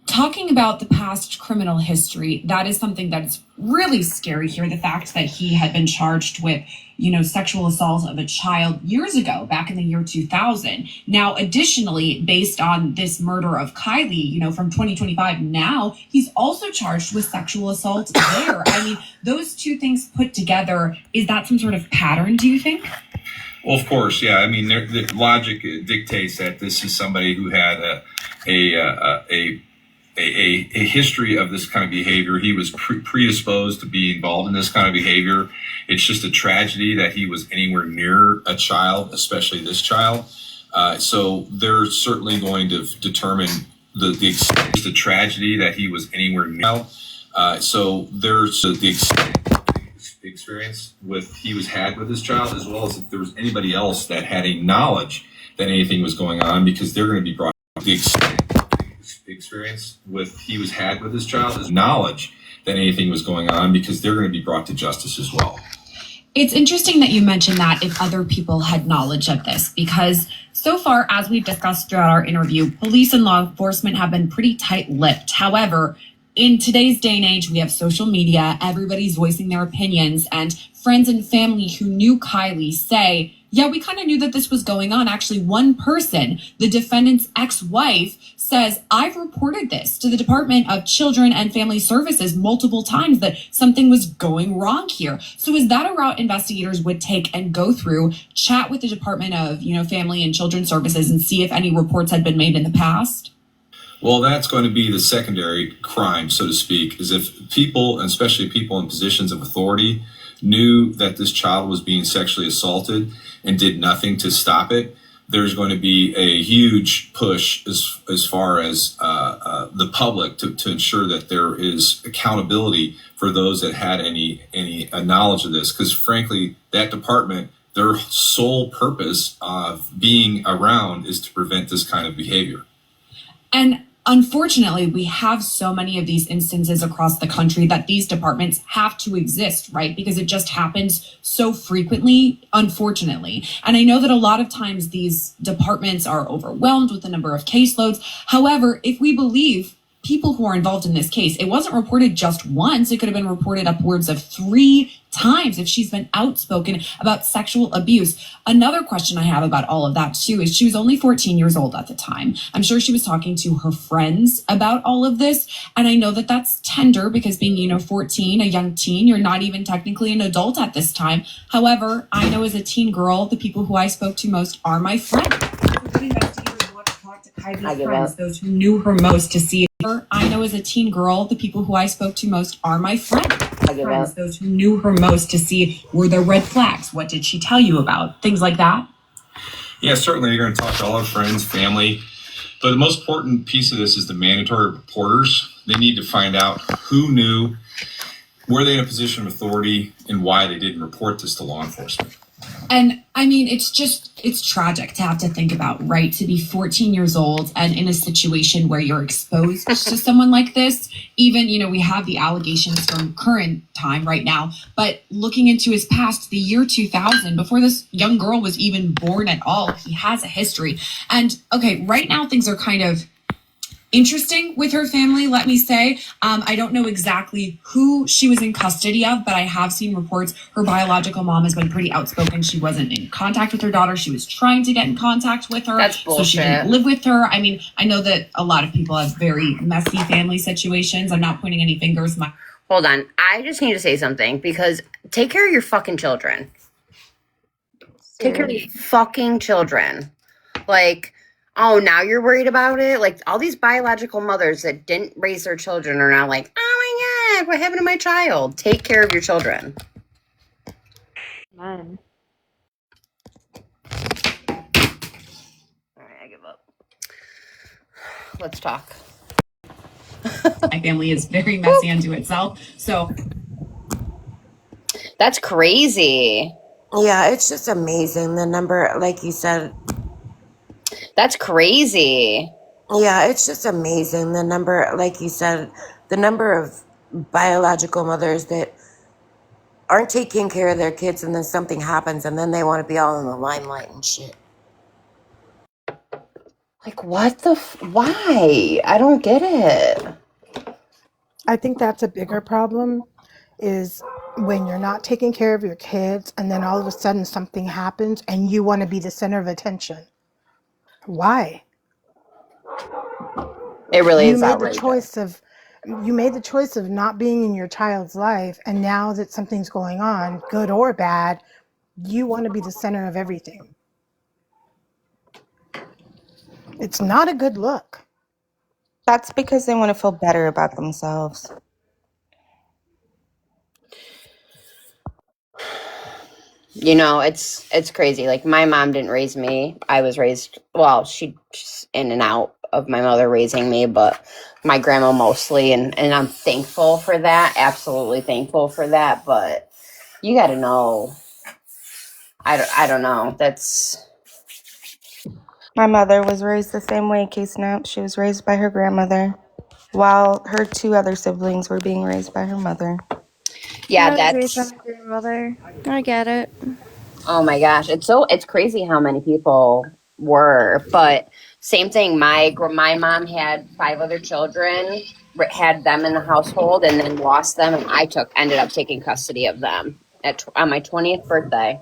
Talking about the past criminal history, that is something that is really scary here. The fact that he had been charged with, sexual assault of a child years ago, back in the year 2000. Now, additionally, based on this murder of Kylie, from 2025, now he's also charged with sexual assault there. I mean, those two things put together, is that some sort of pattern, do you think? Well, of course, yeah. I mean, the logic dictates that this is somebody who had a history of this kind of behavior. He was predisposed to be involved in this kind of behavior. It's just a tragedy that he was anywhere near a child, especially this child. So they're certainly going to determine the tragedy that he was anywhere near. So there's the experience he was had with his child, as well as if there was anybody else that had a knowledge that anything was going on, because they're going to be brought the experience he was had with his child is knowledge that anything was going on, because they're going to be brought to justice as well. It's interesting that you mentioned that if other people had knowledge of this, because so far, as we've discussed throughout our interview, police and law enforcement have been pretty tight-lipped. However, in today's day and age, we have social media, everybody's voicing their opinions, and friends and family who knew Kylie say, yeah, we kind of knew that this was going on. Actually, one person, the defendant's ex-wife, says, I've reported this to the Department of Children and Family Services multiple times that something was going wrong here. So is that a route investigators would take and go through, chat with the Department of, Family and Children Services and see if any reports had been made in the past? Well, that's going to be the secondary crime, so to speak, is if people, and especially people in positions of authority, knew that this child was being sexually assaulted and did nothing to stop it. There's going to be a huge push as far as the public to ensure that there is accountability for those that had any knowledge of this. Because frankly, that department, their sole purpose of being around is to prevent this kind of behavior. And unfortunately, we have so many of these instances across the country that these departments have to exist, right? Because it just happens so frequently, unfortunately. And I know that a lot of times these departments are overwhelmed with the number of caseloads. However, if we believe people who are involved in this case, it wasn't reported just once. It could have been reported upwards of 3 times if she's been outspoken about sexual abuse. Another question I have about all of that too is she was only 14 years old at the time. I'm sure she was talking to her friends about all of this. And I know that that's tender because being, 14, a young teen, you're not even technically an adult at this time. However, I know as a teen girl, the people who I spoke to most are my friends. Investigators want to talk to Kylie's friends, those who knew her most, to see her. I know as a teen girl, the people who I spoke to most are my friends. Those who knew her most, to see, were there red flags? What did she tell you about? Things like that. Yeah, certainly you're going to talk to all our friends, family. But the most important piece of this is the mandatory reporters. They need to find out who knew, were they in a position of authority, and why they didn't report this to law enforcement. And I mean, it's tragic to have to think about, right? To be 14 years old and in a situation where you're exposed to someone like this. Even, we have the allegations from current time right now, but looking into his past, the year 2000, before this young girl was even born at all, he has a history. And okay, right now things are kind of interesting with her family, let me say. I don't know exactly who she was in custody of, but I have seen reports her biological mom has been pretty outspoken. She wasn't in contact with her daughter. She was trying to get in contact with her. That's bullshit. So she didn't live with her. I mean, I know that a lot of people have very messy family situations. I'm not pointing any fingers. Hold on. I just need to say something because take care of your fucking children. Take care of your fucking children. Like, oh, now you're worried about it? Like, all these biological mothers that didn't raise their children are now like, oh my God, what happened to my child? Take care of your children. Man. All right, I give up. Let's talk. My family is very messy unto itself. So that's crazy. Yeah, it's just amazing the number, like you said. That's crazy. Yeah, it's just amazing the number, like you said, the number of biological mothers that aren't taking care of their kids and then something happens and then they want to be all in the limelight and shit. Like, what the why? I don't get it. I think that's a bigger problem is when you're not taking care of your kids and then all of a sudden something happens and you want to be the center of attention. Why? It really You is made the outrageous. choice of not being in your child's life, and now that something's going on, good or bad, you want to be the center of everything. It's not a good look. That's because they want to feel better about themselves. You know, it's crazy. Like, my mom didn't raise me. I was raised, well, she's in and out of my mother raising me, but my grandma mostly, and I'm thankful for that. Absolutely thankful for that. But you got to know, I don't know. That's My mother was raised the same way, Ksnaps. She was raised by her grandmother, while her two other siblings were being raised by her mother. yeah, I was raised by that's my grandmother. I get it. oh my gosh, it's crazy how many people were. But same thing. My mom had 5 other children, had them in the household, and then lost them, and ended up taking custody of them on my 20th birthday.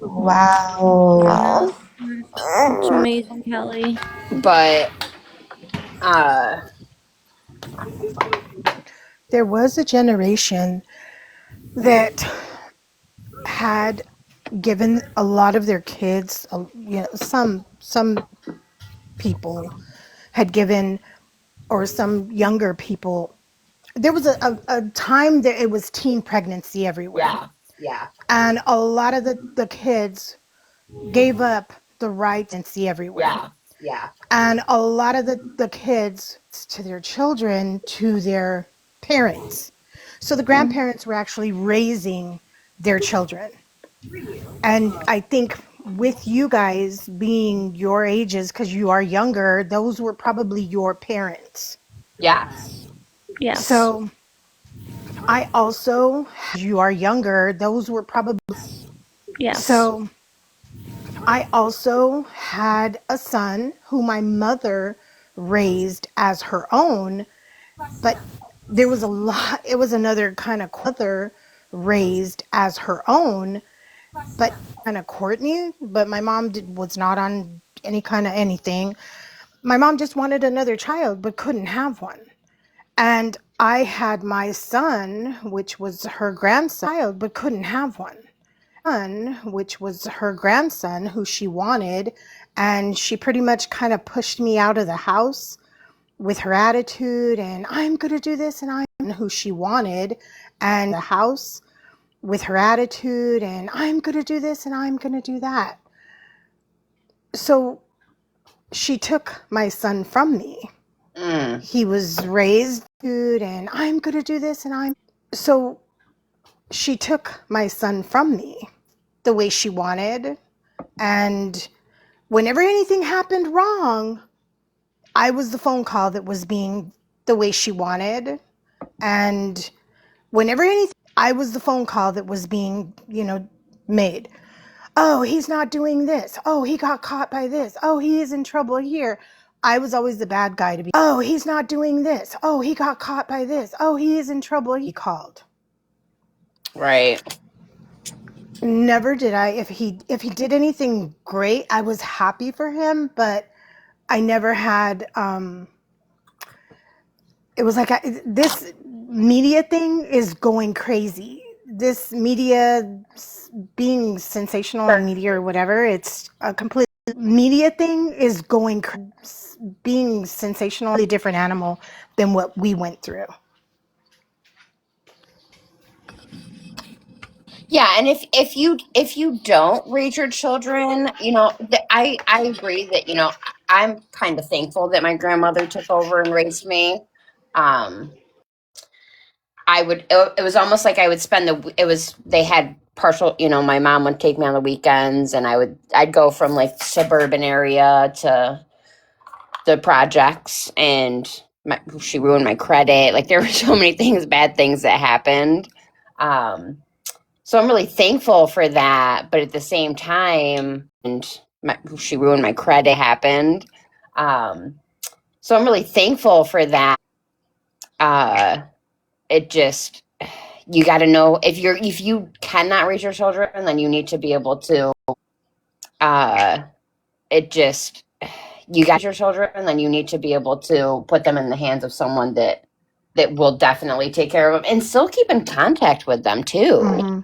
Wow. It's amazing, Kelly. But There was a generation that had given a lot of their kids, some people had given, or some younger people. There was a time that it was teen pregnancy everywhere, yeah, and a lot of the kids gave up the right to see everywhere, yeah, and a lot of the kids to their children, to their parents. So the grandparents were actually raising their children. And I think with you guys being your ages, because you are younger, those were probably your parents. yes, Yes. So I also, you are younger, those were probably, Yes. so I also had a son who my mother raised as her own, but there was a lot, it was another kind of raised as her own, but kind of Courtney, but my mom was not on any kind of anything. My mom just wanted another child, but couldn't have one. And I had my son, which was her grandson, but couldn't have one. Which was her grandson, who she wanted. And she pretty much kind of pushed me out of the house with her attitude, and I'm going to do this, and I'm who she wanted. And the house with her attitude, and I'm going to do this, and I'm going to do that. So she took my son from me. He was raised, and I'm going to do this, and I'm. So she took my son from me the way she wanted. And whenever anything happened wrong, I was the phone call that was being the way she wanted. And whenever anything, I was the phone call that was being, made. Oh, he's not doing this. Oh, he got caught by this. Oh, he is in trouble here. I was always the bad guy to be. Oh, he's not doing this. Oh, he got caught by this. Oh, he is in trouble. He called. right. Never did I. If he did anything great, I was happy for him, but I never had it was like this media thing is going crazy. This media being sensational on media or whatever, it's a complete media thing is going being sensationally different animal than what we went through. Yeah, and if you don't raise your children, I agree that I'm kind of thankful that my grandmother took over and raised me. Um, it was almost like I would spend they had partial, my mom would take me on the weekends, and I'd go from like suburban area to the projects, and she ruined my credit. Like there were so many bad things that happened. So I'm really thankful for that, but at the same time, she ruined my credit happened. So I'm really thankful for that. It just you got to know if you cannot raise your children, then you need to be able to. It just you got your children, then you need to be able to put them in the hands of someone that will definitely take care of them and still keep in contact with them too. Mm-hmm.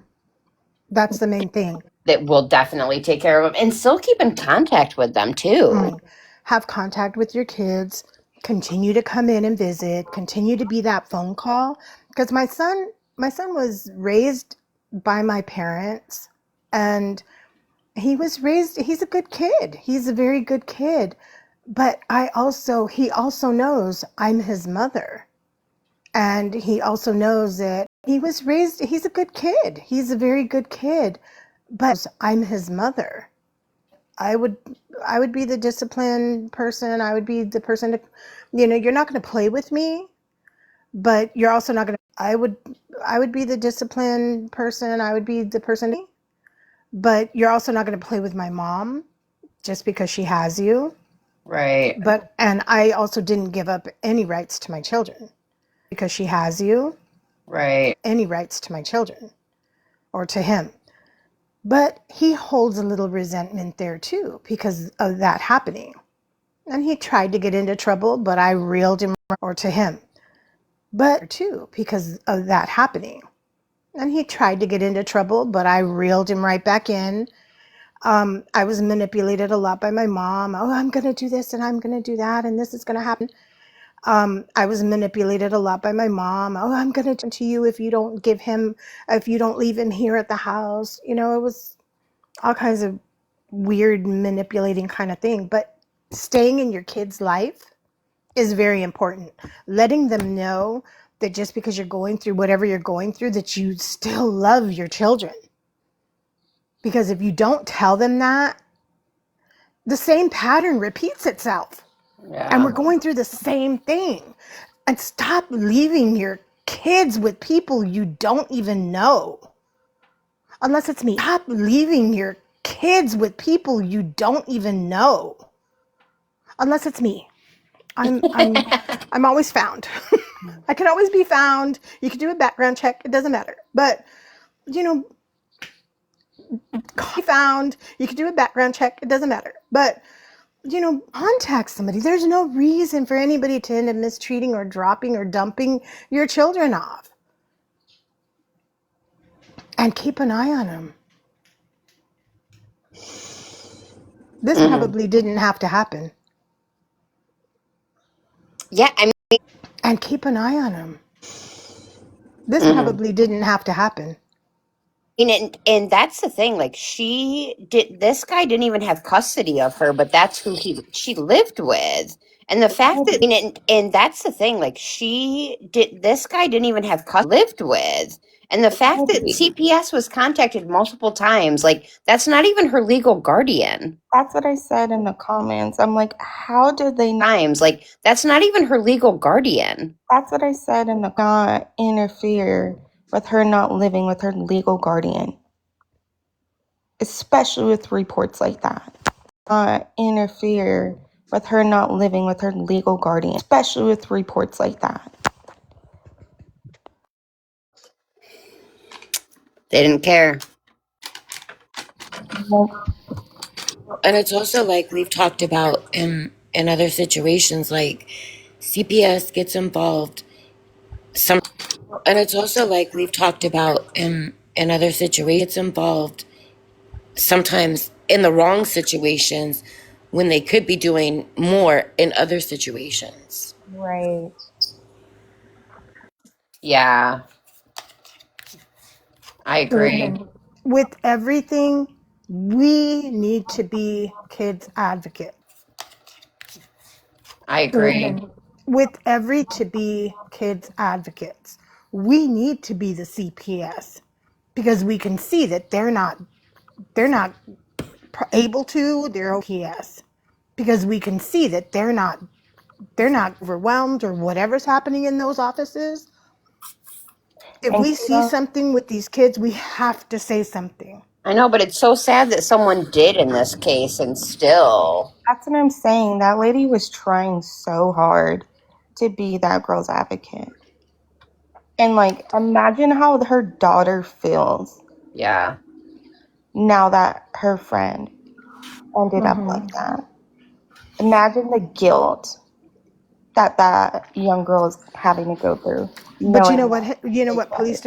That's the main thing. That will definitely take care of them and still keep in contact with them too. Have contact with your kids, continue to come in and visit, continue to be that phone call. Because my son was raised by my parents, and he's a good kid. He's a very good kid. But he also knows I'm his mother. And he also knows that he's a good kid. He's a very good kid. But I'm his mother. I would be the disciplined person. I would be the person to, you're not going to play with me, but you're also not going to, I would be the disciplined person. I would be the person, but you're also not going to play with my mom just because she has you. Right. And I also didn't give up any rights to my children because she has you. Right. Any rights to my children or to him. But he holds a little resentment there too because of that happening. And he tried to get into trouble, but I reeled him or to him. But too, because of that happening. And he tried to get into trouble, but I reeled him right back in. I was manipulated a lot by my mom. Oh, I'm going to do this and I'm going to do that and this is going to happen. I was manipulated a lot by my mom. Oh, I'm going to you if you don't leave him here at the house. It was all kinds of weird manipulating kind of thing. But staying in your kid's life is very important. Letting them know that just because you're going through whatever you're going through, that you still love your children. Because if you don't tell them that, the same pattern repeats itself. Yeah. And we're going through the same thing. And stop leaving your kids with people you don't even know. Unless it's me. Stop leaving your kids with people you don't even know. Unless it's me. I'm always found. I can always be found. You can do a background check. It doesn't matter. But, found. You can do a background check. It doesn't matter. But, contact somebody. There's no reason for anybody to end up mistreating or dropping or dumping your children off. And keep an eye on them. This probably didn't have to happen. Yeah, I mean, and keep an eye on them. This probably didn't have to happen. and that's the thing. Like this guy didn't even have custody of her, but that's who she lived with. And the fact that, and that's the thing. Like this guy didn't even have custody lived with. And the fact that CPS was contacted multiple times, like that's not even her legal guardian. That's what I said in the comments. I'm like, how did they times? Like that's not even her legal guardian. That's what I said in the not interfere with her not living with her legal guardian. Especially with reports like that. Not interfere with her not living with her legal guardian. Especially with reports like that. They didn't care. And it's also like we've talked about in other situations, like CPS gets involved some, and it's also like we've talked about in other situations, involved sometimes in the wrong situations when they could be doing more in other situations. Right. Yeah, I agree. I agree. And I know, but it's so sad that someone did in this case and still. that's what I'm saying. That lady was trying so hard to be that girl's advocate. And like, imagine how her daughter feels Yeah. now that her friend ended up like that. Imagine the guilt that that young girl is having to go through, knowing that they tried.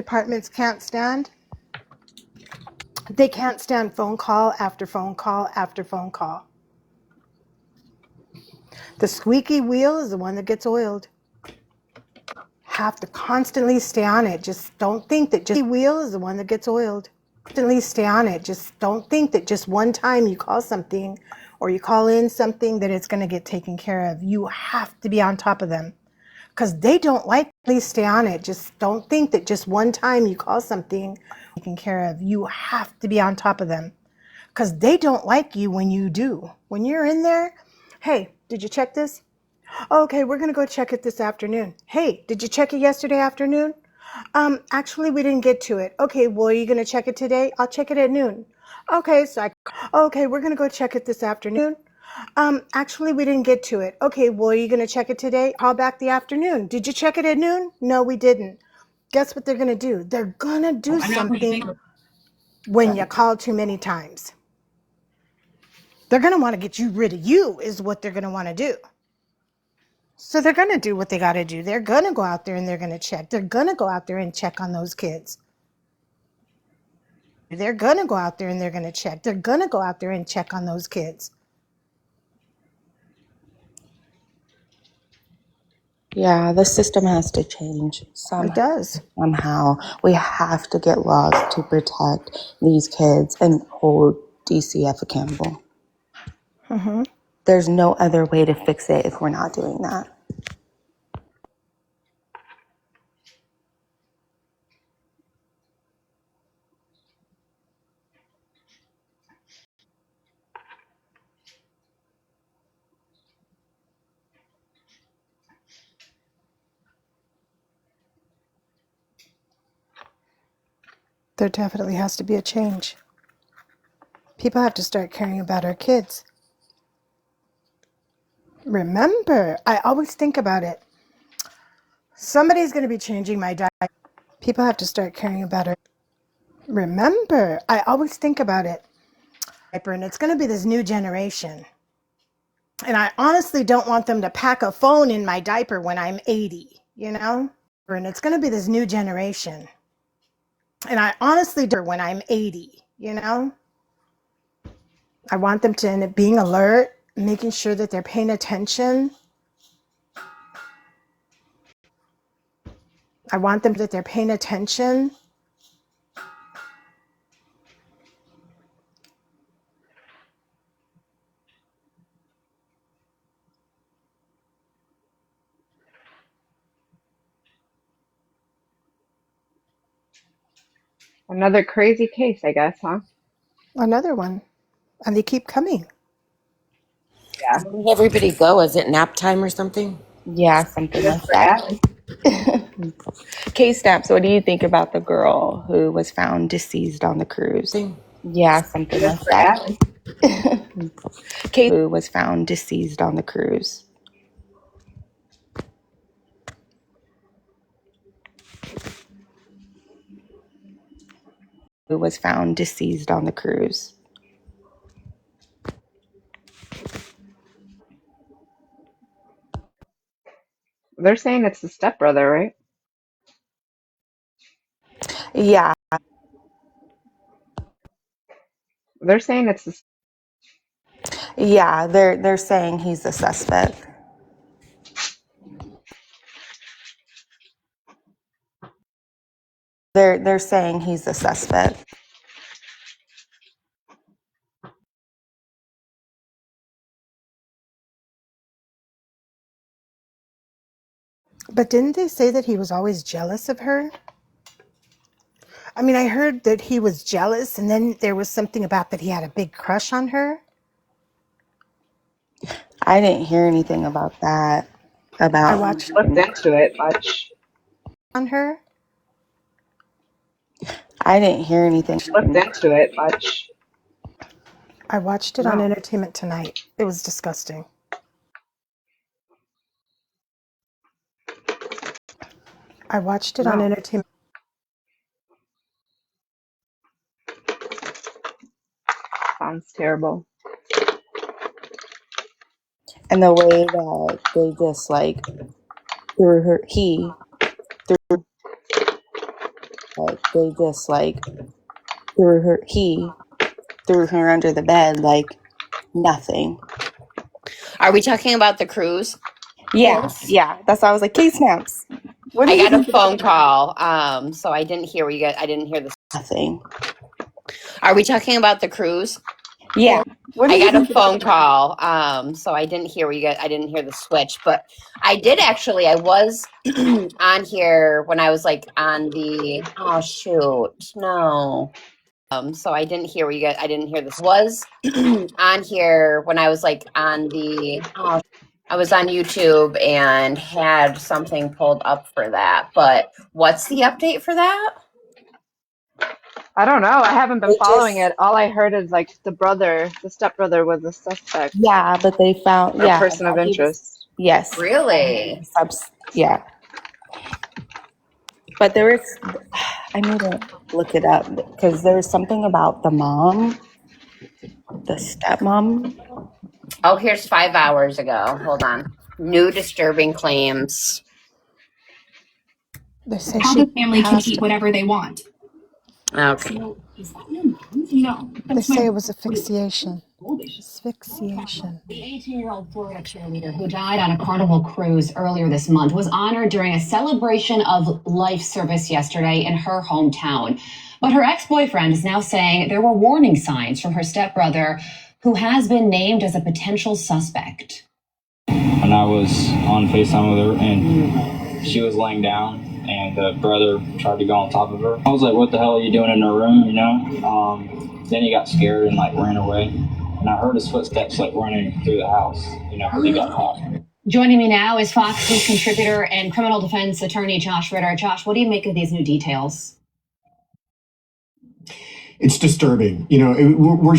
Yeah, the system has to change somehow. We have to get laws to protect these kids and hold DCF accountable. There's no other way to fix it if we're not doing that. Another crazy case, I guess, huh? Yeah. Where did everybody go? Is it nap time or something? Yeah, something Just like for that. Allie. Ksnaps, what do you think about the girl who was found deceased on the cruise? Yeah, something Just like for that. Allie. Who was found deceased on the cruise? Who was found deceased on the cruise? They're saying it's the stepbrother, right? Yeah, They're saying it's the yeah, they're saying he's the suspect. They're saying he's the suspect. But didn't they say that he was always jealous of her? I mean, I heard that he was jealous, and then there was something about that he had a big crush on her. I didn't hear anything about that. I About watched looked into it much. on her. I didn't hear anything. Looked into it much. I watched it on No. Entertainment Tonight. It was disgusting. I watched it on No. Entertainment. Sounds terrible. And the way that they just like threw her, they just like threw her under the bed like nothing. Are we talking about the cruise? Yeah, yeah. That's why I was like, Ksnaps. What do I you got a think about phone call, so I didn't hear what you guys. I didn't hear this. nothing? Are we talking about the cruise? Yeah. What do I you got a think phone call, so I didn't hear what you guys. I didn't hear the switch, but I did actually. I was on here when I was like on the. Oh shoot, no. So I didn't hear what you guys. I didn't hear this. Was on here when I was like on the. Oh, I was on YouTube and had something pulled up for that. But what's the update for that? I don't know. I haven't been they following just it. All I heard is like the stepbrother was the suspect yeah, but they found or yeah, person of that he was interest. yes. Really? Yeah. But there is I need to look it up because there's something about the mom, the stepmom. Oh, here's 5 hours ago. Hold on. New disturbing claims. They say How she the family can passed. eat whatever they want. Okay. So, is that your mom? No, They that's say my it was what is it? asphyxiation. Asphyxiation. The 18-year-old Florida cheerleader who died on a Carnival cruise earlier this month was honored during a celebration of life service yesterday in her hometown. But her ex-boyfriend is now saying there were warning signs from her stepbrother, who has been named as a potential suspect. When I was on FaceTime with her and she was laying down and the brother tried to go on top of her. I was like, what the hell are you doing in her room, you know? Then he got scared and like ran away. And I heard his footsteps like running through the house, you know, because he got caught. Joining me now is Fox News contributor and criminal defense attorney Josh Ritter. Josh, what do you make of these new details? It's disturbing. You know, we're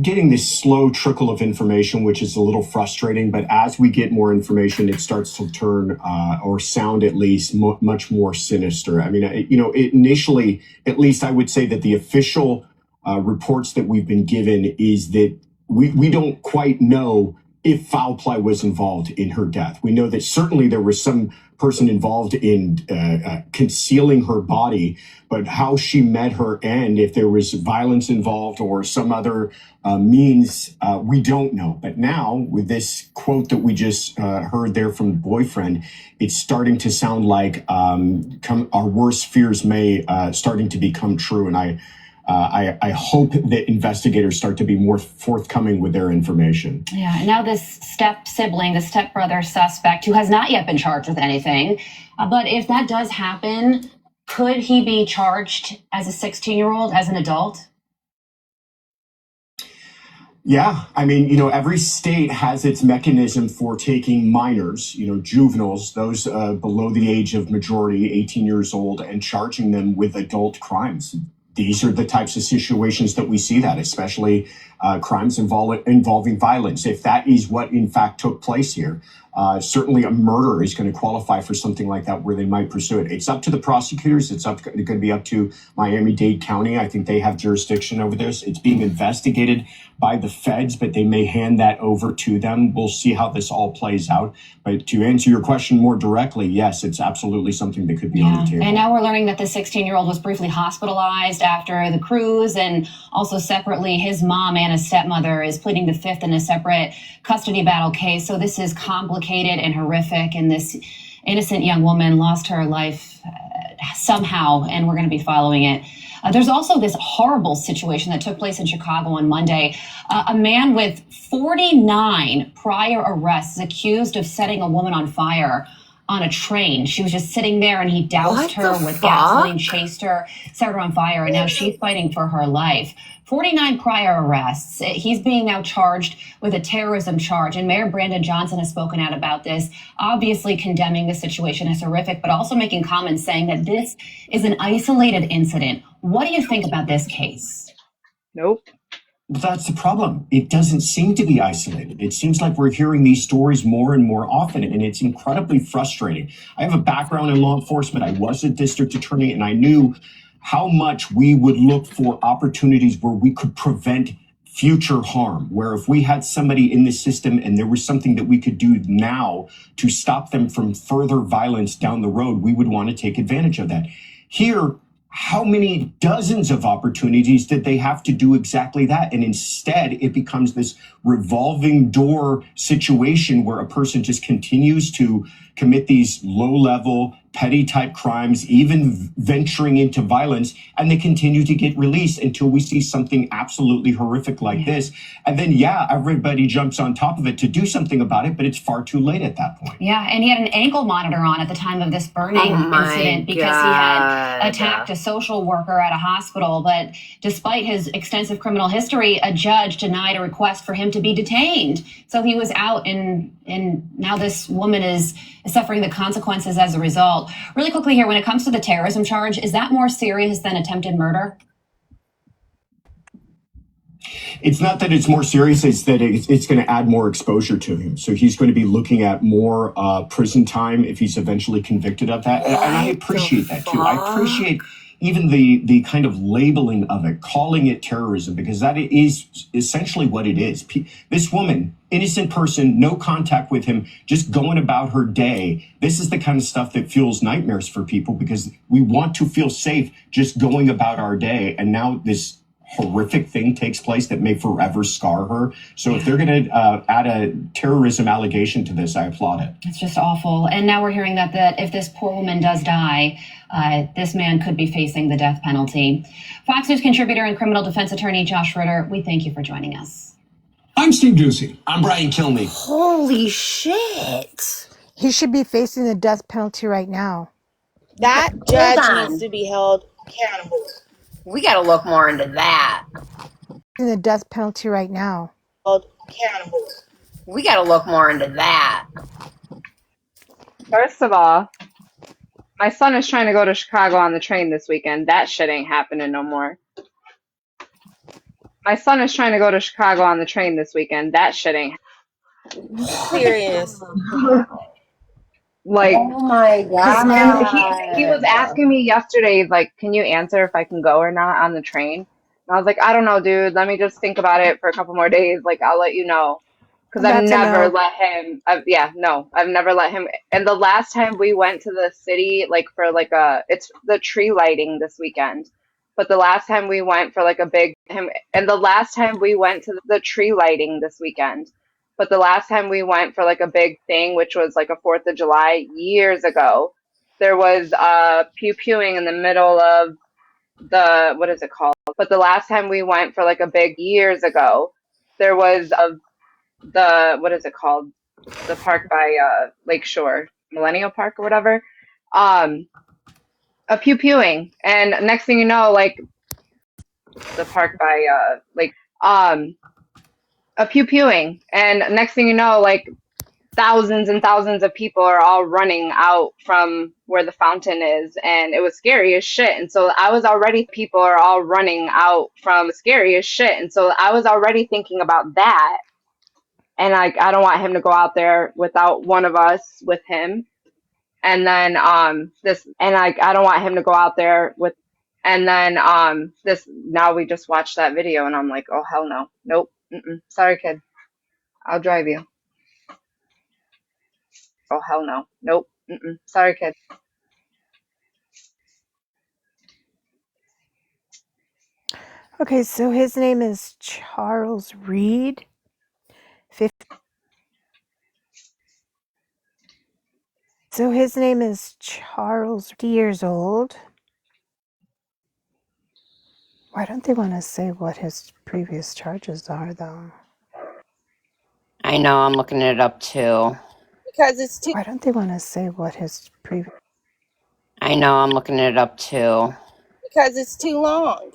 getting this slow trickle of information, which is a little frustrating. But as we get more information, it starts to turn or sound at least much more sinister. I mean, you know, initially, at least I would say that the official reports that we've been given is that we don't quite know if foul play was involved in her death. We know that certainly there was some person involved in concealing her body, but how she met her end, if there was violence involved or some other means, we don't know. But now with this quote that we just heard there from the boyfriend, it's starting to sound like our worst fears may starting to become true. And I hope that investigators start to be more forthcoming with their information. Yeah, and now this step-sibling, the stepbrother suspect, who has not yet been charged with anything, but if that does happen, could he be charged as a 16-year-old, as an adult? Yeah, I mean, you know, every state has its mechanism for taking minors, you know, juveniles, those below the age of majority, 18 years old, and charging them with adult crimes. These are the types of situations that we see that, especially crimes involving violence. If that is what in fact took place here, Certainly a murder is going to qualify for something like that where they might pursue it. It's up to the prosecutors. It's going to be up to Miami-Dade County. I think they have jurisdiction over this. It's being investigated by the feds, but they may hand that over to them. We'll see how this all plays out. But to answer your question more directly, yes, it's absolutely something that could be on the table. And now we're learning that the 16-year-old was briefly hospitalized after the cruise, and also separately, his mom and his stepmother is pleading the fifth in a separate custody battle case. So this is complicated and horrific, and this innocent young woman lost her life somehow, and we're going to be following it. There's also this horrible situation that took place in Chicago on Monday. A man with 49 prior arrests is accused of setting a woman on fire on a train. She was just sitting there and he doused her with gasoline, chased her, set her on fire, and now she's fighting for her life. 49 prior arrests. He's being now charged with a terrorism charge, and Mayor Brandon Johnson has spoken out about this, obviously condemning the situation as horrific, but also making comments saying that this is an isolated incident. What do you think about this case? Nope. That's the problem. It doesn't seem to be isolated. It seems like we're hearing these stories more and more often, and it's incredibly frustrating. I have a background in law enforcement. I was a district attorney, and I knew how much we would look for opportunities where we could prevent future harm, where if we had somebody in the system and there was something that we could do now to stop them from further violence down the road, we would want to take advantage of that. Here, how many dozens of opportunities did they have to do exactly that? And instead, it becomes this revolving door situation where a person just continues to commit these low-level, petty type crimes, even venturing into violence, and they continue to get released until we see something absolutely horrific like this. And then, everybody jumps on top of it to do something about it, but it's far too late at that point. Yeah, and he had an ankle monitor on at the time of this burning incident because he had attacked a social worker at a hospital. But despite his extensive criminal history, a judge denied a request for him to be detained. So he was out, and now this woman is suffering the consequences as a result. Really quickly here, when it comes to the terrorism charge, is that more serious than attempted murder? It's not that it's more serious, it's that it's going to add more exposure to him. So he's going to be looking at more prison time if he's eventually convicted of that. And I appreciate that too. I appreciate even the kind of labeling of it, calling it terrorism, because that is essentially what it is. This woman, innocent person, no contact with him, just going about her day. This is the kind of stuff that fuels nightmares for people because we want to feel safe just going about our day. And now this horrific thing takes place that may forever scar her. So if they're going to add a terrorism allegation to this, I applaud it. It's just awful. And now we're hearing that if this poor woman does die, this man could be facing the death penalty. Fox News contributor and criminal defense attorney Josh Ritter, we thank you for joining us. I'm Steve Doocy. I'm Brian Kilmeade. Holy shit. He should be facing the death penalty right now. That judge needs to be held accountable. We got to look more into that. The death penalty right now. Held accountable. We got to look more into that. First of all, my son is trying to go to Chicago on the train this weekend. That shit ain't happening no more. My son is trying to go to Chicago on the train this weekend. That shit ain't serious. Like, oh my god. He was asking me yesterday, like, can you answer if I can go or not on the train? And I was like, I don't know, dude. Let me just think about it for a couple more days. Like, I'll let you know. Because I've never let him. I've never let him. And the last time we went to the city, like for like it's the tree lighting this weekend. But the last time we went for like a big and the last time we went to the tree lighting this weekend. But the last time we went for like a big thing, which was like a 4th of July years ago, there was pew-pewing in the middle of the, what is it called? But the last time we went for like a big years ago, there was what is it called? The park by Lakeshore, Millennial Park or whatever. A pew-pewing. And next thing you know, like the park by a pew-pewing. And next thing you know, like thousands and thousands of people are all running out from where the fountain is, and it was scary as shit. And so I was already thinking about that. and like I don't want him to go out there without one of us with him. And then I don't want him to go out there with and then this now we just watched that video and I'm like, oh hell no. Nope. Mm-mm. Sorry kid. I'll drive you. Oh hell no. Nope. Mm-mm. Sorry kid. Okay, so his name is Charles Reed. 50. So his name is Charles, 50 years old. Why don't they want to say what his previous charges are, though? I know, I'm looking it up too. Because it's too. Why don't they want to say what his previous? I know, I'm looking it up too. Because it's too long.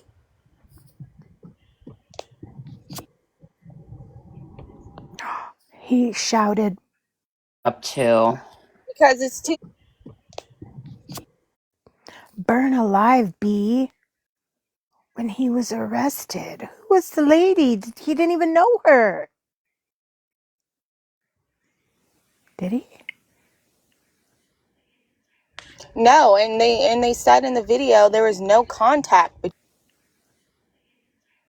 He shouted Up too. Because it's too. "Burn alive, B!" when he was arrested. Who was the lady? He didn't even know her. Did he? No, and they said in the video there was no contact.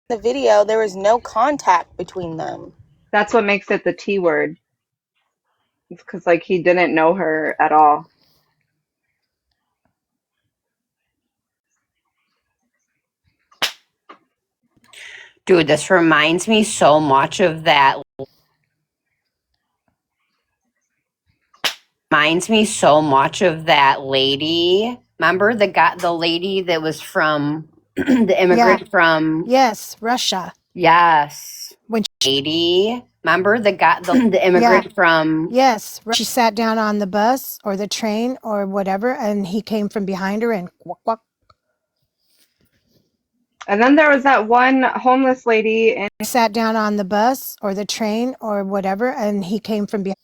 The video there was no contact between them. That's what makes it the T word. It's because like he didn't know her at all. Dude, this reminds me so much of that. Reminds me so much of that lady. Remember the lady that was from the immigrant from Yes, Russia. yes. When Lady. Remember the immigrant from yes, she sat down on the bus or the train or whatever, and he came from behind her and quack, quack. And then there was that one homeless lady and Sat down on the bus or the train or whatever, and he came from behind.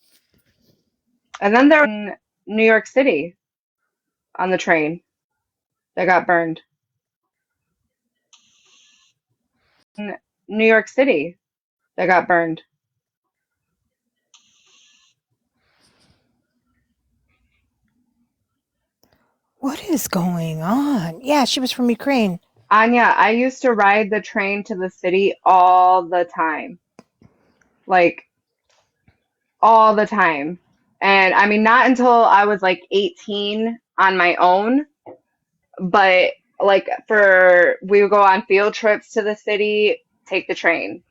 and then there was in New York City on the train that got burned. In New York City that got burned. What is going on? Yeah, she was from Ukraine. Anya, I used to ride the train to the city all the time. Like all the time. And I mean, not until I was like 18 on my own, but like we would go on field trips to the city, take the train.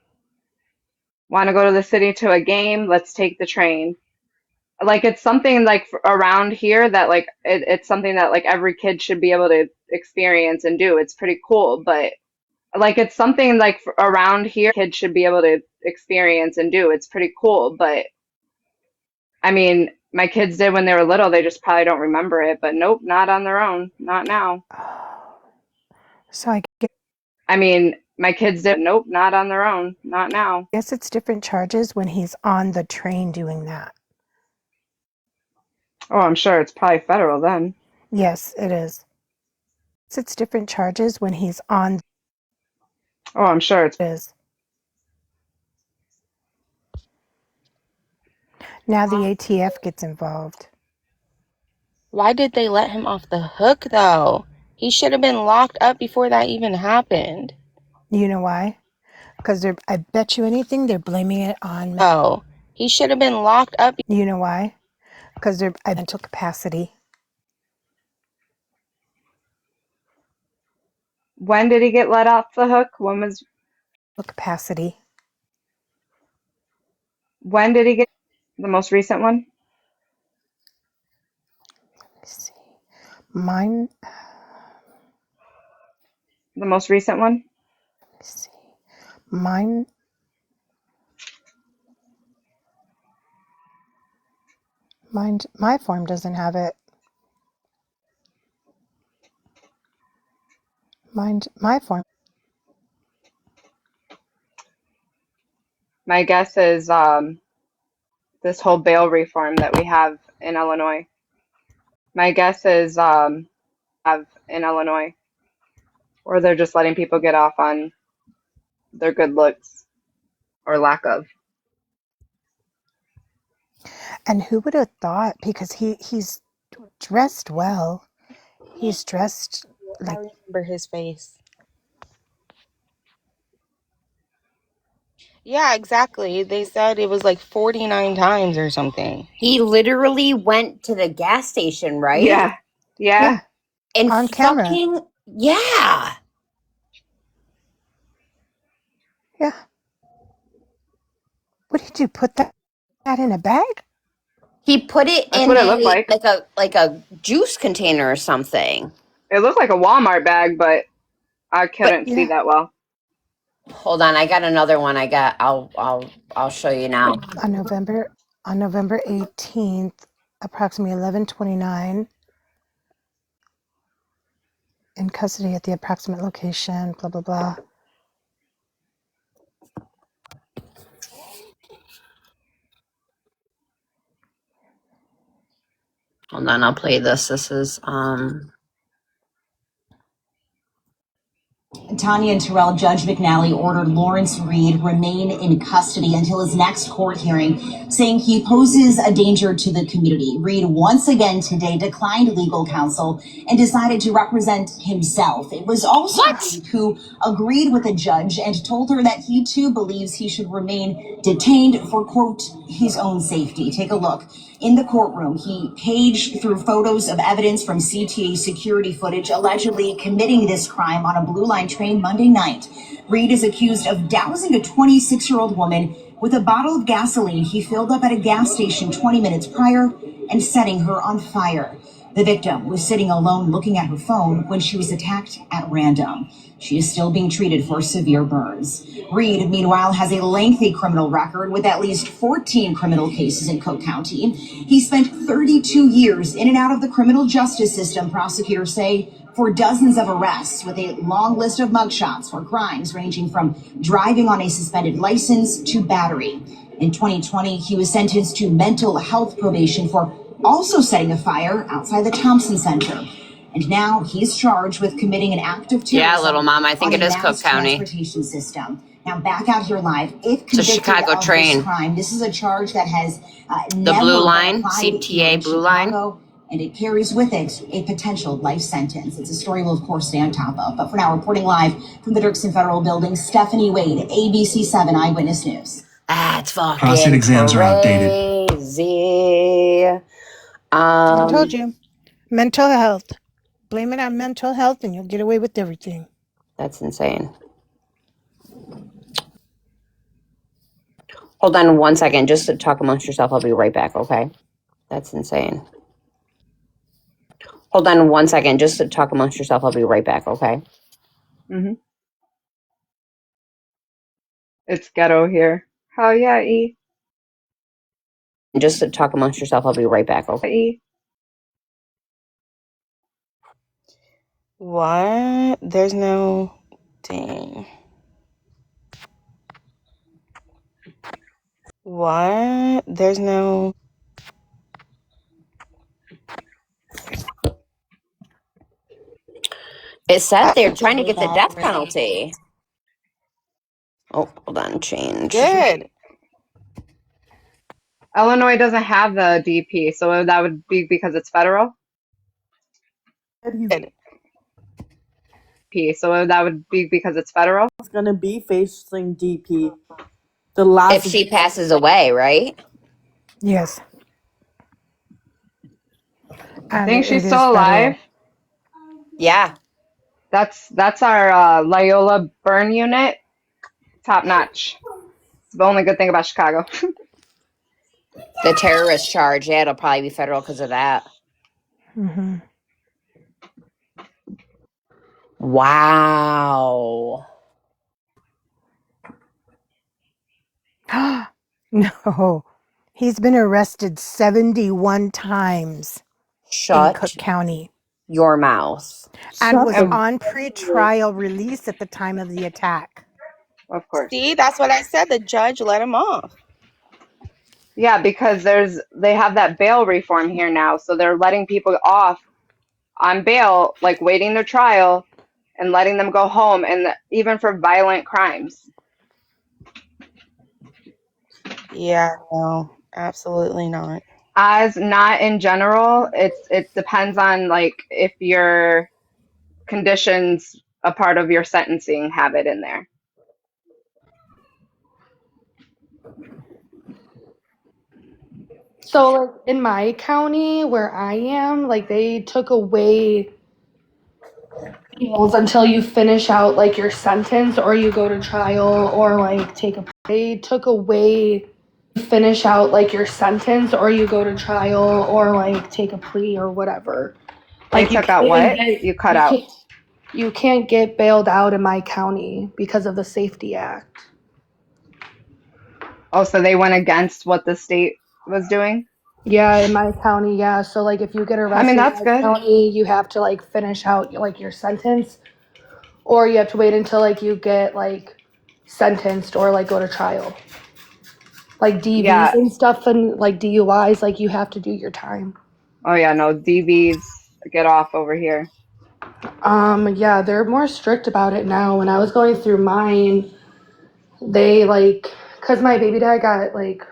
Want to go to the city to a game? Let's take the train. Like it's something like around here that like it's something that like every kid should be able to experience and do. It's pretty cool, but like it's something like around here kids should be able to experience and do. It's pretty cool, but I mean, my kids did when they were little. They just probably don't remember it, but nope, not on their own. Not now. So I I mean, my kids did. Nope, not on their own. Not now. guess it's different charges when he's on the train doing that. Oh, I'm sure it's probably federal then. Yes, it is. It's different charges when he's on. Oh, I'm sure It is. Now the ATF gets involved. Why did they let him off the hook though? He should have been locked up before that even happened. You know why? Because I bet you anything they're blaming it on. Oh, he should have been locked up. You know why? Because they're mental capacity. When did he get let off the hook? When was capacity? When did he get the most recent one? Let me see. Mine. The most recent one? Let me see. Mine. My form doesn't have it. My form. My guess is this whole bail reform that we have in Illinois. My guess is have in Illinois, or they're just letting people get off on their good looks or lack of. And who would have thought? Because he's dressed well. He's dressed I like remember his face. Yeah, exactly. They said it was like 49 times or something. He literally went to the gas station, right? Yeah. Yeah. yeah, And on camera. fucking yeah. Yeah. What did you put that in a bag? He put it That's in what it looked like. like a juice container or something. It looked like a Walmart bag, but I But couldn't see Yeah. that well. hold on, I got another one. I'll show you now. On November 18th, approximately 11:29, in custody at the approximate location, blah blah blah. Hold on, I'll play this. This is Tanya and Terrell, Judge McNally ordered Lawrence Reed remain in custody until his next court hearing, saying he poses a danger to the community. Reed once again today declined legal counsel and decided to represent himself. It was also Reed who agreed with the judge and told her that he too believes he should remain detained for, quote, his own safety. Take a look. In the courtroom, he paged through photos of evidence from CTA security footage allegedly committing this crime on a Blue Line train Monday night. Reed is accused of dousing a 26-year-old woman with a bottle of gasoline he filled up at a gas station 20 minutes prior and setting her on fire. The victim was sitting alone looking at her phone when she was attacked at random. She is still being treated for severe burns. Reed, meanwhile, has a lengthy criminal record with at least 14 criminal cases in Cook County. He spent 32 years in and out of the criminal justice system, prosecutors say, for dozens of arrests with a long list of mugshots for crimes ranging from driving on a suspended license to battery. In 2020, he was sentenced to mental health probation for also setting a fire outside the Thompson Center. And now he's charged with committing an act of terrorism. yeah, little mom. I think on it a is Cook mass County. transportation system. Now back out here live. If It's a convicted Chicago of train. this crime, this is a charge that has The never Blue been Line, applied here CTA in Blue Line. Chicago, and it carries with it a potential life sentence. It's a story we'll of course stay on top of. But for now, reporting live from the Dirksen Federal Building, Stephanie Wade, ABC7 Eyewitness News. That's fucking Prostate exams are outdated. crazy. I told you, mental health. Blame it on mental health, and you'll get away with everything. That's insane. Hold on one second, just to talk amongst yourself. I'll be right back, okay? That's insane. Hold on one second, just to talk amongst yourself. I'll be right back, okay? Mm-hmm. It's ghetto here. Oh yeah, E. Just to talk amongst yourself. I'll be right back, okay? E. What? There's no. Dang. What? There's no. It said they're trying to get the death penalty. Oh, hold on, change. Good. Illinois doesn't have the DP, so that would be because it's federal. Good. So that would be because it's federal. It's gonna be facing DP. The last. If she passes away, right? Yes. And Think it she's is still alive? federal. Yeah. That's our Loyola burn unit. Top notch. It's the only good thing about Chicago. The terrorist charge, yeah, it'll probably be federal because of that. Mm-hmm. Wow. No. He's been arrested 71 times in Cook Shut County. your mouth. And was on pre-trial release at the time of the attack. Of course. See, that's what I said. The judge let him off. Yeah, because they have that bail reform here now, so they're letting people off on bail, like waiting their trial and letting them go home, and even for violent crimes. Yeah, no, absolutely not. As not in general, it depends on like if your conditions a part of your sentencing have it in there. So, like in my county where I am, like they took away until you finish out like your sentence or you go to trial or like they took away finish out like your sentence or you go to trial or like take a plea or whatever. They Like took out what? You cut out. You can't get bailed out in my county because of the Safety Act. Oh, so they went against what the state was doing? Yeah, in my county, yeah. So like if you get arrested I mean, that's in my good. county, you have to like finish out like your sentence or you have to wait until like you get like sentenced or like go to trial. Like DVs Yeah. and stuff and like DUIs, like you have to do your time. Oh yeah, no, DVs get off over here. Yeah, they're more strict about it now. When I was going through mine, they like, cause my baby dad got like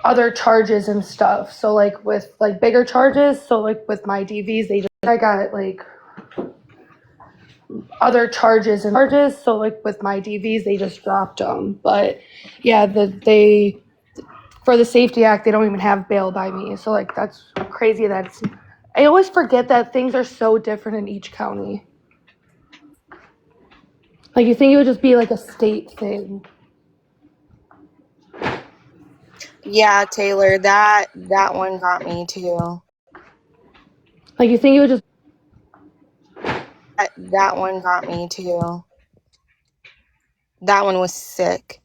other charges and stuff. So like with like bigger charges, so like with my DVs, I got like other charges. So like with my DVs, they just dropped them. But yeah, they for the Safety Act, they don't even have bail by me. So like that's crazy that it's. I always forget that things are so different in each county. Like you think it would just be like a state thing. Yeah, Taylor, that one got me too. Like you think it would just. That one got me too. That one was sick.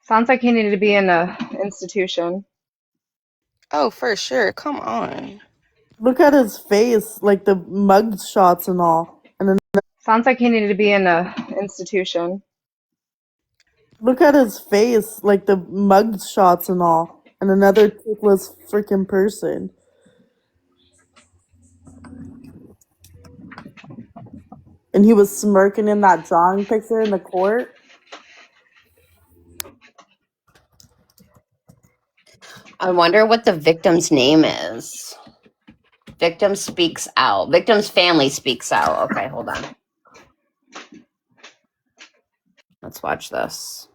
Sounds like he needed to be in a institution. Oh, for sure. Come on. Look at his face, like the mug shots and all. And then Sounds like he needed to be in a institution. look at his face, like the mug shots and all. And another toothless freaking person. And he was smirking in that drawing picture in the court. I wonder what the victim's name is. Victim speaks out. Victim's family speaks out. Okay, hold on. Let's watch this.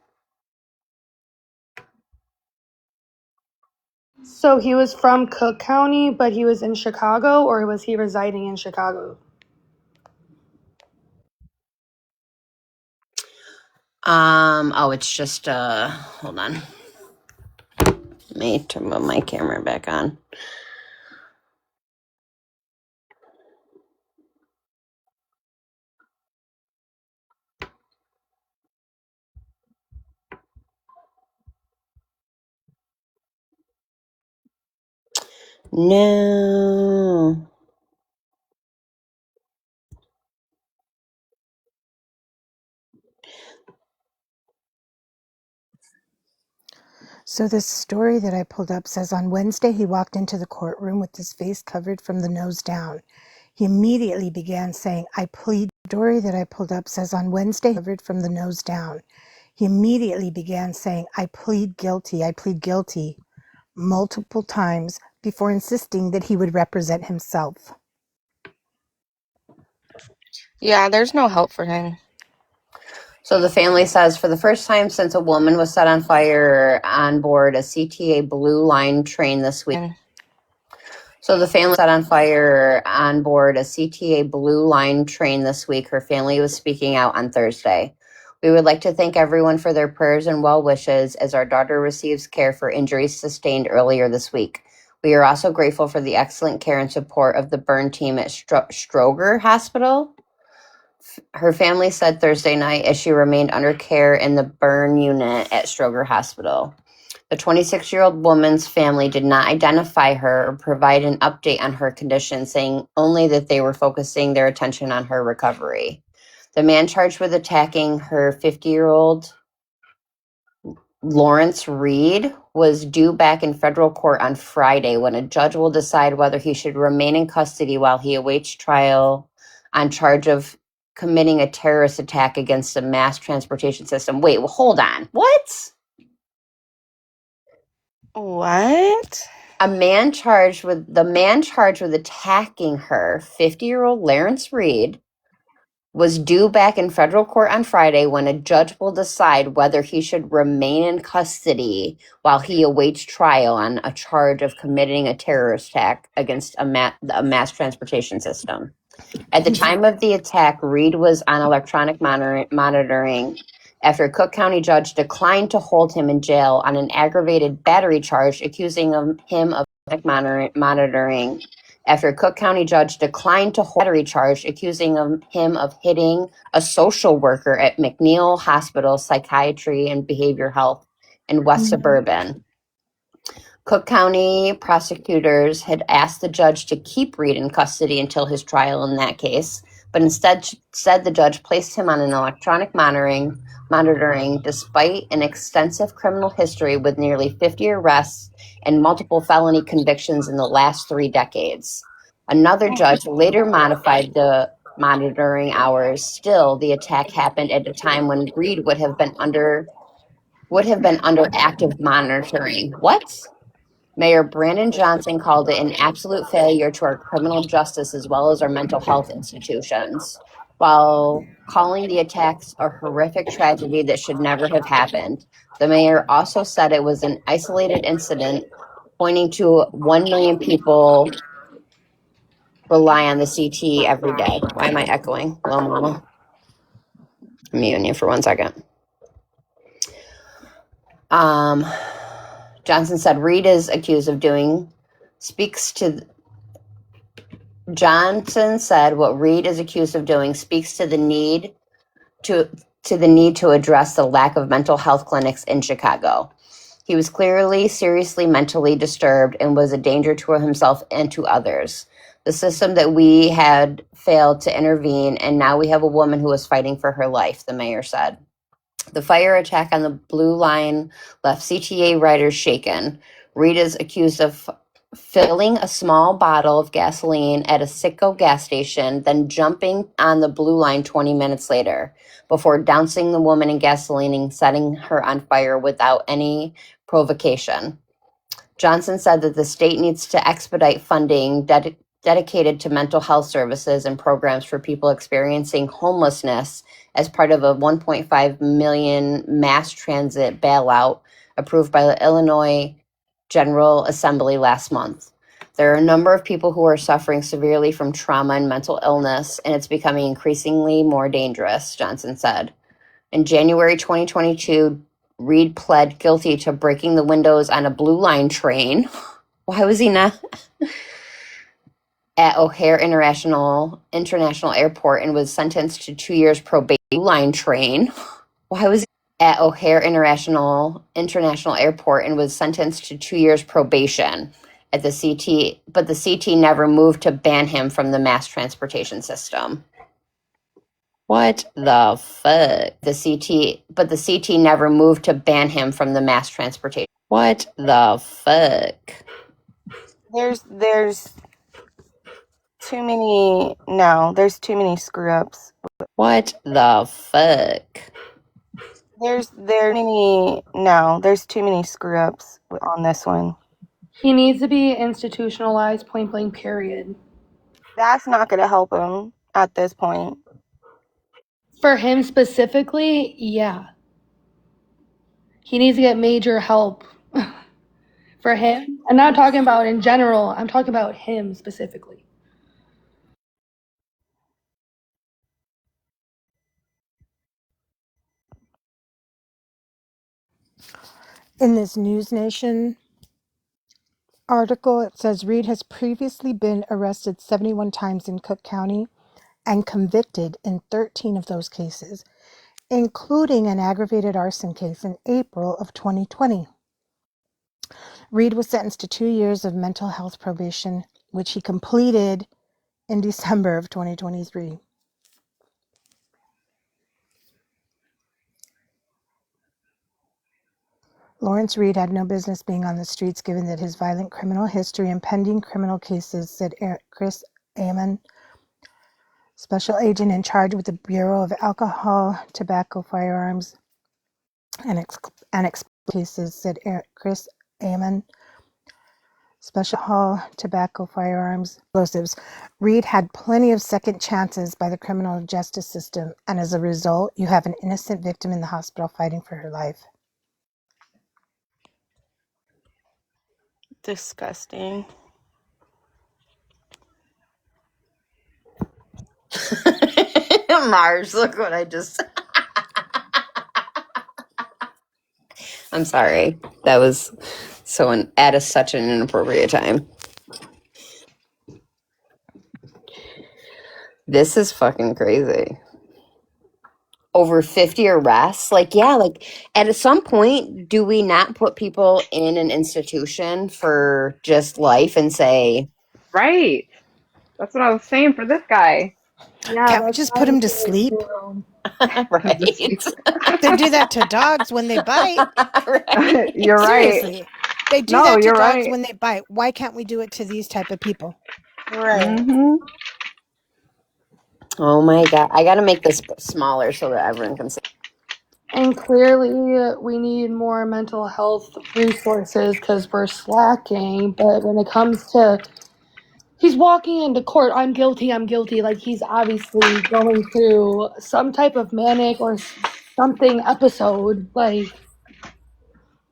So he was from Cook County, but he was in Chicago, or was he residing in Chicago? Oh, it's just hold on. Let me turn my camera back on. No. So this story that I pulled up says on Wednesday he walked into the courtroom with his face covered from the nose down. He immediately began saying, "I plead." Story that I pulled up says on Wednesday covered from the nose down. He immediately began saying, "I plead guilty," multiple times before insisting that he would represent himself. Yeah, there's no help for him. So the family says for the first time since a woman was set on fire on board a CTA Blue Line train this week. So the family set on fire on board a CTA Blue Line train this week. Her family was speaking out on Thursday. We would like to thank everyone for their prayers and well wishes as our daughter receives care for injuries sustained earlier this week. We are also grateful for the excellent care and support of the burn team at Stroger Hospital. Her family said Thursday night as she remained under care in the burn unit at Stroger Hospital. The 26-year-old woman's family did not identify her or provide an update on her condition, saying only that they were focusing their attention on her recovery. The man charged with attacking her 50-year-old Lawrence Reed was due back in federal court on Friday when a judge will decide whether he should remain in custody while he awaits trial on charge of committing a terrorist attack against a mass transportation system. Wait, well, hold on. What? What? The man charged with attacking her, 50-year-old Lawrence Reed, was due back in federal court on Friday when a judge will decide whether he should remain in custody while he awaits trial on a charge of committing a terrorist attack against a mass transportation system. At the time of the attack, Reed was on electronic monitoring after a Cook County judge declined to hold him in jail on an aggravated battery charge, accusing him of monitoring. After a Cook County judge declined to hold battery charge, accusing him of hitting a social worker at McNeil Hospital Psychiatry and Behavioral Health in West Suburban. Cook County prosecutors had asked the judge to keep Reed in custody until his trial in that case, but instead said the judge placed him on an electronic monitoring despite an extensive criminal history with nearly 50 arrests and multiple felony convictions in the last 3 decades. Another judge later modified the monitoring hours. Still, the attack happened at a time when Reed would have been under active monitoring. What? Mayor Brandon Johnson called it an absolute failure to our criminal justice as well as our mental health institutions, while calling the attacks a horrific tragedy that should never have happened. The mayor also said it was an isolated incident, pointing to 1 million people rely on the CT every day. Why am I echoing? Hello, Mama. I'm muting you for 1 second. Johnson said Reed is accused of Johnson said what Reed is accused of doing speaks to the need to address the lack of mental health clinics in Chicago. He was clearly seriously mentally disturbed and was a danger to himself and to others. The system that we had failed to intervene, and now we have a woman who is fighting for her life, the mayor said. The fire attack on the Blue Line left CTA riders shaken. Reed is accused of filling a small bottle of gasoline at a Citgo gas station, then jumping on the Blue Line 20 minutes later before dousing the woman in gasoline and setting her on fire without any provocation. Johnson said that the state needs to expedite funding dedicated to mental health services and programs for people experiencing homelessness as part of a $1.5 million mass transit bailout approved by the Illinois General Assembly last month. There are a number of people who are suffering severely from trauma and mental illness, and it's becoming increasingly more dangerous, Johnson said. In January 2022, Reed pled guilty to breaking the windows on a Blue Line train. Why was he not? At O'Hare International Airport and was sentenced to 2 years probation. Blue Line train. Why was he at O'Hare International Airport and was sentenced to 2 years probation at the CT, but the CT never moved to ban him from the mass transportation system. What the fuck? The CT never moved to ban him from the mass transportation. What the fuck? There's too many. No, there's too many screw ups. What the fuck? There's too many screw ups on this one. He needs to be institutionalized, point blank, period. That's not going to help him at this point. For him specifically, yeah. He needs to get major help. For him. I'm not talking about in general. I'm talking about him specifically. In this News Nation article, it says Reed has previously been arrested 71 times in Cook County and convicted in 13 of those cases, including an aggravated arson case in April of 2020. Reed was sentenced to 2 years of mental health probation, which he completed in December of 2023. Lawrence Reed had no business being on the streets given that his violent criminal history and pending criminal cases, said Chris Amon, Special agent in charge with the Bureau of Alcohol, Tobacco, Firearms, and cases, said Chris Amon. Special Hall, Tobacco, Firearms, Explosives. Reed had plenty of second chances by the criminal justice system, and as a result, you have an innocent victim in the hospital fighting for her life. Disgusting. Mars, look what I just. I'm sorry. That was at such an inappropriate time. This is fucking crazy. Over 50 arrests? At some point, do we not put people in an institution for just life and say, Right. That's what I was saying for this guy. Yeah, Can't we that's just what put I him was to saying sleep? too. right? They do that to dogs when they bite. Right. You're right. Seriously. They do No, that to you're dogs right. when they bite. Why can't we do it to these type of people? Right. Mm-hmm. Oh my God. I got to make this smaller so that everyone can see. And clearly, we need more mental health resources because we're slacking. But when it comes to he's walking into court, I'm guilty, like he's obviously going through some type of manic or something episode, like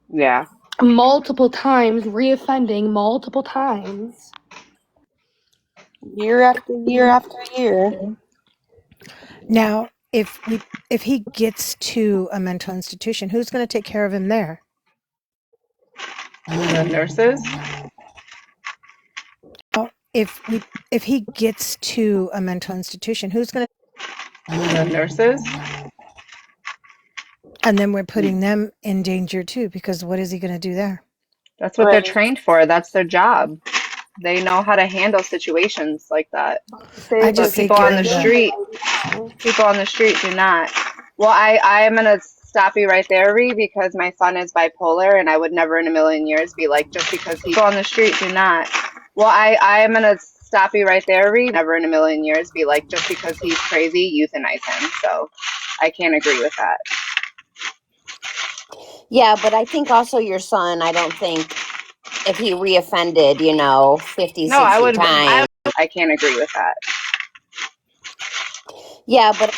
Yeah. multiple times, reoffending multiple times. Year after year after year. Now, if he gets to a mental institution, who's going to take care of him there? The nurses. If he gets to a mental institution, who's going to? The nurses. And then we're putting them in danger too, because what is he going to do there? That's what they're trained for. That's their job. They know how to handle situations like that. I just But say people give on him the street do not. Well, I am gonna stop you right there, Ree, because my son is bipolar, and I would never in a million years be like, just because people on the street do not. Well, I am gonna stop you right there, Ree. Never in a million years be like, just because he's crazy, euthanize him. So I can't agree with that. Yeah, but I think also your son, I don't think if he reoffended, 50, No, 60 times. I can't agree with that. Yeah, but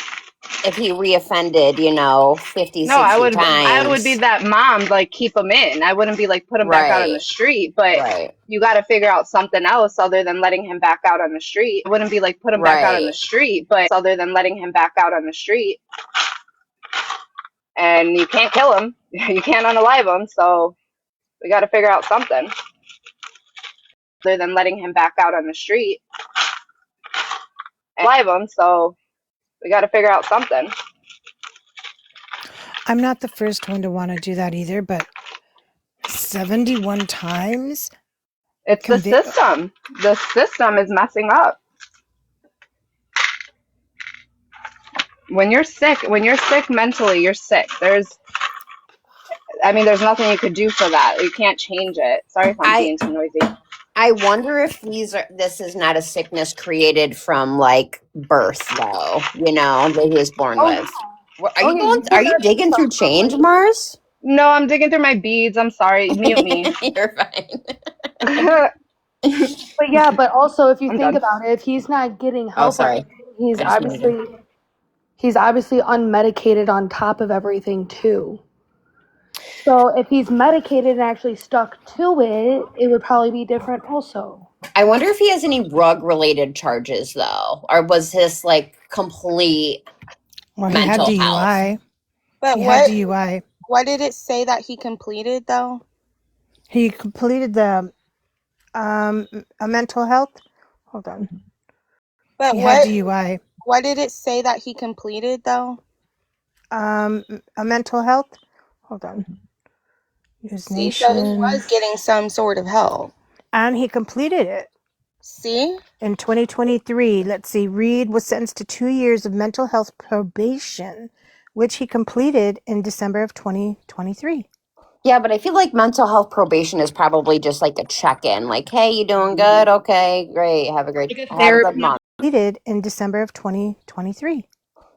if he reoffended, 50, No, 60 times. I would be that mom, like keep him in. I wouldn't be like put him back out on the street, but you got to figure out something else other than letting him back out on the street. I wouldn't be like put him back out on the street, but other than letting him back out on the street. And you can't kill him. You can't unalive him, so we got to figure out something. Other than letting him back out on the street. And alive him, so we got to figure out something. I'm not the first one to want to do that either, but 71 times? It's the system. The system is messing up. When you're sick mentally, you're sick. There's nothing you could do for that. You can't change it. Sorry if I'm being too noisy. I wonder if this is not a sickness created from birth, though, that he was born with. Are you digging through change, Mars? No, I'm digging through my beads. I'm sorry. Mute me. You're fine. But yeah, but also if you think about it, if he's not getting help, he's obviously unmedicated on top of everything too. So if he's medicated and actually stuck to it, it would probably be different also. I wonder if he has any drug-related charges, though, or was this complete mental he had DUI. health? But he had DUI. What did it say that he completed, though? He completed the a mental health. Hold on. But he had DUI. What did it say that he completed, though? A mental health. Hold on. See, so he was getting some sort of help. And he completed it. See? In 2023, let's see, Reed was sentenced to 2 years of mental health probation, which he completed in December of 2023. Yeah, but I feel like mental health probation is probably just a check-in. Hey, you doing good? Okay, great. Have a good month. completed in December of 2023.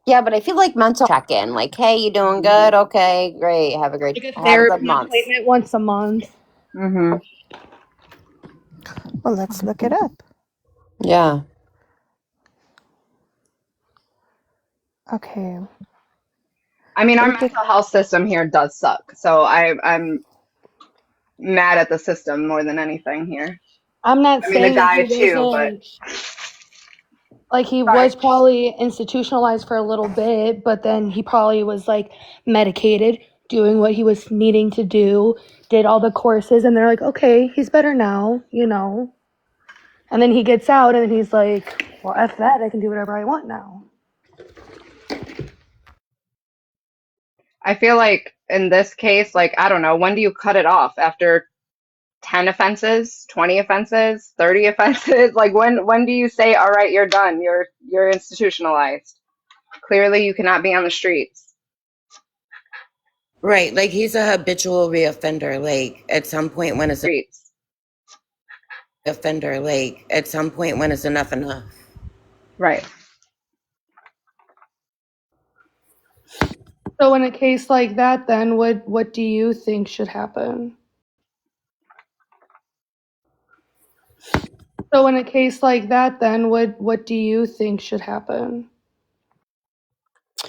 Yeah, but I feel like mental check-in, like, hey, you doing good? Okay, great. Have a Like a good therapy month. appointment once a month. Mm-hmm. Well, let's look it up. Yeah. Okay. I mean, our mental health system here does suck. So I'm mad at the system more than anything here. I'm not I mean, the saying that guy he too, but wasn't, like, he sorry. was probably institutionalized for a little bit, but then he probably was like medicated, doing what he was needing to do, did all the courses, and they're like, okay, he's better now, you know. And then he gets out and he's like, well, F that, I can do whatever I want now. I feel like in this case, like, I don't know, when do you cut it off? After 10 offenses, 20 offenses, 30 offenses? Like, when do you say, all right, you're done, you're institutionalized? Clearly you cannot be on the streets. Right, like he's a habitual reoffender. Like at some point when it's enough enough. Right. So in a case like that, then what do you think should happen? So in a case like that, then what do you think should happen?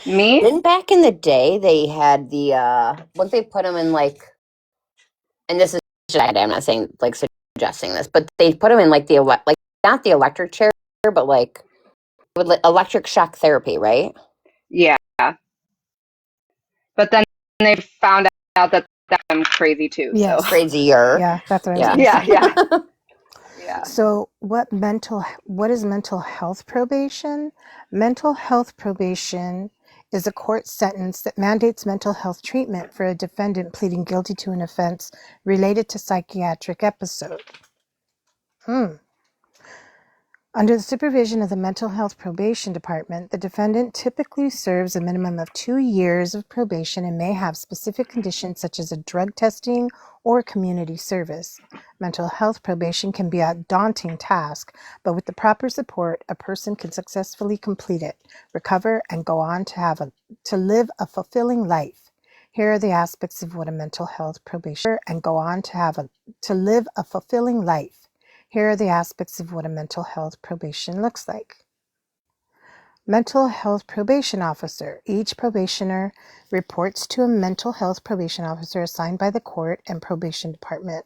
Me? Didn't back in the day they had the what they put them in, like, and this is I'm not saying, like, suggesting this, but they put them in like like not the electric chair, but like with electric shock therapy, right? Yeah. But then they found out that I'm crazy too. Yes. So Crazier. Yeah, that's what I was Yeah. going to say. yeah. Yeah. So, what is mental health probation? Mental health probation is a court sentence that mandates mental health treatment for a defendant pleading guilty to an offense related to psychiatric episode. Under the supervision of the Mental Health Probation Department, the defendant typically serves a minimum of 2 years of probation and may have specific conditions such as a drug testing or community service. Mental health probation can be a daunting task, but with the proper support, a person can successfully complete it, recover, and go on to live a fulfilling life. Here are the aspects of what a mental health probation to live a fulfilling life. Here are the aspects of what a mental health probation looks like. Mental health probation officer. Each probationer reports to a mental health probation officer assigned by the court and probation department.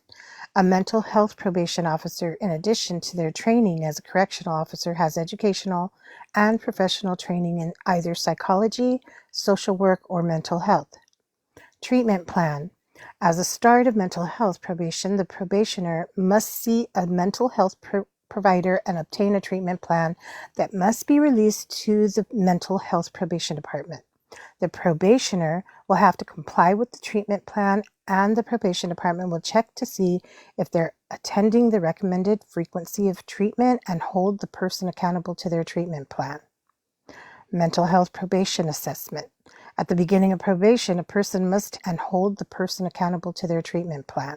A mental health probation officer, in addition to their training as a correctional officer, has educational and professional training in either psychology, social work, or mental health. Treatment plan. As a start of mental health probation, the probationer must see a mental health provider and obtain a treatment plan that must be released to the mental health probation department. The probationer will have to comply with the treatment plan, and the probation department will check to see if they're attending the recommended frequency of treatment and hold the person accountable to their treatment plan. Mental health probation assessment. At the beginning of probation, a person must and hold the person accountable to their treatment plan.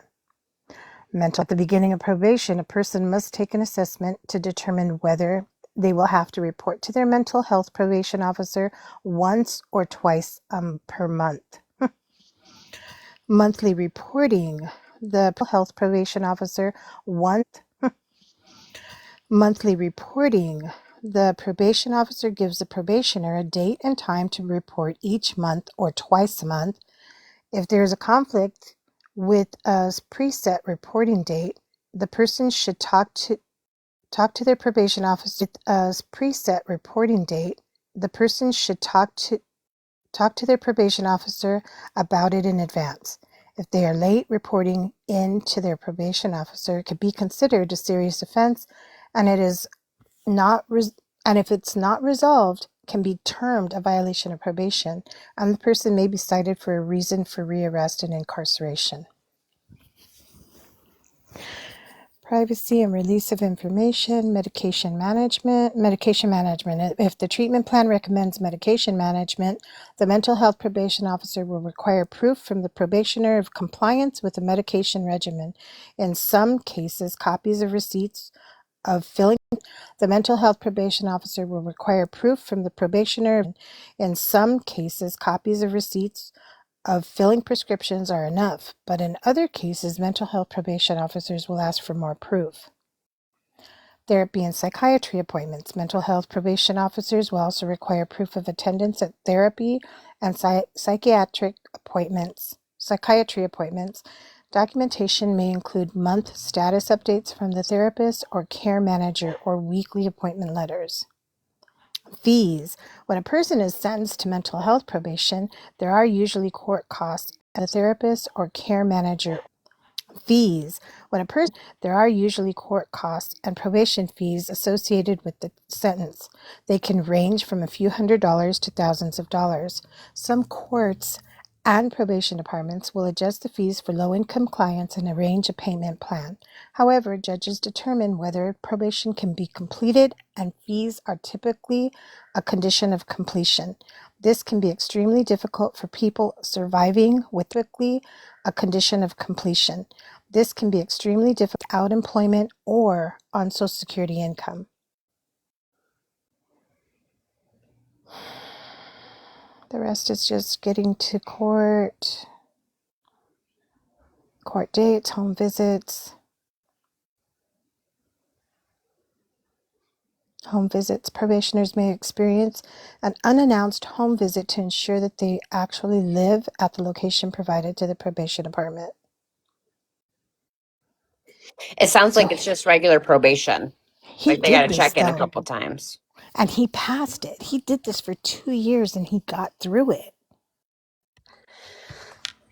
At the beginning of probation, a person must take an assessment to determine whether they will have to report to their mental health probation officer once or twice per month. Monthly reporting. The mental health probation officer Monthly reporting. The probation officer gives the probationer a date and time to report each month or twice a month. If there is a conflict with a preset reporting date, the person should talk to their probation officer. With a preset reporting date, the person should talk to their probation officer about it in advance. If they are late reporting in to their probation officer, it could be considered a serious offense, and it is and if it's not resolved, can be termed a violation of probation, and the person may be cited for a reason for rearrest and incarceration. Privacy and release of information, medication management. If the treatment plan recommends medication management, the mental health probation officer will require proof from the probationer of compliance with the medication regimen. In some cases, copies of receipts of filling. The mental health probation officer will require proof from the probationer. In some cases, copies of receipts of filling prescriptions are enough, but in other cases, mental health probation officers will ask for more proof. Therapy and psychiatry appointments. Mental health probation officers will also require proof of attendance at therapy and psychiatry appointments. Documentation may include month status updates from the therapist or care manager or weekly appointment letters. Fees. When a person is sentenced to mental health probation, there are usually court costs and a therapist or care manager. Fees. There are usually court costs and probation fees associated with the sentence. They can range from a few $100s to thousands of dollars. Some courts and probation departments will adjust the fees for low-income clients and arrange a payment plan. However, judges determine whether probation can be completed, and fees are typically a condition of completion. This can be extremely difficult for people surviving with a condition of completion. This can be extremely difficult without employment or on Social Security income. The rest is just getting to court dates, home visits. Probationers may experience an unannounced home visit to ensure that they actually live at the location provided to the probation department. It sounds like it's just regular probation. He They got did to this check in a though, couple times. and he passed it. He did this for 2 years and he got through it.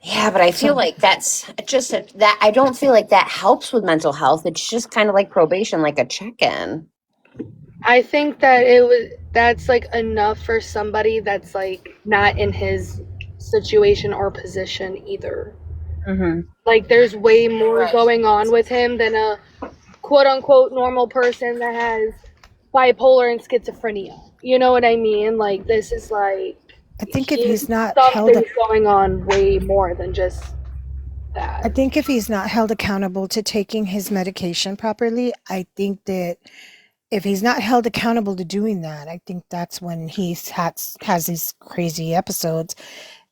Yeah, but I feel like that's just that. I don't feel like that helps with mental health. It's just kind of like probation, like a check-in. I think that that's like enough for somebody that's like not in his situation or position either. Mm-hmm. Like there's way more going on with him than a quote unquote normal person that has bipolar and schizophrenia. You know what I mean? Like this is like I think if he's not held something's going on way more than just that. I think if he's not held accountable to taking his medication properly, I think that if he's not held accountable to doing that, I think that's when he has these crazy episodes,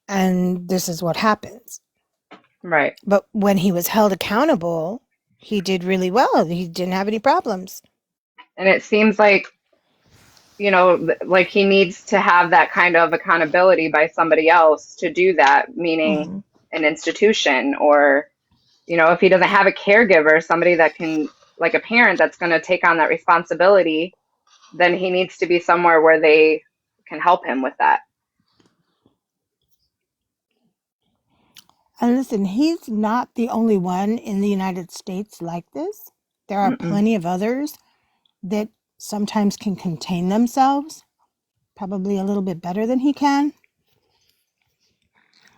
and this is what happens. Right. But when he was held accountable, he did really well. He didn't have any problems. And it seems like, like he needs to have that kind of accountability by somebody else to do that, meaning an institution, or, if he doesn't have a caregiver, somebody that can, like a parent that's going to take on that responsibility, then he needs to be somewhere where they can help him with that. And listen, he's not the only one in the United States like this. There are plenty of others that sometimes can contain themselves, probably a little bit better than he can,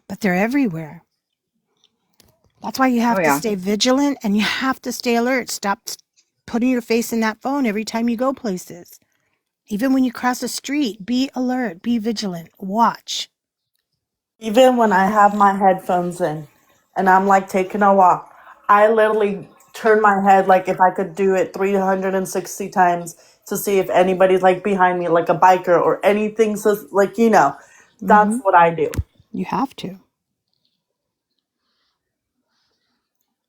but they're everywhere. That's why you have to stay vigilant and you have to stay alert. Stop putting your face in that phone every time you go places. Even when you cross the street, be alert, be vigilant, watch. Even when I have my headphones in and I'm like taking a walk, I literally turn my head like if I could do it 360 times to see if anybody's like behind me, like a biker or anything. So like, that's what I do. You have to.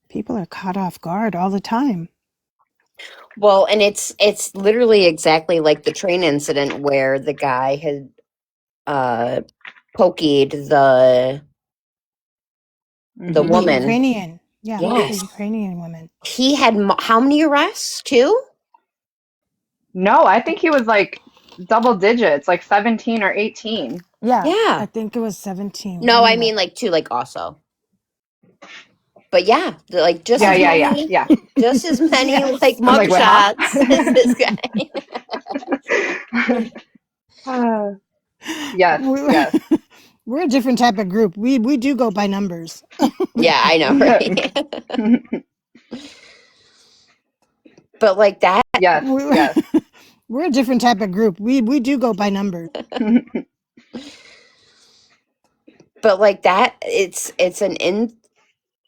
People are caught off guard all the time. Well, and it's literally exactly like the train incident where the guy had pokeyed the woman. The Ukrainian. Yeah, yes. the Ukrainian woman. He had how many arrests? 2? No, I think he was like double digits, like 17 or 18. Yeah. I think it was 17. No, I mean like 2, like also. But yeah, like just as many, just as many Yes. like mugshots as this guy. Yes. We're a different type of group. We do go by numbers. Yeah, I know, right? But like that. Yes. We're a different type of group. We do go by numbers. But like that, it's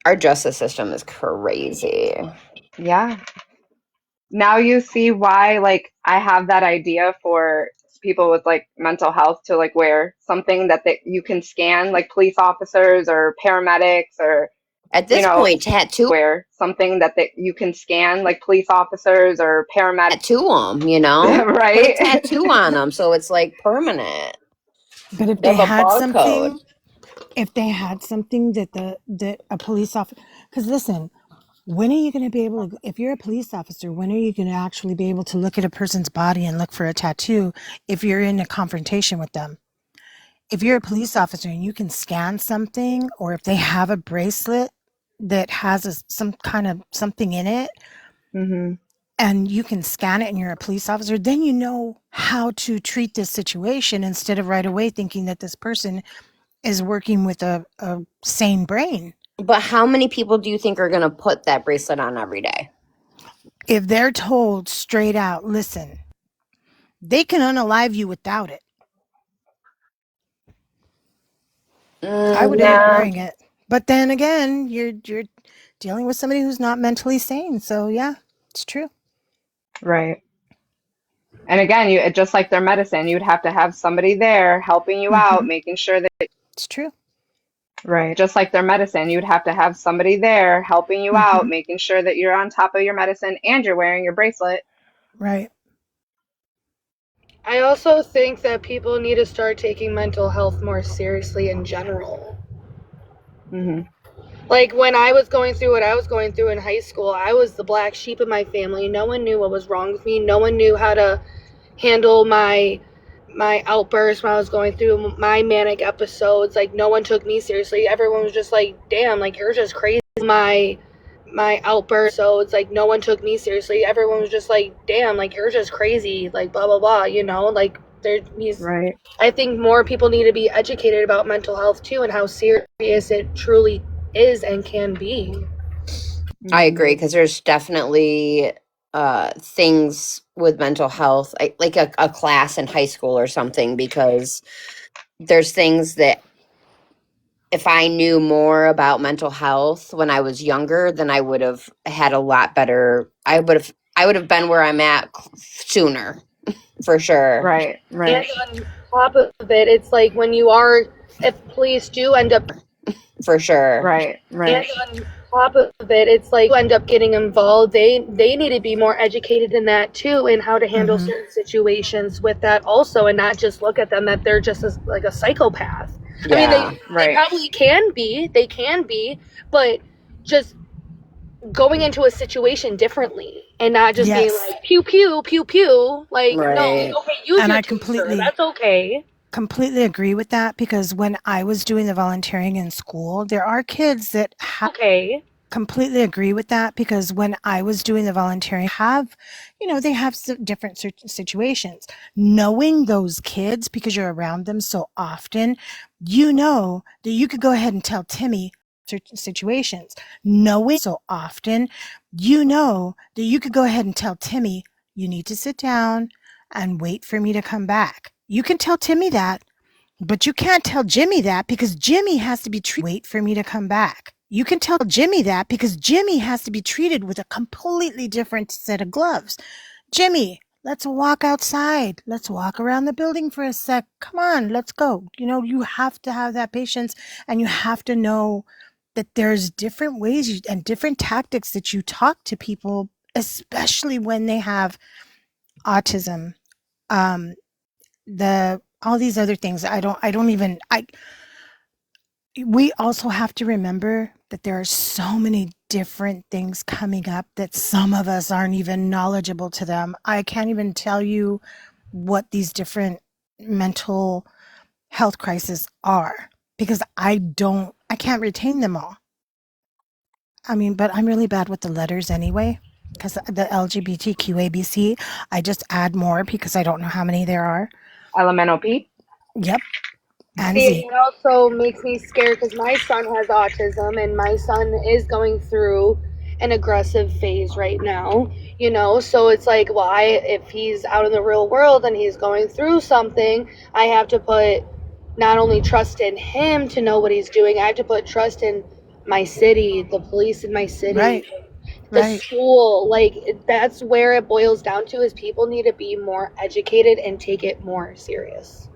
our justice system is crazy. Yeah. now you see why like I have that idea for people with like mental health to like wear something that you can scan, like police officers or paramedics or At this point, wear something that you can scan, like police officers or paramedics. tattoo them, you know, put a Right? tattoo on them so it's like permanent. But if They they have a had barcode. something, that a police officer, because listen, when are you going to be able to, if you're a police officer, when are you going to actually be able to look at a person's body and look for a tattoo if you're in a confrontation with them? If you're a police officer and you can scan something, or if they have a bracelet that has some kind of something in it, Mm-hmm. and you can scan it and you're a police officer, then you know how to treat this situation instead of right away thinking that this person is working with a sane brain. But how many people do you think are going to put that bracelet on every day? If they're told straight out, listen, they can unalive you without it, I would end up Yeah. wearing it. But then again, you're dealing with somebody who's not mentally sane. So yeah, it's true. Right. And again, you just like their medicine, you'd have to have somebody there helping you out, making sure that it's true. Right. Just like their medicine, you'd have to have somebody there helping you out, making sure that you're on top of your medicine and you're wearing your bracelet. Right. I also think that people need to start taking mental health more seriously in general. Mm-hmm. Like when I was going through what I was going through in high school, I was the black sheep of my family. No one knew what was wrong with me. No one knew how to handle my outbursts when I was going through my manic episodes. Like no one took me seriously. Everyone was just like, "Damn, like you're just crazy." My outbursts, so it's like no one took me seriously. Everyone was just like, "Damn, like you're just crazy." Like blah blah blah. You know, like there needs. Right. I think more people need to be educated about mental health too and how serious it truly is and can be. I agree, because there's definitely things with mental health, like a class in high school or something, because there's things that if I knew more about mental health when I was younger, then I would have had a lot better. I would have been where I'm at sooner, for sure. Right. Right. And on top of it, it's like when if police do end up, for sure. Right. Right. And on top of it, it's like you end up getting involved. They need to be more educated in that too, and how to handle certain situations with that also, and not just look at them that they're just like a psychopath. Yeah. I mean, they probably can be, but just going into a situation differently and not just being like pew pew pew pew. Like no, okay, use And your I taser. That's okay. completely agree with that, because when I was doing the volunteering in school, there are kids that completely agree with that, because when I was doing the volunteering, they have different situations. Knowing those kids, because you're around them so often, you know that you could go ahead and tell Timmy certain situations. Knowing so often, you know that you could go ahead and tell Timmy, you need to sit down and wait for me to come back. You can tell Timmy that, but you can't tell Jimmy that, because Jimmy has to be treated. Wait for me to come back. You can tell Jimmy that because Jimmy has to be treated with a completely different set of gloves. Jimmy, let's walk outside. Let's walk around the building for a sec. Come on, let's go. You have to have that patience, and you have to know that there's different ways and different tactics that you talk to people, especially when they have autism. All these other things. We also have to remember that there are so many different things coming up that some of us aren't even knowledgeable to them. I can't even tell you what these different mental health crises are, because I can't retain them all. I mean, but I'm really bad with the letters anyway, because the LGBTQABC, I just add more because I don't know how many there are. Elemental P? Yep. And See, Z. it also makes me scared because my son has autism and my son is going through an aggressive phase right now, so it's like, well, if he's out in the real world and he's going through something, I have to put not only trust in him to know what he's doing, I have to put trust in my city, the police in my city, the school, like that's where it boils down to, is people need to be more educated and take it more serious.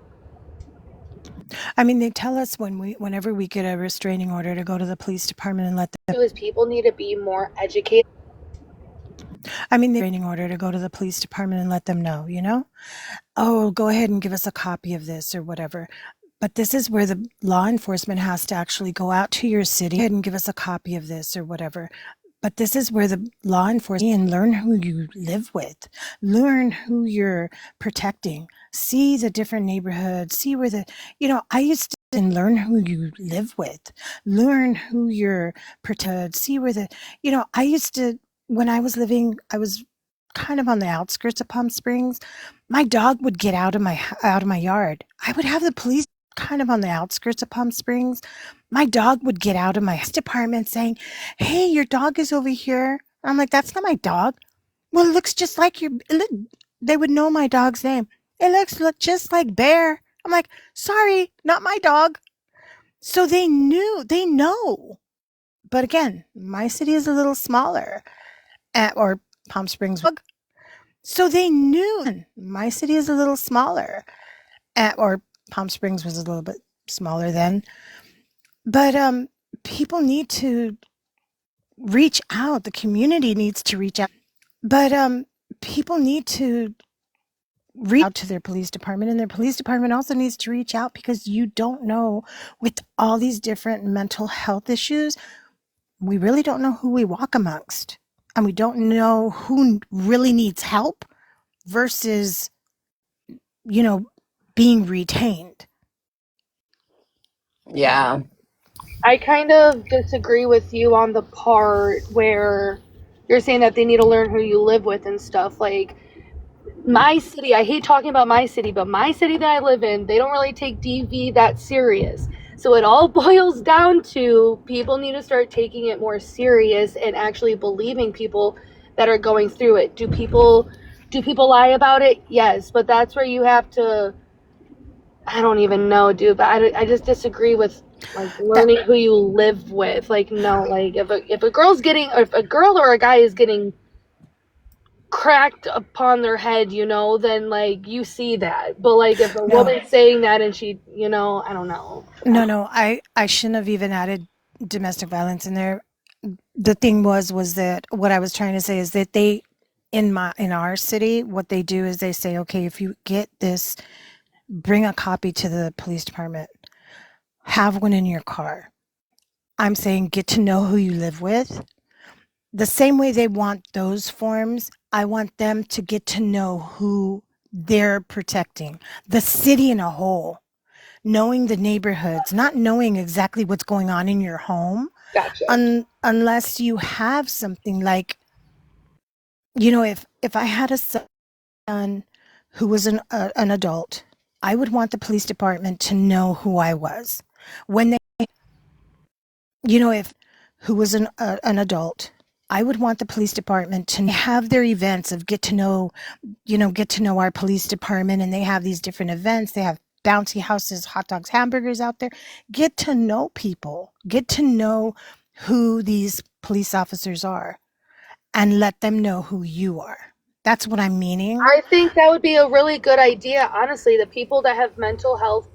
Is people need to be more educated. Yeah. I kind of disagree with you on the part where you're saying that they need to learn who you live with and stuff. Like my city, I hate talking about my city, but my city that I live in, they don't really take DV that serious. So it all boils down to people need to start taking it more serious and actually believing people that are going through it. Do people lie about it? Yes, but that's where you have to, I don't even know, dude, but I just disagree with like learning who you live with. Like no, like if a girl's getting, or if a girl or a guy is getting cracked upon their head, then like you see that. But like if a woman's saying that and she, I don't know. Gotcha. I think that would be a really good idea, honestly. The people that have mental health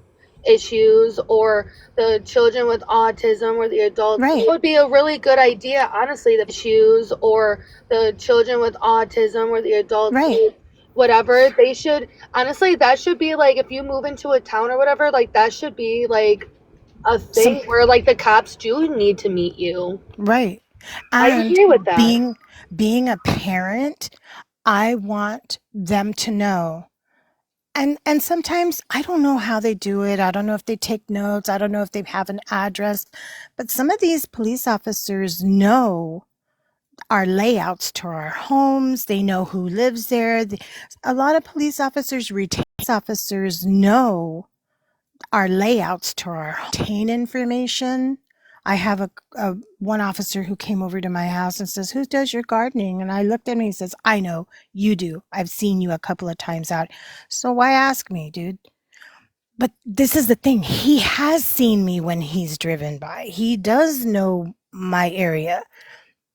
issues, or the children with autism, or the adults, it would be a really good idea, honestly. The issues, or the children with autism, or the adults, whatever, they should, honestly, that should be like, if you move into a town or whatever, like that should be like a thing where like the cops do need to meet you. I agree with that.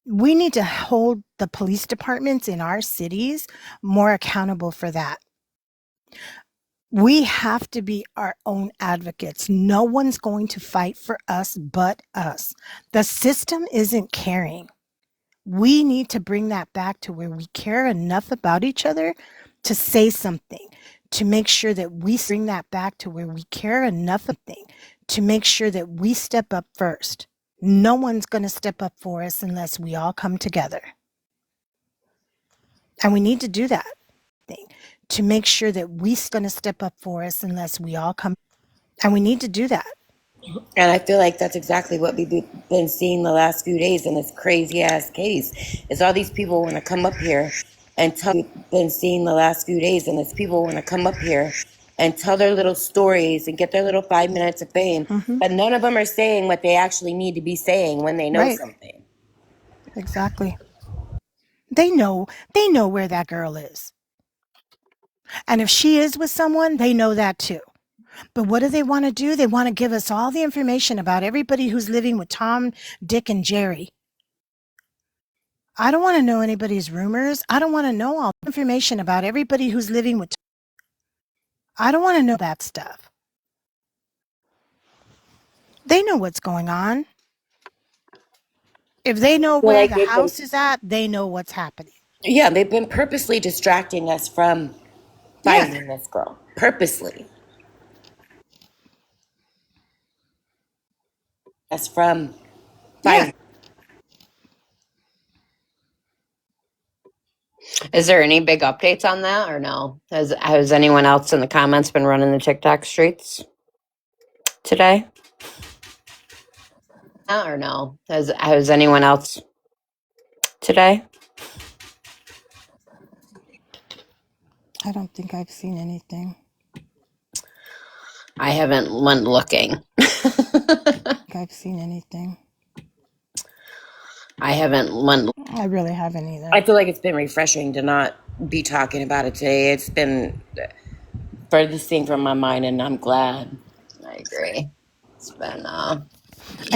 We need to hold the police departments in our cities more accountable for that. We have to be our own advocates. No one's going to fight for us but us. The system isn't caring. We need to bring that back to where we care enough about each other to say something, to make sure that we bring that back to where we care enough to make sure that we step up first. No one's going to step up for us unless we all come together. And we need to do that thing to make sure that we're going to step up for us unless we all come. And we need to do that. And I feel like that's exactly what we've been seeing the last few days in this crazy ass case. Is all these people want to come up here and tell and tell their little stories and get their little 5 minutes of fame, but none of them are saying what they actually need to be saying when they know something. Exactly. They know where that girl is. And if she is with someone, they know that too. But what do they want to do? They want to give us all the information about everybody who's living with Tom, Dick, and Jerry. I don't want to know anybody's rumors. I don't want to know all the information about everybody who's living with. I don't want to know that stuff. They know what's going on. If they know where the house is at, they know what's happening. Yeah, they've been purposely distracting us from finding this girl. Purposely. Us from finding. Is there any big updates on that or no? Has anyone else in the comments been running the TikTok streets today? Or no? Has anyone else today? I don't think I've seen anything. I haven't went looking. I've seen anything. I haven't went. I really haven't either. I feel like it's been refreshing to not be talking about it today. It's been furthest thing from my mind, and I'm glad. I agree. It's been. I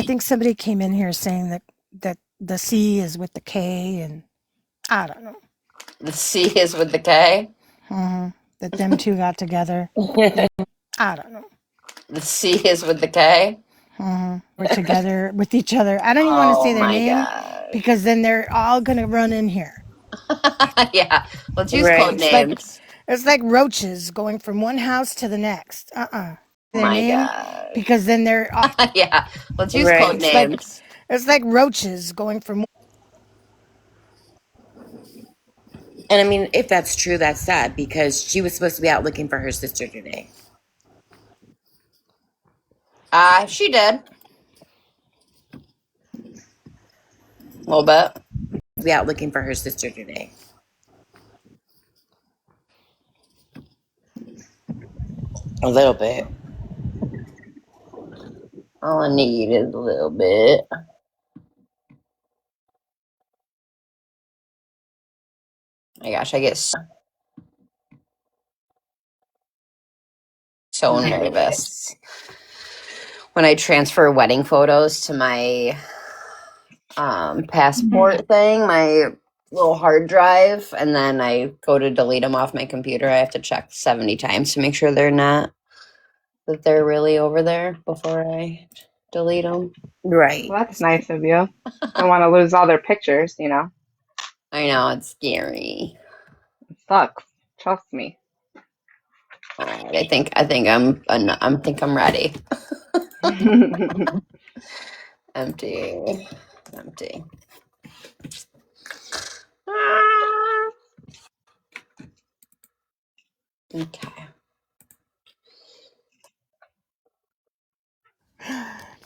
think somebody came in here saying that the C is with the K, and I don't know. The C is with the K. That them two got together. I don't know. The C is with the K. We're together with each other. I don't even want to say their name because then they're all gonna run in here. Yeah, let's use code names. It's like roaches going from one house to the next. Their name because then they're all. Yeah, let's use code names. It's like roaches going from. And I mean, if that's true, that's sad because she was supposed to be out looking for her sister today. She did. A little bit. Be out looking for her sister today. A little bit. All I need is a little bit. My gosh, I get so nervous when I transfer wedding photos to my passport thing, my little hard drive, and then I go to delete them off my computer. I have to check 70 times to make sure that they're really over there before I delete them. Right. Well, that's nice of you. Don't want to lose all their pictures, you know. I know, it's scary. It sucks. Trust me. All right, I think I'm ready. Empty. Okay.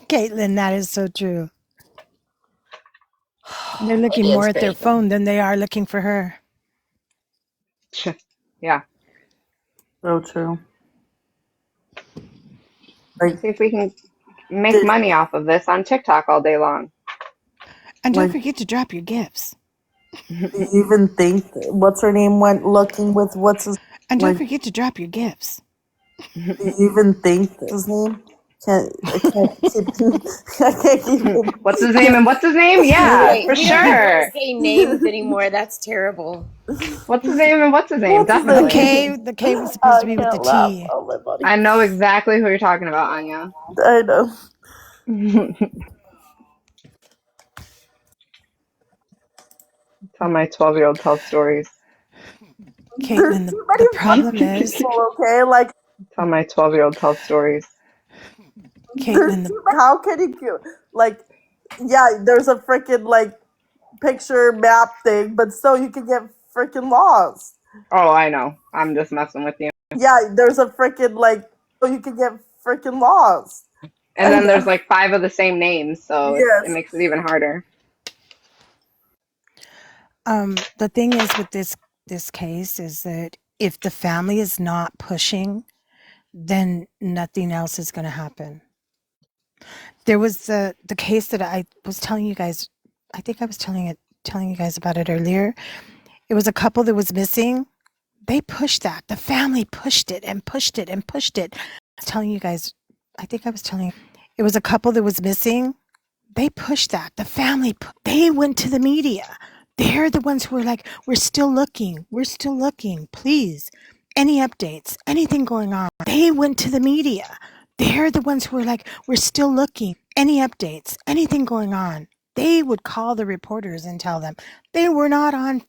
Caitlin, that is so true. They're looking more at their phone than they are looking for her. Yeah. So true. See if we can make money off of this on TikTok all day long. And don't forget to drop your gifts. Do you even think what's her name went looking with what's his? And don't forget to drop your gifts. Do you even think his name? I can't keep What's his name and what's his name? Yeah, Wait, for we don't even sure. say names anymore. That's terrible. What's his name and what's his name? What's his name? Definitely. The K was supposed I to be with the can't laugh. T. Oh my body. I know exactly who you're talking about, Anya. I know. Tell my 12-year-old tells stories. There's Caitlin, too the many problem fucking is, people, okay? Like, Tell my 12-year-old tells stories. there's Caitlin, the too many. How can you, like, yeah, there's a freaking, like, picture map thing, but still you can get freaking lost. Oh, I know. I'm just messing with you. Yeah, there's a freaking, like, you can get freaking lost. And I then there's know. like 5 of the same names, so it Yes. makes it even harder. the thing is with this case is that if the family is not pushing, then nothing else is going to happen. There was the case that I was telling you guys. I think I was telling you guys about it earlier. It was a couple that was missing. They pushed that. The family pushed it and pushed it and pushed it. I was telling you guys. I think I was telling you. It was a couple that was missing. They pushed that. The family, they went to the media. They're the ones who were like, we're still looking. We're still looking. Please. Any updates? Anything going on? They went to the media. They're the ones who were like, we're still looking. Any updates? Anything going on? They would call the reporters and tell them they were not on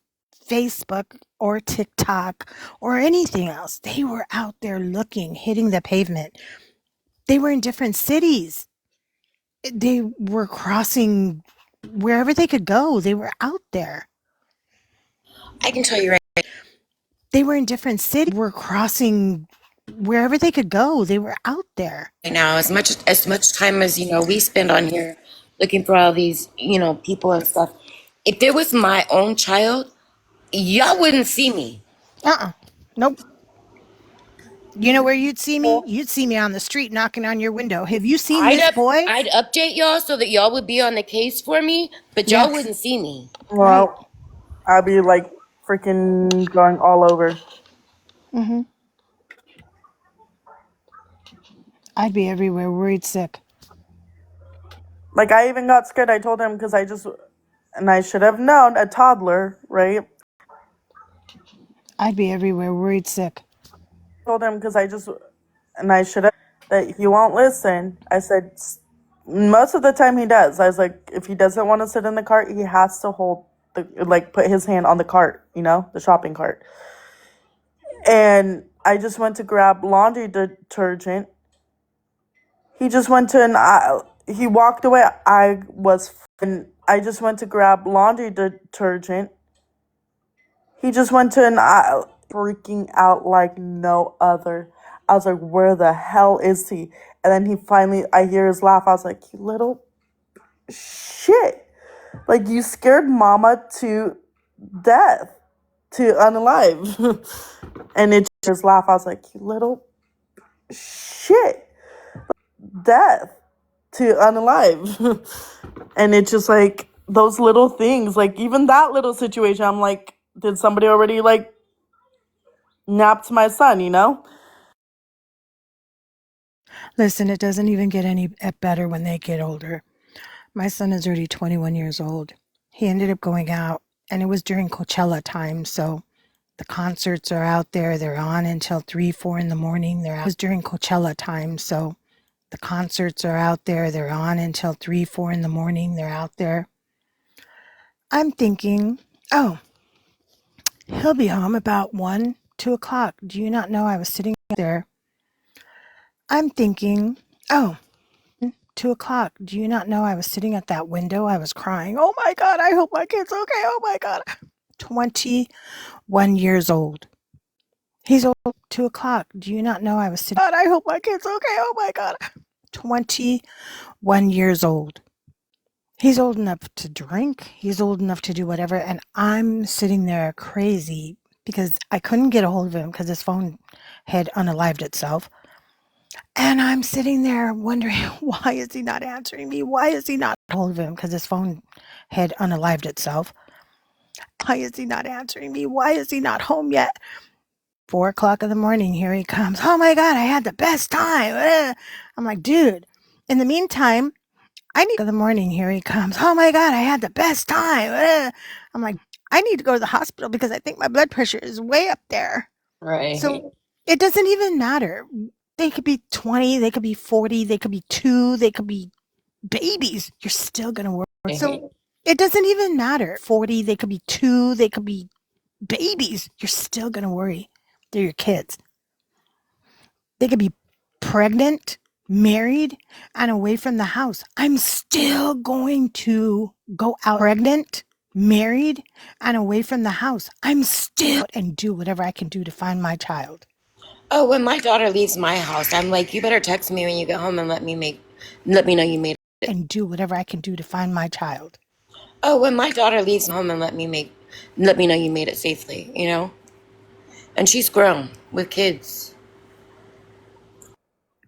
Facebook or TikTok or anything else. They were out there looking, hitting the pavement. They were in different cities. They were crossing wherever they could go. They were out there. I can tell you right They were in different cities. Were crossing wherever they could go. They were out there. now, as much time as we spend on here looking for all these people and stuff. If there was my own child, y'all wouldn't see me. Nope. You know where you'd see me? You'd see me on the street knocking on your window. Have you seen this boy? I'd update y'all so that y'all would be on the case for me, but y'all Yes. wouldn't see me. Right. Well, I'd be, like, freaking going all over. Mm-hmm. I'd be everywhere, worried sick. Like, I even got scared. I told him because I should have known, a toddler, right? I'd be everywhere, worried sick. Told him because I should have, that he won't listen. I said, most of the time he does. I was like, if he doesn't want to sit in the cart, he has to put his hand on the cart, the shopping cart. And I just went to grab laundry detergent. He just went to an aisle. He walked away. And I just went to grab laundry detergent. He just went to an aisle, freaking out like no other. I was like, where the hell is he? And then I hear his laugh. I was like, you little shit. Like, you scared mama to death, to unalive. And it just laugh. I was like, you little shit. Death to unalive. And it's just like those little things, like even that little situation, I'm like, did somebody already like napped my son? Listen, it doesn't even get any better when they get older. My son is already 21 years old. He ended up going out, and it was during Coachella time, so the concerts are out there. They're on until 3, 4 in the morning. It was during Coachella time, so the concerts are out there. They're on until 3, 4 in the morning. They're out there. I'm thinking, oh, he'll be home about 1, 2 o'clock. Do you not know I was sitting there? I'm thinking, oh, 2 o'clock. Do you not know I was sitting at that window? I was crying. Oh my God, I hope my kid's okay. Oh my God. 21 years old. He's old. 2 o'clock. Do you not know I was sitting? God, I hope my kid's okay. Oh my God. 21 years old. He's old enough to drink. He's old enough to do whatever. And I'm sitting there crazy because I couldn't get a hold of him because his phone had unalived itself. And I'm sitting there wondering, why is he not answering me? Why is he not a hold of him? Because his phone had unalived itself. Why is he not answering me? Why is he not home yet? 4 o'clock in the morning, here he comes. Oh my God, I had the best time. I'm like, dude, in the meantime, I need to go the morning. Here he comes. Oh my God, I had the best time. I'm like, I need to go to the hospital because I think my blood pressure is way up there. Right. So it doesn't even matter. They could be 20, they could be 40, they could be 2, they could be babies. You're still going to work. So it doesn't even matter. 40, they could be 2, they could be babies. You're still going to worry. They're your kids. They could be pregnant, married, and away from the house. I'm still going to go out pregnant, married, and away from the house. I'm still and do whatever I can do to find my child. Oh, when my daughter leaves my house, I'm like, you better text me when you get home and let me know you made it. And do whatever I can do to find my child. Oh, when my daughter leaves home and let me know you made it safely, you know? And she's grown with kids.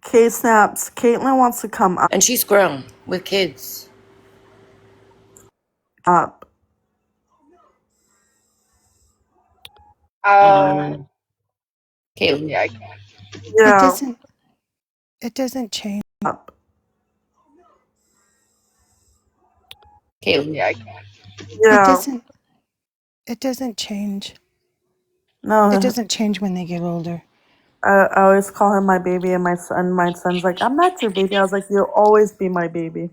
Ksnaps, Caitlin wants to come And she's grown with kids. up. Caitlin. Yeah, I can't. Yeah. It doesn't change. Up. Caitlin. Yeah, I can't. Yeah. It doesn't change. No, It doesn't change when they get older. I always call him my baby, and my son's like, I'm not your baby. I was like, you'll always be my baby.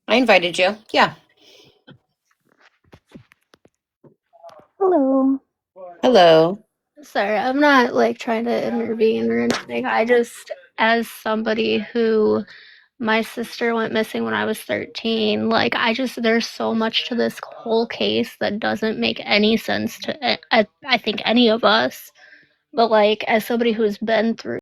I invited you. Yeah. Hello. Hello. Sorry, I'm not like trying to intervene or anything. I just, as somebody who my sister went missing when I was 13, like, there's so much to this whole case that doesn't make any sense to, I think, any of us. But, like, as somebody who's been through